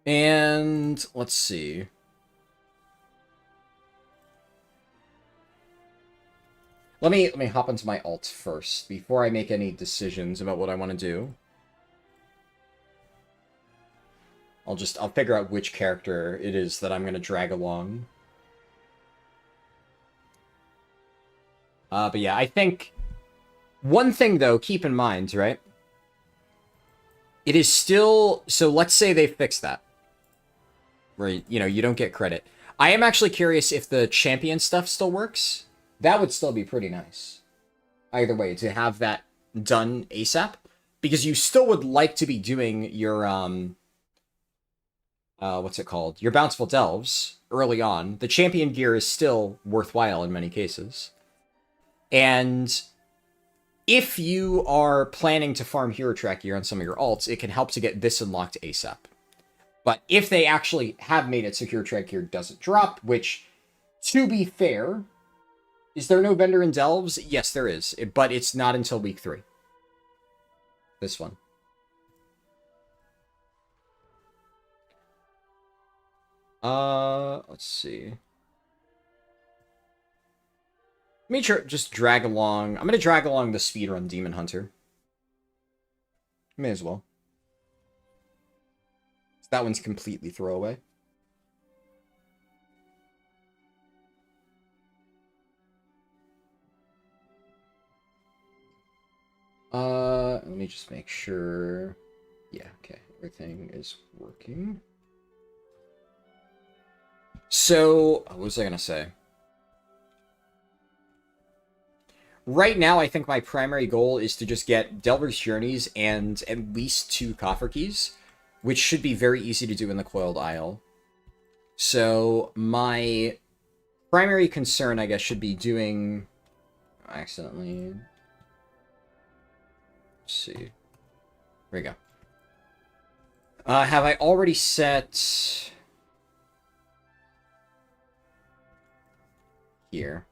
And, let's see. Let me hop into my alt first, before I make any decisions about what I want to do. I'll figure out which character it is that I'm going to drag along. But yeah, I think... One thing, though, keep in mind, right? It is still... So let's say they fix that. Where, you know, you don't get credit. I am actually curious if the champion stuff still works. That would still be pretty nice. Either way, to have that done ASAP. Because you still would like to be doing your, what's it called? Your Bountiful Delves early on. The champion gear is still worthwhile in many cases. And if you are planning to farm hero track gear on some of your alts, it can help to get this unlocked ASAP. But if they actually have made it so hero track gear doesn't drop, which, to be fair... Is there no vendor in Delves? Yes, there is. But it's not until week 3. This one. Let's see. Let me just drag along. I'm going to drag along the Speedrun Demon Hunter. May as well. That one's completely throwaway. Let me just make sure. Yeah, okay. Everything is working. So, what was I going to say? Right now, I think my primary goal is to just get Delver's Journeys and at least 2 Coffer Keys, which should be very easy to do in the Coiled Isle. So, my primary concern, I guess, should be doing... Accidentally... Let's see. Here we go. Have I already set... Here.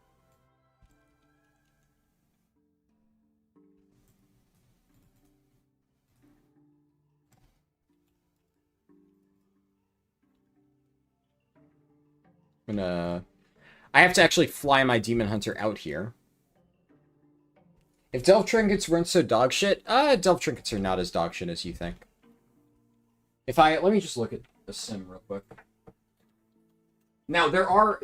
I have to actually fly my Demon Hunter out here. If Delve Trinkets weren't so dogshit, Delve Trinkets are not as dogshit as you think. Let me just look at the sim real quick. Now, there are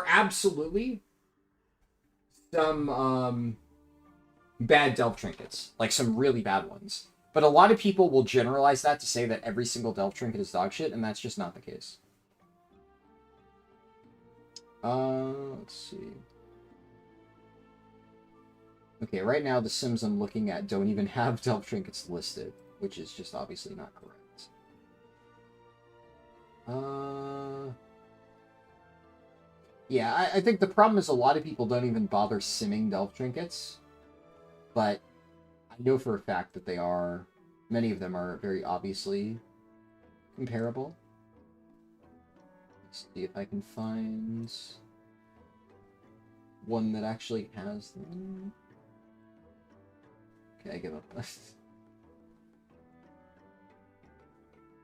absolutely some, bad Delve Trinkets. Like, some really bad ones. But a lot of people will generalize that to say that every single Delve Trinket is dogshit, and that's just not the case. Let's see. Okay, right now the sims I'm looking at don't even have Delve Trinkets listed, which is just obviously not correct. Yeah, I think the problem is a lot of people don't even bother simming Delve Trinkets, but I know for a fact that many of them are very obviously comparable. Let's see if I can find one that actually has them. Okay, I give up.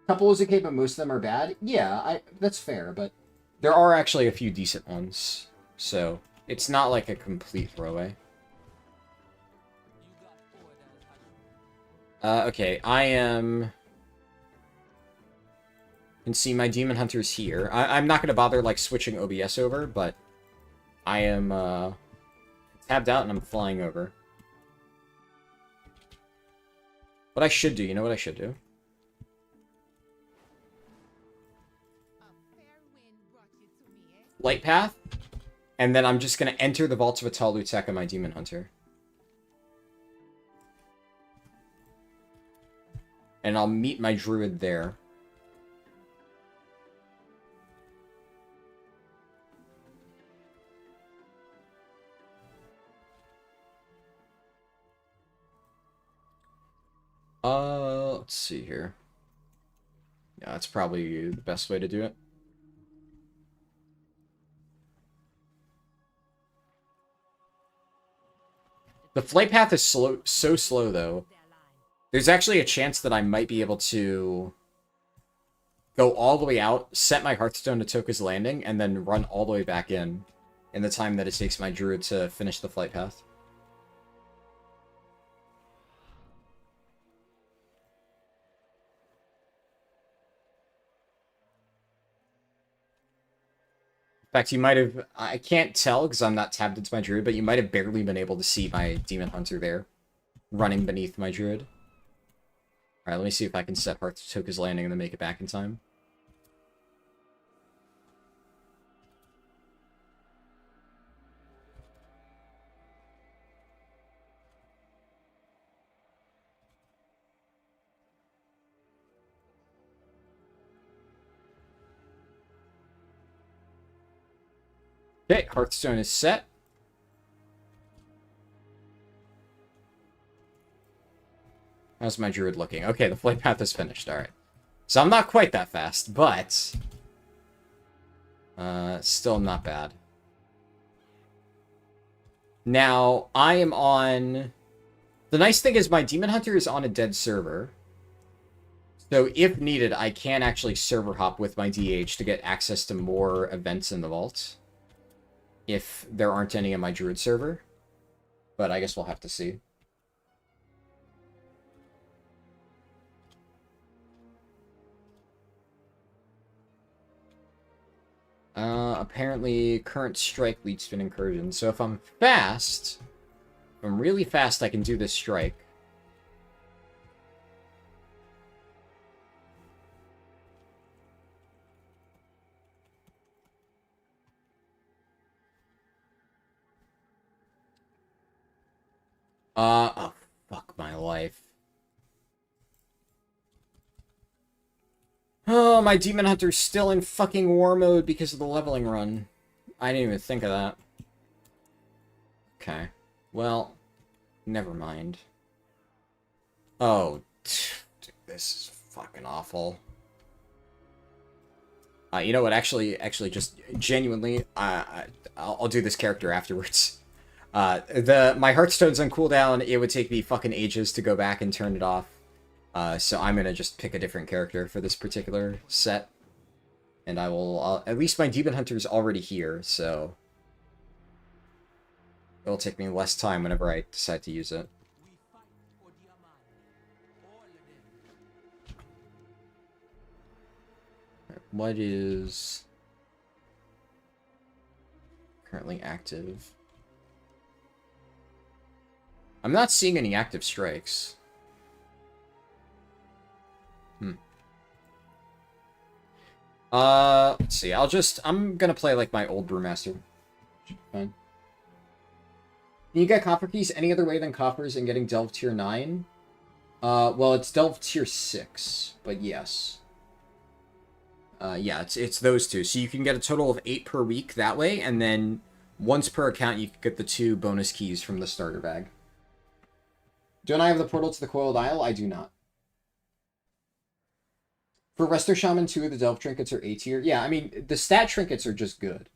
Couple is okay, but most of them are bad. Yeah, that's fair, but there are actually a few decent ones, so it's not like a complete throwaway. Okay, I am... You can see my Demon Hunter's here. I'm not going to bother, like, switching OBS over, but I am, tabbed out and I'm flying over. What I should do, you know what I should do? Light Path, and then I'm just going to enter the Vaults of Atalu-Tek on my Demon Hunter. And I'll meet my Druid there. Let's see here. Yeah, that's probably the best way to do it. The flight path is so slow, though. There's actually a chance that I might be able to go all the way out, set my Hearthstone to Toka's Landing, and then run all the way back in the time that it takes my Druid to finish the flight path. In fact, you might have... I can't tell because I'm not tabbed into my Druid, but you might have barely been able to see my Demon Hunter there, running beneath my Druid. Alright, let me see if I can set Hearth to Toka's Landing and then make it back in time. Okay, Hearthstone is set. How's my Druid looking? Okay, the flight path is finished. Alright. So I'm not quite that fast, but... still not bad. Now, I am on... The nice thing is my Demon Hunter is on a dead server. So if needed, I can actually server hop with my DH to get access to more events in the vault. If there aren't any in my Druid server. But I guess we'll have to see. Apparently, current strike leads to an incursion. So if I'm fast, if I'm really fast, I can do this strike. Oh, fuck my life. Oh, my Demon Hunter's still in fucking war mode because of the leveling run. I didn't even think of that. Okay. Well, never mind. Oh, dude, this is fucking awful. You know what? Actually, just genuinely, I'll do this character afterwards. My Hearthstone's on cooldown. It would take me fucking ages to go back and turn it off. So I'm gonna just pick a different character for this particular set. And I will... at least my Demon Hunter's already here, so... it'll take me less time whenever I decide to use it. What is... currently active? I'm not seeing any active strikes. Let's see. I'm gonna play like my old Brewmaster. Fine. Can you get copper keys any other way than coppers and getting Delve tier 9? Well, it's Delve tier 6, but yes. Yeah, it's those two. So you can get a total of 8 per week that way, and then once per account you can get the 2 bonus keys from the starter bag. Don't I have the portal to the Coiled Isle? I do not. For Resto Shaman, 2 of the Delve trinkets are A tier. Yeah, I mean, the stat trinkets are just good.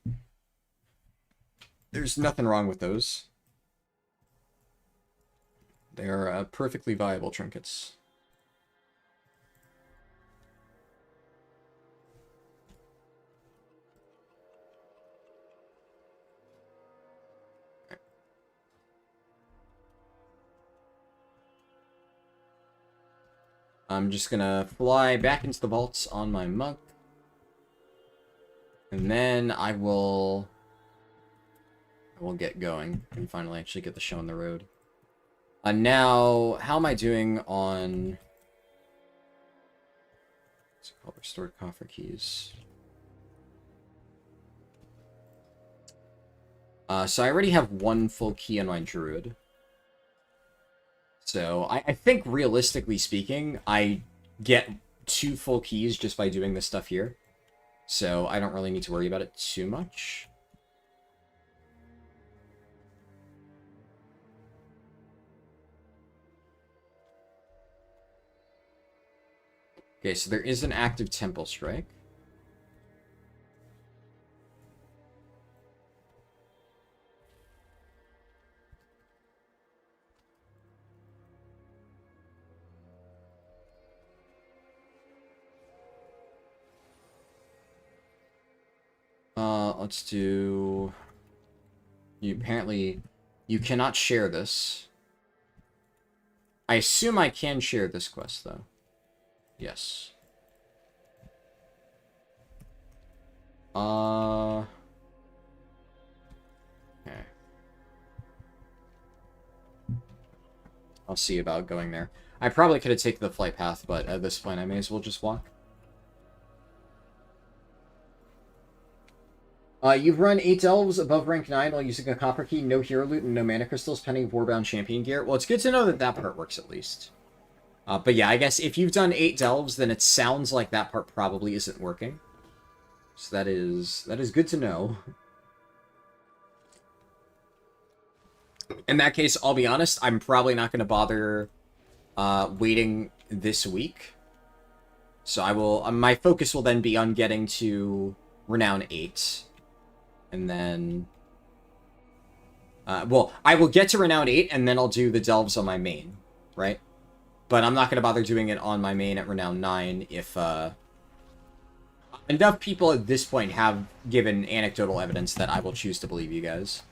There's nothing wrong with those. They are perfectly viable trinkets. I'm just gonna fly back into the vaults on my monk. And then I will get going and finally actually get the show on the road. Now, how am I doing on... what's it called? Restored coffer keys. So I already have 1 full key on my druid. So, I think, realistically speaking, I get 2 full keys just by doing this stuff here. So, I don't really need to worry about it too much. Okay, so there is an active Temple Strike. Let's do... you cannot share this. I assume I can share this quest, though. Yes. Okay. I'll see about going there. I probably could have taken the flight path, but at this point I may as well just walk. You've run 8 Delves above rank 9 while using a copper key, no hero loot, and no mana crystals pending Warbound champion gear. Well, it's good to know that that part works at least. But yeah, I guess if you've done 8 Delves, then it sounds like that part probably isn't working. So that is good to know. In that case, I'll be honest, I'm probably not going to bother waiting this week. So I will... my focus will then be on getting to Renown 8. And then... well, I will get to Renown 8, and then I'll do the Delves on my main, right? But I'm not going to bother doing it on my main at Renown 9 if... enough people at this point have given anecdotal evidence that I will choose to believe you guys.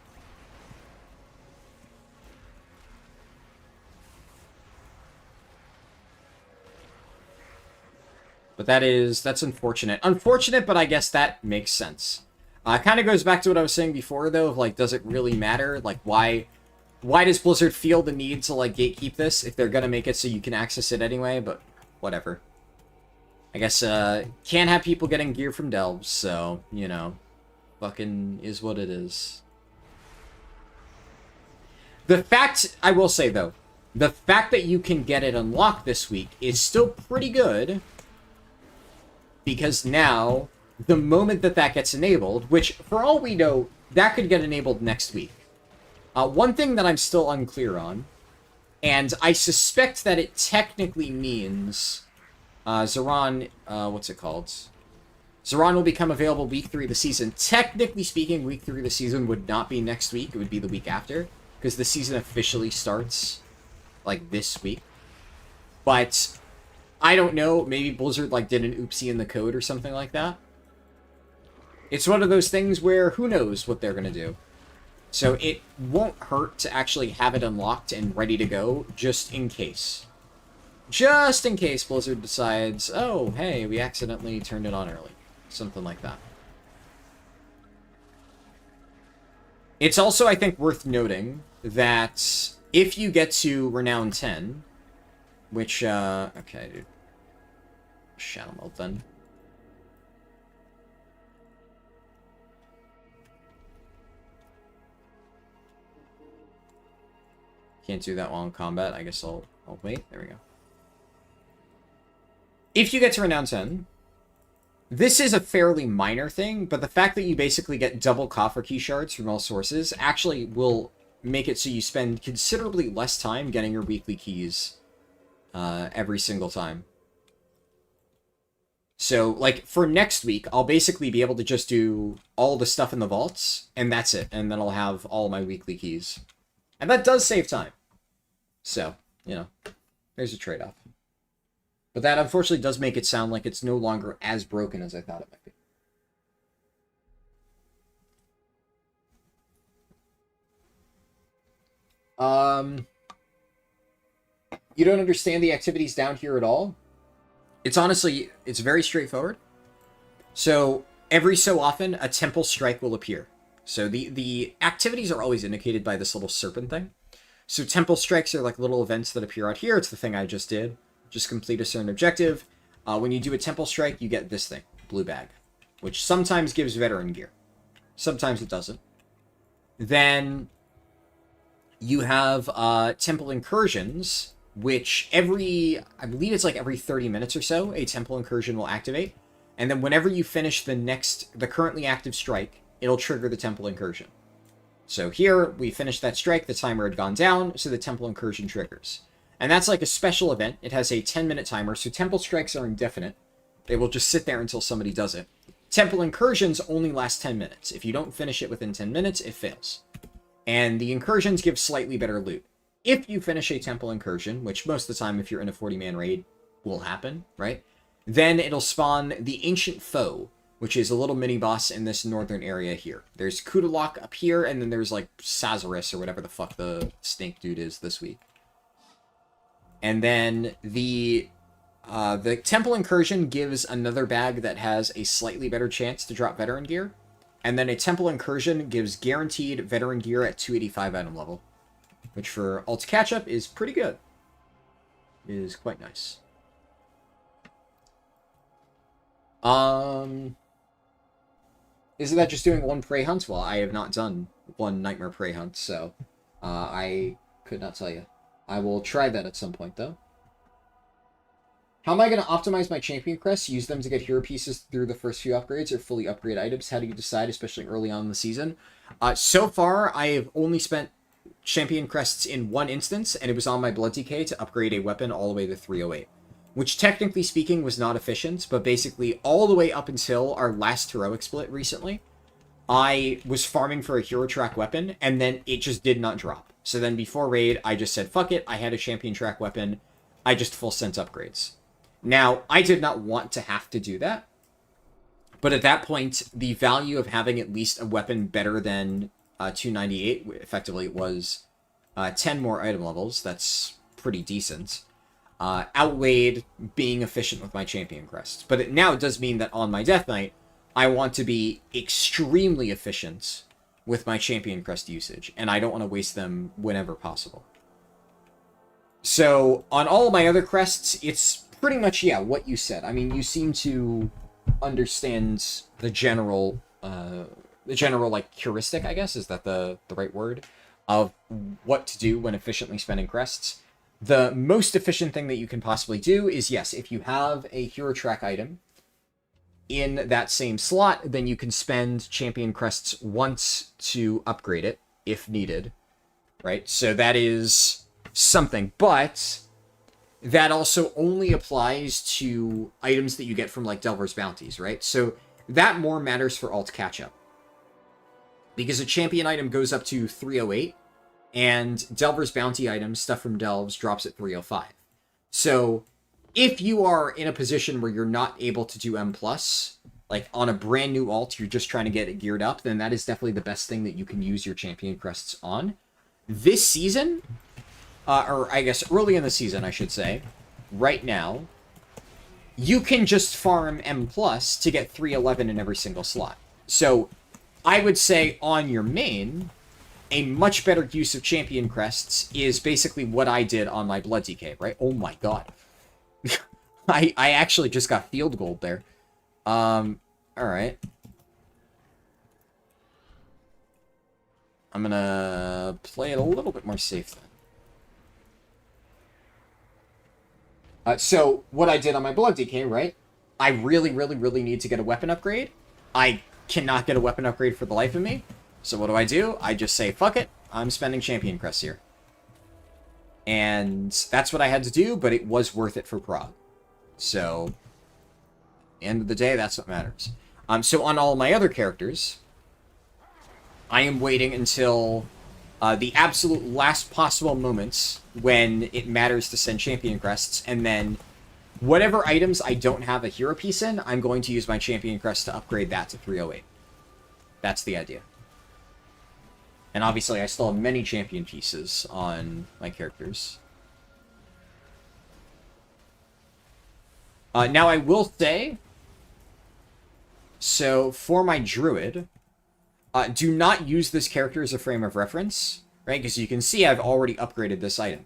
But that's unfortunate. Unfortunate, but I guess that makes sense. Kind of goes back to what I was saying before, though, of, like, does it really matter? Like, why does Blizzard feel the need to, like, gatekeep this if they're gonna make it so you can access it anyway? But whatever. I guess, can't have people getting gear from Delves, so, you know, fucking is what it is. The fact, I will say, though, the fact that you can get it unlocked this week is still pretty good, because now, the moment that that gets enabled, which, for all we know, that could get enabled next week. One thing that I'm still unclear on, and I suspect that it technically means... Zoran, what's it called? Zoran will become available week 3 of the season. Technically speaking, week 3 of the season would not be next week. It would be the week after. Because the season officially starts, like, this week. But, I don't know. Maybe Blizzard, like, did an oopsie in the code or something like that. It's one of those things where who knows what they're going to do. So it won't hurt to actually have it unlocked and ready to go, just in case. Just in case Blizzard decides, oh, hey, we accidentally turned it on early. Something like that. It's also, I think, worth noting that if you get to Renown 10, which, okay, dude. Shadow Meld, then. Can't do that while in combat. I guess I'll wait. There we go. If you get to Renown 10, this is a fairly minor thing, but the fact that you basically get double coffer key shards from all sources actually will make it so you spend considerably less time getting your weekly keys every single time. So, like, for next week, I'll basically be able to just do all the stuff in the vaults, and that's it. And then I'll have all my weekly keys. And that does save time. So, you know, there's a trade-off. But that, unfortunately, does make it sound like it's no longer as broken as I thought it might be. You don't understand the activities down here at all? It's honestly, it's very straightforward. So, every so often, a temple strike will appear. So, the activities are always indicated by this little serpent thing. So, temple strikes are like little events that appear out here. It's the thing I just did. Just complete a certain objective. When you do a temple strike, you get this thing, blue bag, which sometimes gives veteran gear. Sometimes it doesn't. Then you have temple incursions, which I believe it's like every 30 minutes or so, a temple incursion will activate. And then whenever you finish the currently active strike, it'll trigger the temple incursion. So here, we finished that strike, the timer had gone down, so the temple incursion triggers. And that's like a special event. It has a 10-minute timer, so temple strikes are indefinite. They will just sit there until somebody does it. Temple incursions only last 10 minutes. If you don't finish it within 10 minutes, it fails. And the incursions give slightly better loot. If you finish a temple incursion, which most of the time if you're in a 40-man raid will happen, right? Then it'll spawn the Ancient Foe, which is a little mini-boss in this northern area here. There's Kudalok up here, and then there's like Sazarus or whatever the fuck the snake dude is this week. And then the temple incursion gives another bag that has a slightly better chance to drop veteran gear. And then a temple incursion gives guaranteed veteran gear at 285 item level. Which for alt catch-up is pretty good. It is quite nice. Isn't that just doing one prey hunt? Well, I have not done one nightmare prey hunt, so I could not tell you. I will try that at some point, though. How am I going to optimize my champion crests? Use them to get hero pieces through the first few upgrades or fully upgrade items? How do you decide, especially early on in the season? So far, I have only spent champion crests in one instance, and it was on my Blood DK to upgrade a weapon all the way to 308. Which, technically speaking, was not efficient, but basically all the way up until our last heroic split recently, I was farming for a hero track weapon, and then it just did not drop. So then before raid, I just said, fuck it, I had a champion track weapon, I just full sent upgrades. Now, I did not want to have to do that, but at that point, the value of having at least a weapon better than 298, effectively it was 10 more item levels, that's pretty decent, outweighed being efficient with my champion crest. But now it does mean that on my Death Knight, I want to be extremely efficient with my champion crest usage, and I don't want to waste them whenever possible. So, on all of my other crests, it's pretty much, yeah, what you said. I mean, you seem to understand the general, like, heuristic, I guess, is that the right word, of what to do when efficiently spending crests. The most efficient thing that you can possibly do is, yes, if you have a hero track item in that same slot, then you can spend champion crests once to upgrade it, if needed, right? So that is something, but that also only applies to items that you get from, like, Delver's Bounties, right? So that more matters for alt catch-up. Because a champion item goes up to 308, and Delver's Bounty items, stuff from Delves, drops at 305. So if you are in a position where you're not able to do M+, like on a brand new alt, you're just trying to get it geared up, then that is definitely the best thing that you can use your champion crests on. This season, or I guess early in the season, I should say, right now, you can just farm M plus to get 311 in every single slot. So I would say on your main, a much better use of champion crests is basically what I did on my Blood DK, right? Oh my god. I actually just got field gold there. Alright. I'm gonna play it a little bit more safe then. So, what I did on my Blood DK, right? I really, really, really need to get a weapon upgrade. I cannot get a weapon upgrade for the life of me. So what do? I just say, fuck it, I'm spending champion crests here. And that's what I had to do, but it was worth it for prog. So, at the end of the day, that's what matters. So on all my other characters, I am waiting until the absolute last possible moments when it matters to send champion crests, and then whatever items I don't have a hero piece in, I'm going to use my champion crest to upgrade that to 308. That's the idea. And obviously, I still have many champion pieces on my characters. Now, I will say, so for my druid, do not use this character as a frame of reference, right? Because you can see I've already upgraded this item.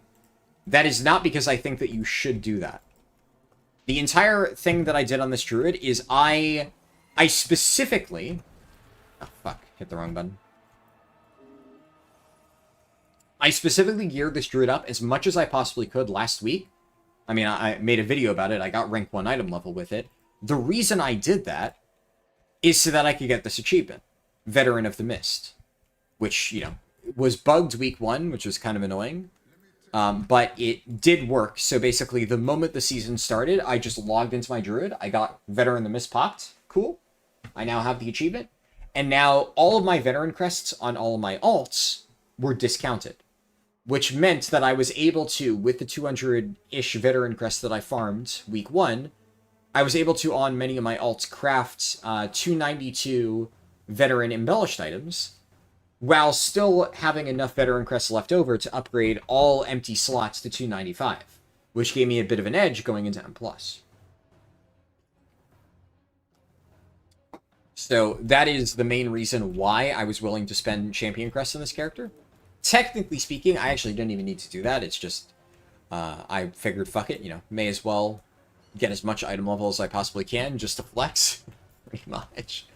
That is not because I think that you should do that. The entire thing that I did on this druid is I specifically... Oh, fuck. Hit the wrong button. I specifically geared this druid up as much as I possibly could last week. I mean, I made a video about it. I got rank 1 item level with it. The reason I did that is so that I could get this achievement, Veteran of the Mist, which, you know, was bugged week 1, which was kind of annoying. But it did work. So basically, the moment the season started, I just logged into my druid. I got Veteran of the Mist popped. Cool. I now have the achievement. And now all of my veteran crests on all of my alts were discounted, which meant that I was able to, with the 200-ish veteran crests that I farmed week 1, I was able to, on many of my alts, craft 292 veteran embellished items, while still having enough veteran crests left over to upgrade all empty slots to 295, which gave me a bit of an edge going into M+. So that is the main reason why I was willing to spend champion crests on this character. Technically speaking, I actually didn't even need to do that. It's just, I figured, fuck it, you know, may as well get as much item level as I possibly can just to flex, pretty much.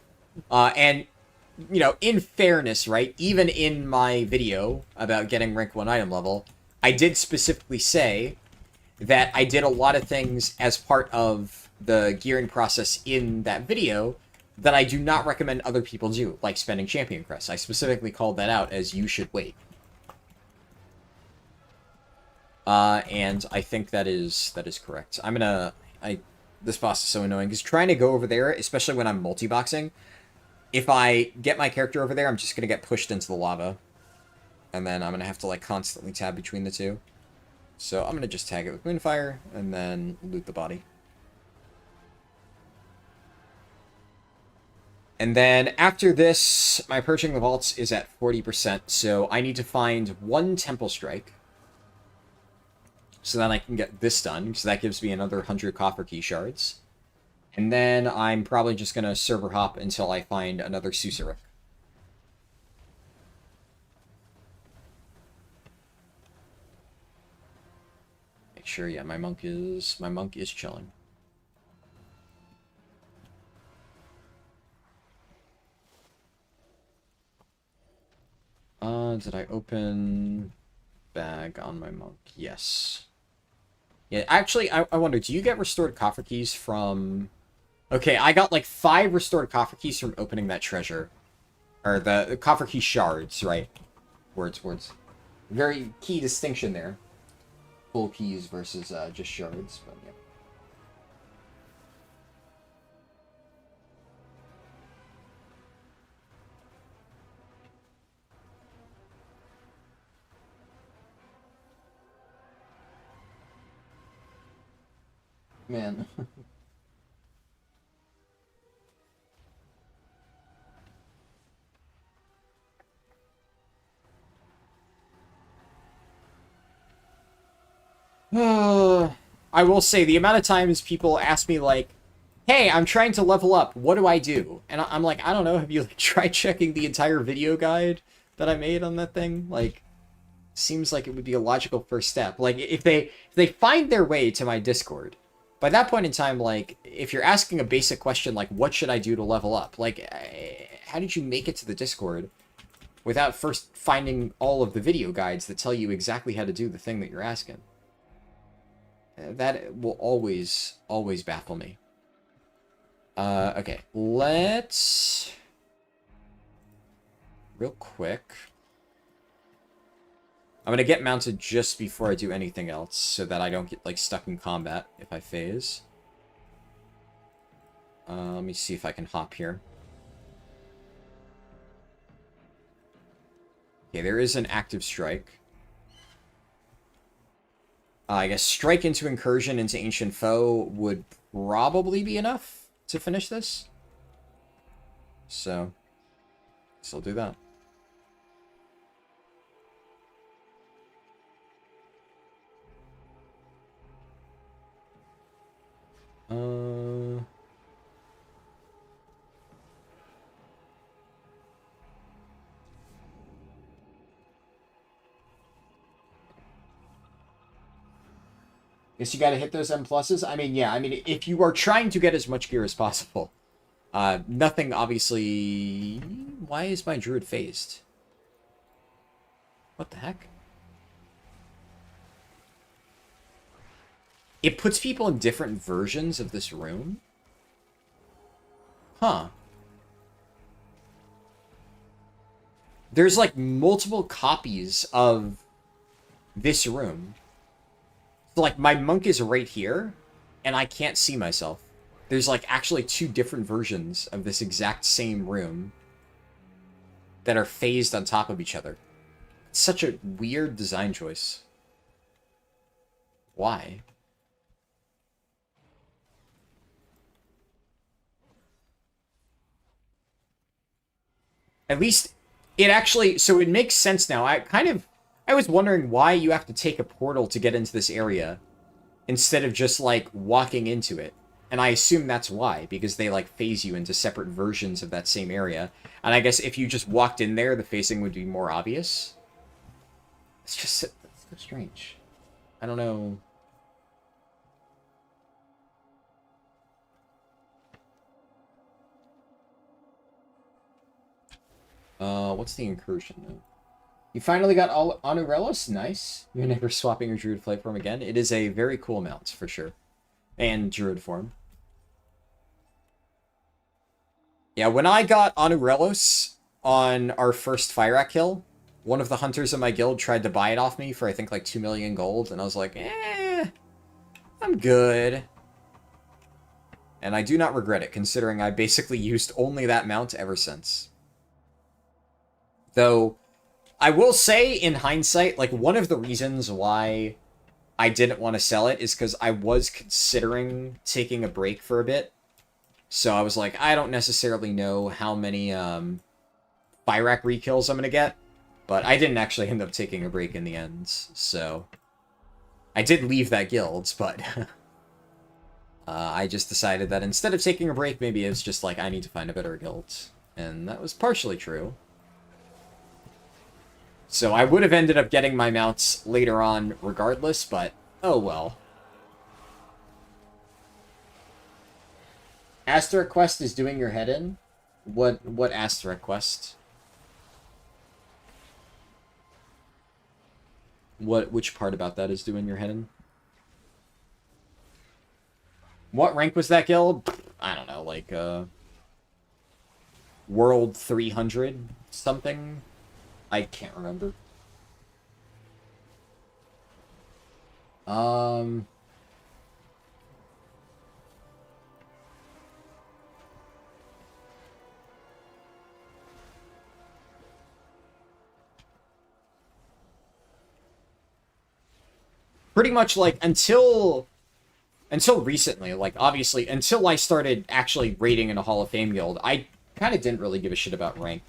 And, you know, in fairness, right, even in my video about getting rank 1 item level, I did specifically say that I did a lot of things as part of the gearing process in that video that I do not recommend other people do, like spending champion crests. I specifically called that out as you should wait. And I think that is correct. This boss is so annoying, because trying to go over there, especially when I'm multi-boxing, if I get my character over there, I'm just going to get pushed into the lava. And then I'm going to have to, like, constantly tab between the two. So I'm going to just tag it with Moonfire, and then loot the body. And then after this, my Purging the Vaults is at 40%, so I need to find 1 Temple Strike, so that I can get this done, because that gives me another 100 Coffer Key Shards. And then I'm probably just going to server hop until I find another Susurruk. Make sure, yeah, my monk is chilling. Did I open bag on my monk? Yes. Yeah, actually, I wonder, do you get restored coffer keys from... Okay, I got like 5 restored coffer keys from opening that treasure. Or the coffer key shards, right? Words. Very key distinction there. Full keys versus just shards, but yeah. Man. I will say, the amount of times people ask me, like, hey, I'm trying to level up, what do I do? And I'm like, I don't know, have you like, tried checking the entire video guide that I made on that thing? Like, seems like it would be a logical first step. Like, if they find their way to my Discord, by that point in time, like, if you're asking a basic question, like, what should I do to level up? Like, how did you make it to the Discord without first finding all of the video guides that tell you exactly how to do the thing that you're asking? That will always, always baffle me. Okay, let's... Real quick. I'm gonna get mounted just before I do anything else, so that I don't get, like, stuck in combat if I phase. Let me see if I can hop here. Okay, there is an active strike. I guess strike into incursion into ancient foe would probably be enough to finish this. So, I'll do that. Guess you gotta hit those M pluses. I mean, yeah, I mean, if you are trying to get as much gear as possible, nothing obviously... Why is my druid phased? What the heck? It puts people in different versions of this room? Huh. There's, like, multiple copies of this room. So, like, my monk is right here, and I can't see myself. There's, like, actually two different versions of this exact same room that are phased on top of each other. It's such a weird design choice. Why? At least, it actually... So it makes sense now. I was wondering why you have to take a portal to get into this area instead of just, like, walking into it. And I assume that's why, because they, like, phase you into separate versions of that same area. And I guess if you just walked in there, the phasing would be more obvious. It's just... It's so strange. I don't know... What's the incursion, though? You finally got all Anurelos? Nice. You're never swapping your druid platform again. It is a very cool mount, for sure. And druid form. Yeah, when I got Anurelos on our first Fyrak kill, one of the hunters in my guild tried to buy it off me for, I think, like 2 million gold, and I was like, I'm good. And I do not regret it, considering I basically used only that mount ever since. Though, I will say, in hindsight, like, one of the reasons why I didn't want to sell it is because I was considering taking a break for a bit. So I was like, I don't necessarily know how many Fyrak rekills I'm going to get. But I didn't actually end up taking a break in the end, so... I did leave that guild, but... I just decided that instead of taking a break, maybe it's just like, I need to find a better guild. And that was partially true. So I would have ended up getting my mounts later on regardless, but oh well. Asterisk Quest is doing your head in? What Asterisk Quest? Which part about that is doing your head in? What rank was that guild? I don't know, like, World 300 something? I can't remember. Pretty much, like, until recently, like, obviously, until I started actually raiding in a Hall of Fame guild, I kind of didn't really give a shit about rank.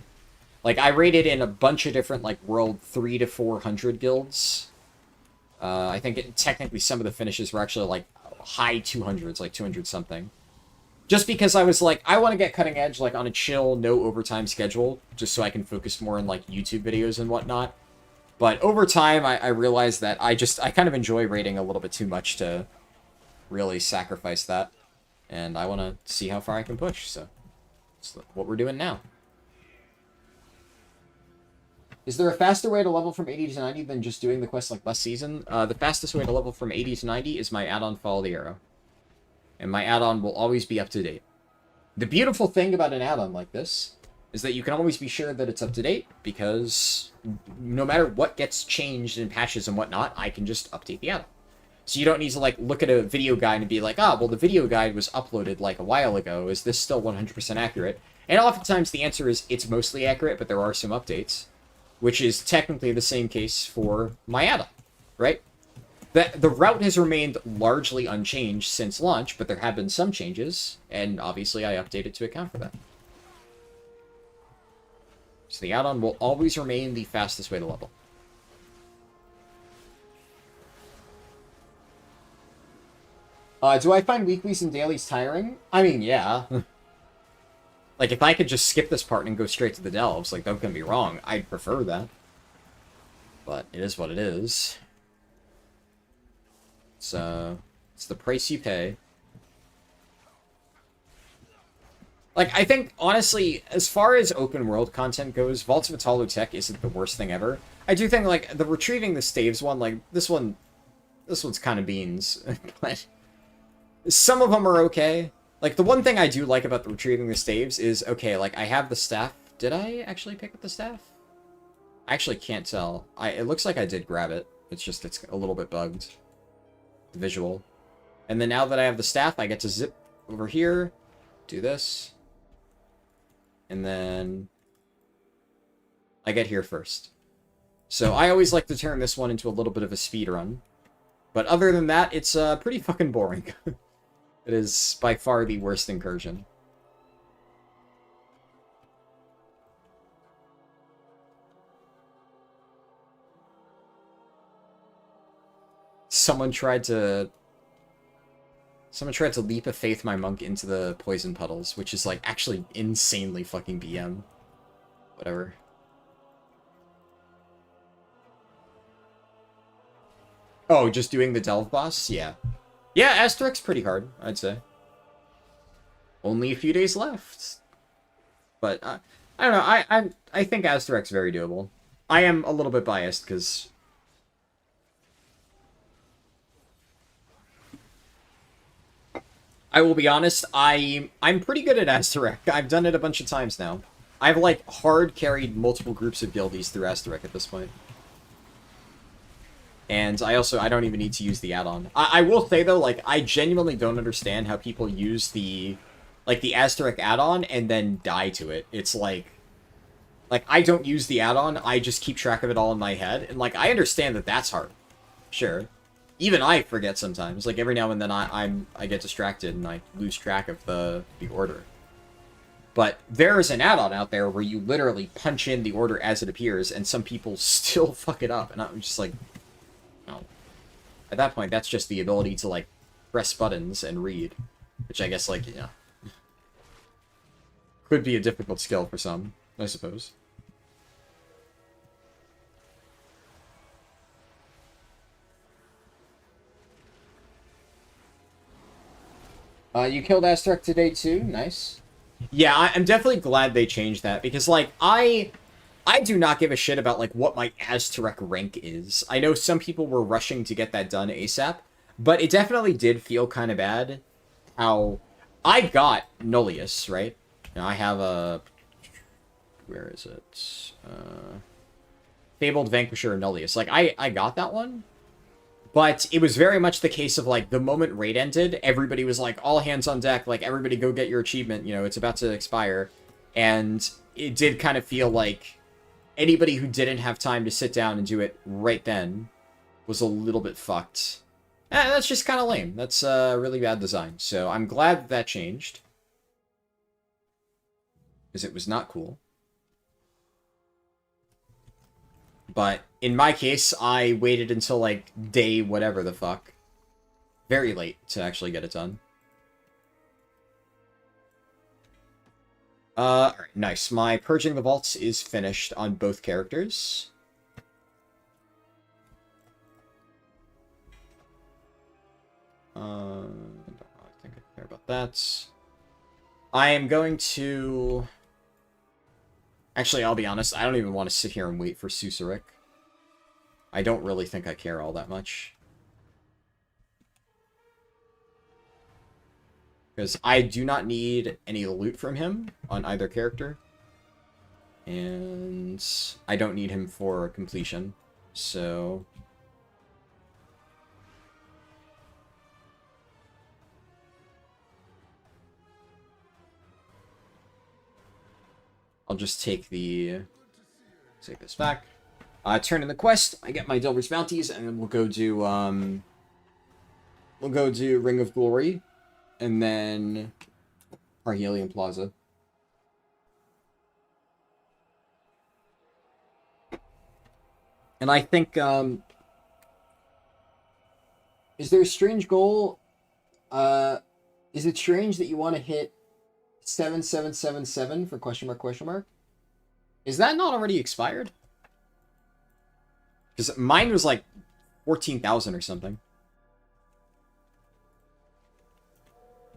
Like, I raided in a bunch of different, like, World 300 to 400 guilds. I think technically some of the finishes were actually like high 200s, like 200 something. Just because I was like, I want to get cutting edge like on a chill, no overtime schedule, just so I can focus more on like YouTube videos and whatnot. But over time, I realized that I kind of enjoy raiding a little bit too much to really sacrifice that. And I want to see how far I can push, so that's what we're doing now. Is there a faster way to level from 80 to 90 than just doing the quest like last season? The fastest way to level from 80 to 90 is my add-on Follow the Arrow. And my add-on will always be up to date. The beautiful thing about an add-on like this is that you can always be sure that it's up to date, because no matter what gets changed in patches and whatnot, I can just update the add-on. So you don't need to like look at a video guide and be like, ah, well, the video guide was uploaded like a while ago. Is this still 100% accurate? And oftentimes the answer is it's mostly accurate, but there are some updates, which is technically the same case for my add-on, right? The route has remained largely unchanged since launch, but there have been some changes, and obviously I updated to account for that. So the add-on will always remain the fastest way to level. Do I find weeklies and dailies tiring? I mean, yeah. Like, if I could just skip this part and go straight to the delves, like, don't get me wrong, I'd prefer that. But it is what it is. So, it's the price you pay. Like, I think, honestly, as far as open world content goes, Vaults of Italo Tech isn't the worst thing ever. I do think, like, the retrieving the staves one, like, this one's kind of beans. But some of them are okay. Like, the one thing I do like about the retrieving the staves is, okay, like, I have the staff. Did I actually pick up the staff? I actually can't tell. It looks like I did grab it. It's just, it's a little bit bugged. The visual. And then now that I have the staff, I get to zip over here, do this, and then I get here first. So I always like to turn this one into a little bit of a speed run. But other than that, it's pretty fucking boring. It is by far the worst incursion. Someone tried to leap of faith my monk into the poison puddles, which is like actually insanely fucking BM. Whatever. Oh, just doing the delve boss? Yeah. Yeah, Asterox's pretty hard, I'd say. Only a few days left. But I don't know, I think Asterox's very doable. I am a little bit biased because I will be honest, I'm pretty good at Asterek. I've done it a bunch of times now. I've, like, hard carried multiple groups of guildies through Asterek at this point. And I don't even need to use the add-on. I will say, though, like, I genuinely don't understand how people use the Asterek add-on and then die to it. It's like, I don't use the add-on, I just keep track of it all in my head. And, like, I understand that that's hard. Sure. Even I forget sometimes. Like, every now and then I get distracted and I lose track of the order. But there is an add-on out there where you literally punch in the order as it appears, and some people still fuck it up. And I'm just like, no. At that point, that's just the ability to, like, press buttons and read. Which I guess, like, yeah. Could be a difficult skill for some, I suppose. You killed Asterek today too? Nice. Yeah, I'm definitely glad they changed that, because, like, I do not give a shit about, like, what my Asterek rank is. I know some people were rushing to get that done ASAP, but it definitely did feel kind of bad how I got Nullius, right? Now I have a... Where is it? Fabled Vanquisher Nullius. Like, I got that one, but it was very much the case of, like, the moment raid ended, everybody was like, all hands on deck, like, everybody go get your achievement, you know, it's about to expire. And it did kind of feel like anybody who didn't have time to sit down and do it right then was a little bit fucked. That's just kind of lame. That's really bad design. So I'm glad that changed, because it was not cool. But in my case, I waited until, like, day whatever the fuck. Very late to actually get it done. Alright, nice. My Purging the Vaults is finished on both characters. I don't really think I care about that. I am going to... Actually, I'll be honest, I don't even want to sit here and wait for Susuric. I don't really think I care all that much. Because I do not need any loot from him on either character. And I don't need him for completion. So... I'll just take the... Take this back. Turn in the quest, I get my Delver's Bounties, and then we'll go do, we'll go do Ring of Glory, and then Parhelion Plaza. And I think, is there a strange goal? Is it strange that you want to hit 7777 for question mark, question mark? Is that not already expired? Because mine was like 14,000 or something.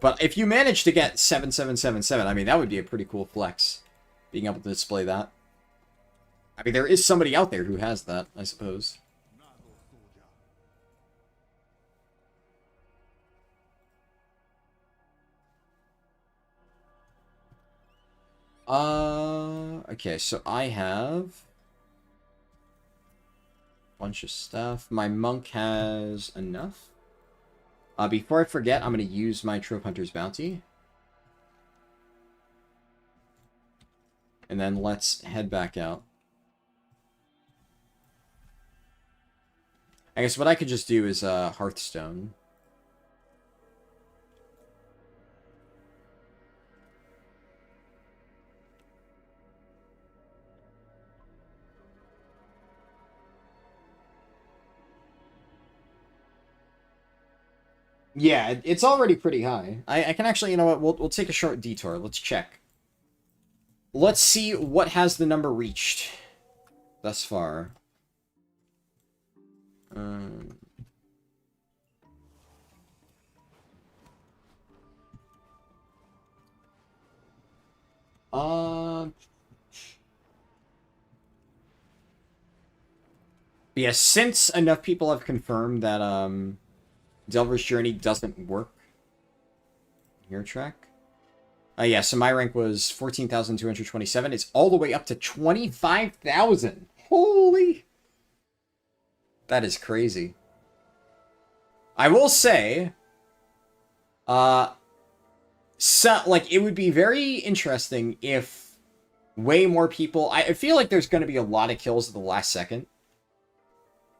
But if you manage to get 7777, I mean, that would be a pretty cool flex. Being able to display that. I mean, there is somebody out there who has that, I suppose. Okay, so I have a bunch of stuff. My monk has enough. Before I forget, I'm going to use my Trope Hunter's Bounty. And then let's head back out. I guess what I could just do is Hearthstone. Yeah, it's already pretty high. I can actually, you know what, we'll take a short detour. Let's check. Let's see what has the number reached thus far. Yeah, since enough people have confirmed that, Delver's Journey doesn't work. Here track. Yeah, so my rank was 14,227. It's all the way up to 25,000. Holy! That is crazy. I will say, so, like, it would be very interesting if way more people... I feel like there's going to be a lot of kills at the last second.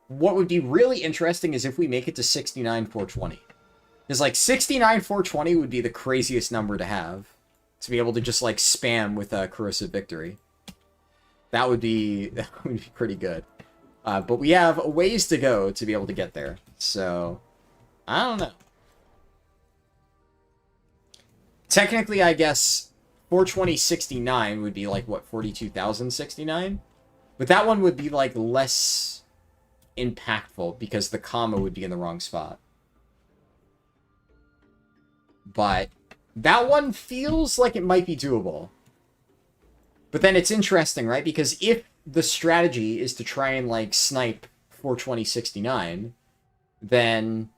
What would be really interesting is if we make it to 69,420. Because, like, 69,420 would be the craziest number to have. To be able to just, like, spam with a Corrosive Victory. That would be pretty good. But we have a ways to go to be able to get there. So, I don't know. Technically, I guess 420.69 would be, like, what, 42,069? But that one would be, like, less impactful because the comma would be in the wrong spot. But that one feels like it might be doable. But then it's interesting, right? Because if the strategy is to try and, like, snipe 420.69, then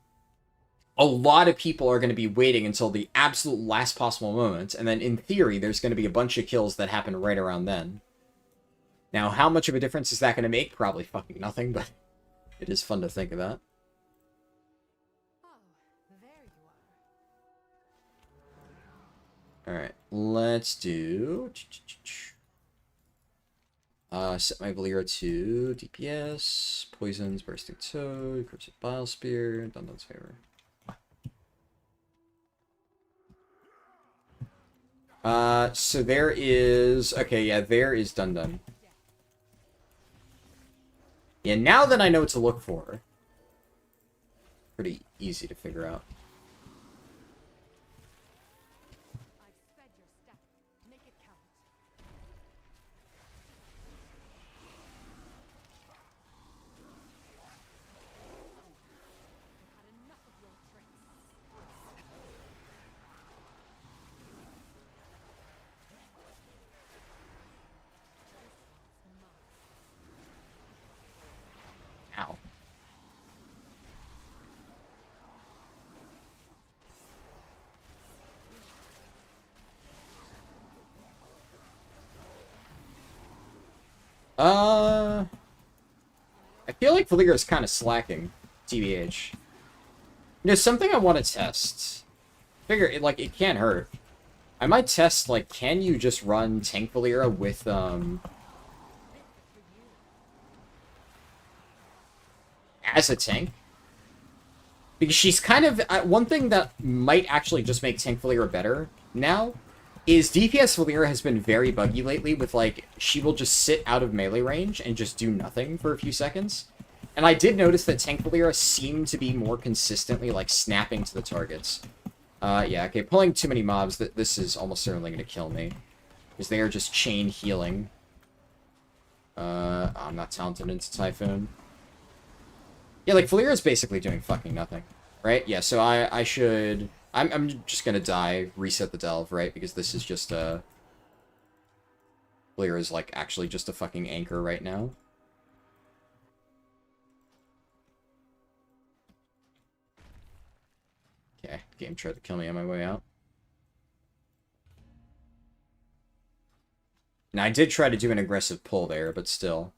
a lot of people are going to be waiting until the absolute last possible moment, and then in theory there's going to be a bunch of kills that happen right around then. Now, how much of a difference is that going to make? Probably fucking nothing, but it is fun to think of that. Oh, there you are. Alright, let's do... set my Valeera to DPS, Poisons, Bursting Toad, Corrosive Bile Spear, Dundon's Favor. So there is... Okay, yeah, there is Dundon. Yeah, now that I know what to look for, pretty easy to figure out. I've sped your step. Make it count. I've had enough of your tricks. Ow. I feel like Valier is kind of slacking, TBH. You know, something I want to test. Figure, it can't hurt. I might test, like, can you just run Tank Valiera with, as a tank? Because she's kind of... one thing that might actually just make Tank Valiera better now is DPS Valiera has been very buggy lately with, like, she will just sit out of melee range and just do nothing for a few seconds. And I did notice that Tank Valiera seemed to be more consistently, like, snapping to the targets. Yeah, okay, pulling too many mobs, this is almost certainly going to kill me. Because they are just chain healing. I'm not talented into Typhoon. Yeah, like, Valiera is basically doing fucking nothing. Right? Yeah, so I should... I'm just gonna die, reset the delve, right? Because this is just a... Valiera is, like, actually just a fucking anchor right now. Okay, game tried to kill me on my way out. Now, I did try to do an aggressive pull there, but still.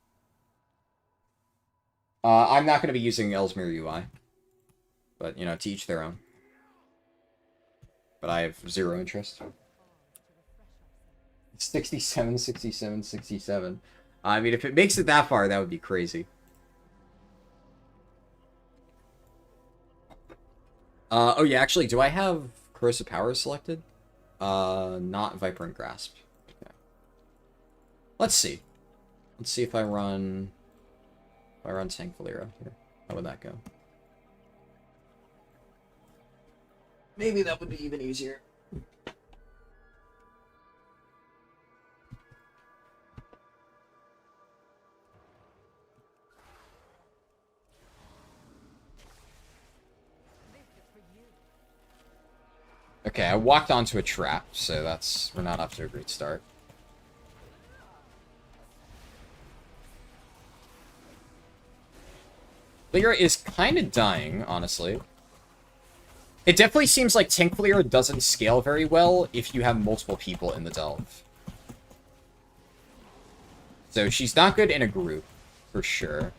I'm not going to be using Ellesmere UI. But, you know, to each their own. But I have zero interest. 67, 67, 67. I mean, if it makes it that far, that would be crazy. Oh yeah, actually, do I have Corrosive Power selected? Not Viper and Grasp. Okay. Let's see. Let's see if I run... If I run Tank Valiera here. How would that go? Maybe that would be even easier. Okay, I walked onto a trap, so that's... We're not off to a great start. Valiera is kind of dying, honestly. It definitely seems like Tank Valiera doesn't scale very well if you have multiple people in the delve. So she's not good in a group, for sure.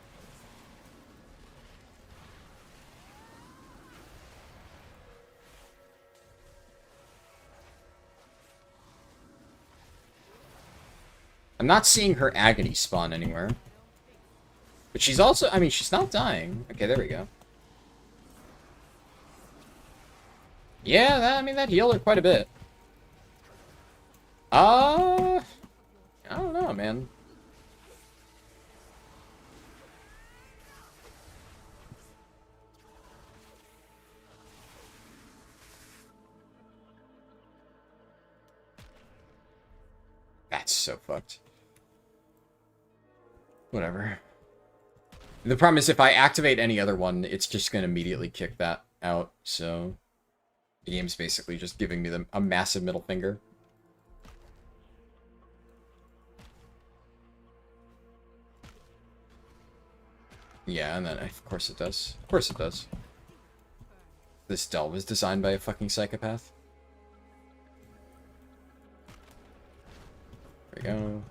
I'm not seeing her Agony spawn anywhere. But she's also... I mean, she's not dying. Okay, there we go. Yeah, I mean, that healed her quite a bit. I don't know, man. That's so fucked. Whatever. The problem is if I activate any other one, it's just going to immediately kick that out, so... The game's basically just giving me a massive middle finger. Yeah, and then, of course it does. Of course it does. This delve is designed by a fucking psychopath. There we go.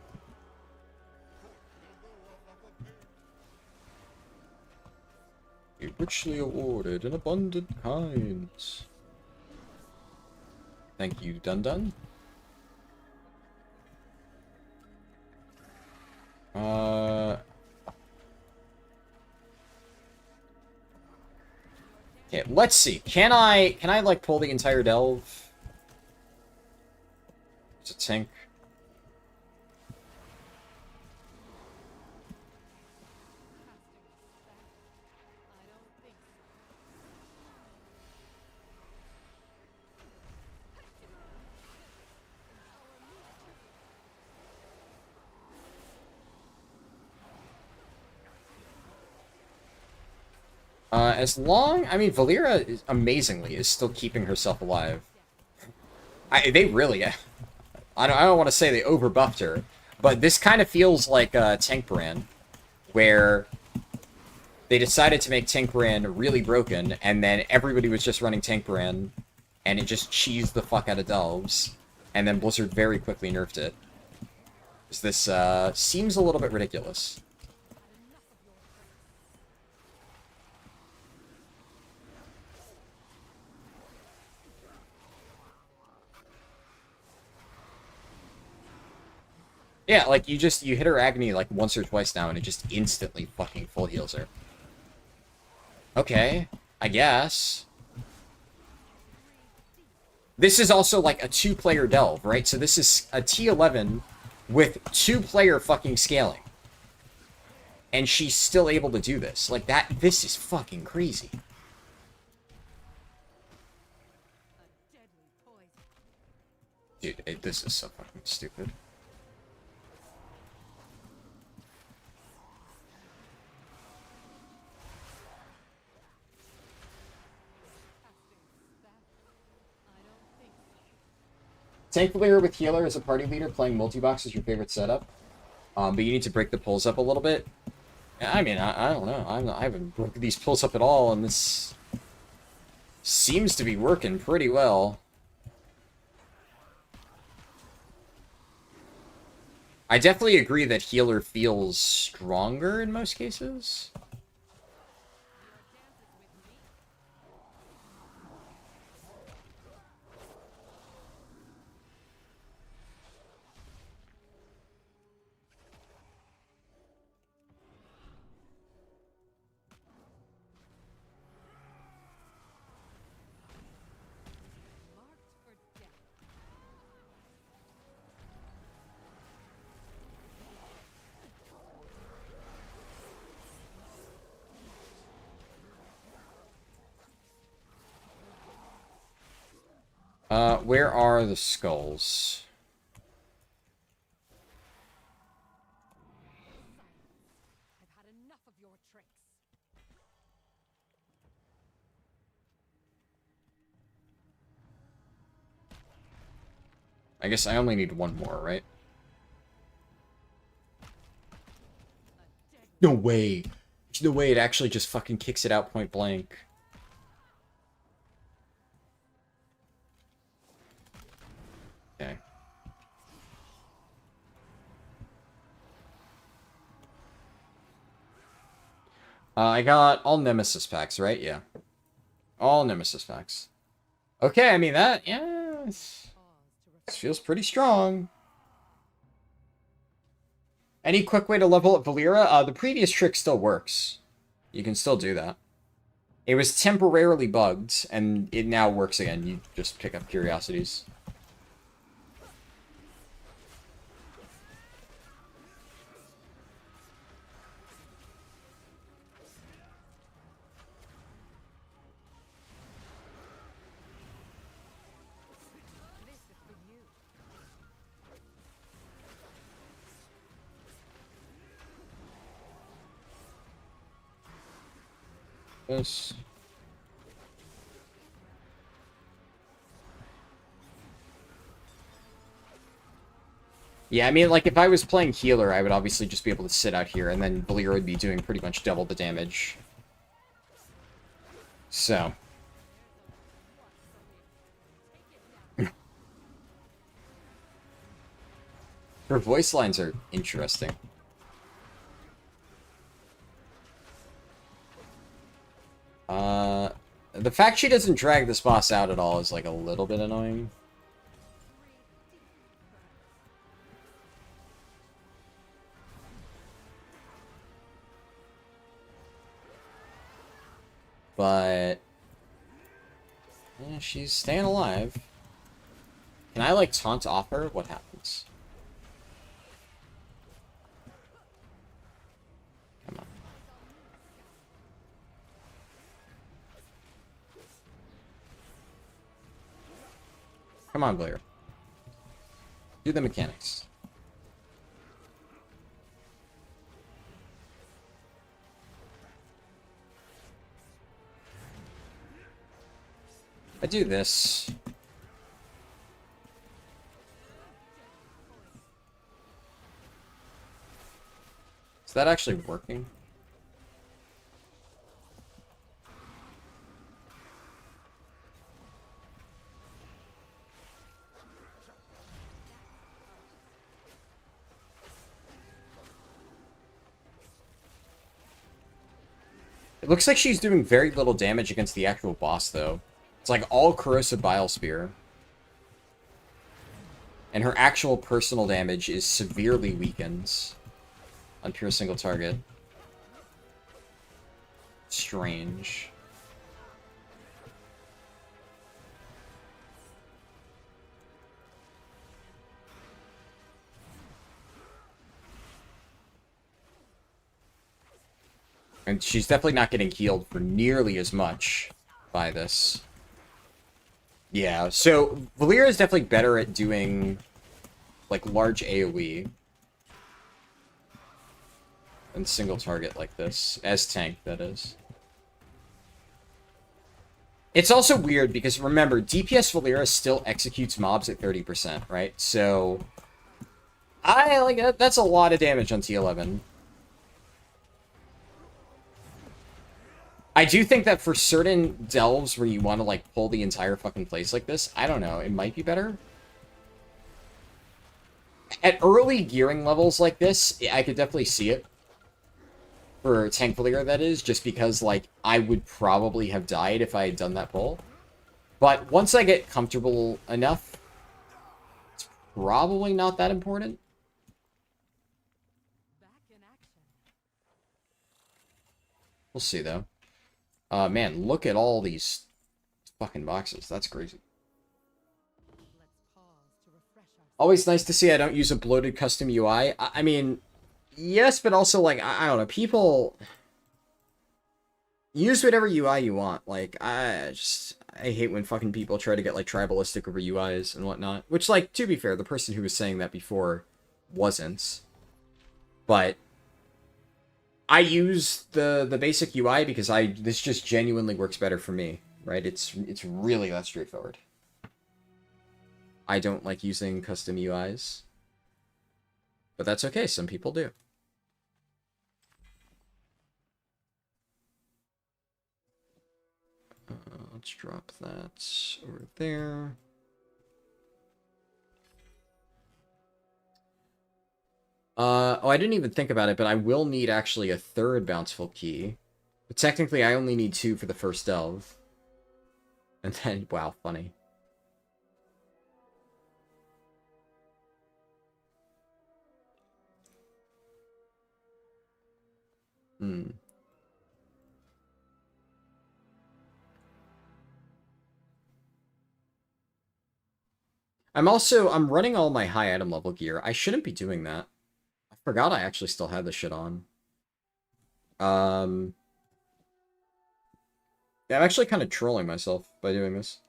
Be richly awarded in abundant kinds. Thank you, Dun Dun. Okay, let's see. Can I like pull the entire delve? It's a tank. As long... I mean, Valeera, amazingly, is still keeping herself alive. They really... I don't want to say they overbuffed her, but this kind of feels like Tank Baran, where they decided to make Tank Baran really broken, and then everybody was just running Tank Baran, and it just cheesed the fuck out of Delves, and then Blizzard very quickly nerfed it. This seems a little bit ridiculous. Yeah, like, you hit her Agony, like, once or twice now, and it just instantly fucking full heals her. Okay, I guess. This is also, like, a 2-player Delve, right? So this is a T11 with 2-player fucking scaling. And she's still able to do this. Like, this is fucking crazy. Dude, this is so fucking stupid. Tank player with healer as a party leader playing multi-box is your favorite setup. But you need to break the pulls up a little bit. I mean, I don't know. I haven't broken these pulls up at all, and this seems to be working pretty well. I definitely agree that healer feels stronger in most cases. Where are the skulls? I've had enough of your tricks. I guess I only need one more, right? No way. There's no way it actually just fucking kicks it out point blank. Okay. I got all Nemesis packs, right? Yeah. All Nemesis packs. Okay, I mean that, yeah, this feels pretty strong. Any quick way to level up Valeera? The previous trick still works. You can still do that. It was temporarily bugged, and it now works again. You just pick up curiosities. This. Yeah, I mean, like, if I was playing healer, I would obviously just be able to sit out here, and then Valeera would be doing pretty much double the damage. So. Her voice lines are interesting. The fact she doesn't drag this boss out at all is, like, a little bit annoying. But yeah, she's staying alive. Can I, like, taunt off her? What happens? Come on. Come on, Blair. Do the mechanics. I do this. Is that actually working? It looks like she's doing very little damage against the actual boss, though. It's like all Corrosive Bile Spear. And her actual personal damage is severely weakened on pure single target. Strange. And she's definitely not getting healed for nearly as much by this. Yeah, so Valeera is definitely better at doing, like, large AoE than single target like this. As tank, that is. It's also weird because, remember, DPS Valeera still executes mobs at 30%, right? So, that's a lot of damage on T11. I do think that for certain delves where you want to, like, pull the entire fucking place like this, I don't know, it might be better. At early gearing levels like this, I could definitely see it. For tank Valeera, that is, just because, like, I would probably have died if I had done that pull. But once I get comfortable enough, it's probably not that important. We'll see, though. Man, look at all these fucking boxes. That's crazy. Always nice to see I don't use a bloated custom UI. I mean, yes, but also, like, I don't know. People use whatever UI you want. Like, I hate when fucking people try to get, like, tribalistic over UIs and whatnot. Which, like, to be fair, the person who was saying that before wasn't. But I use the basic UI because this just genuinely works better for me, right? It's really that straightforward. I don't like using custom UIs, but that's okay. Some people do. Let's drop that over there. Oh, I didn't even think about it, but I will need actually a third bountiful key. But technically, I only need 2 for the first delve. And then, wow, funny. I'm running all my high item level gear. I shouldn't be doing that. I forgot I actually still had this shit on. Yeah, I'm actually kind of trolling myself by doing this.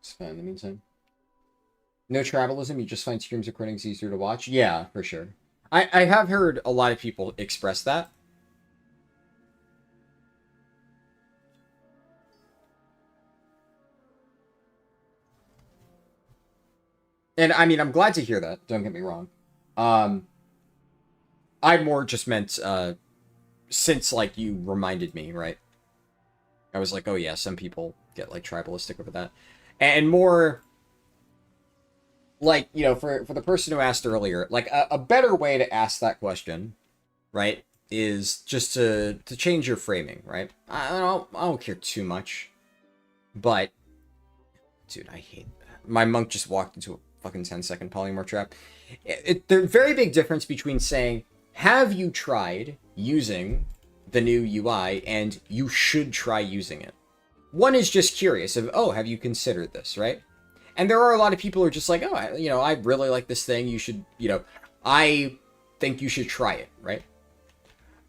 It's fine in the meantime. No tribalism, you just find streams recordings easier to watch? Yeah, for sure. I have heard a lot of people express that. And, I mean, I'm glad to hear that, don't get me wrong. I more just meant, since, like, you reminded me, right? I was like, oh yeah, some people get, like, tribalistic over that. And more, like, you know, for the person who asked earlier, like, a better way to ask that question, right, is just to change your framing, right? I don't care too much, but, dude, I hate that. My monk just walked into a fucking 10-second polymorph trap. There's a very big difference between saying, have you tried using the new UI, and you should try using it. One is just curious of, oh, have you considered this, right? And there are a lot of people who are just like, oh, I really like this thing. You should, I think you should try it, right?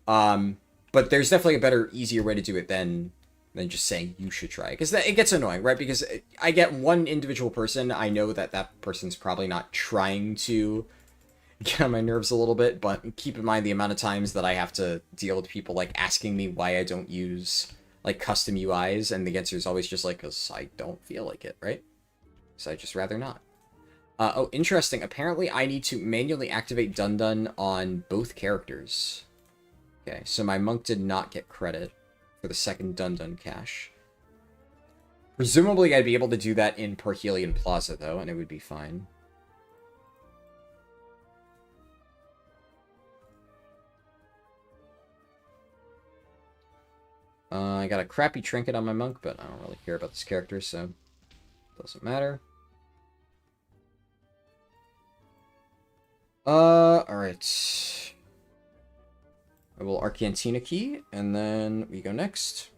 But there's definitely a better, easier way to do it than just saying you should try it. Because it gets annoying, right? Because I get one individual person, I know that person's probably not trying to get on my nerves a little bit, but keep in mind the amount of times that I have to deal with people, like, asking me why I don't use, like, custom UIs, and the answer is always just like, because I don't feel like it, right? So I'd just rather not. Oh, interesting. Apparently I need to manually activate Dun Dun on both characters. Okay, so my monk did not get credit for the second Dun Dun cache. Presumably I'd be able to do that in Parhelion Plaza, though, and it would be fine. I got a crappy trinket on my monk, but I don't really care about this character, so it doesn't matter. Alright. I will Arcantina key, and then we go next.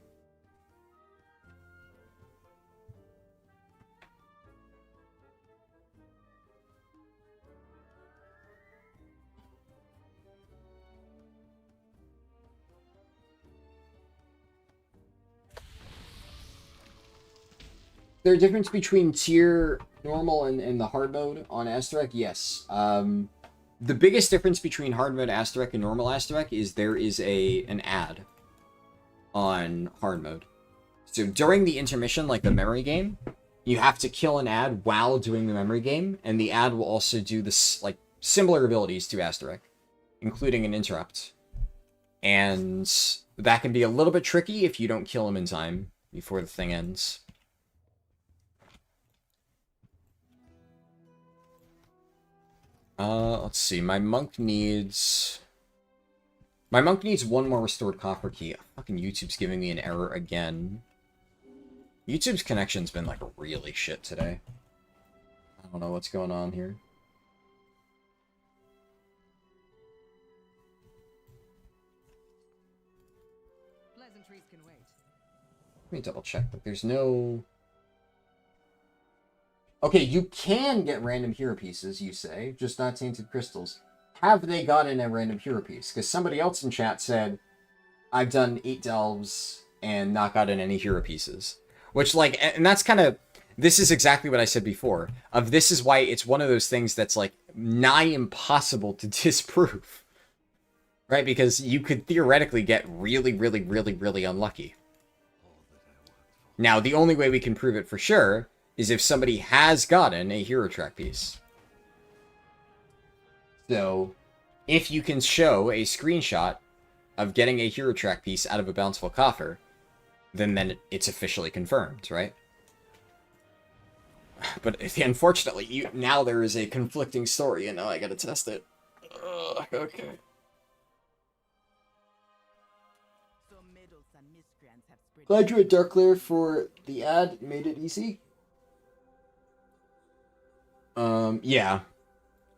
There's a difference between tier normal and the hard mode on Asterek? Yes. The biggest difference between hard mode Asterek and normal Asterek is there is an ad on hard mode. So during the intermission, like the memory game, you have to kill an ad while doing the memory game, and the ad will also do this, like, similar abilities to Asterek, including an interrupt. And that can be a little bit tricky if you don't kill him in time before the thing ends. Let's see. My monk needs one more restored copper key. Fucking YouTube's giving me an error again. YouTube's connection's been, like, really shit today. I don't know what's going on here. Pleasantries can wait. Let me double check that there's no... Okay, you can get random hero pieces, you say, just not tainted crystals. Have they gotten a random hero piece? Because somebody else in chat said, I've done 8 delves and not gotten any hero pieces. Which, like, and that's kind of... This is exactly what I said before. This is why it's one of those things that's, like, nigh impossible to disprove. Right? Because you could theoretically get really, really, really, really unlucky. Now, the only way we can prove it for sure is if somebody has gotten a hero track piece. So, if you can show a screenshot of getting a hero track piece out of a bountiful coffer, then it's officially confirmed, right? But unfortunately, now there is a conflicting story, and now I gotta test it. Ugh, okay. Glad you had Dark Lair for the ad, made it easy. Yeah.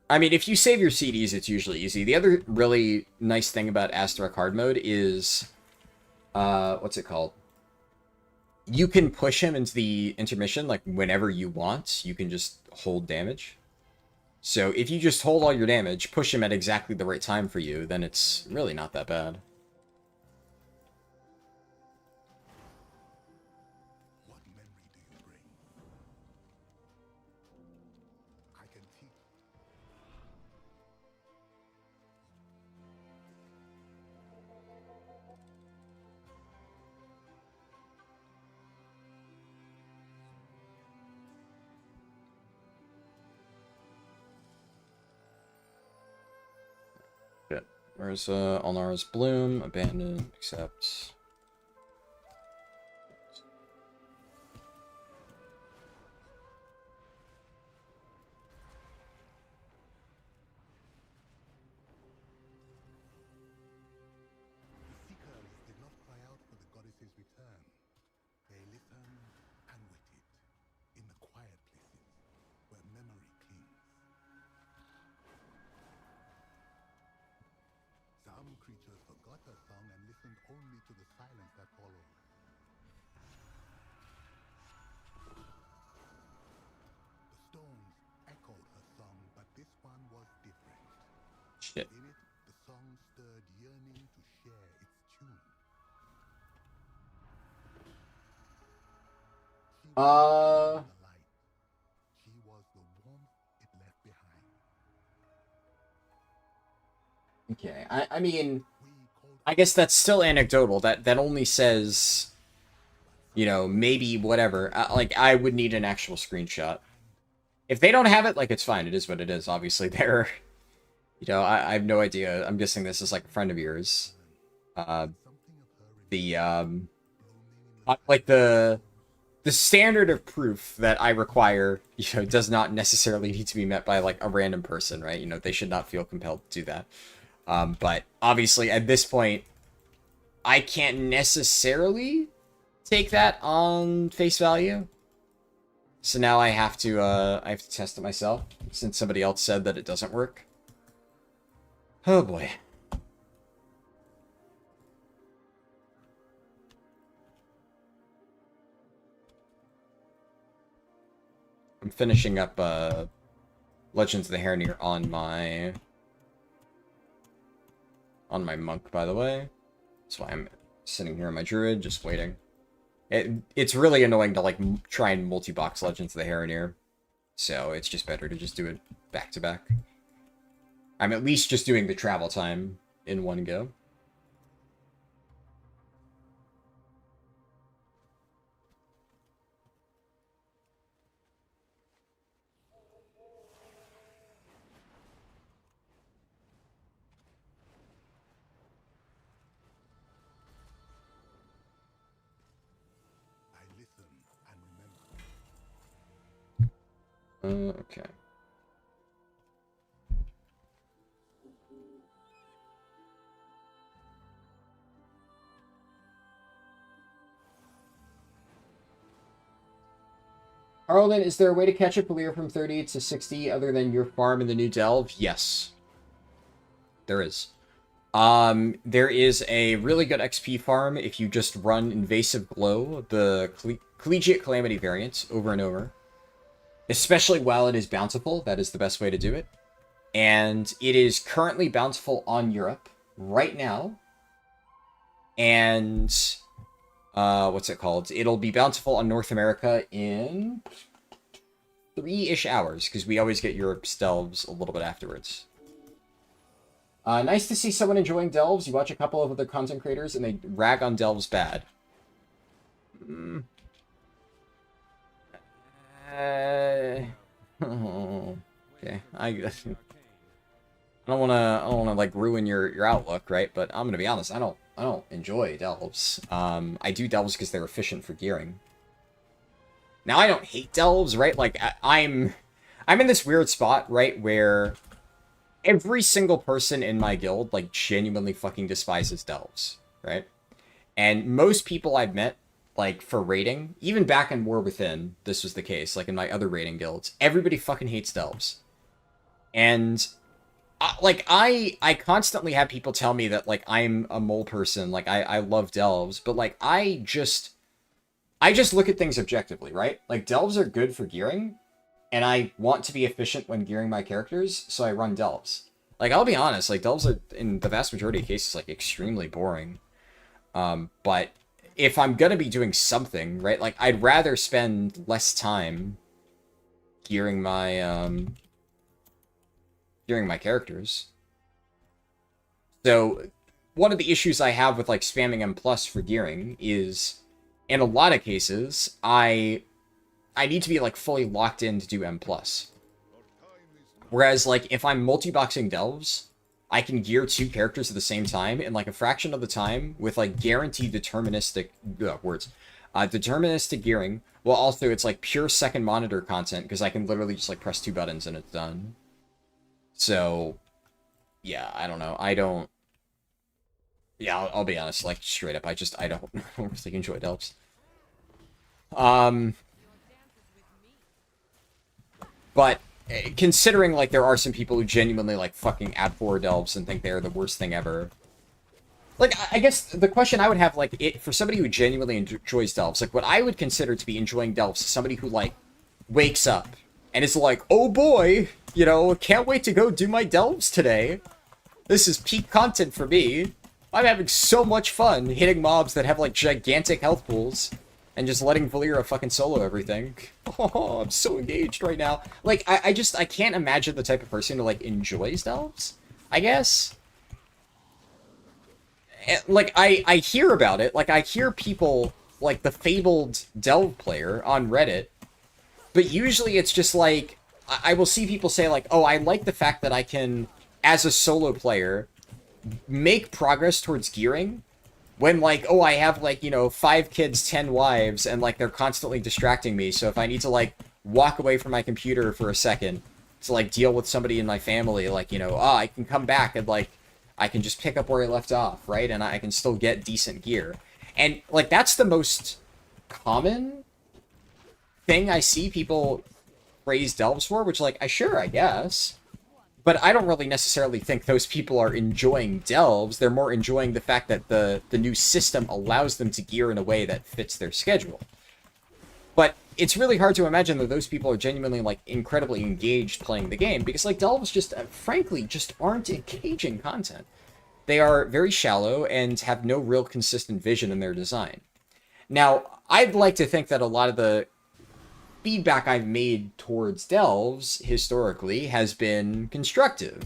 I mean, if you save your CDs, it's usually easy. The other really nice thing about Asterek hard mode is, what's it called? You can push him into the intermission, like, whenever you want. You can just hold damage. So if you just hold all your damage, push him at exactly the right time for you, then it's really not that bad. Where's Alnara's Bloom? Abandon, accept. Shit. The song stirred yearning to share its tune. She was the light. She was the warmth it left behind. Okay, I mean, We called I guess that's still anecdotal. That only says, you know, maybe whatever. Like, I would need an actual screenshot. If they don't have it, like, it's fine. It is what it is. Obviously, they're, you know, I have no idea. I'm guessing this is, like, a friend of yours. Like, the standard of proof that I require, you know, does not necessarily need to be met by, like, a random person, right? You know, they should not feel compelled to do that. But, obviously, at this point, I can't necessarily take that on face value. So now I have to test it myself, since somebody else said that it doesn't work. Oh boy. I'm finishing up Legends of the Harrowneer on my monk, by the way. That's why I'm sitting here on my druid, just waiting. It's really annoying to, like, try and multi-box Legends of the Harrowneer. So it's just better to just do it back-to-back. I'm at least just doing the travel time in one go. I listen and remember. Okay. Harldan, is there a way to catch up Lear from 30 to 60 other than your farm in the new delve? Yes. There is. There is a really good XP farm if you just run Invasive Glow, the Collegiate Calamity variant, over and over. Especially while it is bountiful, that is the best way to do it. And it is currently bountiful on Europe right now. And what's it called? It'll be bountiful on North America in 3-ish hours, because we always get Europe's delves a little bit afterwards. Nice to see someone enjoying delves. You watch a couple of other content creators and they rag on delves bad. Okay. I don't wanna like ruin your outlook, right? But I'm gonna be honest, I don't enjoy delves. I do delves because they're efficient for gearing. Now I don't hate delves, right? Like I'm in this weird spot, right, where every single person in my guild like genuinely fucking despises delves, right? And most people I've met, like, for raiding, even back in War Within, this was the case, like in my other raiding guilds, everybody fucking hates delves. And I constantly have people tell me that, like, I'm a mole person, like, I love delves, but, like, I just look at things objectively, right? Like, delves are good for gearing, and I want to be efficient when gearing my characters, so I run delves. Like, I'll be honest, like, delves are, in the vast majority of cases, like, extremely boring. But if I'm gonna be doing something, right, like, I'd rather spend less time gearing my characters. So, one of the issues I have with, like, spamming M+ for gearing is, in a lot of cases, I need to be, like, fully locked in to do M+. Whereas, like, if I'm multi-boxing delves, I can gear 2 characters at the same time in, like, a fraction of the time with, like, guaranteed deterministic deterministic gearing. Well, also, it's, like, pure second monitor content, because I can literally just, like, press 2 buttons and it's done. So, yeah, I don't know. Yeah, I'll be honest, like, straight up, I don't really enjoy delves. But considering, like, there are some people who genuinely, like, fucking abhor delves and think they're the worst thing ever. Like, I guess the question I would have, like, for somebody who genuinely enjoys delves, like, what I would consider to be enjoying delves is somebody who, like, wakes up and is like, oh boy, you know, can't wait to go do my delves today. This is peak content for me. I'm having so much fun hitting mobs that have, like, gigantic health pools and just letting Valeera fucking solo everything. Oh, I'm so engaged right now. Like, I can't imagine the type of person who, like, enjoys delves, I guess. And, like, I hear about it. Like, I hear people, like, the fabled delve player on Reddit. But usually it's just, like, I will see people say, like, oh, I like the fact that I can, as a solo player, make progress towards gearing when, like, oh, I have, like, you know, 5 kids, 10 wives, and, like, they're constantly distracting me. So if I need to, like, walk away from my computer for a second to, like, deal with somebody in my family, like, you know, I can come back and, like, I can just pick up where I left off, right? And I can still get decent gear. And, like, that's the most common thing I see people praise delves for, which, like, I guess. But I don't really necessarily think those people are enjoying delves. They're more enjoying the fact that the new system allows them to gear in a way that fits their schedule. But it's really hard to imagine that those people are genuinely, like, incredibly engaged playing the game, because, like, delves just, frankly, just aren't engaging content. They are very shallow and have no real consistent vision in their design. Now, I'd like to think that a lot of the feedback I've made towards delves historically has been constructive.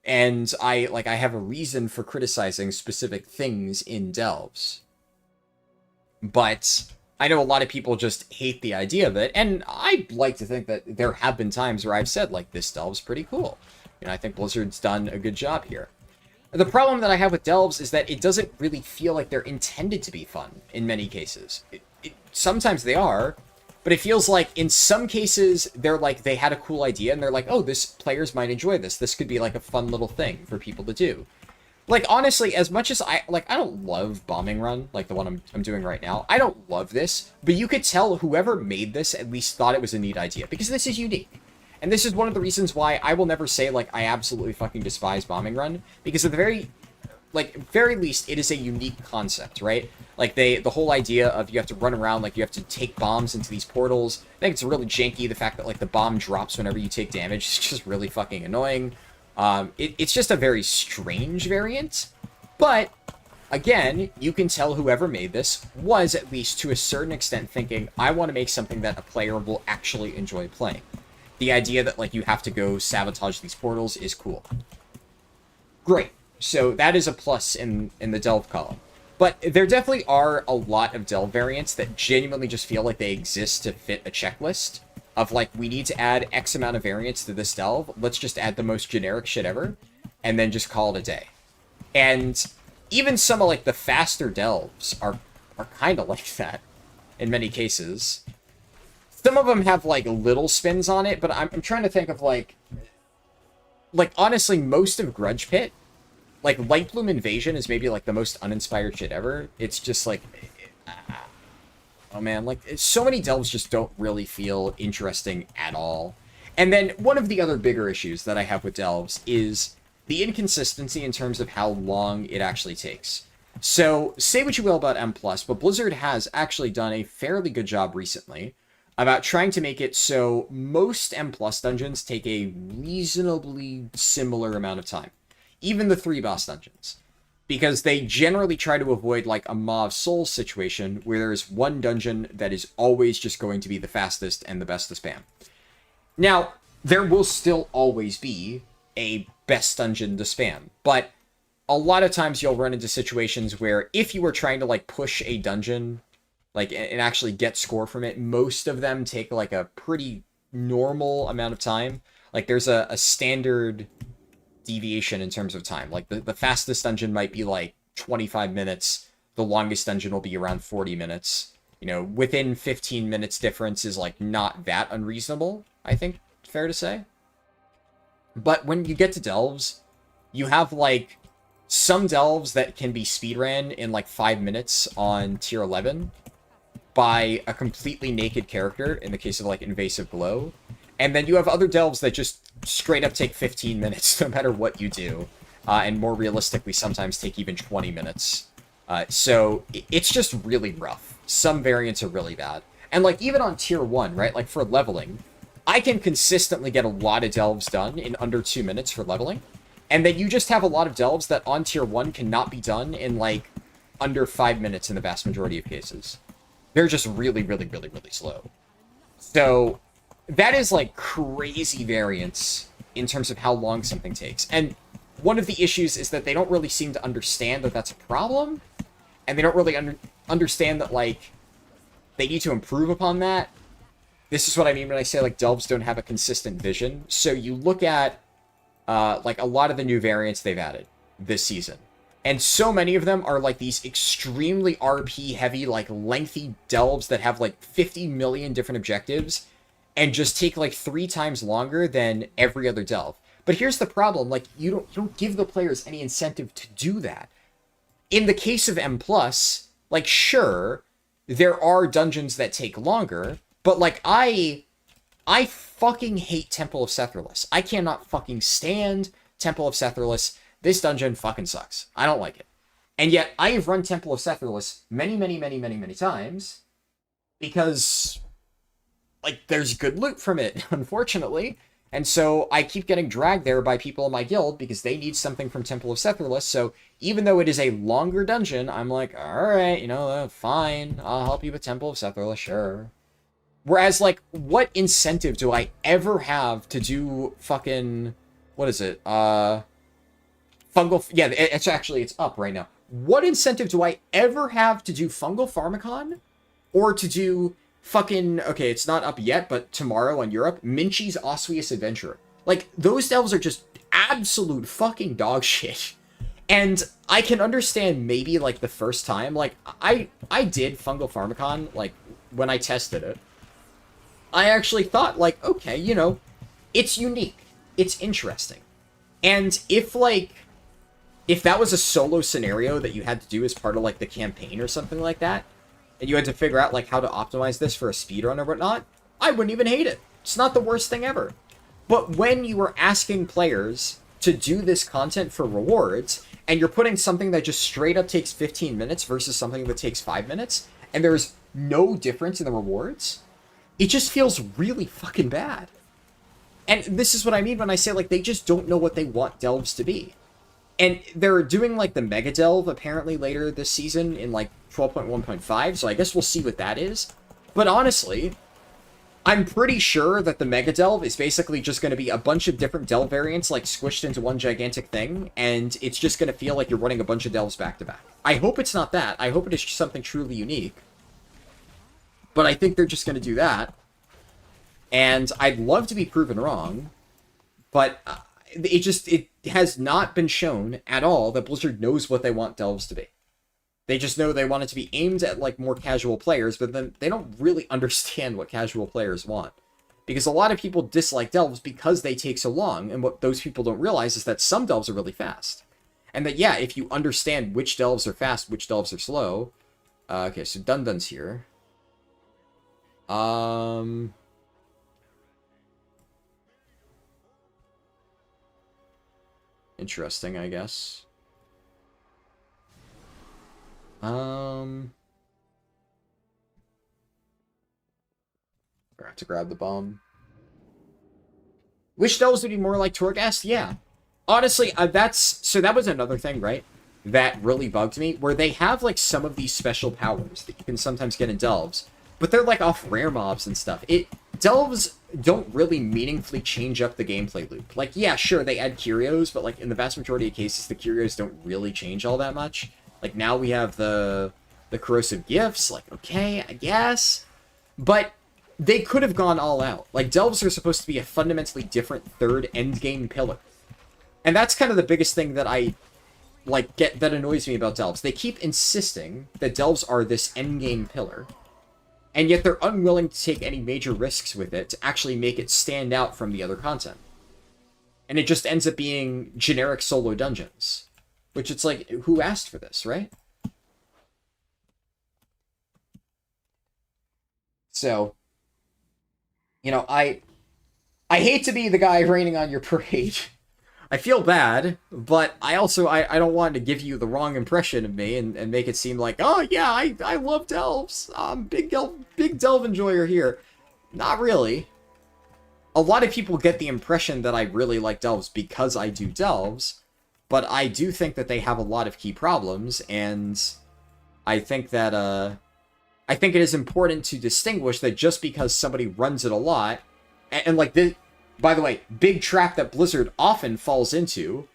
And I have a reason for criticizing specific things in delves. But I know a lot of people just hate the idea of it, and I'd like to think that there have been times where I've said, like, this delve's pretty cool. You know, I think Blizzard's done a good job here. The problem that I have with delves is that it doesn't really feel like they're intended to be fun in many cases. Sometimes they are, but it feels like in some cases they're like, they had a cool idea and they're like, oh, this players might enjoy this. This could be like a fun little thing for people to do. Like, honestly, as much as I don't love Bombing Run, like the one I'm doing right now. I don't love this, but you could tell whoever made this at least thought it was a neat idea, because this is unique. And this is one of the reasons why I will never say, like, I absolutely fucking despise Bombing Run, because at the very least, it is a unique concept, right? Like, the whole idea of you have to run around, like, you have to take bombs into these portals. I think it's really janky, the fact that, like, the bomb drops whenever you take damage. It's just really fucking annoying. It's just a very strange variant, but, again, you can tell whoever made this was, at least to a certain extent, thinking, I want to make something that a player will actually enjoy playing. The idea that, like, you have to go sabotage these portals is cool. Great. So that is a plus in the delve column. But there definitely are a lot of delve variants that genuinely just feel like they exist to fit a checklist of, like, we need to add X amount of variants to this delve. Let's just add the most generic shit ever, and then just call it a day. And even some of, like, the faster delves are kind of like that in many cases. Some of them have, like, little spins on it, but I'm trying to think of, like, honestly, most of Grudge Pit, like, Lightbloom Invasion is maybe, like, the most uninspired shit ever. It's just, like, oh, man, like, so many delves just don't really feel interesting at all. And then one of the other bigger issues that I have with delves is the inconsistency in terms of how long it actually takes. So, say what you will about M+, but Blizzard has actually done a fairly good job recently about trying to make it so most M+ dungeons take a reasonably similar amount of time. Even the 3 boss dungeons. Because they generally try to avoid, like, a Mauve Souls situation where there's one dungeon that is always just going to be the fastest and the best to spam. Now, there will still always be a best dungeon to spam, but a lot of times you'll run into situations where if you were trying to, like, push a dungeon, like, and actually get score from it, most of them take, like, a pretty normal amount of time. Like, there's a standard deviation in terms of time. Like, the fastest dungeon might be, like, 25 minutes. The longest dungeon will be around 40 minutes. You know, within 15 minutes difference is, like, not that unreasonable, I think, fair to say. But when you get to delves, you have, like, some delves that can be speedrun in, like, 5 minutes on tier 11 by a completely naked character, in the case of, like, Invasive Glow. And then you have other delves that just straight up take 15 minutes, no matter what you do. And more realistically, sometimes take even 20 minutes. So it's just really rough. Some variants are really bad. And, like, even on tier 1, right? Like, for leveling, I can consistently get a lot of delves done in under 2 minutes for leveling. And then you just have a lot of delves that on tier 1 cannot be done in, like, under 5 minutes in the vast majority of cases. They're just really, really, really, really slow. So, that is, like, crazy variance in terms of how long something takes. And one of the issues is that they don't really seem to understand that that's a problem. And they don't really understand that, like, they need to improve upon that. This is what I mean when I say, like, delves don't have a consistent vision. So you look at, like, a lot of the new variants they've added this season. And so many of them are, like, these extremely RP-heavy, like, lengthy delves that have, like, 50 million different objectives and just take, like, 3 times longer than every other delve. But here's the problem. Like, you don't give the players any incentive to do that. In the case of M+, like, sure, there are dungeons that take longer, but, like, I fucking hate Temple of Sethralus. I cannot fucking stand Temple of Sethralus. This dungeon fucking sucks. I don't like it. And yet, I have run Temple of Sethralus many, many, many, many, many times because, like, there's good loot from it, unfortunately. And so I keep getting dragged there by people in my guild because they need something from Temple of Sethralus. So even though it is a longer dungeon, I'm like, all right, you know, fine. I'll help you with Temple of Sethralus, sure. Whereas, like, what incentive do I ever have to do fucking, what is it? Fungal, yeah, it's up right now. What incentive do I ever have to do Fungal Pharmacon? Or to do fucking, okay, it's not up yet, but tomorrow on Europe, Minchi's Oswius Adventurer. Like, those delves are just absolute fucking dog shit. And I can understand maybe, like, the first time, like, I did Fungal Pharmacon, like, when I tested it. I actually thought, like, okay, you know, it's unique. It's interesting. And if, like, if that was a solo scenario that you had to do as part of, like, the campaign or something like that, and you had to figure out, like, how to optimize this for a speedrun or whatnot, I wouldn't even hate it. It's not the worst thing ever. But when you are asking players to do this content for rewards, and you're putting something that just straight up takes 15 minutes versus something that takes 5 minutes, and there's no difference in the rewards, it just feels really fucking bad. And this is what I mean when I say, like, they just don't know what they want delves to be. And they're doing, like, the Mega Delve, apparently, later this season in, like, 12.1.5, so I guess we'll see what that is. But honestly, I'm pretty sure that the Mega Delve is basically just going to be a bunch of different delve variants, like, squished into one gigantic thing, and it's just going to feel like you're running a bunch of delves back-to-back. I hope it's not that. I hope it is something truly unique. But I think they're just going to do that. And I'd love to be proven wrong, but it has not been shown at all that Blizzard knows what they want delves to be. They just know they want it to be aimed at, like, more casual players, but then they don't really understand what casual players want. Because a lot of people dislike delves because they take so long, and what those people don't realize is that some delves are really fast. And that, yeah, if you understand which delves are fast, which delves are slow... okay, so Dundun's here. Interesting, I guess. I have to grab the bomb. Which delves would be more like Torghast? Yeah. Honestly, that was another thing, right? That really bugged me, where they have, like, some of these special powers that you can sometimes get in delves, but they're, like, off rare mobs and stuff. Delves don't really meaningfully change up the gameplay loop. Like, yeah, sure, they add curios, but, like, in the vast majority of cases, the curios don't really change all that much. Like, now we have the corrosive gifts, like, okay, I guess. But they could have gone all out. Like, delves are supposed to be a fundamentally different third endgame pillar. And that's kind of the biggest thing that that annoys me about delves. They keep insisting that delves are this endgame pillar, and yet they're unwilling to take any major risks with it to actually make it stand out from the other content. And it just ends up being generic solo dungeons. Which it's like, who asked for this, right? So, you know, I hate to be the guy raining on your parade. I feel bad, but I don't want to give you the wrong impression of me and make it seem like, oh yeah, I love delves. I'm big delve enjoyer here. Not really. a lot of people get the impression that I really like delves because I do delves, but I do think that they have a lot of key problems, and I think that, I think it is important to distinguish that just because somebody runs it a lot, and like this, by the way, big trap that Blizzard often falls into,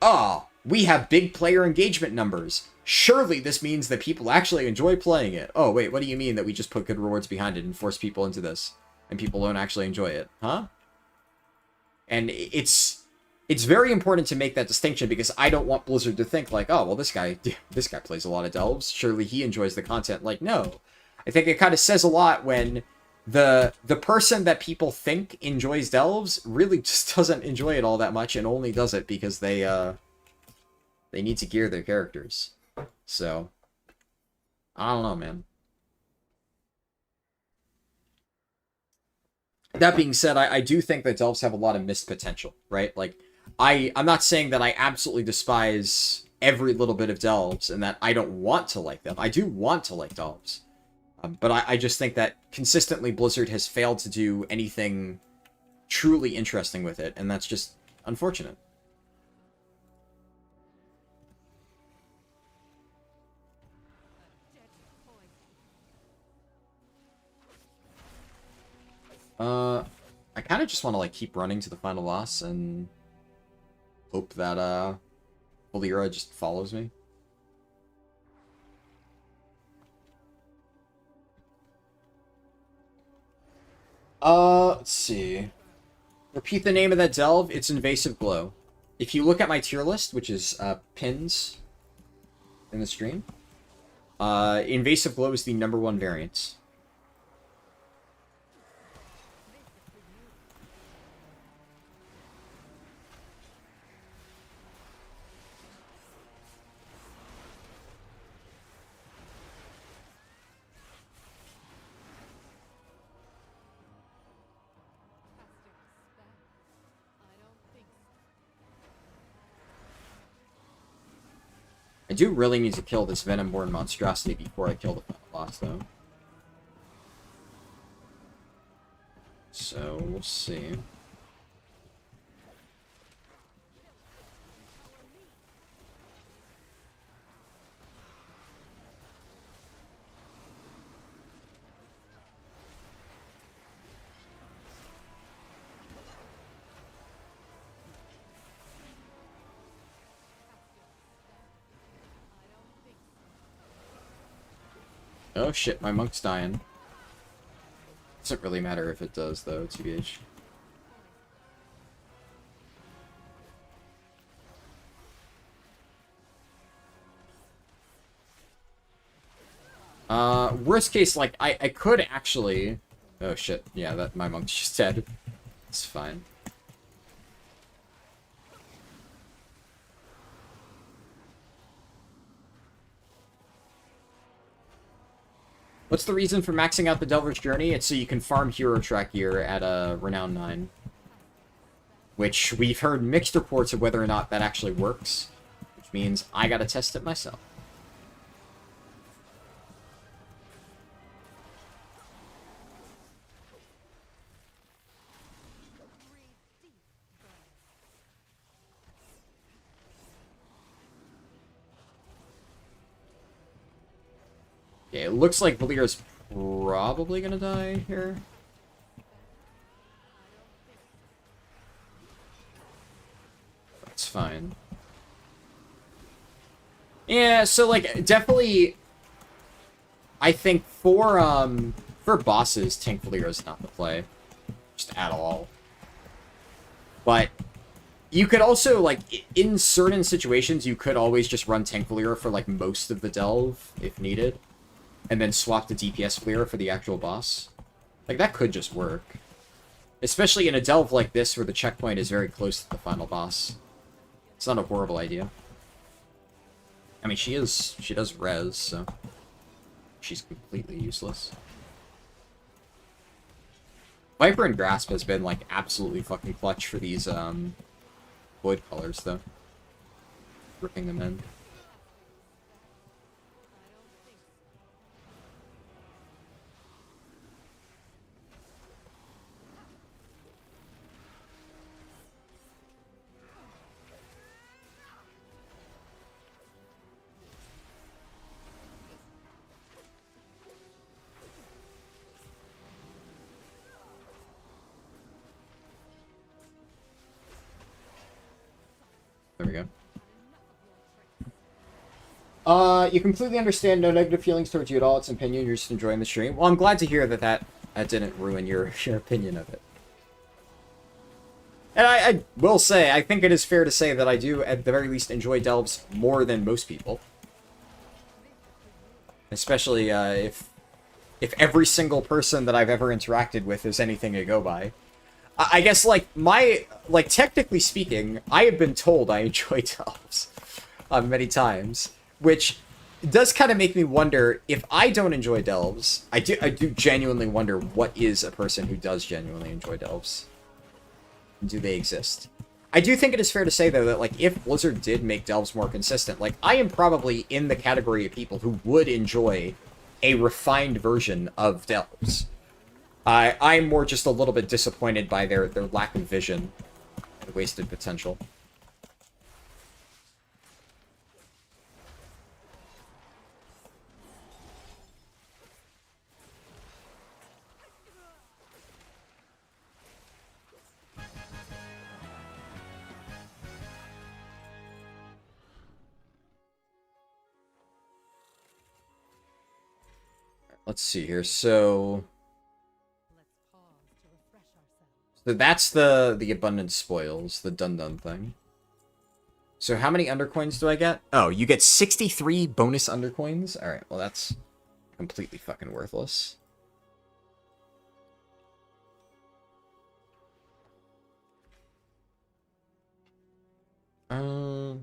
oh, we have big player engagement numbers. Surely this means that people actually enjoy playing it. Oh, wait, what do you mean that we just put good rewards behind it and force people into this, and people don't actually enjoy it, huh? And it's very important to make that distinction, because I don't want Blizzard to think like, oh, well, this guy plays a lot of delves. Surely he enjoys the content. Like, no. I think it kind of says a lot when the person that people think enjoys delves really just doesn't enjoy it all that much, and only does it because they need to gear their characters. So, I don't know, man. That being said, I do think that delves have a lot of missed potential, right? Like, I'm not saying that I absolutely despise every little bit of delves and that I don't want to like them. I do want to like delves. But I just think that consistently Blizzard has failed to do anything truly interesting with it, and that's just unfortunate. I kind of just want to, like, keep running to the final boss and hope that, Valera just follows me. Let's see. Repeat the name of that delve. It's Invasive Glow. If you look at my tier list, which is, pins in the stream, Invasive Glow is the #1 variant. I do really need to kill this Venomborn monstrosity before I kill the final boss, though. So, we'll see. Oh shit, my monk's dying. Doesn't really matter if it does, though, TBH. Worst case, like, I could actually... Oh shit, yeah, that my monk's just dead. It's fine. What's the reason for maxing out the Delver's Journey? It's so you can farm hero track gear at a Renown 9. Which we've heard mixed reports of whether or not that actually works. Which means I gotta test it myself. Yeah, it looks like Valera's probably gonna die here. That's fine. Yeah, so, like, definitely... I think for bosses, Tank Valera's not the play. Just at all. But... You could also, like, in certain situations, you could always just run Tank Valera for, like, most of the delve, if needed. And then swap the DPS Valera for the actual boss. Like, that could just work. Especially in a delve like this, where the checkpoint is very close to the final boss. It's not a horrible idea. I mean, she does res, so... She's completely useless. Viper and Grasp has been, like, absolutely fucking clutch for these, Void colors, though. Ripping them in. There we go. You completely understand, no negative feelings towards you at all. It's an opinion, you're just enjoying the stream. Well, I'm glad to hear that didn't ruin your opinion of it. And I will say, I think it is fair to say that I do, at the very least, enjoy Delves more than most people. Especially, if every single person that I've ever interacted with is anything to go by. I guess, like, technically speaking, I have been told I enjoy Delves many times, which does kind of make me wonder, if I don't enjoy Delves, I do genuinely wonder what is a person who does genuinely enjoy Delves. Do they exist? I do think it is fair to say, though, that, like, if Blizzard did make Delves more consistent, like, I am probably in the category of people who would enjoy a refined version of Delves. I'm more just a little bit disappointed by their lack of vision and wasted potential. Let's see here. So that's the abundant spoils, the dun-dun thing. So how many undercoins do I get? Oh, you get 63 bonus undercoins? Alright, well that's completely fucking worthless. Alright,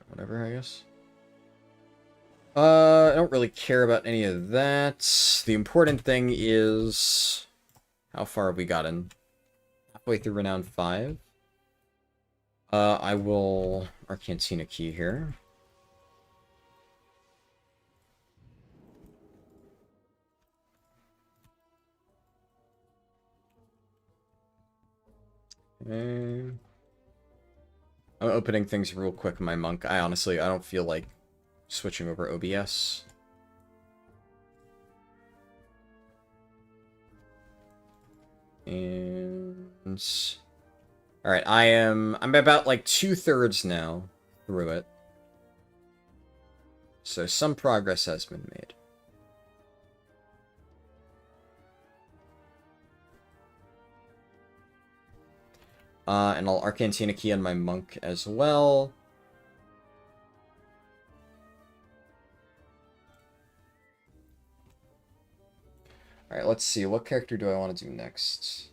whatever, I guess. I don't really care about any of that. The important thing is... How far have we gotten? Halfway through Renown 5. I will... Arcantina key here. Okay. I'm opening things real quick in my monk. I don't feel like switching over OBS. And alright, I'm about like 2/3 now through it. So some progress has been made. And I'll Arcantina key on my monk as well. Alright, let's see. What character do I want to do next?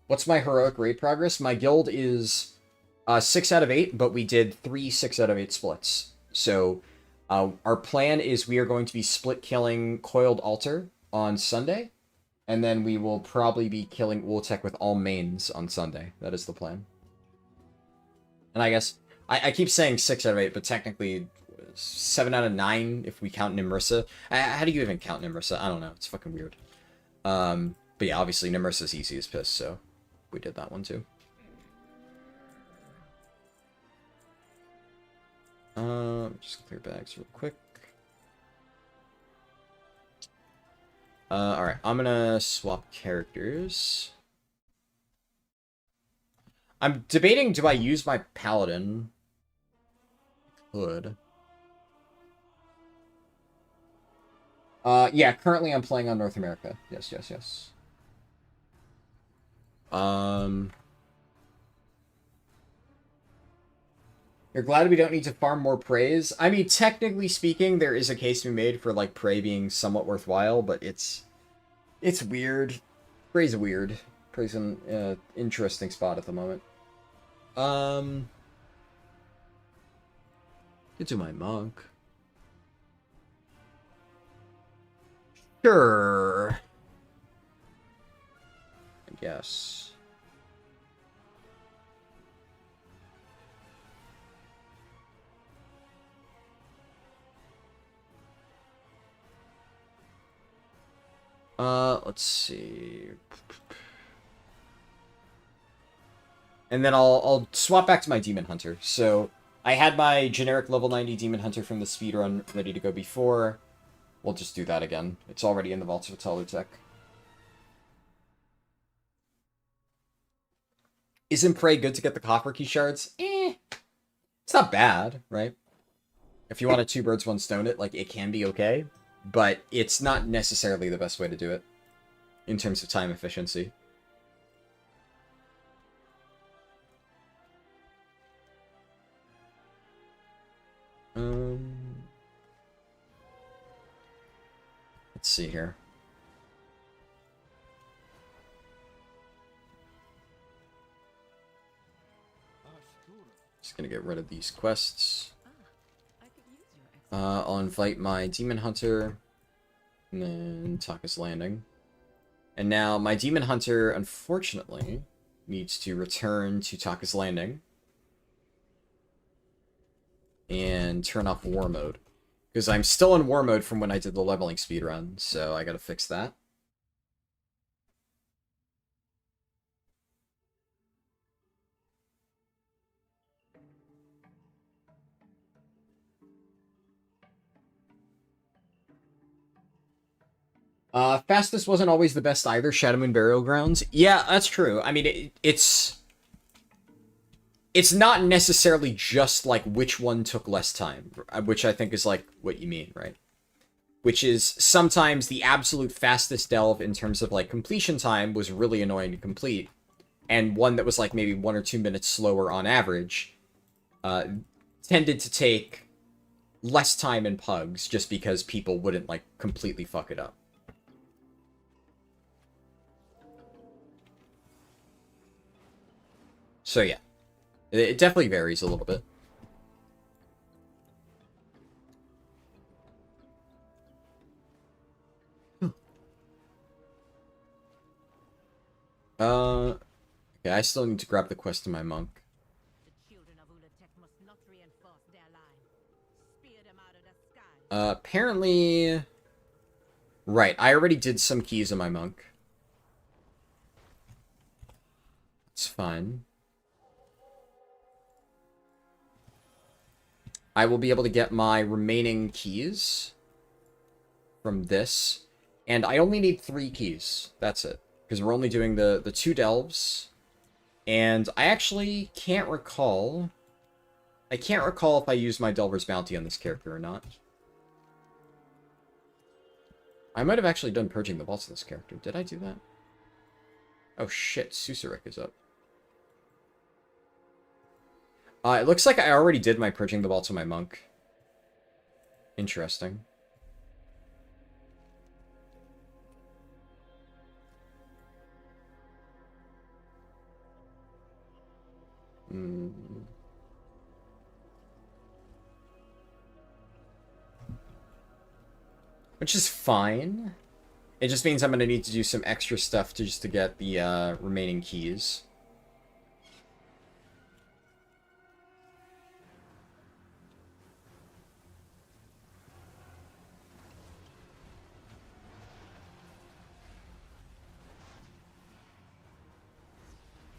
What's my heroic raid progress? My guild is 6 out of 8, but we did 3 6 out of 8 splits. So our plan is we are going to be split killing Coiled Altar on Sunday. And then we will probably be killing Wooltech with all mains on Sunday. That is the plan. And I guess... I keep saying 6 out of 8, but technically 7 out of 9 if we count Nimrissa. How do you even count Nimrissa? I don't know. It's fucking weird. But yeah, obviously Nimrissa's easy as piss, so we did that one too. Just clear bags real quick. Alright, I'm gonna swap characters. I'm debating, do I use my Paladin? Could. Yeah, currently I'm playing on North America. Yes. You're glad we don't need to farm more praise? I mean, technically speaking, there is a case to be made for, like, prey being somewhat worthwhile, but it's weird. Prey's weird. Prey's an interesting spot at the moment. Get to my monk. Sure. I guess. Let's see. And then I'll swap back to my Demon Hunter. So I had my generic level 90 Demon Hunter from the speedrun ready to go before. We'll just do that again. It's already in the Vaults of Talutech. Isn't Prey good to get the copper key shards? It's not bad, right? If you want to two birds, one stone it, like, it can be okay. But it's not necessarily the best way to do it in terms of time efficiency. Let's see here. Just gonna get rid of these quests. I'll invite my Demon Hunter, and then Taka's Landing. And now my Demon Hunter, unfortunately, needs to return to Taka's Landing and turn off War Mode. Because I'm still in War Mode from when I did the leveling speedrun, so I gotta fix that. Fastest wasn't always the best either, Shadow Moon Burial Grounds. Yeah, that's true. I mean, it's not necessarily just, like, which one took less time, which I think is, like, what you mean, right? Which is, sometimes the absolute fastest delve in terms of, like, completion time was really annoying to complete, and one that was, like, maybe 1 or 2 minutes slower on average, tended to take less time in pugs, just because people wouldn't, like, completely fuck it up. So yeah, it definitely varies a little bit. Okay, I still need to grab the quest to my monk. Apparently... Right, I already did some keys on my monk. It's fine. I will be able to get my remaining keys from this. And I only need 3 keys. That's it. Because we're only doing the 2 delves. And I actually can't recall... I can't recall if I used my Delver's Bounty on this character or not. I might have actually done Purging the Vaults on this character. Did I do that? Oh shit, Susurek is up. It looks like I already did my Purging the Vaults on my monk. Interesting. Which is fine. It just means I'm going to need to do some extra stuff to get the remaining keys.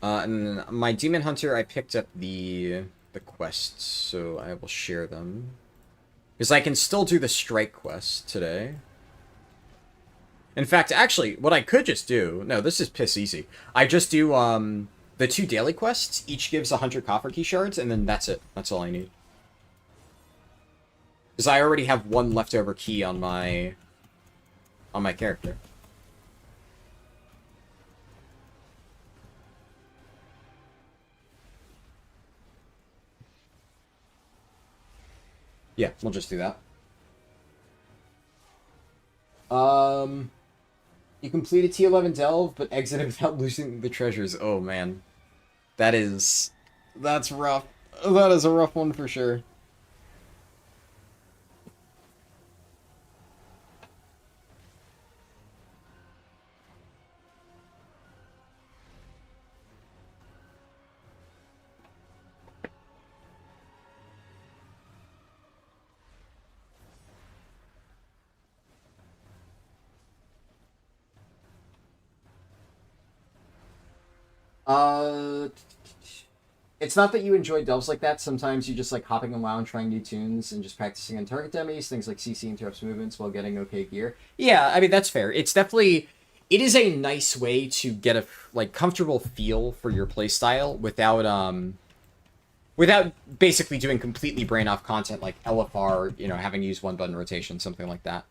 And then my Demon Hunter, I picked up the quests, so I will share them. Because I can still do the Strike quest today. In fact, actually, what I could just do... No, this is piss easy. I just do the 2 daily quests. Each gives 100 copper key shards, and then that's it. That's all I need. Because I already have 1 leftover key on my character. Yeah, we'll just do that. You complete a T11 delve, but exited without losing the treasures. Oh, man. That's rough. That is a rough one for sure. It's not that you enjoy delves like that. Sometimes you just like hopping around, trying new tunes, and just practicing on target dummies. Things like CC interrupts movements while getting okay gear. Yeah, I mean, that's fair. It's definitely... it is a nice way to get a like comfortable feel for your playstyle without basically doing completely brain off content like LFR, you know, having to use one button rotation, something like that.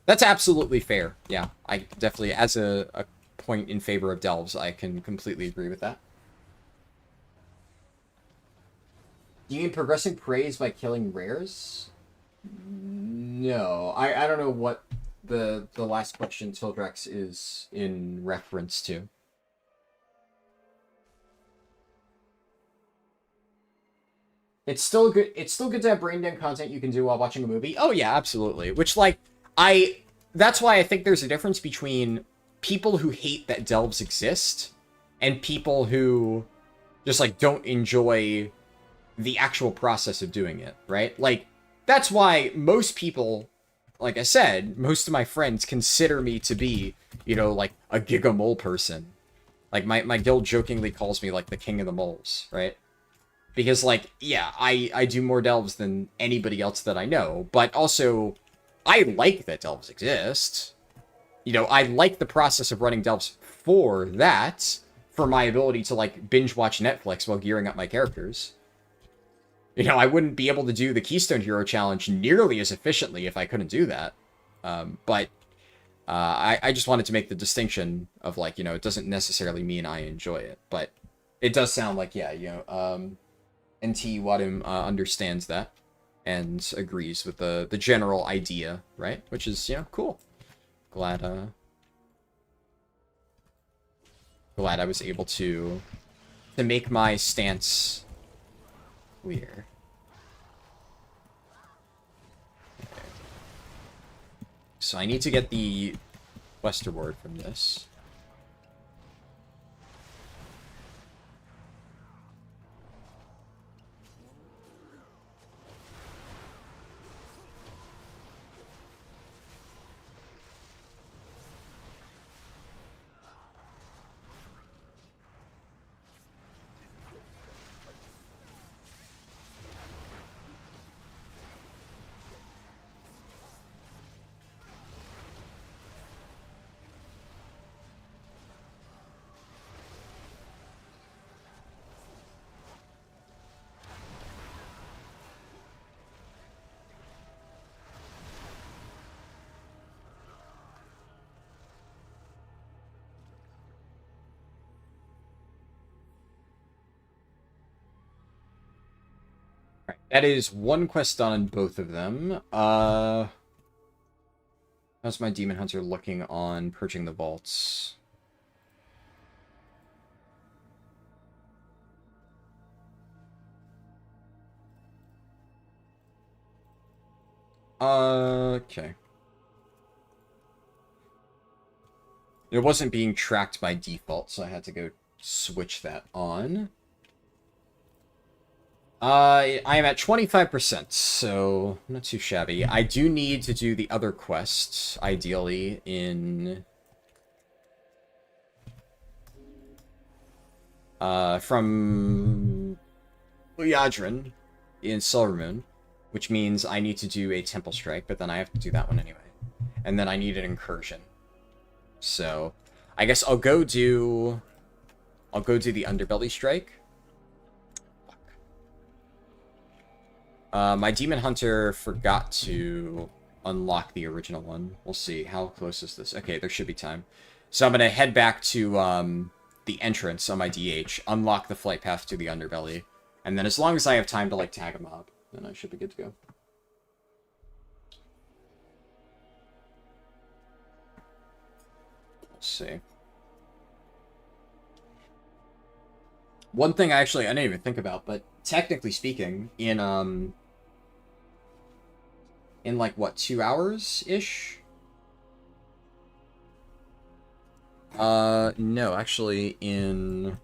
That's absolutely fair. Yeah, I definitely, as a point in favor of delves, I can completely agree with that. Do you mean progressing praise by killing rares? No, I don't know what the last question Tildrex is in reference to. It's still good. It's still good to have brain dead content you can do while watching a movie. Oh yeah, absolutely. Which like that's why I think there's a difference between people who hate that delves exist and people who just like don't enjoy the actual process of doing it, right? Like that's why most people, like I said, most of my friends consider me to be, you know, like a giga mole person. Like my guild jokingly calls me like the king of the moles, right? Because, like, yeah, I do more delves than anybody else that I know, but also, I like that delves exist. You know, I like the process of running delves for that, for my ability to, like, binge-watch Netflix while gearing up my characters. You know, I wouldn't be able to do the Keystone Hero Challenge nearly as efficiently if I couldn't do that. But I just wanted to make the distinction of, like, you know, it doesn't necessarily mean I enjoy it, but it does sound like, yeah, you know, NT Wadim understands that and agrees with the general idea, right? Which is, you know, cool. Glad I was able to make my stance clear. Okay. So I need to get the West Reward from this. That is one quest done on both of them. How's my Demon Hunter looking on purging the vaults? Okay. It wasn't being tracked by default, so I had to go switch that on. I am at 25%, so not too shabby. I do need to do the other quests, ideally, in... from Leatrix in Silvermoon, which means I need to do a Temple Strike, but then I have to do that one anyway. And then I need an Incursion. So, I guess I'll go do the Underbelly Strike. My Demon Hunter forgot to unlock the original one. We'll see. How close is this? Okay, there should be time. So I'm going to head back to the entrance on my DH, unlock the flight path to the Underbelly, and then as long as I have time to, like, tag a mob, then I should be good to go. Let's see. One thing I didn't even think about, but technically speaking, in like, what, 2 hours-ish? No, actually, in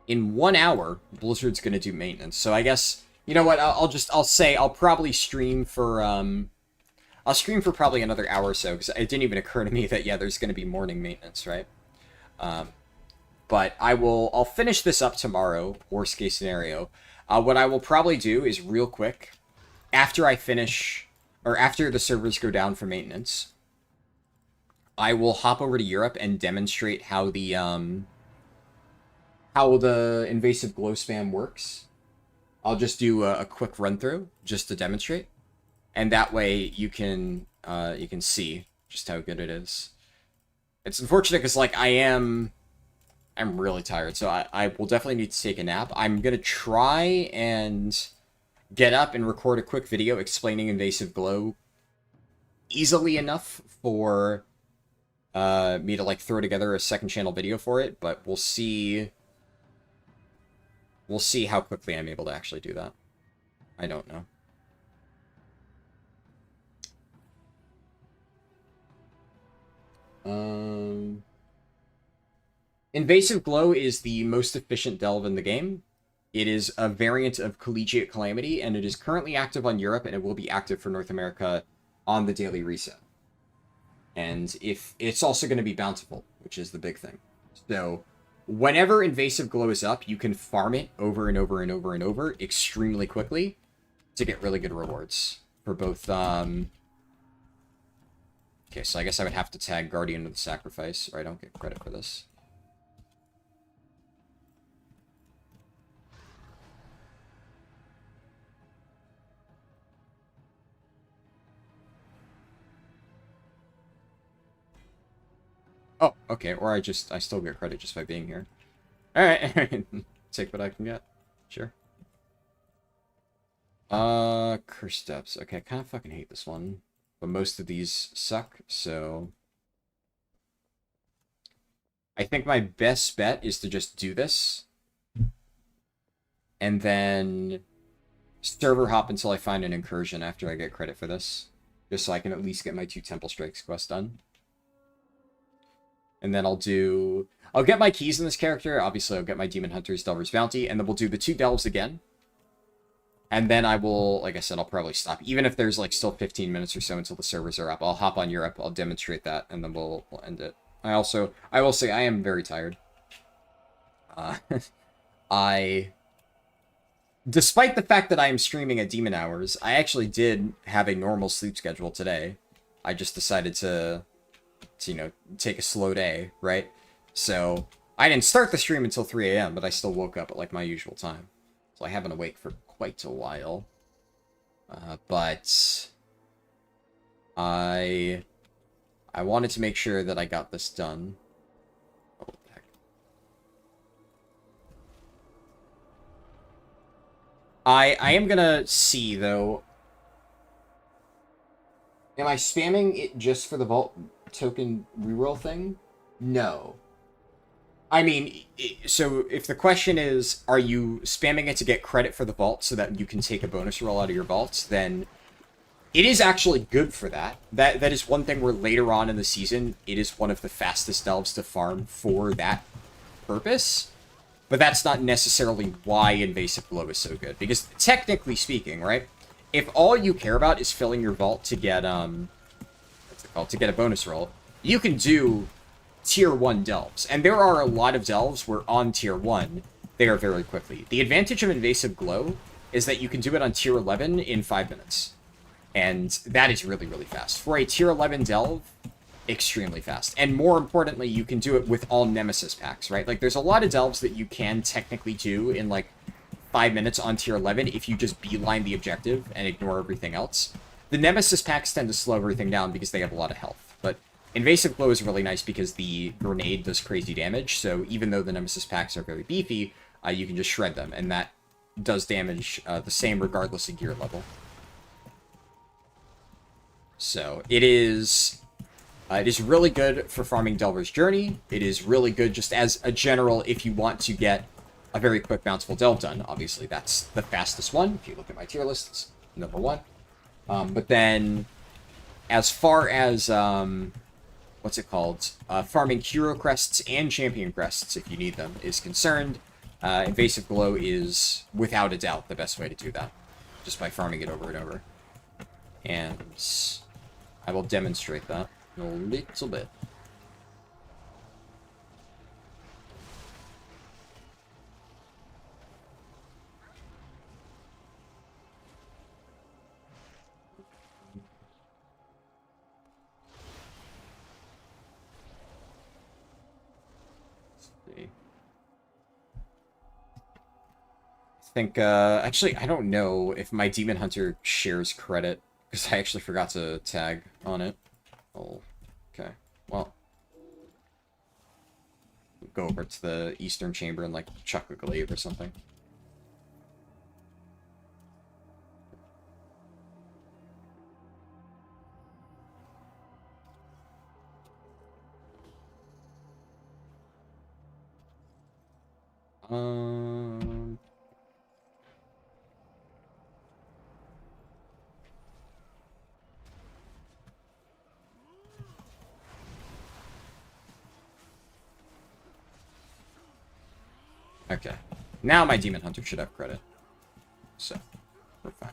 1 hour, Blizzard's gonna do maintenance, so I guess, you know what, I'll probably stream for, I'll stream for probably another hour or so, because it didn't even occur to me that, yeah, there's gonna be morning maintenance, right? But I'll finish this up tomorrow, worst case scenario. What I will probably do is real quick, after I finish, or after the servers go down for maintenance, I will hop over to Europe and demonstrate how the invasive glow spam works. I'll just do a quick run through just to demonstrate, and that way you can see just how good it is. It's unfortunate because like I'm really tired, so I will definitely need to take a nap. I'm gonna try and get up and record a quick video explaining invasive glow easily enough for me to like throw together a second channel video for it, but we'll see. We'll see how quickly I'm able to actually do that. I don't know. Invasive Glow is the most efficient delve in the game. It is a variant of Collegiate Calamity, and it is currently active on Europe, and it will be active for North America on the daily reset. And if it's also going to be bountiful, which is the big thing. So whenever Invasive Glow is up, you can farm it over and over and over and over extremely quickly to get really good rewards for both. Okay, so I guess I would have to tag Guardian of the Sacrifice, or I don't get credit for this. Oh, okay, or I still get credit just by being here. Alright, take what I can get. Sure. Curse Steps. Okay, I kind of fucking hate this one. But most of these suck, so... I think my best bet is to just do this. And then server hop until I find an incursion after I get credit for this. Just so I can at least get my 2 Temple Strikes quests done. And then I'll get my keys in this character. Obviously, I'll get my Demon Hunter's Delver's Bounty. And then we'll do the 2 Delves again. And then I will, like I said, I'll probably stop. Even if there's, like, still 15 minutes or so until the servers are up. I'll hop on Europe, I'll demonstrate that, and then we'll end it. I will say, I am very tired. Despite the fact that I am streaming at demon hours, I actually did have a normal sleep schedule today. I just decided to you know, take a slow day, right? So, I didn't start the stream until 3 a.m., but I still woke up at, like, my usual time. So I have been awake for quite a while. But I wanted to make sure that I got this done. Oh, what the heck. I am gonna see, though. Am I spamming it just for the vault token reroll thing? No. I mean, so if the question is, are you spamming it to get credit for the vault so that you can take a bonus roll out of your vaults, then it is actually good for that. That is one thing where later on in the season, it is one of the fastest delves to farm for that purpose. But that's not necessarily why Invasive Glow is so good. Because technically speaking, right, if all you care about is filling your vault to get, what's it called, to get a bonus roll, you can do tier 1 delves. And there are a lot of delves where on tier 1, they are very quickly. The advantage of Invasive Glow is that you can do it on tier 11 in 5 minutes. And that is really, really fast. For a tier 11 delve, extremely fast. And more importantly, you can do it with all Nemesis packs, right? Like, there's a lot of delves that you can technically do in, like, 5 minutes on tier 11 if you just beeline the objective and ignore everything else. The Nemesis packs tend to slow everything down because they have a lot of health. But Invasive Glow is really nice because the grenade does crazy damage, so even though the Nemesis packs are very beefy, you can just shred them, and that does damage the same regardless of gear level. So, it is really good for farming Delver's Journey. It is really good just as a general if you want to get a very quick bountiful delve done. Obviously, that's the fastest one. If you look at my tier list, it's number 1. But then, as far as, what's it called? Farming hero crests and champion crests, if you need them, is concerned, Invasive Glow is, without a doubt, the best way to do that. Just by farming it over and over. And I will demonstrate that in a little bit. see. I think, actually, I don't know if my Demon Hunter shares credit, because I actually forgot to tag on it. Oh, okay. Well, go over to the Eastern Chamber and, like, chuck a glaive or something. Um... Okay. Now my Demon Hunter should have credit. So, we're fine.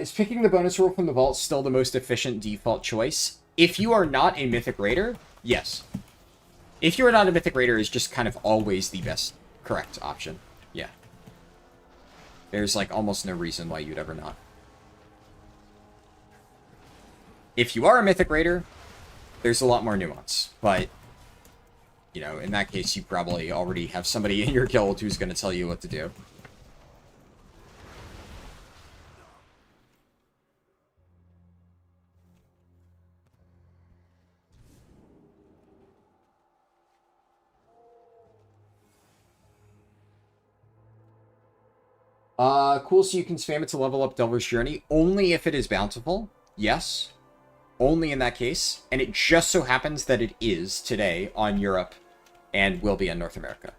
Is picking the bonus roll from the vault still the most efficient default choice? If you are not a Mythic Raider, yes. If you are not a Mythic Raider, is just kind of always the best correct option. Yeah. There's, like, almost no reason why you'd ever not. If you are a Mythic Raider, there's a lot more nuance, but... You know, in that case, you probably already have somebody in your guild who's going to tell you what to do. Cool, so you can spam it to level up Delver's Journey. Only if it is bountiful. Yes. Only in that case. And it just so happens that it is today on Europe and will be in North America.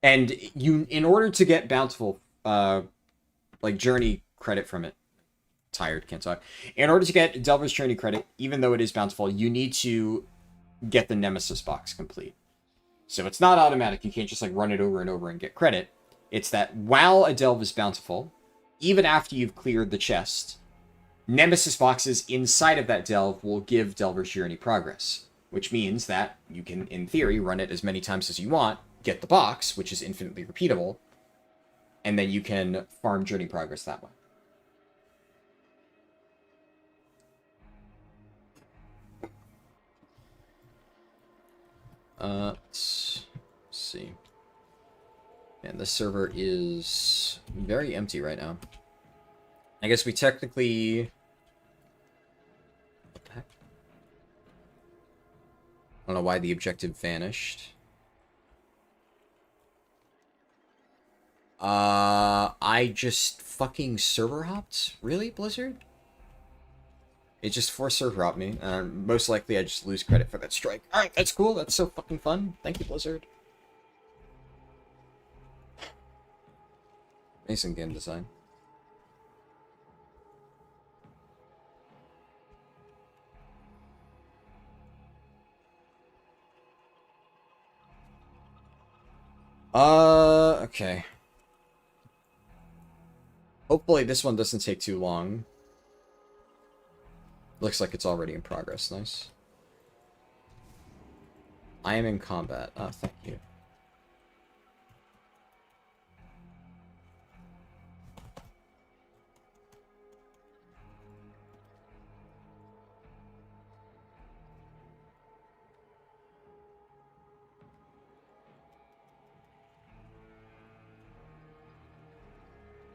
And you, in order to get bountiful, like Journey credit from it, tired, can't talk. In order to get Delver's Journey credit, even though it is bountiful, you need to get the Nemesis box complete. So it's not automatic. You can't just like run it over and over and get credit. It's that while a delve is bountiful, even after you've cleared the chest, Nemesis boxes inside of that delve will give Delver's Journey progress, which means that you can, in theory, run it as many times as you want, get the box, which is infinitely repeatable, and then you can farm Journey progress that way. Let's see. Man, this server is very empty right now. I guess we technically... What the heck? I don't know why the objective vanished. I just fucking server hopped? Really, Blizzard? It just forced server hopped me. Most likely I just lose credit for that strike. Alright, that's cool. That's so fucking fun. Thank you, Blizzard. Amazing game design. Okay. Hopefully this one doesn't take too long. Looks like it's already in progress. Nice. I am in combat. Oh, thank you.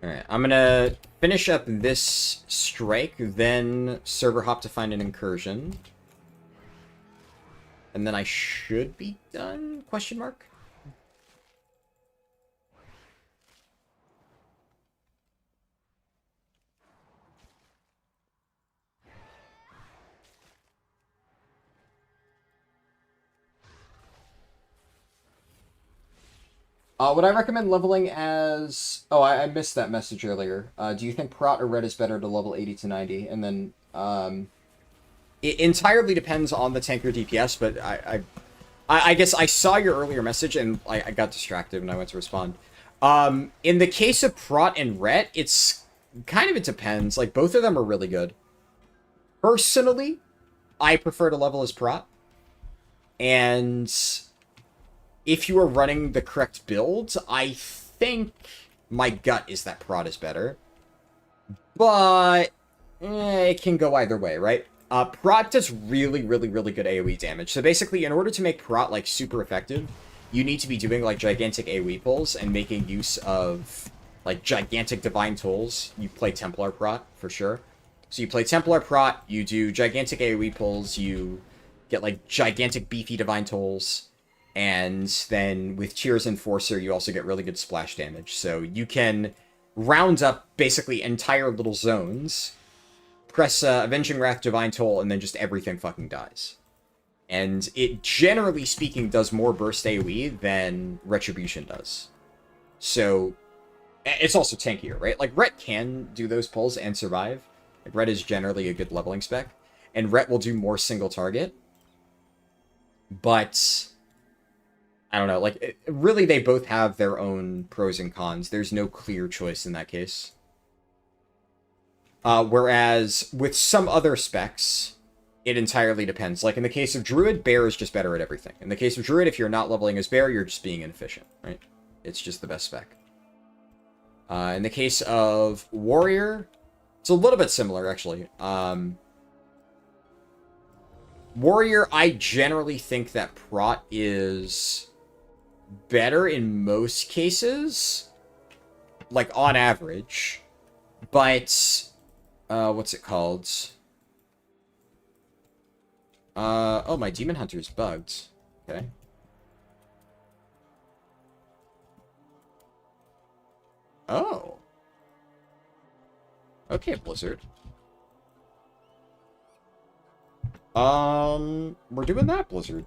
Alright, I'm gonna finish up this strike, then server hop to find an incursion. And then I should be done? Question mark? Would I recommend leveling as... Oh, I missed that message earlier. Do you think Prot or Red is better to level 80 to 90? And then, it entirely depends on the tank or DPS, but I guess I saw your earlier message and I got distracted when I went to respond. In the case of Prot and Ret, it's kind of, it depends. Like, both of them are really good. Personally, I prefer to level as Prot. And if you are running the correct build, I think my gut is that Prot is better. But it can go either way, right? Prot does really, really, really good AoE damage. So basically, in order to make Prot, like, super effective, you need to be doing, like, gigantic AoE pulls and making use of, like, gigantic Divine Tolls. You play Templar Prot, for sure. So you play Templar Prot, you do gigantic AoE pulls, you get, like, gigantic beefy Divine Tolls, and then with Tyr's Enforcer, you also get really good splash damage. So you can round up, basically, entire little zones, press Avenging Wrath, Divine Toll, and then just everything fucking dies. And it, generally speaking, does more burst AoE than Retribution does. So, it's also tankier, right? Like, Ret can do those pulls and survive. Like, Ret is generally a good leveling spec. And Ret will do more single target. But, I don't know, like, really they both have their own pros and cons. There's no clear choice in that case. Whereas with some other specs, it entirely depends. Like in the case of Druid, Bear is just better at everything. In the case of Druid, if you're not leveling as Bear, you're just being inefficient, right? It's just the best spec. In the case of Warrior, it's a little bit similar, actually. Warrior, I generally think that Prot is better in most cases, like on average, but what's it called? Oh, my Demon Hunter's bugged. Okay. Oh. Okay, Blizzard. We're doing that, Blizzard.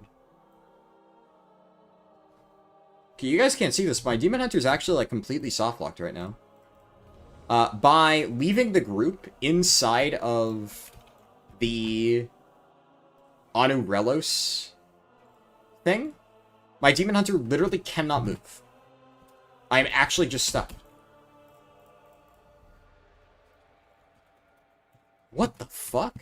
Okay, you guys can't see this, my Demon Hunter's actually, like, completely soft-locked right now. By leaving the group inside of the Anurelos thing, my Demon Hunter literally cannot move. I'm actually just stuck. What the fuck?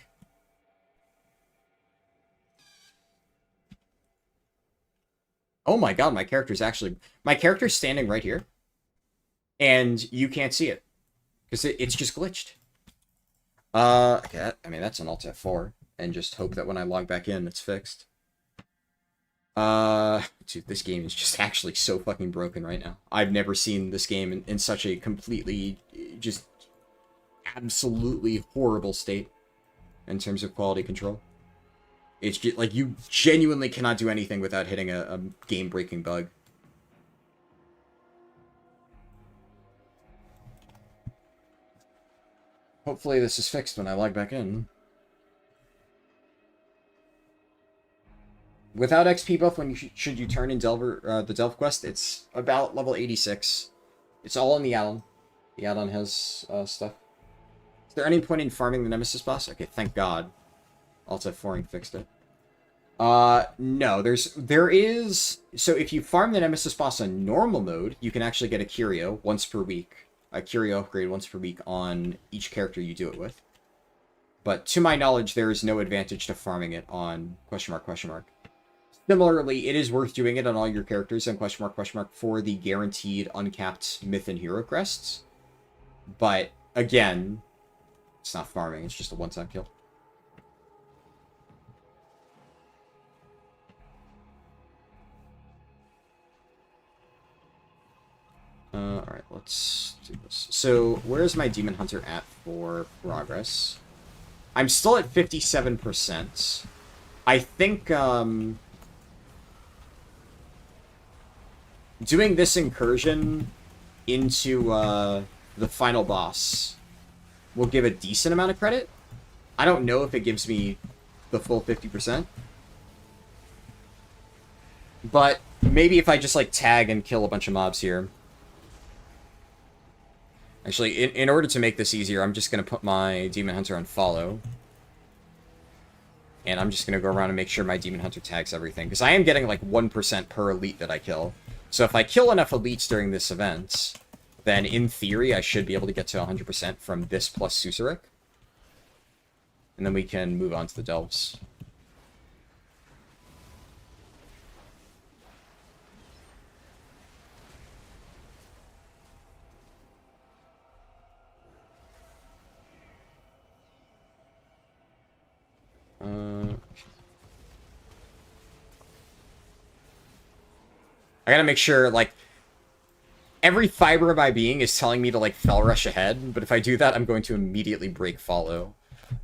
Oh my god, my character's actually... My character's standing right here. And you can't see it. Because it's just glitched. Okay, I mean, that's an Alt F4. And just hope that when I log back in, it's fixed. Dude, this game is just actually so fucking broken right now. I've never seen this game in such a completely, just absolutely horrible state in terms of quality control. It's just, like, you genuinely cannot do anything without hitting a game-breaking bug. Hopefully this is fixed when I log back in. Without XP buff, when you should you turn in Delver, the Delve quest, it's about level 86. It's all in the addon. The addon has stuff. Is there any point in farming the Nemesis boss? Okay, thank God. Alt F4ing fixed it. No, there is... So if you farm the Nemesis boss on normal mode, you can actually get a curio once per week. A curio upgrade once per week on each character you do it with. But to my knowledge, there is no advantage to farming it on ... Similarly, it is worth doing it on all your characters on ... for the guaranteed uncapped Myth and Hero crests. But, again, it's not farming, it's just a one-time kill. Alright, let's do this. So, where's my Demon Hunter at for progress? I'm still at 57%. I think, doing this incursion into, the final boss will give a decent amount of credit. I don't know if it gives me the full 50%. But maybe if I just, like, tag and kill a bunch of mobs here. Actually, in order to make this easier, I'm just going to put my Demon Hunter on follow. And I'm just going to go around and make sure my Demon Hunter tags everything. Because I am getting, like, 1% per elite that I kill. So if I kill enough elites during this event, then in theory, I should be able to get to 100% from this plus Susurek. And then we can move on to the Delves. I gotta make sure, like, every fiber of my being is telling me to, like, fell rush ahead, but if I do that, I'm going to immediately break follow.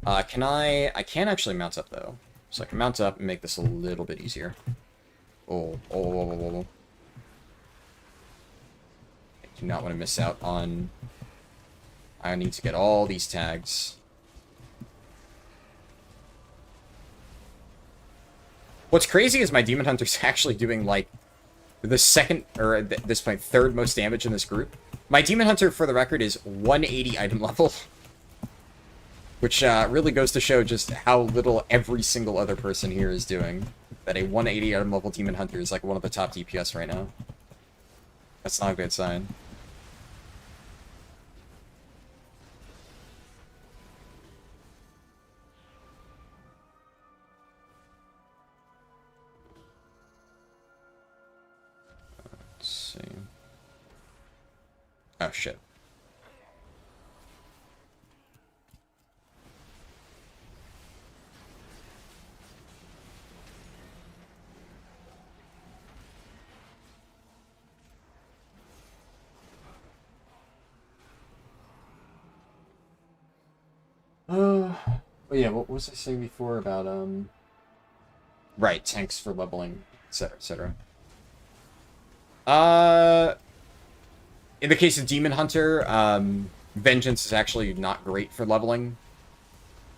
I can't actually mount up, though. So I can mount up and make this a little bit easier. Oh. I do not want to miss out on... I need to get all these tags. What's crazy is my Demon Hunter's actually doing, like, the second, or at this point, third most damage in this group. My Demon Hunter, for the record, is 180 item level. Which really goes to show just how little every single other person here is doing. That a 180 item level Demon Hunter is like one of the top DPS right now. That's not a good sign. Let's see. Oh shit. Oh yeah, what was I saying before about, right, tanks for leveling, etc., etc. In the case of Demon Hunter, Vengeance is actually not great for leveling.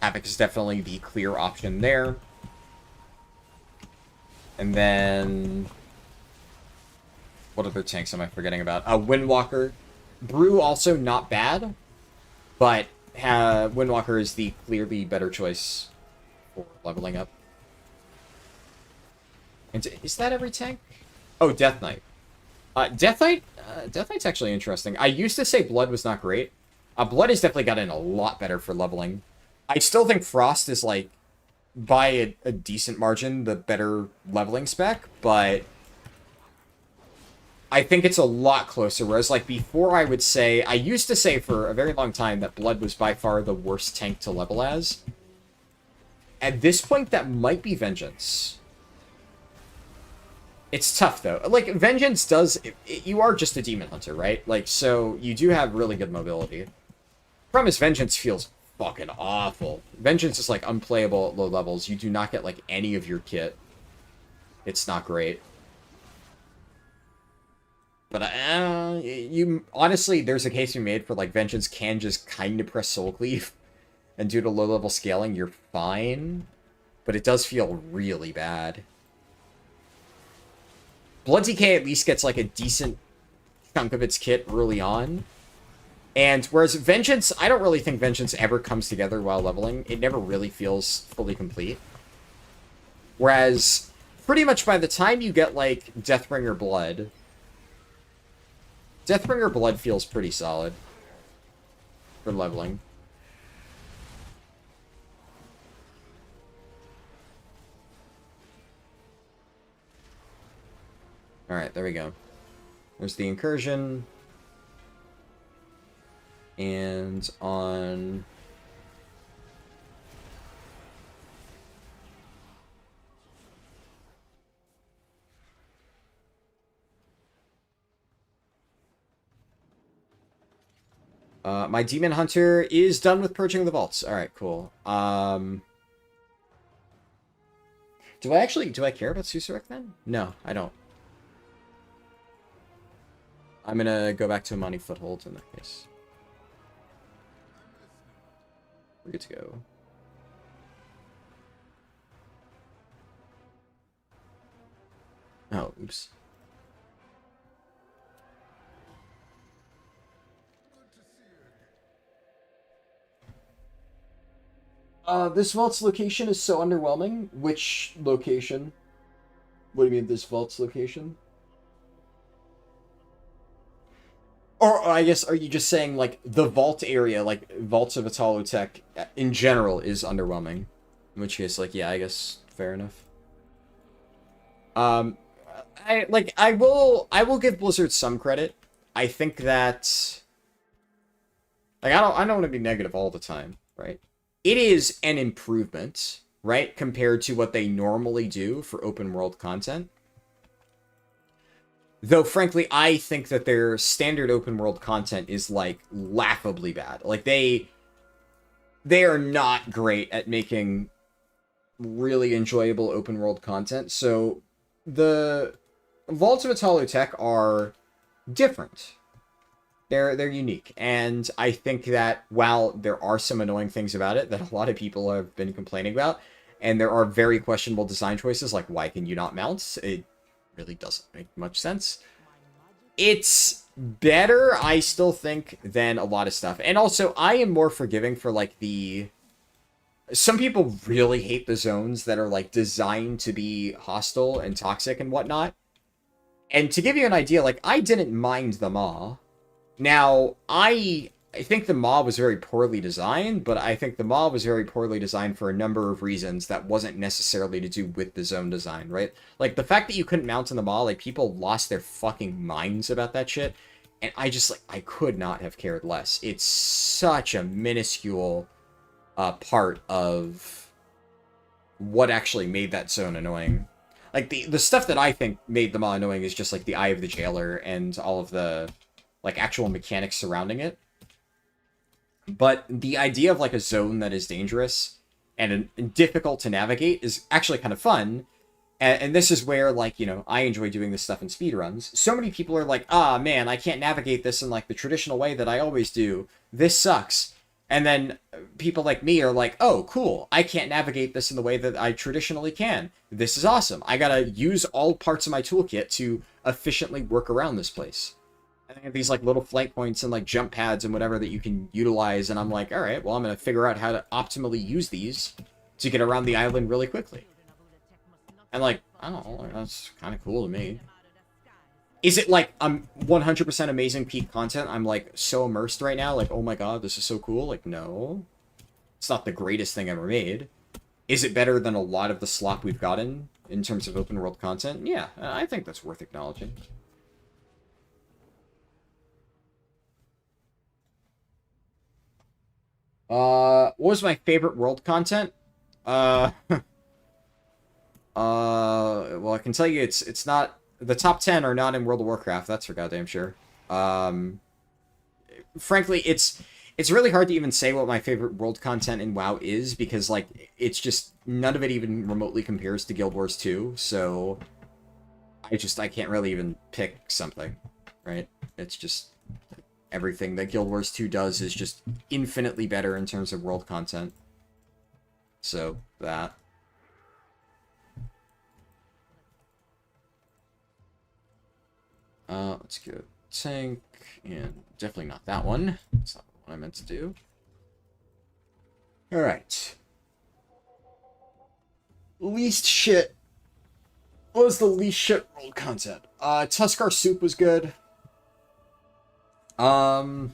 Havoc is definitely the clear option there. And then... what other tanks am I forgetting about? Windwalker. Brew also not bad, but Windwalker is the clearly better choice for leveling up. And is that every tank? Oh, Death Knight. Death Knight's actually interesting. I used to say Blood was not great. Blood has definitely gotten a lot better for leveling. I still think Frost is, like, by a decent margin, the better leveling spec, but I think it's a lot closer, whereas, like, before I used to say for a very long time that Blood was by far the worst tank to level as. At this point, that might be Vengeance. It's tough, though. Like, Vengeance does... you are just a Demon Hunter, right? Like, so you do have really good mobility. Problem is, Vengeance feels fucking awful. Vengeance is, like, unplayable at low levels. You do not get, like, any of your kit. It's not great. But, honestly, there's a case to be made for, like, Vengeance can just kind of press Soul Cleave. And due to low-level scaling, you're fine. But it does feel really bad. Blood DK at least gets, like, a decent chunk of its kit early on. And whereas Vengeance, I don't really think Vengeance ever comes together while leveling. It never really feels fully complete. Whereas, pretty much by the time you get, like, Deathbringer Blood... Deathbringer Blood feels pretty solid for leveling. Alright, there we go. There's the incursion. And on... my Demon Hunter is done with purging the vaults. Alright, cool. Do I care about Susurek then? No, I don't. I'm gonna go back to Amani Foothold in that case. We're good to go. Oh, oops. This vault's location is so underwhelming. Which location? What do you mean, this vault's location? Or, I guess, are you just saying, like, the vault area, like, Vaults of Italotech, in general, is underwhelming? In which case, like, yeah, I guess, fair enough. I will give Blizzard some credit. I think that... like, I don't want to be negative all the time, right? It is an improvement. right? Compared to what they normally do for open world content. Though, frankly, I think that their standard open world content is, like, laughably bad. Like, they are not great at making really enjoyable open world content. So, the Vaults of Holotech are different. They're unique. And I think that while there are some annoying things about it that a lot of people have been complaining about, and there are very questionable design choices, like why can you not mount? It really doesn't make much sense. It's better, I still think, than a lot of stuff. And also, I am more forgiving for, like, the... Some people really hate the zones that are, like, designed to be hostile and toxic and whatnot. And to give you an idea, like, I didn't mind the Maw. Now, I think the Maw was very poorly designed, but I think the Maw was very poorly designed for a number of reasons that wasn't necessarily to do with the zone design, right? Like, the fact that you couldn't mount in the Maw, like, people lost their fucking minds about that shit, and I just, like, I could not have cared less. It's such a minuscule part of what actually made that zone annoying. Like, the stuff that I think made the Maw annoying is just, like, the Eye of the Jailer and all of the, like, actual mechanics surrounding it. But the idea of, like, a zone that is dangerous and difficult to navigate is actually kind of fun. And this is where, like, you know, I enjoy doing this stuff in speedruns. So many people are like, ah, man, I can't navigate this in, like, the traditional way that I always do. This sucks. And then people like me are like, oh, cool, I can't navigate this in the way that I traditionally can. This is awesome. I gotta use all parts of my toolkit to efficiently work around this place. And they have these, like, little flight points and, like, jump pads and whatever that you can utilize, and I'm like, alright, well, I'm gonna figure out how to optimally use these to get around the island really quickly. And, like, I don't know, that's kind of cool to me. Is it, like, 100% amazing peak content? I'm, like, so immersed right now, like, oh my god, this is so cool? Like, no. It's not the greatest thing ever made. Is it better than a lot of the slop we've gotten in terms of open world content? Yeah, I think that's worth acknowledging. What was my favorite world content? Well, I can tell you it's not... The top 10 are not in World of Warcraft, that's for goddamn sure. Frankly, it's really hard to even say what my favorite world content in WoW is, because, like, it's just... None of it even remotely compares to Guild Wars 2, so... I can't really even pick something, right? It's just... Everything that Guild Wars 2 does is just infinitely better in terms of world content. So, that. Let's go tank, and definitely not that one. That's not what I meant to do. Alright. Least shit. What was the least shit world content? Tuskar Soup was good. Honestly,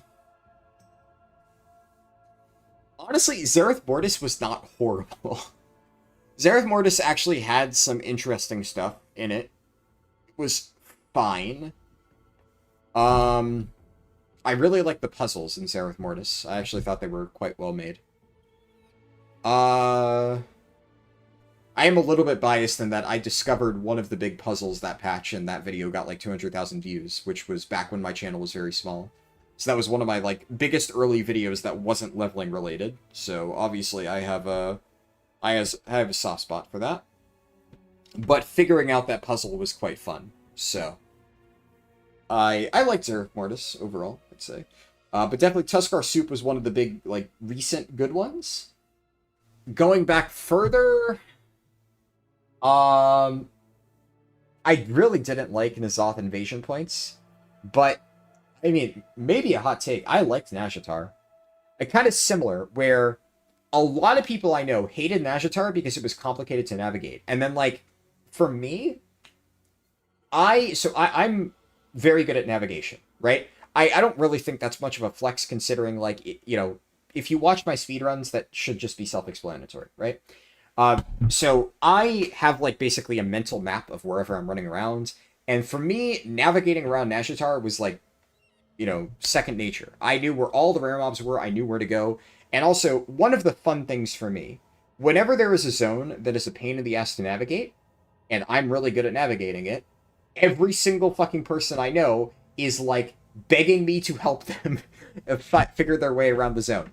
Zereth Mortis was not horrible. Zereth Mortis actually had some interesting stuff in it. It was fine. I really like the puzzles in Zereth Mortis. I actually thought they were quite well made. I am a little bit biased in that I discovered one of the big puzzles that patch, and that video got like 200,000 views, which was back when my channel was very small. So that was one of my, like, biggest early videos that wasn't leveling related. So obviously I have a soft spot for that. But figuring out that puzzle was quite fun. So I liked Zereth Mortis overall, I'd say. But definitely Tuskar Soup was one of the big, like, recent good ones. Going back further, I really didn't like N'Zoth Invasion Points, but, I mean, maybe a hot take, I liked Nazjatar. Kind of similar, where a lot of people I know hated Nazjatar because it was complicated to navigate. And then, like, for me, I'm very good at navigation, right? I don't really think that's much of a flex, considering, like, you know, if you watch my speedruns, that should just be self-explanatory, right? So I have, like, basically a mental map of wherever I'm running around, and for me, navigating around Nazjatar was, like, you know, second nature. I knew where all the rare mobs were, I knew where to go, and also, one of the fun things for me whenever there is a zone that is a pain in the ass to navigate, and I'm really good at navigating it, every single fucking person I know is, like, begging me to help them figure their way around the zone.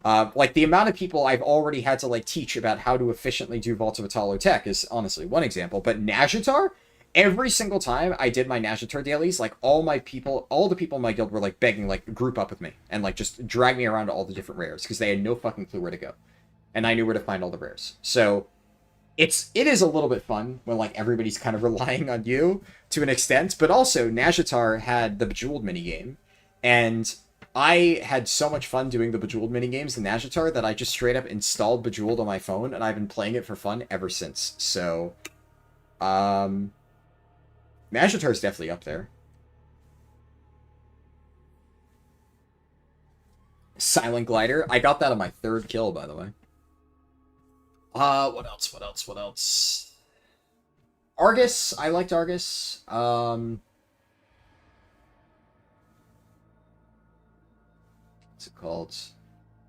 Like, the amount of people I've already had to, like, teach about how to efficiently do Vault of Italo Tech is honestly one example. But Nazjatar, every single time I did my Nazjatar dailies, like, all the people in my guild were, like, begging, like, group up with me and, like, just drag me around to all the different rares because they had no fucking clue where to go. And I knew where to find all the rares. So it is a little bit fun when, like, everybody's kind of relying on you to an extent. But also, Nazjatar had the Bejeweled minigame, and I had so much fun doing the Bejeweled minigames in Nazjatar that I just straight up installed Bejeweled on my phone, and I've been playing it for fun ever since. So, Nazjatar is definitely up there. Silent Glider. I got that on my 3rd kill, by the way. What else? Argus. I liked Argus. What's it called?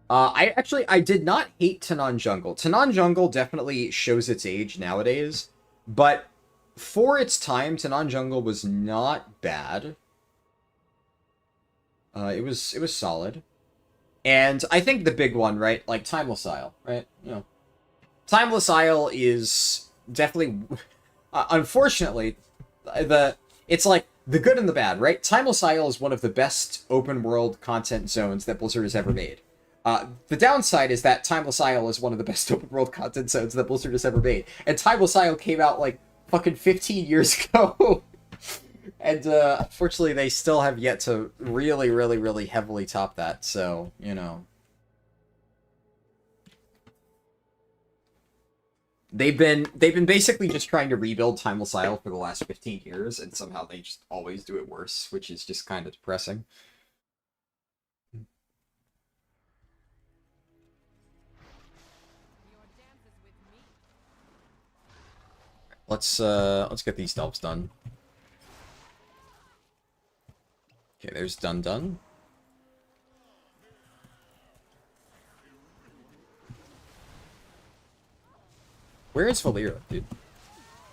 I did not hate Tanan Jungle. Tanan Jungle definitely shows its age nowadays, but for its time, Tanan Jungle was not bad. It was solid. And I think the big one, right? Like, Timeless Isle, right? You know, Timeless Isle is definitely, unfortunately, it's like the good and the bad, right? Timeless Isle is one of the best open world content zones that Blizzard has ever made. The downside is that Timeless Isle is one of the best open world content zones that Blizzard has ever made. And Timeless Isle came out like fucking 15 years ago. And unfortunately, they still have yet to really, really, really heavily top that. So, you know. They've been basically just trying to rebuild Timeless Isle for the last 15 years, and somehow they just always do it worse, which is just kind of depressing. Let's get these delves done. Okay, there's Dun. Where is Valera, dude?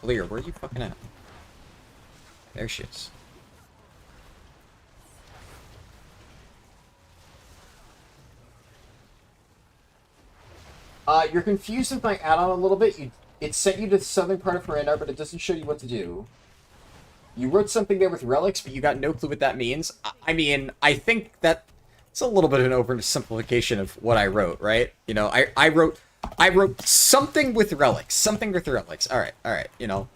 Valera, where are you fucking at? There she is. You're confused with my add-on a little bit. It sent you to the southern part of Harldan, but it doesn't show you what to do. You wrote something there with relics, but you got no clue what that means. I mean, I think that it's a little bit of an oversimplification of what I wrote, right? You know, I wrote something with relics. Something with relics. Alright, you know.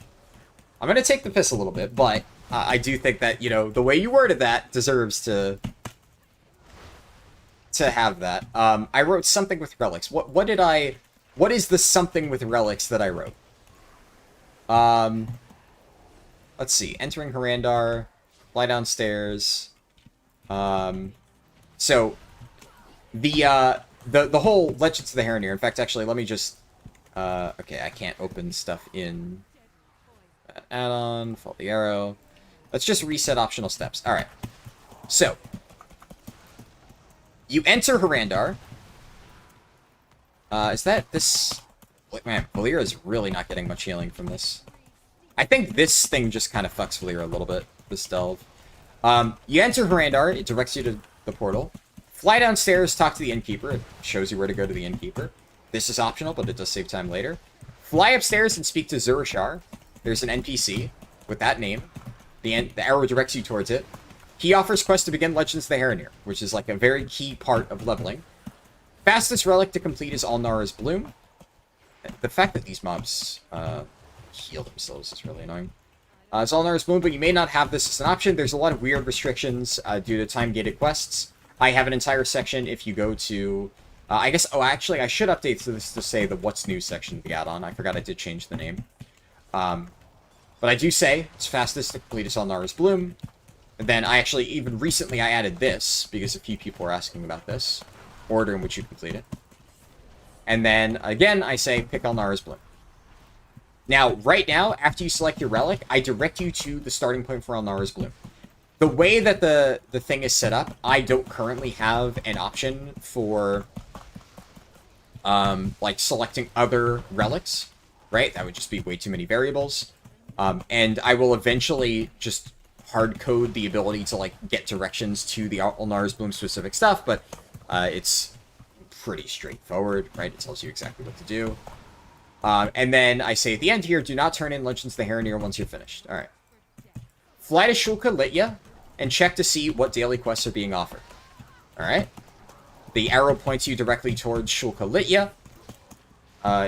I'm gonna take the piss a little bit, but I do think that, you know, the way you worded that deserves to have that. I wrote something with relics. What is the something with relics that I wrote? Let's see. Entering Harrandar, fly downstairs. So the whole Legends of the Harrowneer. In fact, actually, let me just okay, I can't open stuff in add-on, follow the arrow. Let's just reset optional steps. Alright. So you enter Harrandar. Is that this? Man, Valera is really not getting much healing from this. I think this thing just kind of fucks Valera a little bit, this delve. You enter Harrandar, it directs you to the portal. Fly downstairs, talk to the innkeeper, it shows you where to go to the innkeeper. This is optional, but it does save time later. Fly upstairs and speak to Zurashar. There's an NPC with that name. The arrow directs you towards it. He offers quest to begin Legends of the Harrowneer, which is like a very key part of leveling. Fastest relic to complete is Alnara's Bloom. The fact that these mobs heal themselves is really annoying. It's Alnara's Bloom, but you may not have this as an option. There's a lot of weird restrictions due to time-gated quests. I have an entire section if you go to... I guess... Oh, actually, I should update this to say the What's New section of the add-on. I forgot I did change the name. But I do say it's fastest to complete is Alnara's Bloom. And then I actually, even recently, I added this, because a few people were asking about this. Order in which you complete it. And then, again, I say pick Alnara's Bloom. Now, right now, after you select your relic, I direct you to the starting point for Alnara's Bloom. The way that the thing is set up, I don't currently have an option for like selecting other relics, right? That would just be way too many variables. And I will eventually just hard code the ability to like get directions to the Ulnar's Bloom specific stuff, but it's pretty straightforward, right? It tells you exactly what to do. And then I say at the end here, do not turn in Legends of the Harronier once you're finished. All right. Fly to Shulka Litya and check to see what daily quests are being offered. All right. The arrow points you directly towards Shulka Litya.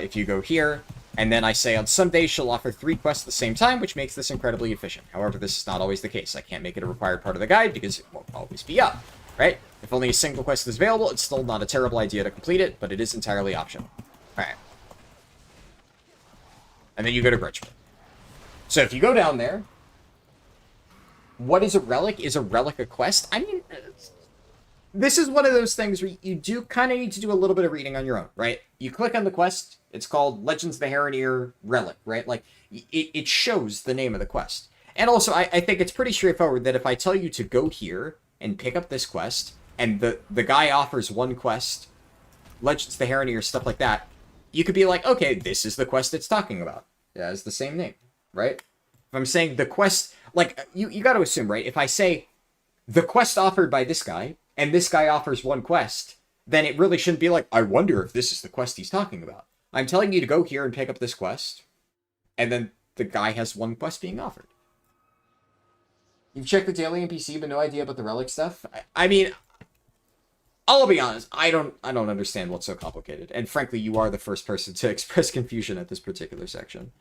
If you go here, and then I say on some days she'll offer 3 quests at the same time, which makes this incredibly efficient. However, this is not always the case. I can't make it a required part of the guide because it won't always be up, right? If only a single quest is available, it's still not a terrible idea to complete it, but it is entirely optional. All right. And then you go to Grudgeman. So if you go down there, what is a relic? Is a relic a quest? I mean, this is one of those things where you do kind of need to do a little bit of reading on your own, right? You click on the quest, it's called Legends of the Harronier Relic, right? Like, it shows the name of the quest. And also, I think it's pretty straightforward that if I tell you to go here and pick up this quest, and the guy offers 1 quest, Legends of the Harronier, stuff like that, you could be like, okay, this is the quest it's talking about. It has the same name, right? If I'm saying the quest, like, you got to assume, right? If I say the quest offered by this guy, and this guy offers 1 quest, then it really shouldn't be like, I wonder if this is the quest he's talking about. I'm telling you to go here and pick up this quest, and then the guy has 1 quest being offered. You've checked the daily NPC, but no idea about the relic stuff? I mean, I'll be honest, I don't understand what's so complicated. And frankly, you are the first person to express confusion at this particular section.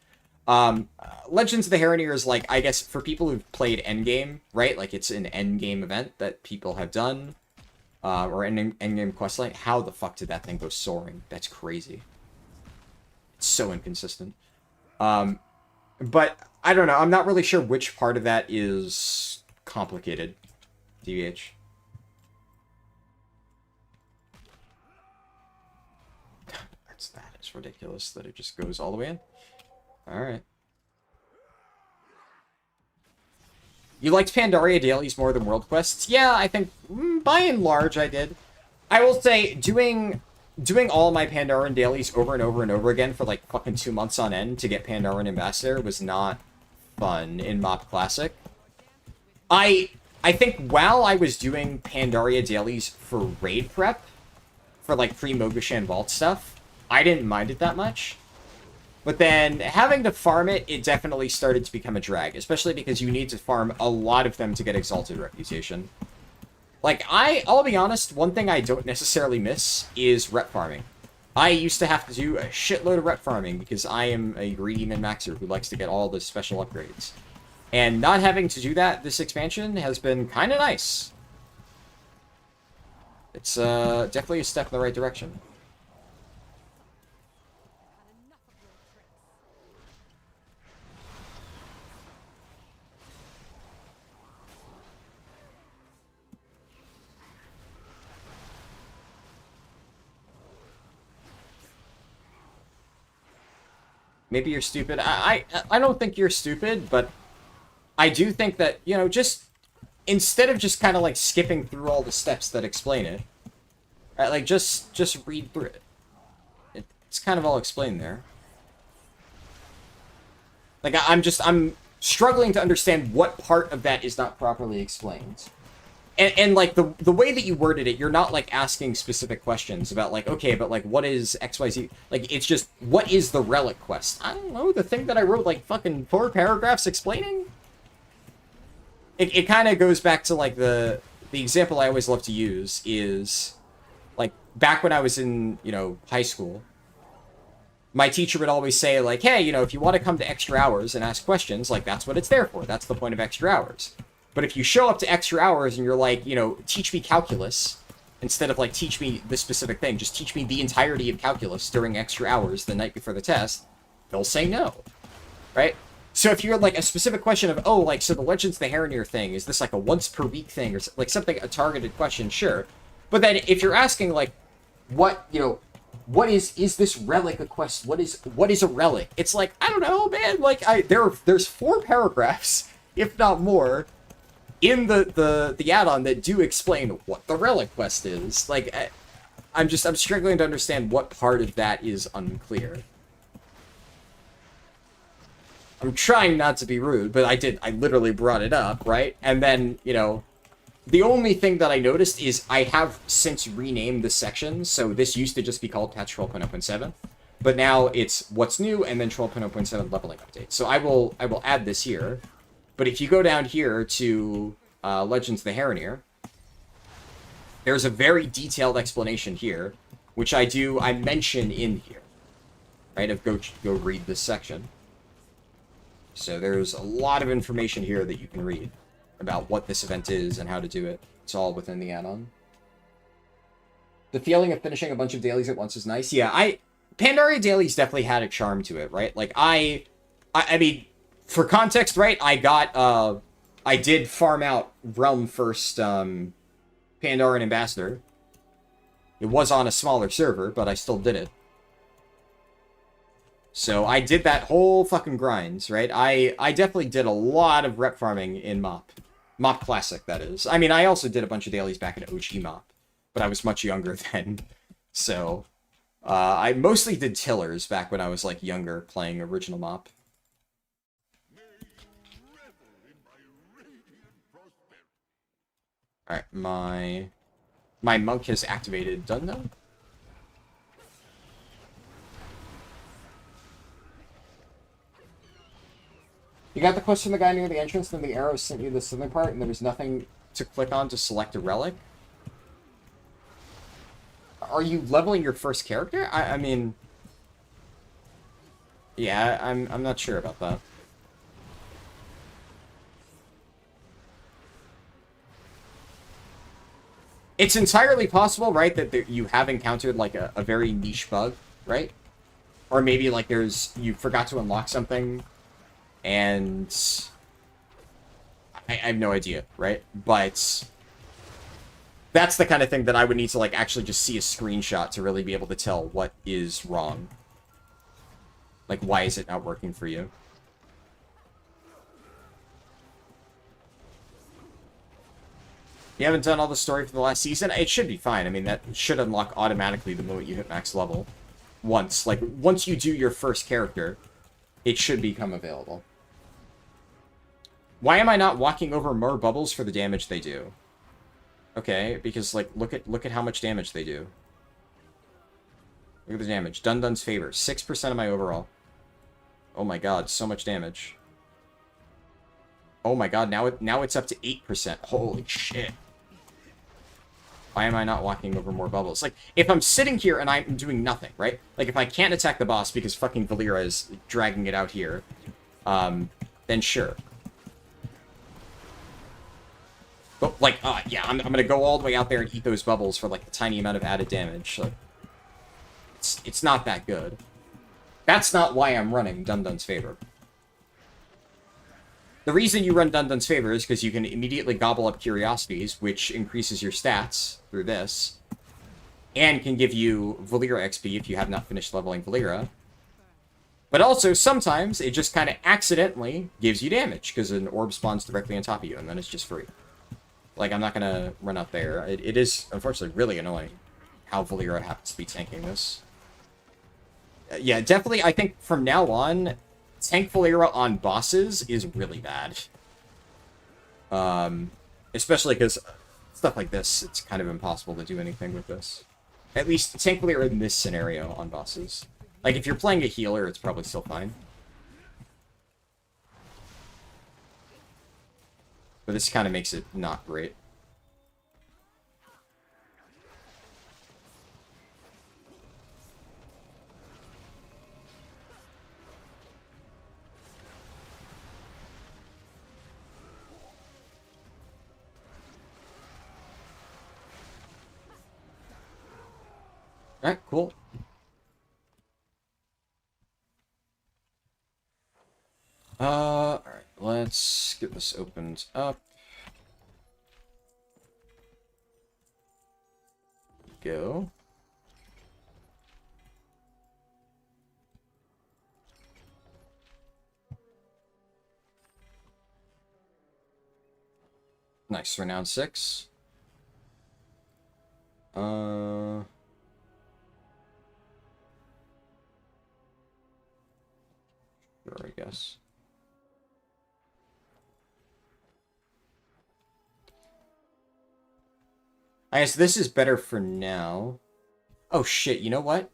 Legends of the Harronier is like, I guess, for people who've played Endgame, right? Like, it's an endgame event that people have done. Or an endgame questline. How the fuck did that thing go soaring? That's crazy. It's so inconsistent. But, I don't know. I'm not really sure which part of that is complicated. DBH. That is ridiculous that it just goes all the way in. Alright. You liked Pandaria dailies more than world quests? Yeah, I think by and large I did. I will say, doing all my Pandaren dailies over and over and over again for like fucking 2 months on end to get Pandaren Ambassador was not fun in MoP Classic. I think while I was doing Pandaria dailies for raid prep, for like pre-Mogashan Vault stuff, I didn't mind it that much. But then, having to farm it, it definitely started to become a drag. Especially because you need to farm a lot of them to get Exalted Reputation. Like, I'll be honest, one thing I don't necessarily miss is rep farming. I used to have to do a shitload of rep farming because I am a greedy min-maxer who likes to get all the special upgrades. And not having to do that this expansion has been kind of nice. It's definitely a step in the right direction. Maybe you're stupid. I don't think you're stupid, but I do think that, you know, just instead of just kind of like skipping through all the steps that explain it, right, like just read through it. It's kind of all explained there. Like I'm struggling to understand what part of that is not properly explained. And like the way that you worded it, you're not like asking specific questions about like, okay, but like what is XYZ? Like it's just, what is the relic quest? I don't know, the thing that I wrote like fucking 4 paragraphs explaining? It kind of goes back to like the example I always love to use is like back when I was in, you know, high school, my teacher would always say like, hey, you know, if you want to come to extra hours and ask questions, like that's what it's there for. That's the point of extra hours. But if you show up to extra hours and you're like, you know, teach me calculus, instead of like teach me this specific thing, just teach me the entirety of calculus during extra hours the night before the test, they'll say no, right? So if you're like a specific question of, oh, like, so the Legends of the Harronier thing, is this like a once per week thing or like something, a targeted question, sure. But then if you're asking like, what, you know, what is this relic a quest? What is a relic? It's like, I don't know, man, like there's 4 paragraphs, if not more, in the add-on that do explain what the relic quest is. Like, I'm struggling to understand what part of that is unclear. I'm trying not to be rude, but I literally brought it up, right? And then, you know, the only thing that I noticed is I have since renamed the section, so this used to just be called Patch 12.0.7, but now it's what's new and then 12.0.7 leveling update. So I will add this here, but if you go down here to Legends of the Harroneer, there's a very detailed explanation here, which I mention in here, right? Of go read this section. So there's a lot of information here that you can read about what this event is and how to do it. It's all within the add-on. The feeling of finishing a bunch of dailies at once is nice. Yeah, Pandaria dailies definitely had a charm to it, right? Like, I mean, for context, right, I did farm out Realm first, Pandaren Ambassador. It was on a smaller server, but I still did it. So I did that whole fucking grind, right? I definitely did a lot of rep farming in MoP. MoP Classic, that is. I mean, I also did a bunch of dailies back in OG MoP, but I was much younger then. So, I mostly did tillers back when I was, like, younger, playing original MoP. Alright, my monk has activated Dundon. You got the quest from the guy near the entrance, then the arrow sent you the southern part, and there was nothing to click on to select a relic? Are you leveling your first character? I mean... Yeah, I'm not sure about that. It's entirely possible, right, that you have encountered, like, a very niche bug, right? Or maybe, like, you forgot to unlock something, and... I have no idea, right? But... that's the kind of thing that I would need to, like, actually just see a screenshot to really be able to tell what is wrong. Like, why is it not working for you? You haven't done all the story for the last season? It should be fine. I mean, that should unlock automatically the moment you hit max level. Once you do your first character, it should become available. Why am I not walking over more bubbles for the damage they do? Okay, because, like, look at how much damage they do. Look at the damage. Dundun's favor. 6% of my overall. Oh my god, so much damage. Oh my god, now it's up to 8%. Holy shit. Why am I not walking over more bubbles? Like, if I'm sitting here and I'm doing nothing, right? Like, if I can't attack the boss because fucking Valera is dragging it out here, then sure. But, like, yeah, I'm gonna go all the way out there and eat those bubbles for, like, a tiny amount of added damage. Like, it's not that good. That's not why I'm running Dundun's Favor. The reason you run Dundun's Favor is because you can immediately gobble up Curiosities, which increases your stats through this, and can give you Valera XP if you have not finished leveling Valera. But also, sometimes, it just kind of accidentally gives you damage, because an orb spawns directly on top of you, and then it's just free. Like, I'm not going to run out there. It is, unfortunately, really annoying how Valera happens to be tanking this. Yeah, definitely, I think from now on, tank Valera on bosses is really bad. Especially because stuff like this, it's kind of impossible to do anything with this. At least tank Valera in this scenario on bosses. Like, if you're playing a healer, it's probably still fine. But this kind of makes it not great. Alright, cool. Alright, let's get this opened up. Go. Nice, renown 6. Sure, I guess. I guess this is better for now. Oh shit, you know what?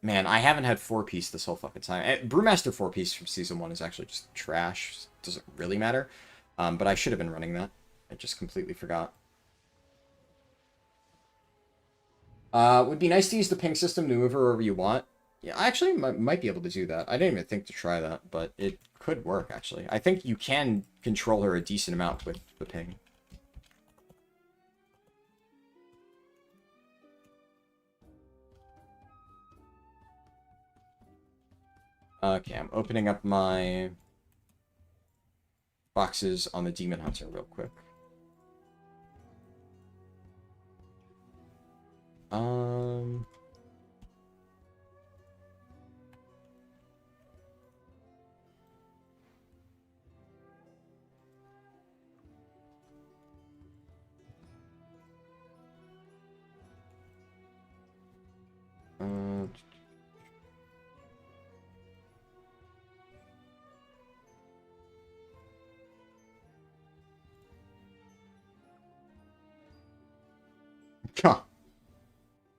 Man, I haven't had 4-piece this whole fucking time. Brewmaster 4-piece from Season 1 is actually just trash. Doesn't really matter. But I should have been running that. I just completely forgot. Would be nice to use the ping system to move wherever you want. Yeah, I actually might be able to do that. I didn't even think to try that, but it could work, actually. I think you can control her a decent amount with the ping. Okay, I'm opening up my boxes on the Demon Hunter real quick. Huh.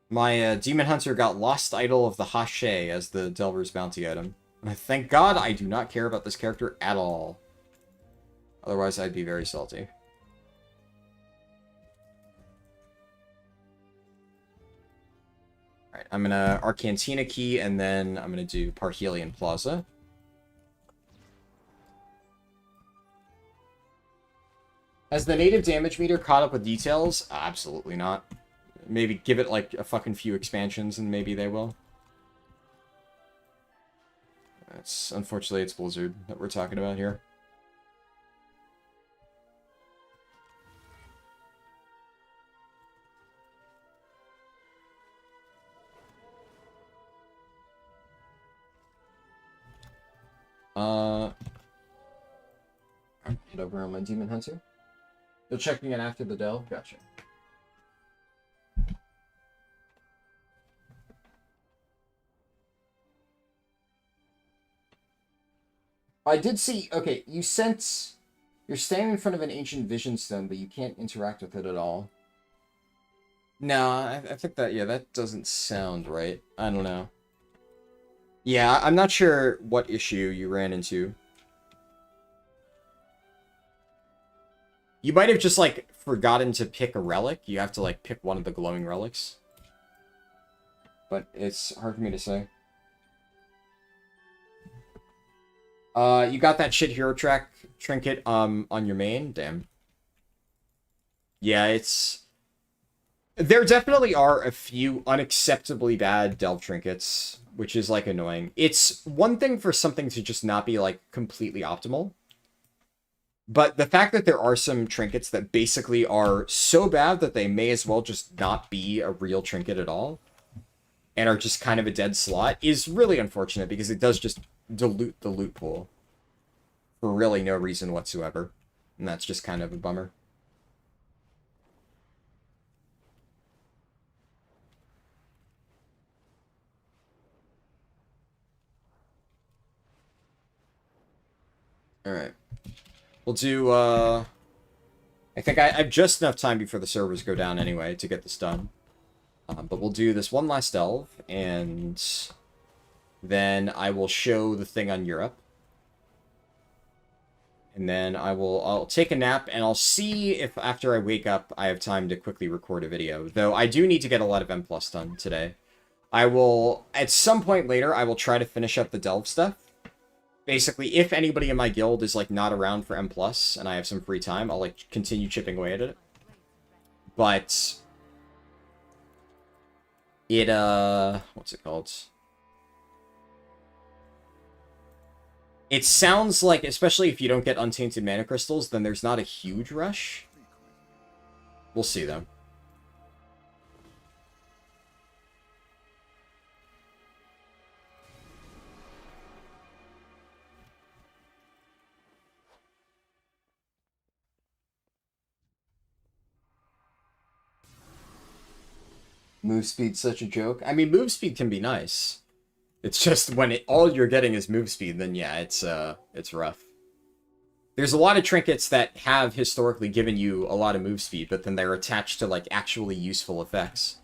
My Demon Hunter got Lost Idol of the Hashe as the Delver's bounty item. Thank God I do not care about this character at all. Otherwise, I'd be very salty. Alright, I'm gonna Arcantina key, and then I'm gonna do Parhelion Plaza. Has the native damage meter caught up with details? Absolutely not. Maybe give it, like, a fucking few expansions, and maybe they will. Unfortunately, it's Blizzard that we're talking about here. Head over on my Demon Hunter. You're checking it after the delve? Gotcha. I did see, okay, you're standing in front of an ancient vision stone, but you can't interact with it at all. No, I think that, yeah, that doesn't sound right. I don't know. Yeah, I'm not sure what issue you ran into. You might have just, like, forgotten to pick a relic. You have to, like, pick one of the glowing relics. But it's hard for me to say. You got that shit hero track trinket, on your main? Damn. Yeah, it's... There definitely are a few unacceptably bad delve trinkets, which is, like, annoying. It's one thing for something to just not be, like, completely optimal. But the fact that there are some trinkets that basically are so bad that they may as well just not be a real trinket at all, and are just kind of a dead slot, is really unfortunate, because it does just dilute the loot pool for really no reason whatsoever. And that's just kind of a bummer. Alright. We'll do, I think I have just enough time before the servers go down anyway to get this done. But we'll do this one last delve, and then I will show the thing on Europe. And then I'll take a nap, and I'll see if after I wake up I have time to quickly record a video. Though I do need to get a lot of M+ done today. I will, at some point later, I will try to finish up the delve stuff. Basically, if anybody in my guild is, like, not around for M+, and I have some free time, I'll, like, continue chipping away at it. But it, what's it called? It sounds like, especially if you don't get Untainted Mana Crystals, then there's not a huge rush. We'll see, though. Move speed's such a joke. I mean, move speed can be nice. It's just when all you're getting is move speed, then yeah, it's rough. There's a lot of trinkets that have historically given you a lot of move speed, but then they're attached to, like, actually useful effects.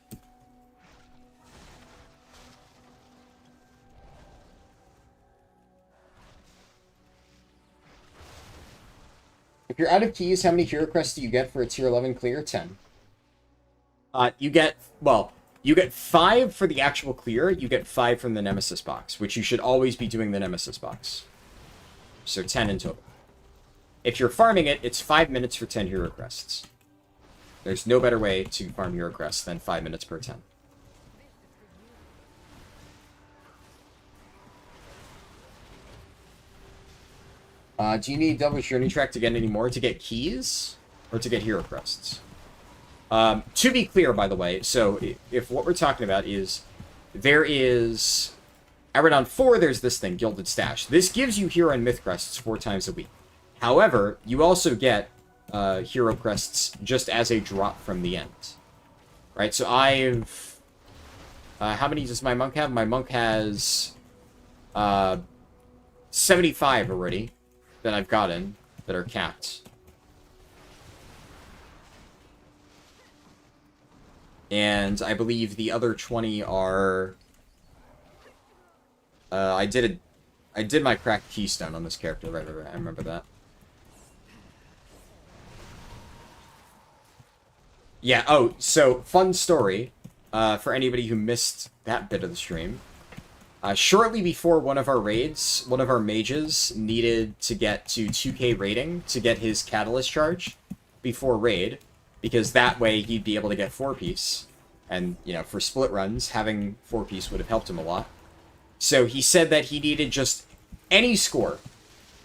If you're out of keys, how many hero crests do you get for a tier 11 clear? 10. You get 5 for the actual clear, you get 5 from the Nemesis box, which you should always be doing the Nemesis box. So 10 in total. If you're farming it, it's 5 minutes for 10 hero crests. There's no better way to farm hero crests than 5 minutes per 10. Do you need double journey track to get any more? To get keys? Or to get hero crests? To be clear, by the way, so if what we're talking about is... There is... Addon 4, there's this thing, Gilded Stash. This gives you hero and myth crests 4 times a week. However, you also get hero crests just as a drop from the end. Right, so I've... how many does my monk have? My monk has... 75 already that I've gotten that are capped. And I believe the other 20 are... I did my cracked keystone on this character, right, I remember that. Yeah, oh, so, fun story, for anybody who missed that bit of the stream. Shortly before one of our raids, one of our mages needed to get to 2k rating to get his catalyst charge before raid, because that way he'd be able to get 4-piece. And, you know, for split runs, having 4-piece would have helped him a lot. So he said that he needed just any score.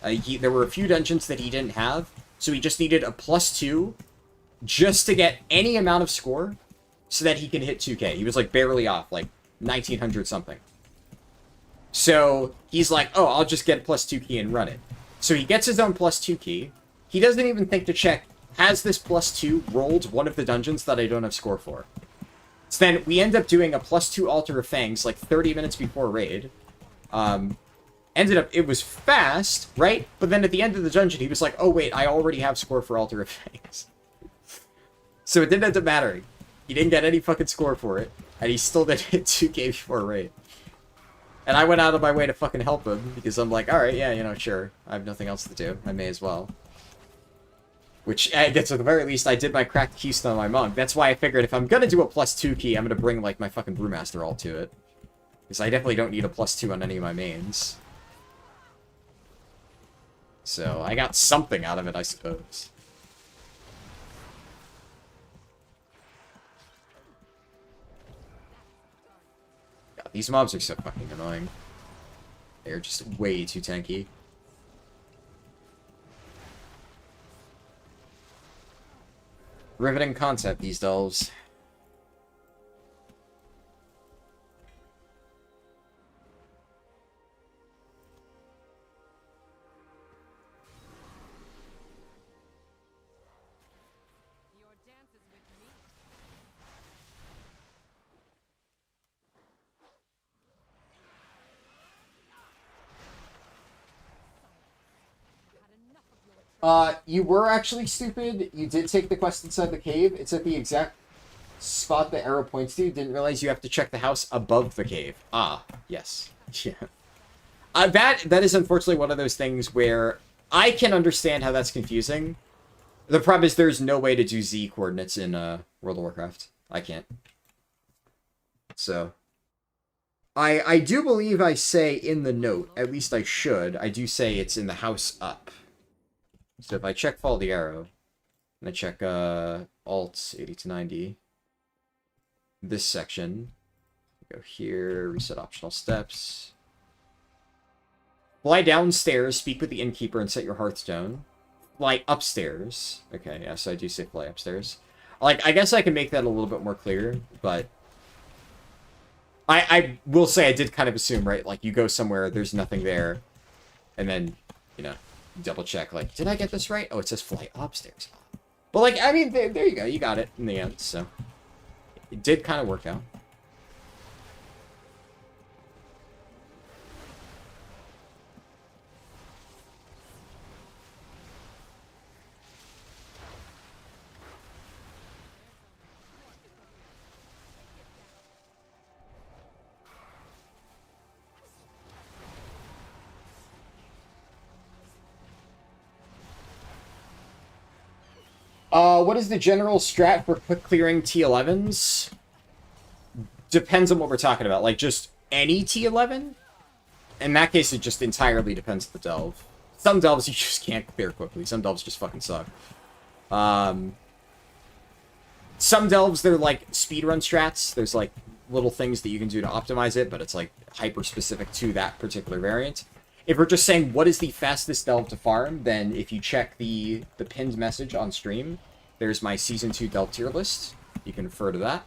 There were a few dungeons that he didn't have, so he just needed a +2 just to get any amount of score so that he can hit 2k. He was, like, barely off, like, 1900 something. So he's like, oh, I'll just get +2 key and run it. So he gets his own +2 key. He doesn't even think to check, has this +2 rolled one of the dungeons that I don't have score for? So then we end up doing a +2 Altar of Fangs like 30 minutes before raid. Ended up, it was fast, right? But then at the end of the dungeon, he was like, oh wait, I already have score for Altar of Fangs. So it didn't end up mattering. He didn't get any fucking score for it. And he still didn't hit 2k before raid. And I went out of my way to fucking help him, because I'm like, alright, yeah, you know, sure. I have nothing else to do. I may as well. Which, I guess at the very least, I did my cracked keystone on my monk. That's why I figured if I'm gonna do a +2 key, I'm gonna bring, like, my fucking Brewmaster all to it. Because I definitely don't need a +2 on any of my mains. So, I got something out of it, I suppose. God, these mobs are so fucking annoying. They're just way too tanky. Riveting concept, these delves. Your dance is with me. You were actually stupid. You did take the quest inside the cave. It's at the exact spot the arrow points to. Didn't realize you have to check the house above the cave. Ah, yes. Yeah. That is unfortunately one of those things where I can understand how that's confusing. The problem is there's no way to do Z coordinates in World of Warcraft. I can't. So I do believe I say in the note, at least I should, I do say it's in the house up. So if I check follow the arrow, and I check Alt 80 to 90, this section, go here, reset optional steps, fly downstairs, speak with the innkeeper, and set your Hearthstone. Fly upstairs. Okay, yeah, so I do say fly upstairs. Like, I guess I can make that a little bit more clear, but I will say I did kind of assume, right? Like, you go somewhere, there's nothing there, and then, you know, double check, like, did I get this right? Oh, it says fly upstairs. But, like, I mean, there you go. You got it in the end, so it did kind of work out. What is the general strat for quick clearing T11s? Depends on what we're talking about. Like, just any T11? In that case, it just entirely depends on the delve. Some delves you just can't clear quickly. Some delves just fucking suck. Some delves, they're like speedrun strats. There's like little things that you can do to optimize it, but it's like hyper-specific to that particular variant. If we're just saying what is the fastest delve to farm, then if you check the pinned message on stream, there's my Season 2 delve tier list. You can refer to that.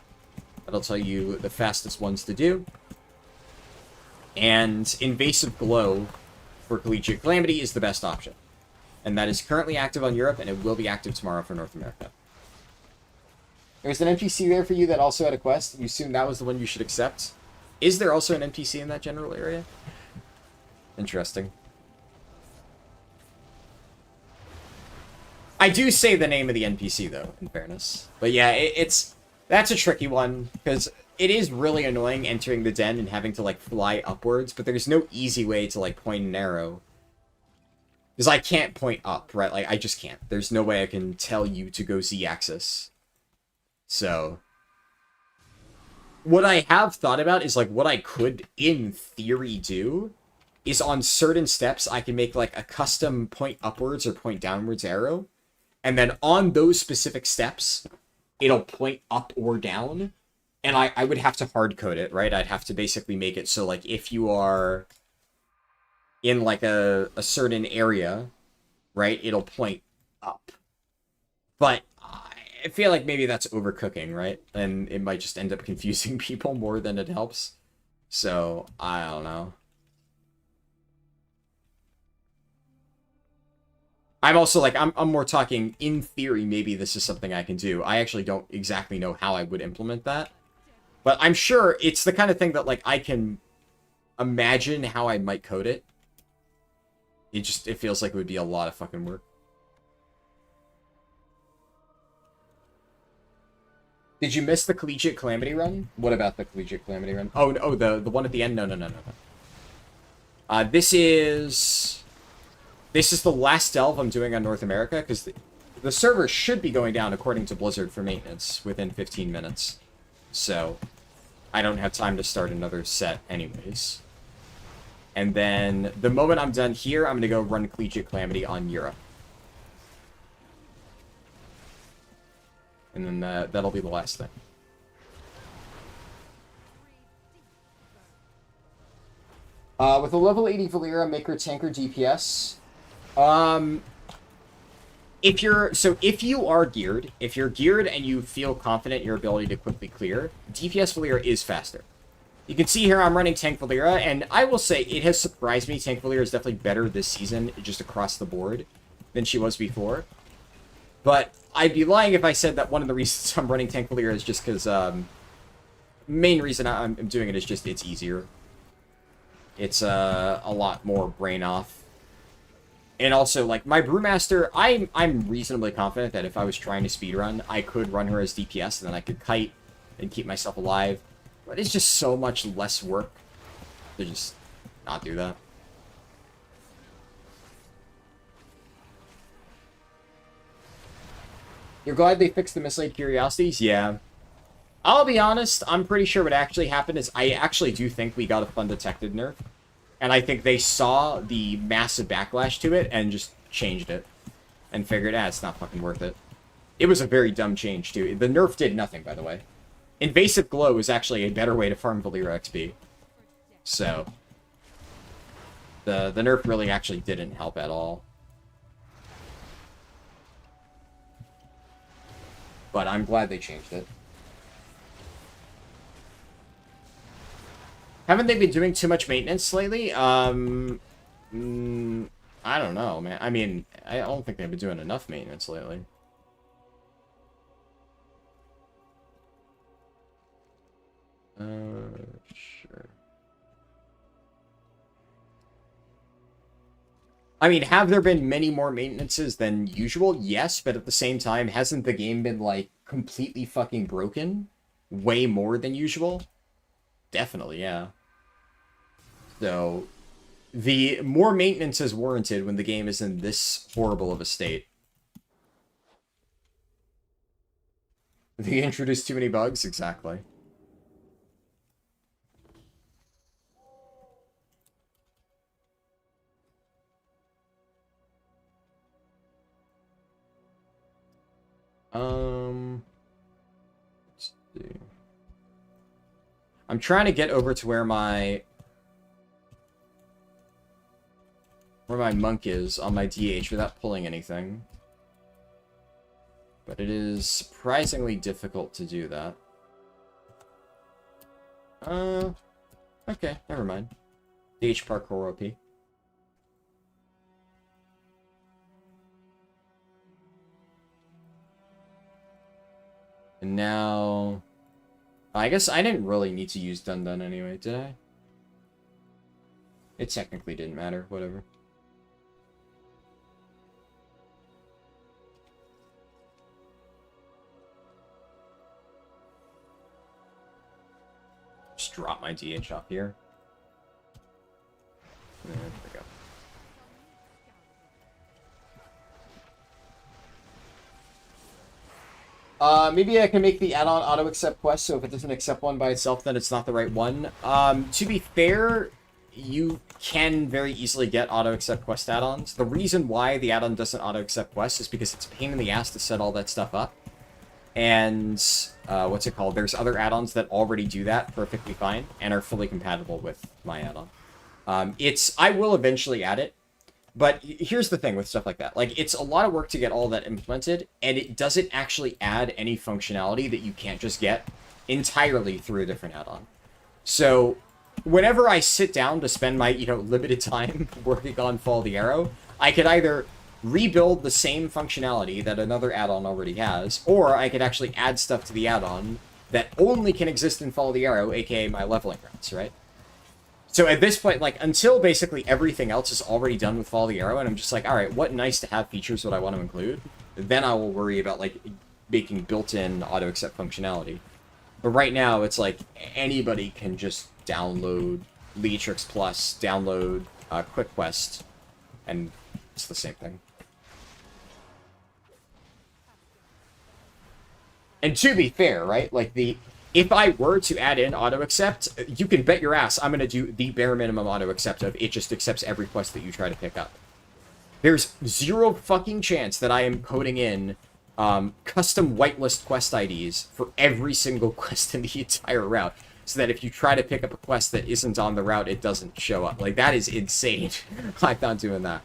That'll tell you the fastest ones to do. And Invasive Glow for Collegiate Calamity is the best option. And that is currently active on Europe, and it will be active tomorrow for North America. There's an NPC there for you that also had a quest. You assume that was the one you should accept. Is there also an NPC in that general area? Interesting. I do say the name of the NPC, though, in fairness. But yeah, that's a tricky one, because it is really annoying entering the den and having to, like, fly upwards, but there's no easy way to, like, point an arrow. Because I can't point up, right? Like, I just can't. There's no way I can tell you to go Z-axis. So, what I have thought about is, like, what I could, in theory, do is on certain steps, I can make, like, a custom point upwards or point downwards arrow. And then on those specific steps, it'll point up or down. And I would have to hard code it, right? I'd have to basically make it so, like, if you are in, like, a certain area, right, it'll point up. But I feel like maybe that's overcooking, right? And it might just end up confusing people more than it helps. So, I don't know. I'm also like, I'm more talking, in theory, maybe this is something I can do. I actually don't exactly know how I would implement that. But I'm sure it's the kind of thing that, like, I can imagine how I might code it. It feels like it would be a lot of fucking work. Did you miss the Collegiate Calamity run? What about the Collegiate Calamity run? Oh, the one at the end? No. This is the last delve I'm doing on North America, because the server should be going down, according to Blizzard, for maintenance within 15 minutes. So, I don't have time to start another set anyways. And then, the moment I'm done here, I'm going to go run Collegiate Calamity on Europe. And then that'll be the last thing. With a level 80 Valera, make her tanker DPS. If you're geared and you feel confident in your ability to quickly clear, DPS Valera is faster. You can see here I'm running Tank Valera, and I will say it has surprised me. Tank Valera is definitely better this season, just across the board, than she was before. But I'd be lying if I said that one of the reasons I'm running Tank Valera is just because, main reason I'm doing it is just it's easier. It's a lot more brain off. And also, like, my Brewmaster, I'm reasonably confident that if I was trying to speedrun, I could run her as DPS, and then I could kite and keep myself alive. But it's just so much less work to just not do that. You're glad they fixed the mislaid curiosities? Yeah. I'll be honest, I'm pretty sure what actually happened is I actually do think we got a fun detected nerf. And I think they saw the massive backlash to it and just changed it. And figured, it's not fucking worth it. It was a very dumb change, too. The nerf did nothing, by the way. Invasive Glow is actually a better way to farm Valera XP. So, the nerf really actually didn't help at all. But I'm glad they changed it. Haven't they been doing too much maintenance lately? I don't know, man. I mean, I don't think they've been doing enough maintenance lately. Sure. I mean, have there been many more maintenances than usual? Yes, but at the same time, hasn't the game been, like, completely fucking broken? Way more than usual? Definitely, yeah. So, the more maintenance is warranted when the game is in this horrible of a state. They introduced too many bugs? Exactly. Let's see. I'm trying to get over to where my monk is on my DH without pulling anything. But it is surprisingly difficult to do that. Okay, never mind. DH parkour OP. And now... I guess I didn't really need to use Dun Dun anyway, did I? It technically didn't matter, whatever. Just drop my DH off here. There we go. Maybe I can make the add-on auto-accept quest, so if it doesn't accept one by itself, then it's not the right one. To be fair, you can very easily get auto-accept quest add-ons. The reason why the add-on doesn't auto-accept quests is because it's a pain in the ass to set all that stuff up. And, what's it called? There's other add-ons that already do that perfectly fine and are fully compatible with my add-on. I will eventually add it. But here's the thing with stuff like that. Like, it's a lot of work to get all that implemented, and it doesn't actually add any functionality that you can't just get entirely through a different add-on. So, whenever I sit down to spend my, limited time working on Fall the Arrow, I could either rebuild the same functionality that another add-on already has, or I could actually add stuff to the add-on that only can exist in Fall the Arrow, aka my leveling routes, right? So at this point, like, until basically everything else is already done with Follow the Arrow, and I'm just like, alright, what nice-to-have features would I want to include? Then I will worry about, like, making built-in auto-accept functionality. But right now, it's like, anybody can just download Leatrix Plus, download Quick Quest, and it's the same thing. And to be fair, right, like, if I were to add in auto-accept, you can bet your ass I'm going to do the bare minimum auto-accept of it just accepts every quest that you try to pick up. There's zero fucking chance that I am coding in custom whitelist quest IDs for every single quest in the entire route, so that if you try to pick up a quest that isn't on the route, it doesn't show up. Like, that is insane. I'm not doing that.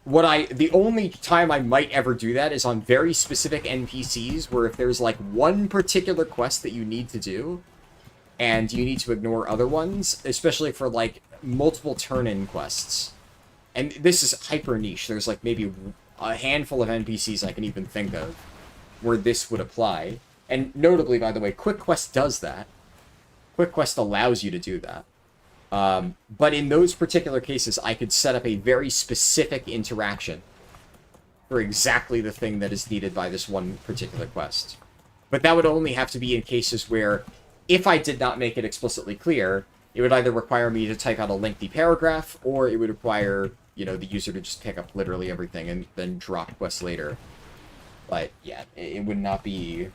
The only time I might ever do that is on very specific NPCs, where if there's, like, one particular quest that you need to do, and you need to ignore other ones, especially for, like, multiple turn-in quests. And this is hyper niche. There's, like, maybe a handful of NPCs I can even think of where this would apply. And notably, by the way, Quick Quest does that. Quick Quest allows you to do that. But in those particular cases, I could set up a very specific interaction for exactly the thing that is needed by this one particular quest. But that would only have to be in cases where, if I did not make it explicitly clear, it would either require me to type out a lengthy paragraph, or it would require, the user to just pick up literally everything and then drop quests later. But, yeah, it would not be...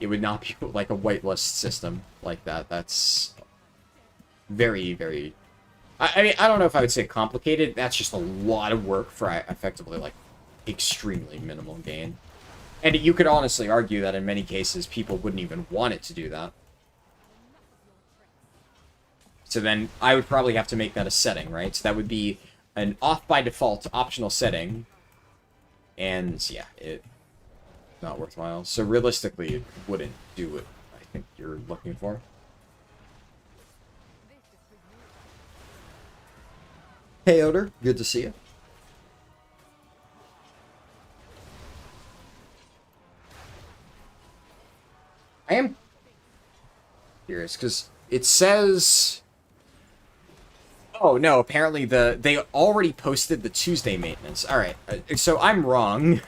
It would not be like a whitelist system like that. That's... very, very... I mean, I don't know if I would say complicated. That's just a lot of work for effectively, like, extremely minimal gain. And you could honestly argue that in many cases, people wouldn't even want it to do that. So then, I would probably have to make that a setting, right? So that would be an off-by-default optional setting. And, yeah, it's not worthwhile. So realistically, it wouldn't do what I think you're looking for. Hey, Oder. Good to see you. I am curious, because it says... Oh, no, apparently they already posted the Tuesday maintenance. Alright, so I'm wrong.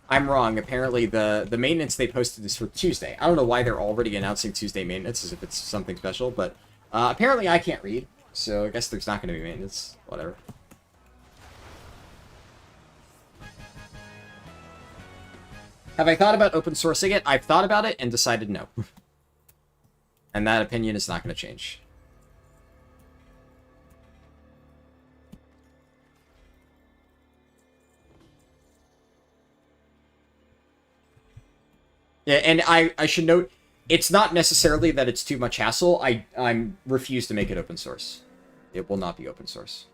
I'm wrong. Apparently the maintenance they posted is for Tuesday. I don't know why they're already announcing Tuesday maintenance, as if it's something special, but apparently I can't read. So I guess there's not going to be maintenance. Whatever. Have I thought about open sourcing it? I've thought about it and decided no. And that opinion is not going to change. Yeah, and I should note, it's not necessarily that it's too much hassle. I refuse to make it open source. It will not be open source.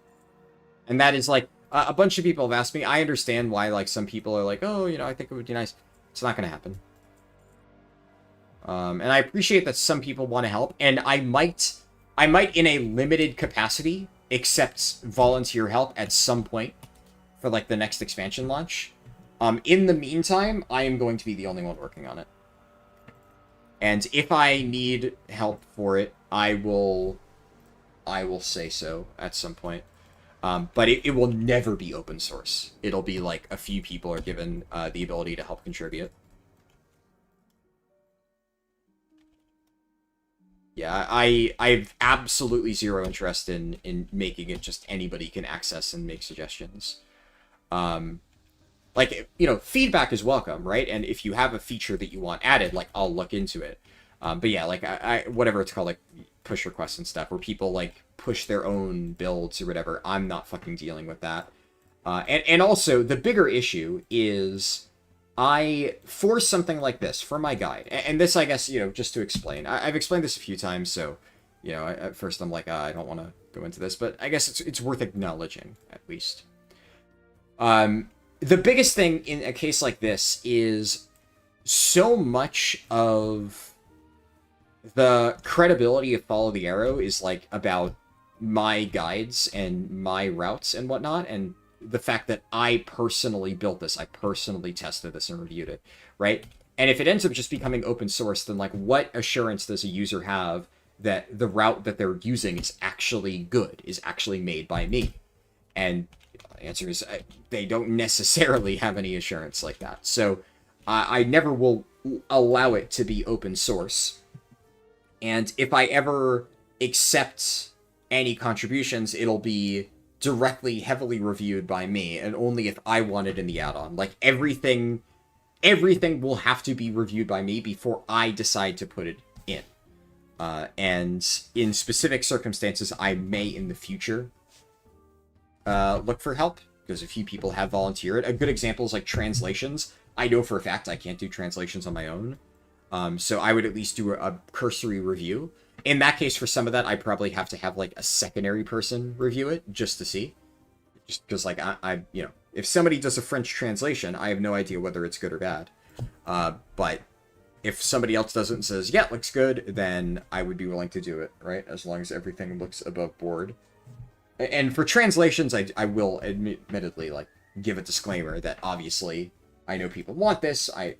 And that is like, a bunch of people have asked me. I understand why, like, some people are like, oh, you know, I think it would be nice. It's not going to happen. And I appreciate that some people want to help, and I might in a limited capacity accept volunteer help at some point for like the next expansion launch. In the meantime, I am going to be the only one working on it. And if I need help for it, I will say so at some point. But it will never be open source. It'll be like a few people are given the ability to help contribute. Yeah, I have absolutely zero interest in making it just anybody can access and make suggestions. Like, you know, feedback is welcome, right? And if you have a feature that you want added, like, I'll look into it. But yeah, like, I whatever it's called, like, push requests and stuff, where people, like, push their own builds or whatever, I'm not fucking dealing with that. And also, the bigger issue is for something like this, for my guide, and this, I guess, you know, just to explain, I've explained this a few times, so, you know, at first I'm like, I don't want to go into this, but I guess it's worth acknowledging, at least. The biggest thing in a case like this is so much of the credibility of Follow the Arrow is, like, about my guides and my routes and whatnot, and the fact that I personally built this, I personally tested this and reviewed it, right? And if it ends up just becoming open source, then, like, what assurance does a user have that the route that they're using is actually good, is actually made by me? And the answer is they don't necessarily have any assurance like that. So I never will allow it to be open source. And if I ever accept any contributions, it'll be directly heavily reviewed by me, and only if I want it in the add-on. Like, everything will have to be reviewed by me before I decide to put it in. And in specific circumstances, I may in the future look for help, because a few people have volunteered. A good example is like translations. I know for a fact I can't do translations on my own, so I would at least do a cursory review. In that case, for some of that, I probably have to have, like, a secondary person review it, just to see. Just because, like, I you know, if somebody does a French translation, I have no idea whether it's good or bad. But if somebody else does it and says, yeah, it looks good, then I would be willing to do it, right? As long as everything looks above board. And for translations, I will admittedly, like, give a disclaimer that obviously I know people want this. I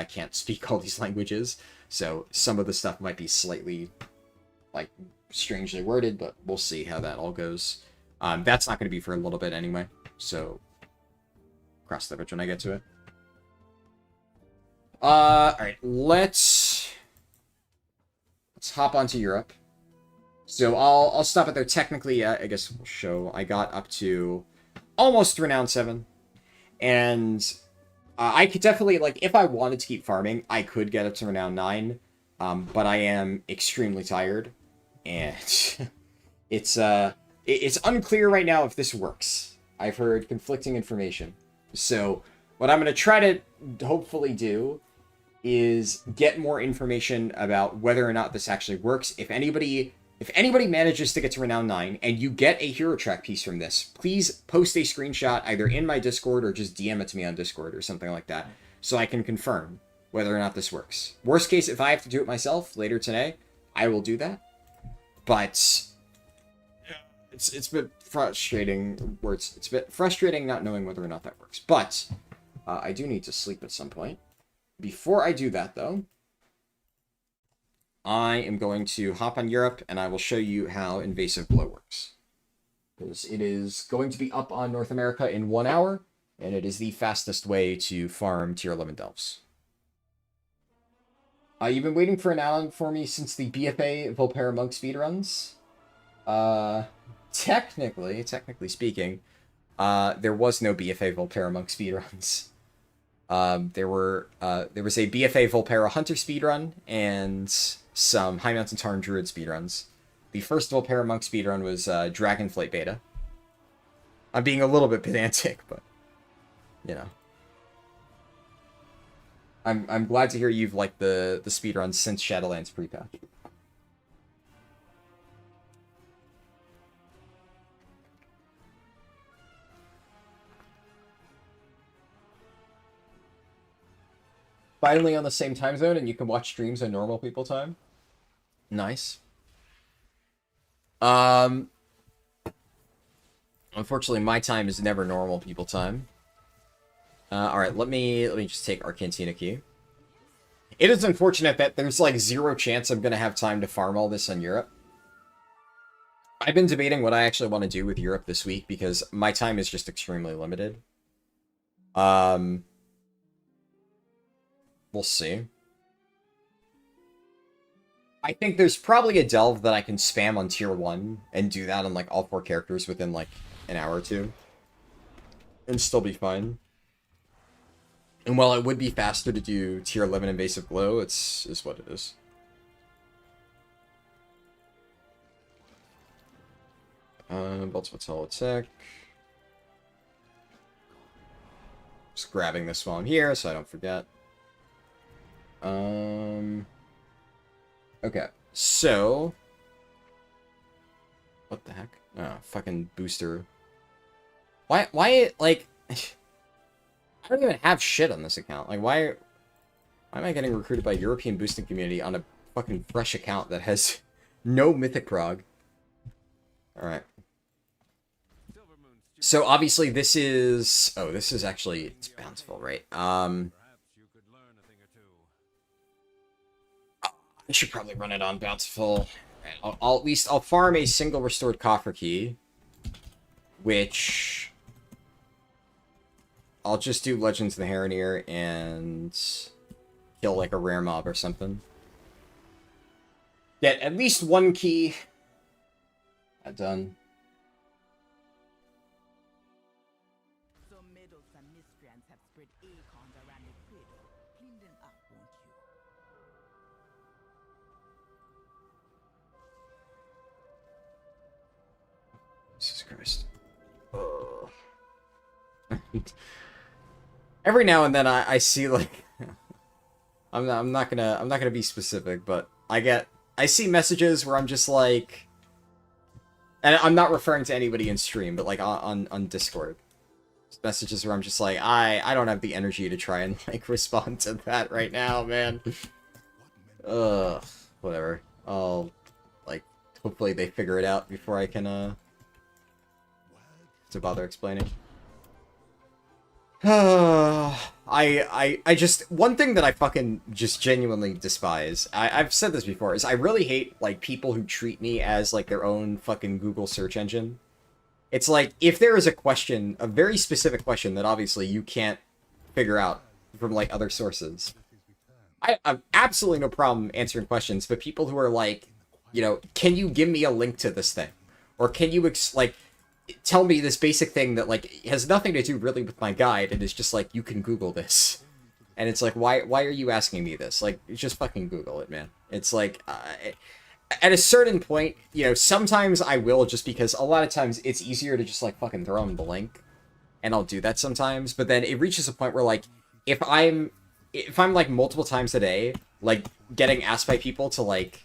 can't speak all these languages, so some of the stuff might be slightly, like, strangely worded, but we'll see how that all goes. That's not going to be for a little bit anyway, so cross that bridge when I get to it. Alright, let's hop onto Europe. So I'll stop it there. Technically, I guess we'll show I got up to almost Renown 7, and I could definitely, like, if I wanted to keep farming, I could get up to Renown 9, but I am extremely tired, and it's unclear right now if this works. I've heard conflicting information. So what I'm going to try to hopefully do is get more information about whether or not this actually works. If anybody manages to get to Renown 9 and you get a hero track piece from this, please post a screenshot either in my Discord or just DM it to me on Discord or something like that, so I can confirm whether or not this works. Worst case, if I have to do it myself later today, I will do that. But it's a bit frustrating. It's a bit frustrating not knowing whether or not that works. But I do need to sleep at some point. Before I do that, though, I am going to hop on Europe, and I will show you how Invasive Blow works. Because it is going to be up on North America in 1 hour, and it is the fastest way to farm tier 11 delves. You've been waiting for an add-on for me since the BFA Volpera Monk speedruns? Technically speaking, there was no BFA Volpera Monk speedruns. There was a BFA Volpera Hunter speedrun and some High Mountain Tarn Druid speedruns. The first Volpera Monk speedrun was Dragonflight Beta. I'm being a little bit pedantic, but you know. I'm glad to hear you've liked the speedruns since Shadowlands pre-patch. Finally on the same time zone, and you can watch streams on normal people time. Nice. Unfortunately, my time is never normal people time. All right, let me just take our Cantina key. It is unfortunate that there's like 0 chance I'm gonna have time to farm all this on Europe. I've been debating what I actually want to do with Europe this week because my time is just extremely limited. We'll see. I think there's probably a delve that I can spam on tier 1 and do that on like all 4 characters within like an hour or 2. And still be fine. And while it would be faster to do tier 11 invasive glow, is what it is. Bolts Hotel attack. Just grabbing this while I'm here so I don't forget. Okay, so what the heck? Oh, fucking booster. Why, like, I don't even have shit on this account. Like, why am I getting recruited by European boosting community on a fucking fresh account that has no mythic prog? Alright. So, obviously, this is... Oh, this is actually... It's bountiful, right? I should probably run it on bountiful. I'll at least I'll farm a single restored coffer key, which I'll just do Legends of the Harroneer and kill like a rare mob or something. Get at least 1 key. That done. Some meddles and miscreants have spread acorns around the cradle. Clean them up, won't you? Jesus Christ. Every now and then I see like I'm not gonna be specific, but I see messages where I'm just like, and I'm not referring to anybody in stream, but like on Discord. Messages where I'm just like, I don't have the energy to try and like respond to that right now, man. Whatever. I'll like hopefully they figure it out before I can to bother explaining. I just, one thing that I fucking just genuinely despise, I've said this before, is I really hate, like, people who treat me as, like, their own fucking Google search engine. It's like, if there is a question, a very specific question that obviously you can't figure out from, like, other sources, I have absolutely no problem answering questions, but people who are like, you know, can you give me a link to this thing? Or can you, like, tell me this basic thing that, like, has nothing to do really with my guide, and it's just like, you can Google this. And it's like, why are you asking me this? Like, just fucking Google it, man. It's like, at a certain point, you know, sometimes I will, just because a lot of times it's easier to just, like, fucking throw them the link. And I'll do that sometimes, but then it reaches a point where, like, if I'm, like, multiple times a day, like, getting asked by people to, like,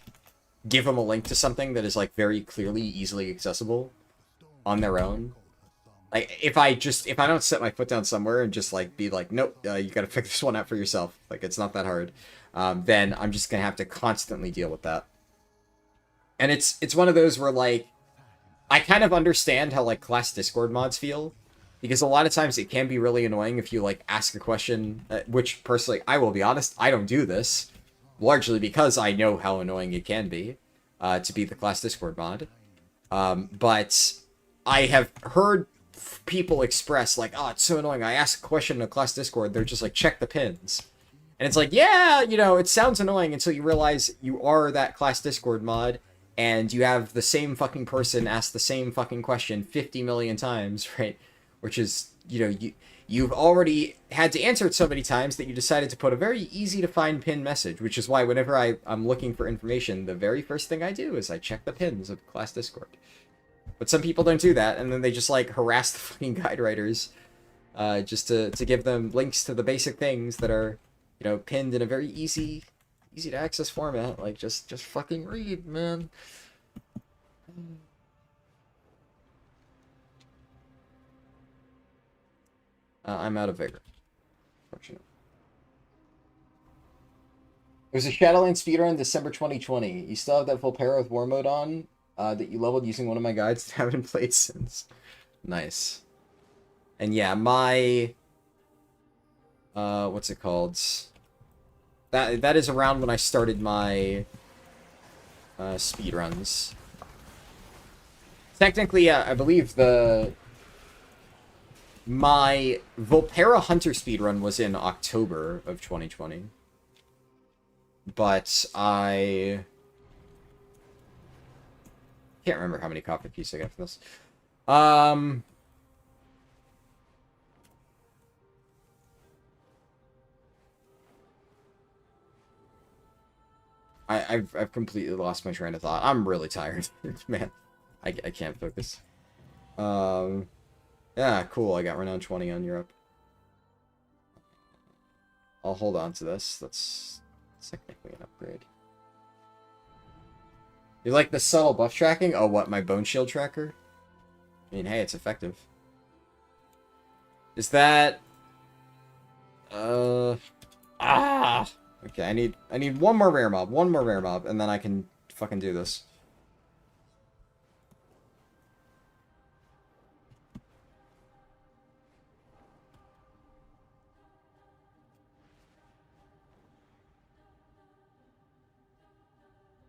give them a link to something that is, like, very clearly, easily accessible on their own, like, if I don't set my foot down somewhere and just, like, be like, nope, you gotta figure this one out for yourself, like, it's not that hard, then I'm just gonna have to constantly deal with that. And it's one of those where, like, I kind of understand how, like, class Discord mods feel, because a lot of times it can be really annoying if you, like, ask a question, which, personally, I will be honest, I don't do this, largely because I know how annoying it can be, to be the class Discord mod, but I have heard people express, like, oh, it's so annoying, I ask a question in a class Discord, they're just like, check the pins. And it's like, yeah, you know, it sounds annoying until you realize you are that class Discord mod, and you have the same fucking person ask the same fucking question 50 million times, right? which is, you've already had to answer it so many times that you decided to put a very easy to find pin message, which is why whenever I'm looking for information, the very first thing I do is I check the pins of class Discord. But some people don't do that, and then they just, like, harass the fucking guide writers just to give them links to the basic things that are, pinned in a very easy to access format. Like, just fucking read, man. I'm out of vigor. Fortunately. There's a Shadowlands speedrun December 2020. You still have that full pair with war mode on that you leveled using one of my guides that I haven't played since. Nice. And yeah, my... what's it called? That is around when I started my speedruns. Technically, I believe my Volpera Hunter speedrun was in October of 2020. But I can't remember how many copy pieces I got for this. I've completely lost my train of thought. I'm really tired. Man, I can't focus. Yeah, cool. I got renown 20 on Europe. I'll hold on to this. That's technically an upgrade. You like the subtle buff tracking? Oh, what, my bone shield tracker? I mean, hey, it's effective. Is that... Okay, I need one more rare mob, and then I can fucking do this.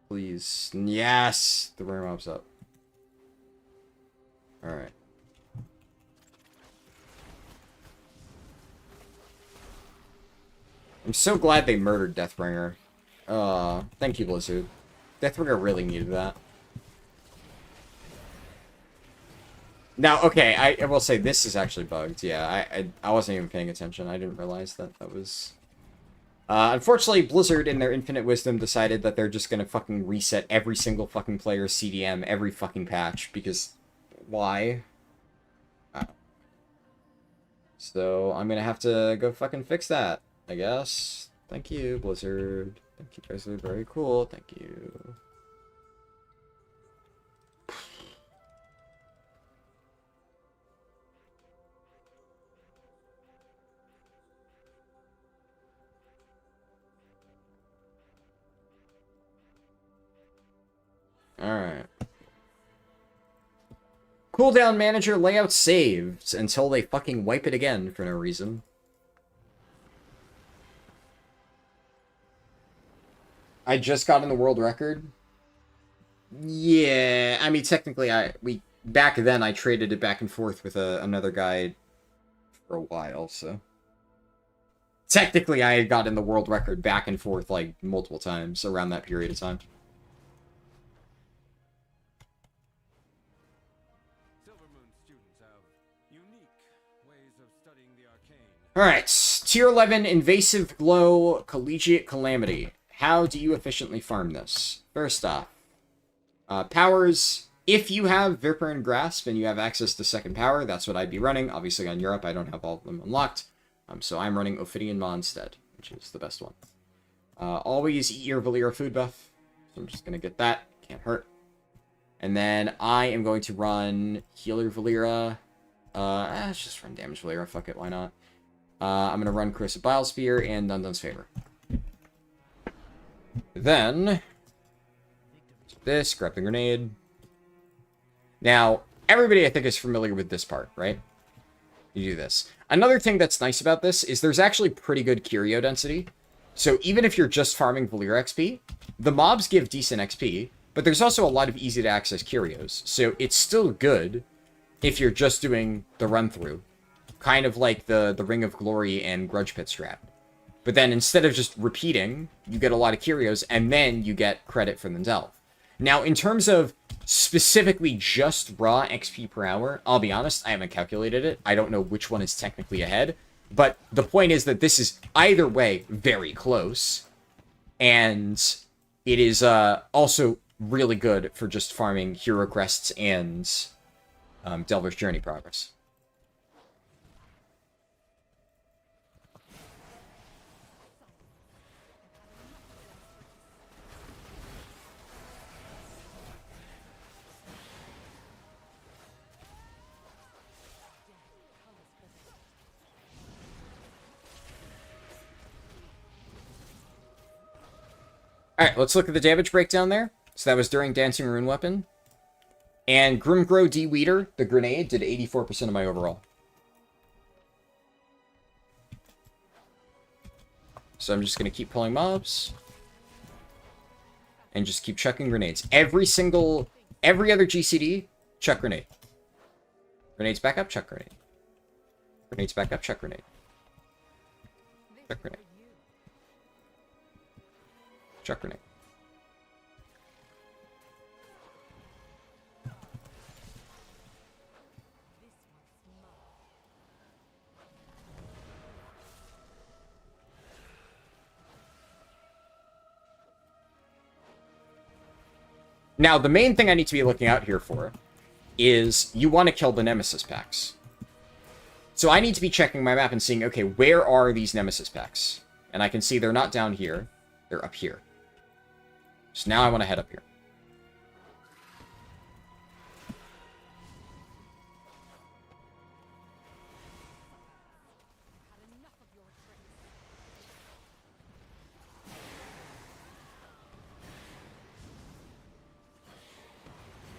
Please. Yes! The rare mob's up. Alright. I'm so glad they murdered Deathbringer. Thank you, Blizzard. Deathbringer really needed that. Now, okay, I will say this is actually bugged. Yeah, I wasn't even paying attention. I didn't realize that was... unfortunately, Blizzard, in their infinite wisdom, decided that they're just gonna fucking reset every single fucking player's CDM every fucking patch, because... why? So, I'm gonna have to go fucking fix that, I guess. Thank you, Blizzard. Thank you, guys are very cool. Thank you. Alright. Cooldown manager layout saved until they fucking wipe it again for no reason. I just got in the world record. Yeah, I mean, technically, back then I traded it back and forth with another guy for a while, so... Technically, I had gotten the world record back and forth, like, multiple times around that period of time. Alright, Tier 11 Invasive Glow Collegiate Calamity. How do you efficiently farm this? First off, powers. If you have Viper and Grasp and you have access to second power, that's what I'd be running. Obviously on Europe, I don't have all of them unlocked. So I'm running Ophidian Maw instead, which is the best one. Always eat your Valeera food buff. So I'm just going to get that. Can't hurt. And then I am going to run Healer Valeera. Let's just run Damage Valeera. Fuck it, why not? I'm going to run Corrosive Bile Spear and Dundon's Favor. Then, this, grab the grenade. Now, everybody I think is familiar with this part, right? You do this. Another thing that's nice about this is there's actually pretty good curio density. So even if you're just farming Valeera XP, the mobs give decent XP, but there's also a lot of easy to access curios. So it's still good if you're just doing the run-through. Kind of like the Ring of Glory and Grudge Pit strat. But then instead of just repeating, you get a lot of curios, and then you get credit for the Delve. Now, in terms of specifically just raw XP per hour, I'll be honest, I haven't calculated it. I don't know which one is technically ahead. But the point is that this is either way very close. And it is also really good for just farming hero crests and Delver's Journey progress. Alright, let's look at the damage breakdown there. So that was during Dancing Rune Weapon. And Grimgrow D-Weeder, the grenade, did 84% of my overall. So I'm just going to keep pulling mobs. And just keep chucking grenades. Every other GCD, chuck grenade. Grenades back up, chuck grenade. Grenades back up, chuck grenade. Chuck grenade. Chuck grenade. Now, the main thing I need to be looking out here for is you want to kill the Nemesis packs. So I need to be checking my map and seeing, okay, where are these Nemesis packs? And I can see they're not down here. They're up here. So now I want to head up here.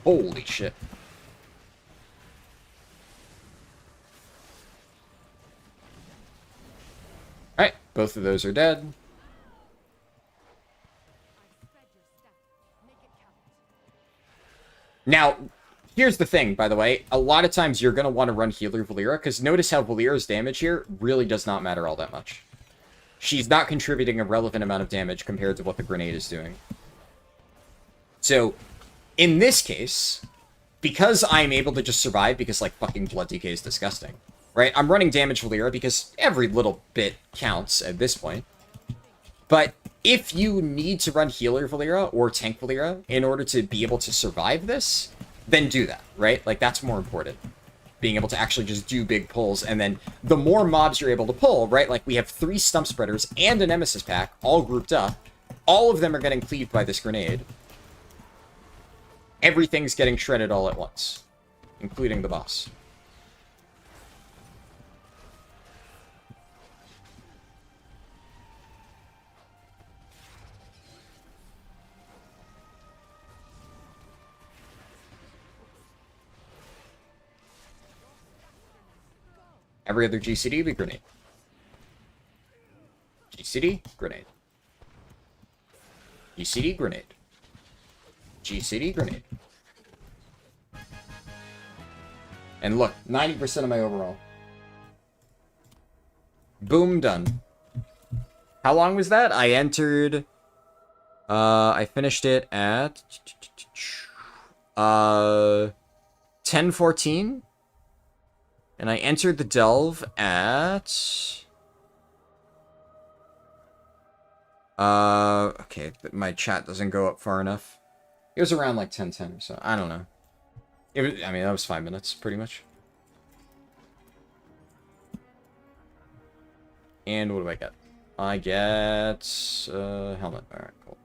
Holy shit. Alright, both of those are dead. Now, here's the thing, by the way. A lot of times you're going to want to run Healer Valeera, because notice how Valeera's damage here really does not matter all that much. She's not contributing a relevant amount of damage compared to what the grenade is doing. So, in this case, because I'm able to just survive, because, like, fucking Blood DK is disgusting, right? I'm running Damage Valeera because every little bit counts at this point. But if you need to run Healer Valeera or Tank Valeera in order to be able to survive this, then do that, right? Like, that's more important. Being able to actually just do big pulls, and then the more mobs you're able to pull, right? Like, we have 3 Stump Spreaders and a Nemesis pack all grouped up. All of them are getting cleaved by this grenade. Everything's getting shredded all at once, including the boss. Every other GCD, be grenade. GCD, grenade. GCD, grenade. GCD, grenade. And look, 90% of my overall. Boom, done. How long was that? I entered... I finished it at... 10:14. And I entered the delve at... okay, my chat doesn't go up far enough. It was around like 10:10 or so. I don't know. It was, I mean, that was 5 minutes, pretty much. And what do I get? I get... helmet. Alright, cool.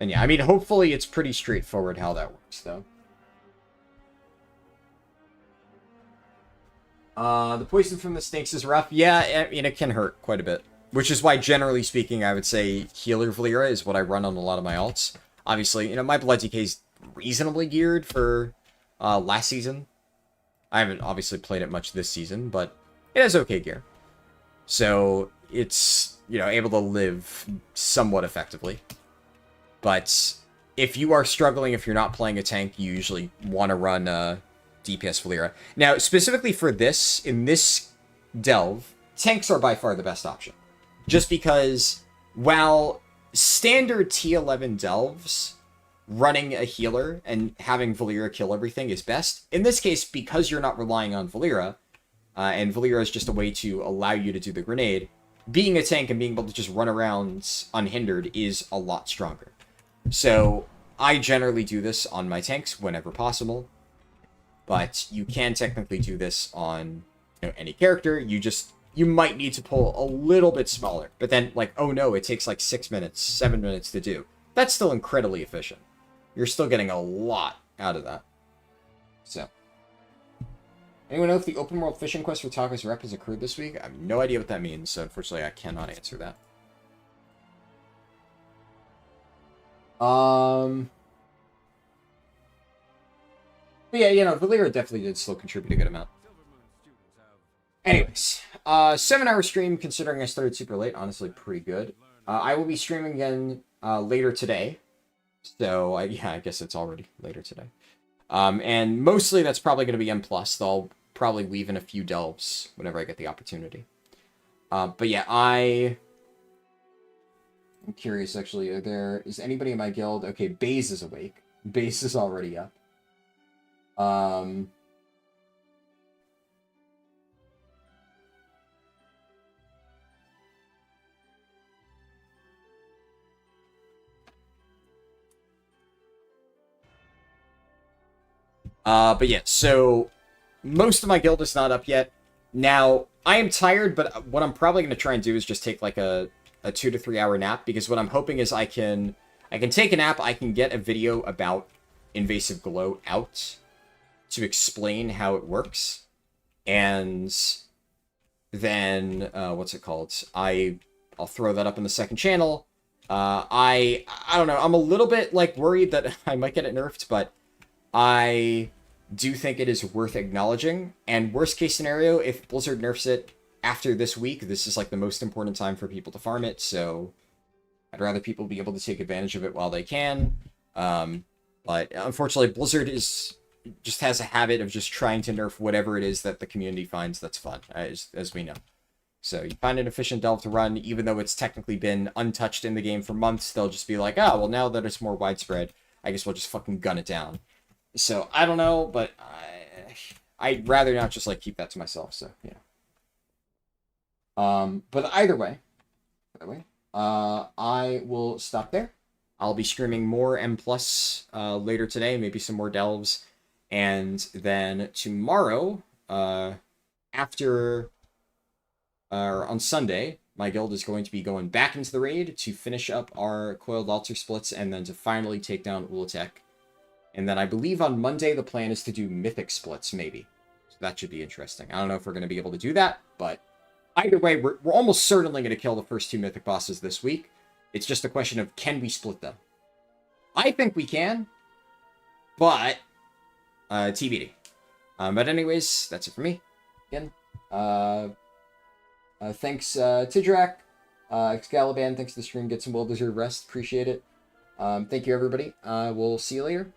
And yeah, I mean, hopefully it's pretty straightforward how that works, though. The poison from the snakes is rough. Yeah, I mean, it can hurt quite a bit. Which is why, generally speaking, I would say Healer Valeera is what I run on a lot of my alts. Obviously, you know, my Blood DK is reasonably geared for last season. I haven't obviously played it much this season, but it has okay gear. So, it's, you know, able to live somewhat effectively. But if you are struggling, if you're not playing a tank, you usually want to run DPS Valeera. Now, specifically for this, in this delve, tanks are by far the best option. just because while standard T11 delves running a healer and having Valeera kill everything is best, in this case, because you're not relying on Valeera, and Valeera is just a way to allow you to do the grenade, being a tank and being able to just run around unhindered is a lot stronger. So I generally do this on my tanks whenever possible, but you can technically do this on any character. You might need to pull a little bit smaller, but then like, oh no, it takes like 6 minutes, 7 minutes to do. That's still incredibly efficient. You're still getting a lot out of that. So, anyone know if the open world fishing quest for Taka's rep has accrued this week? I have no idea what that means, so unfortunately I cannot answer that. But yeah, Valeera definitely did still contribute a good amount. Anyways, 7-hour stream, considering I started super late, honestly pretty good. I will be streaming again later today. So, yeah, I guess it's already later today. And mostly that's probably going to be M+. I'll probably weave in a few delves whenever I get the opportunity. But yeah, I'm curious, actually. Is anybody in my guild? Okay, Baze is awake. Baze is already up. But yeah, so most of my guild is not up yet. Now, I am tired, but what I'm probably going to try and do is just take like a 2 to 3 hour nap, because what I'm hoping is I can take a nap, I can get a video about Invasive Glow out to explain how it works, and then, what's it called? I'll throw that up in the second channel. I don't know, I'm a little bit, like, worried that I might get it nerfed, but I do think it is worth acknowledging, and worst case scenario, if Blizzard nerfs it after this week, this is like the most important time for people to farm it, so I'd rather people be able to take advantage of it while they can. But unfortunately, Blizzard just has a habit of just trying to nerf whatever it is that the community finds that's fun, as we know. So you find an efficient delve to run, even though it's technically been untouched in the game for months, they'll just be like, oh, well, now that it's more widespread, I guess we'll just fucking gun it down. So, I don't know, but I'd rather not just, like, keep that to myself, so, yeah. But either way, I will stop there. I'll be streaming more M+, later today, maybe some more delves, and then tomorrow, on Sunday, my guild is going to be going back into the raid to finish up our Coiled Altar splits, and then to finally take down Ulatek. And then I believe on Monday the plan is to do Mythic splits, maybe. So that should be interesting. I don't know if we're going to be able to do that, but either way, we're almost certainly going to kill the first 2 Mythic bosses this week. It's just a question of, can we split them? I think we can, but TBD. But anyways, that's it for me. Again, thanks Tidrak, Excalibur, thanks to the stream. Get some well-deserved rest. Appreciate it. Thank you, everybody. We'll see you later.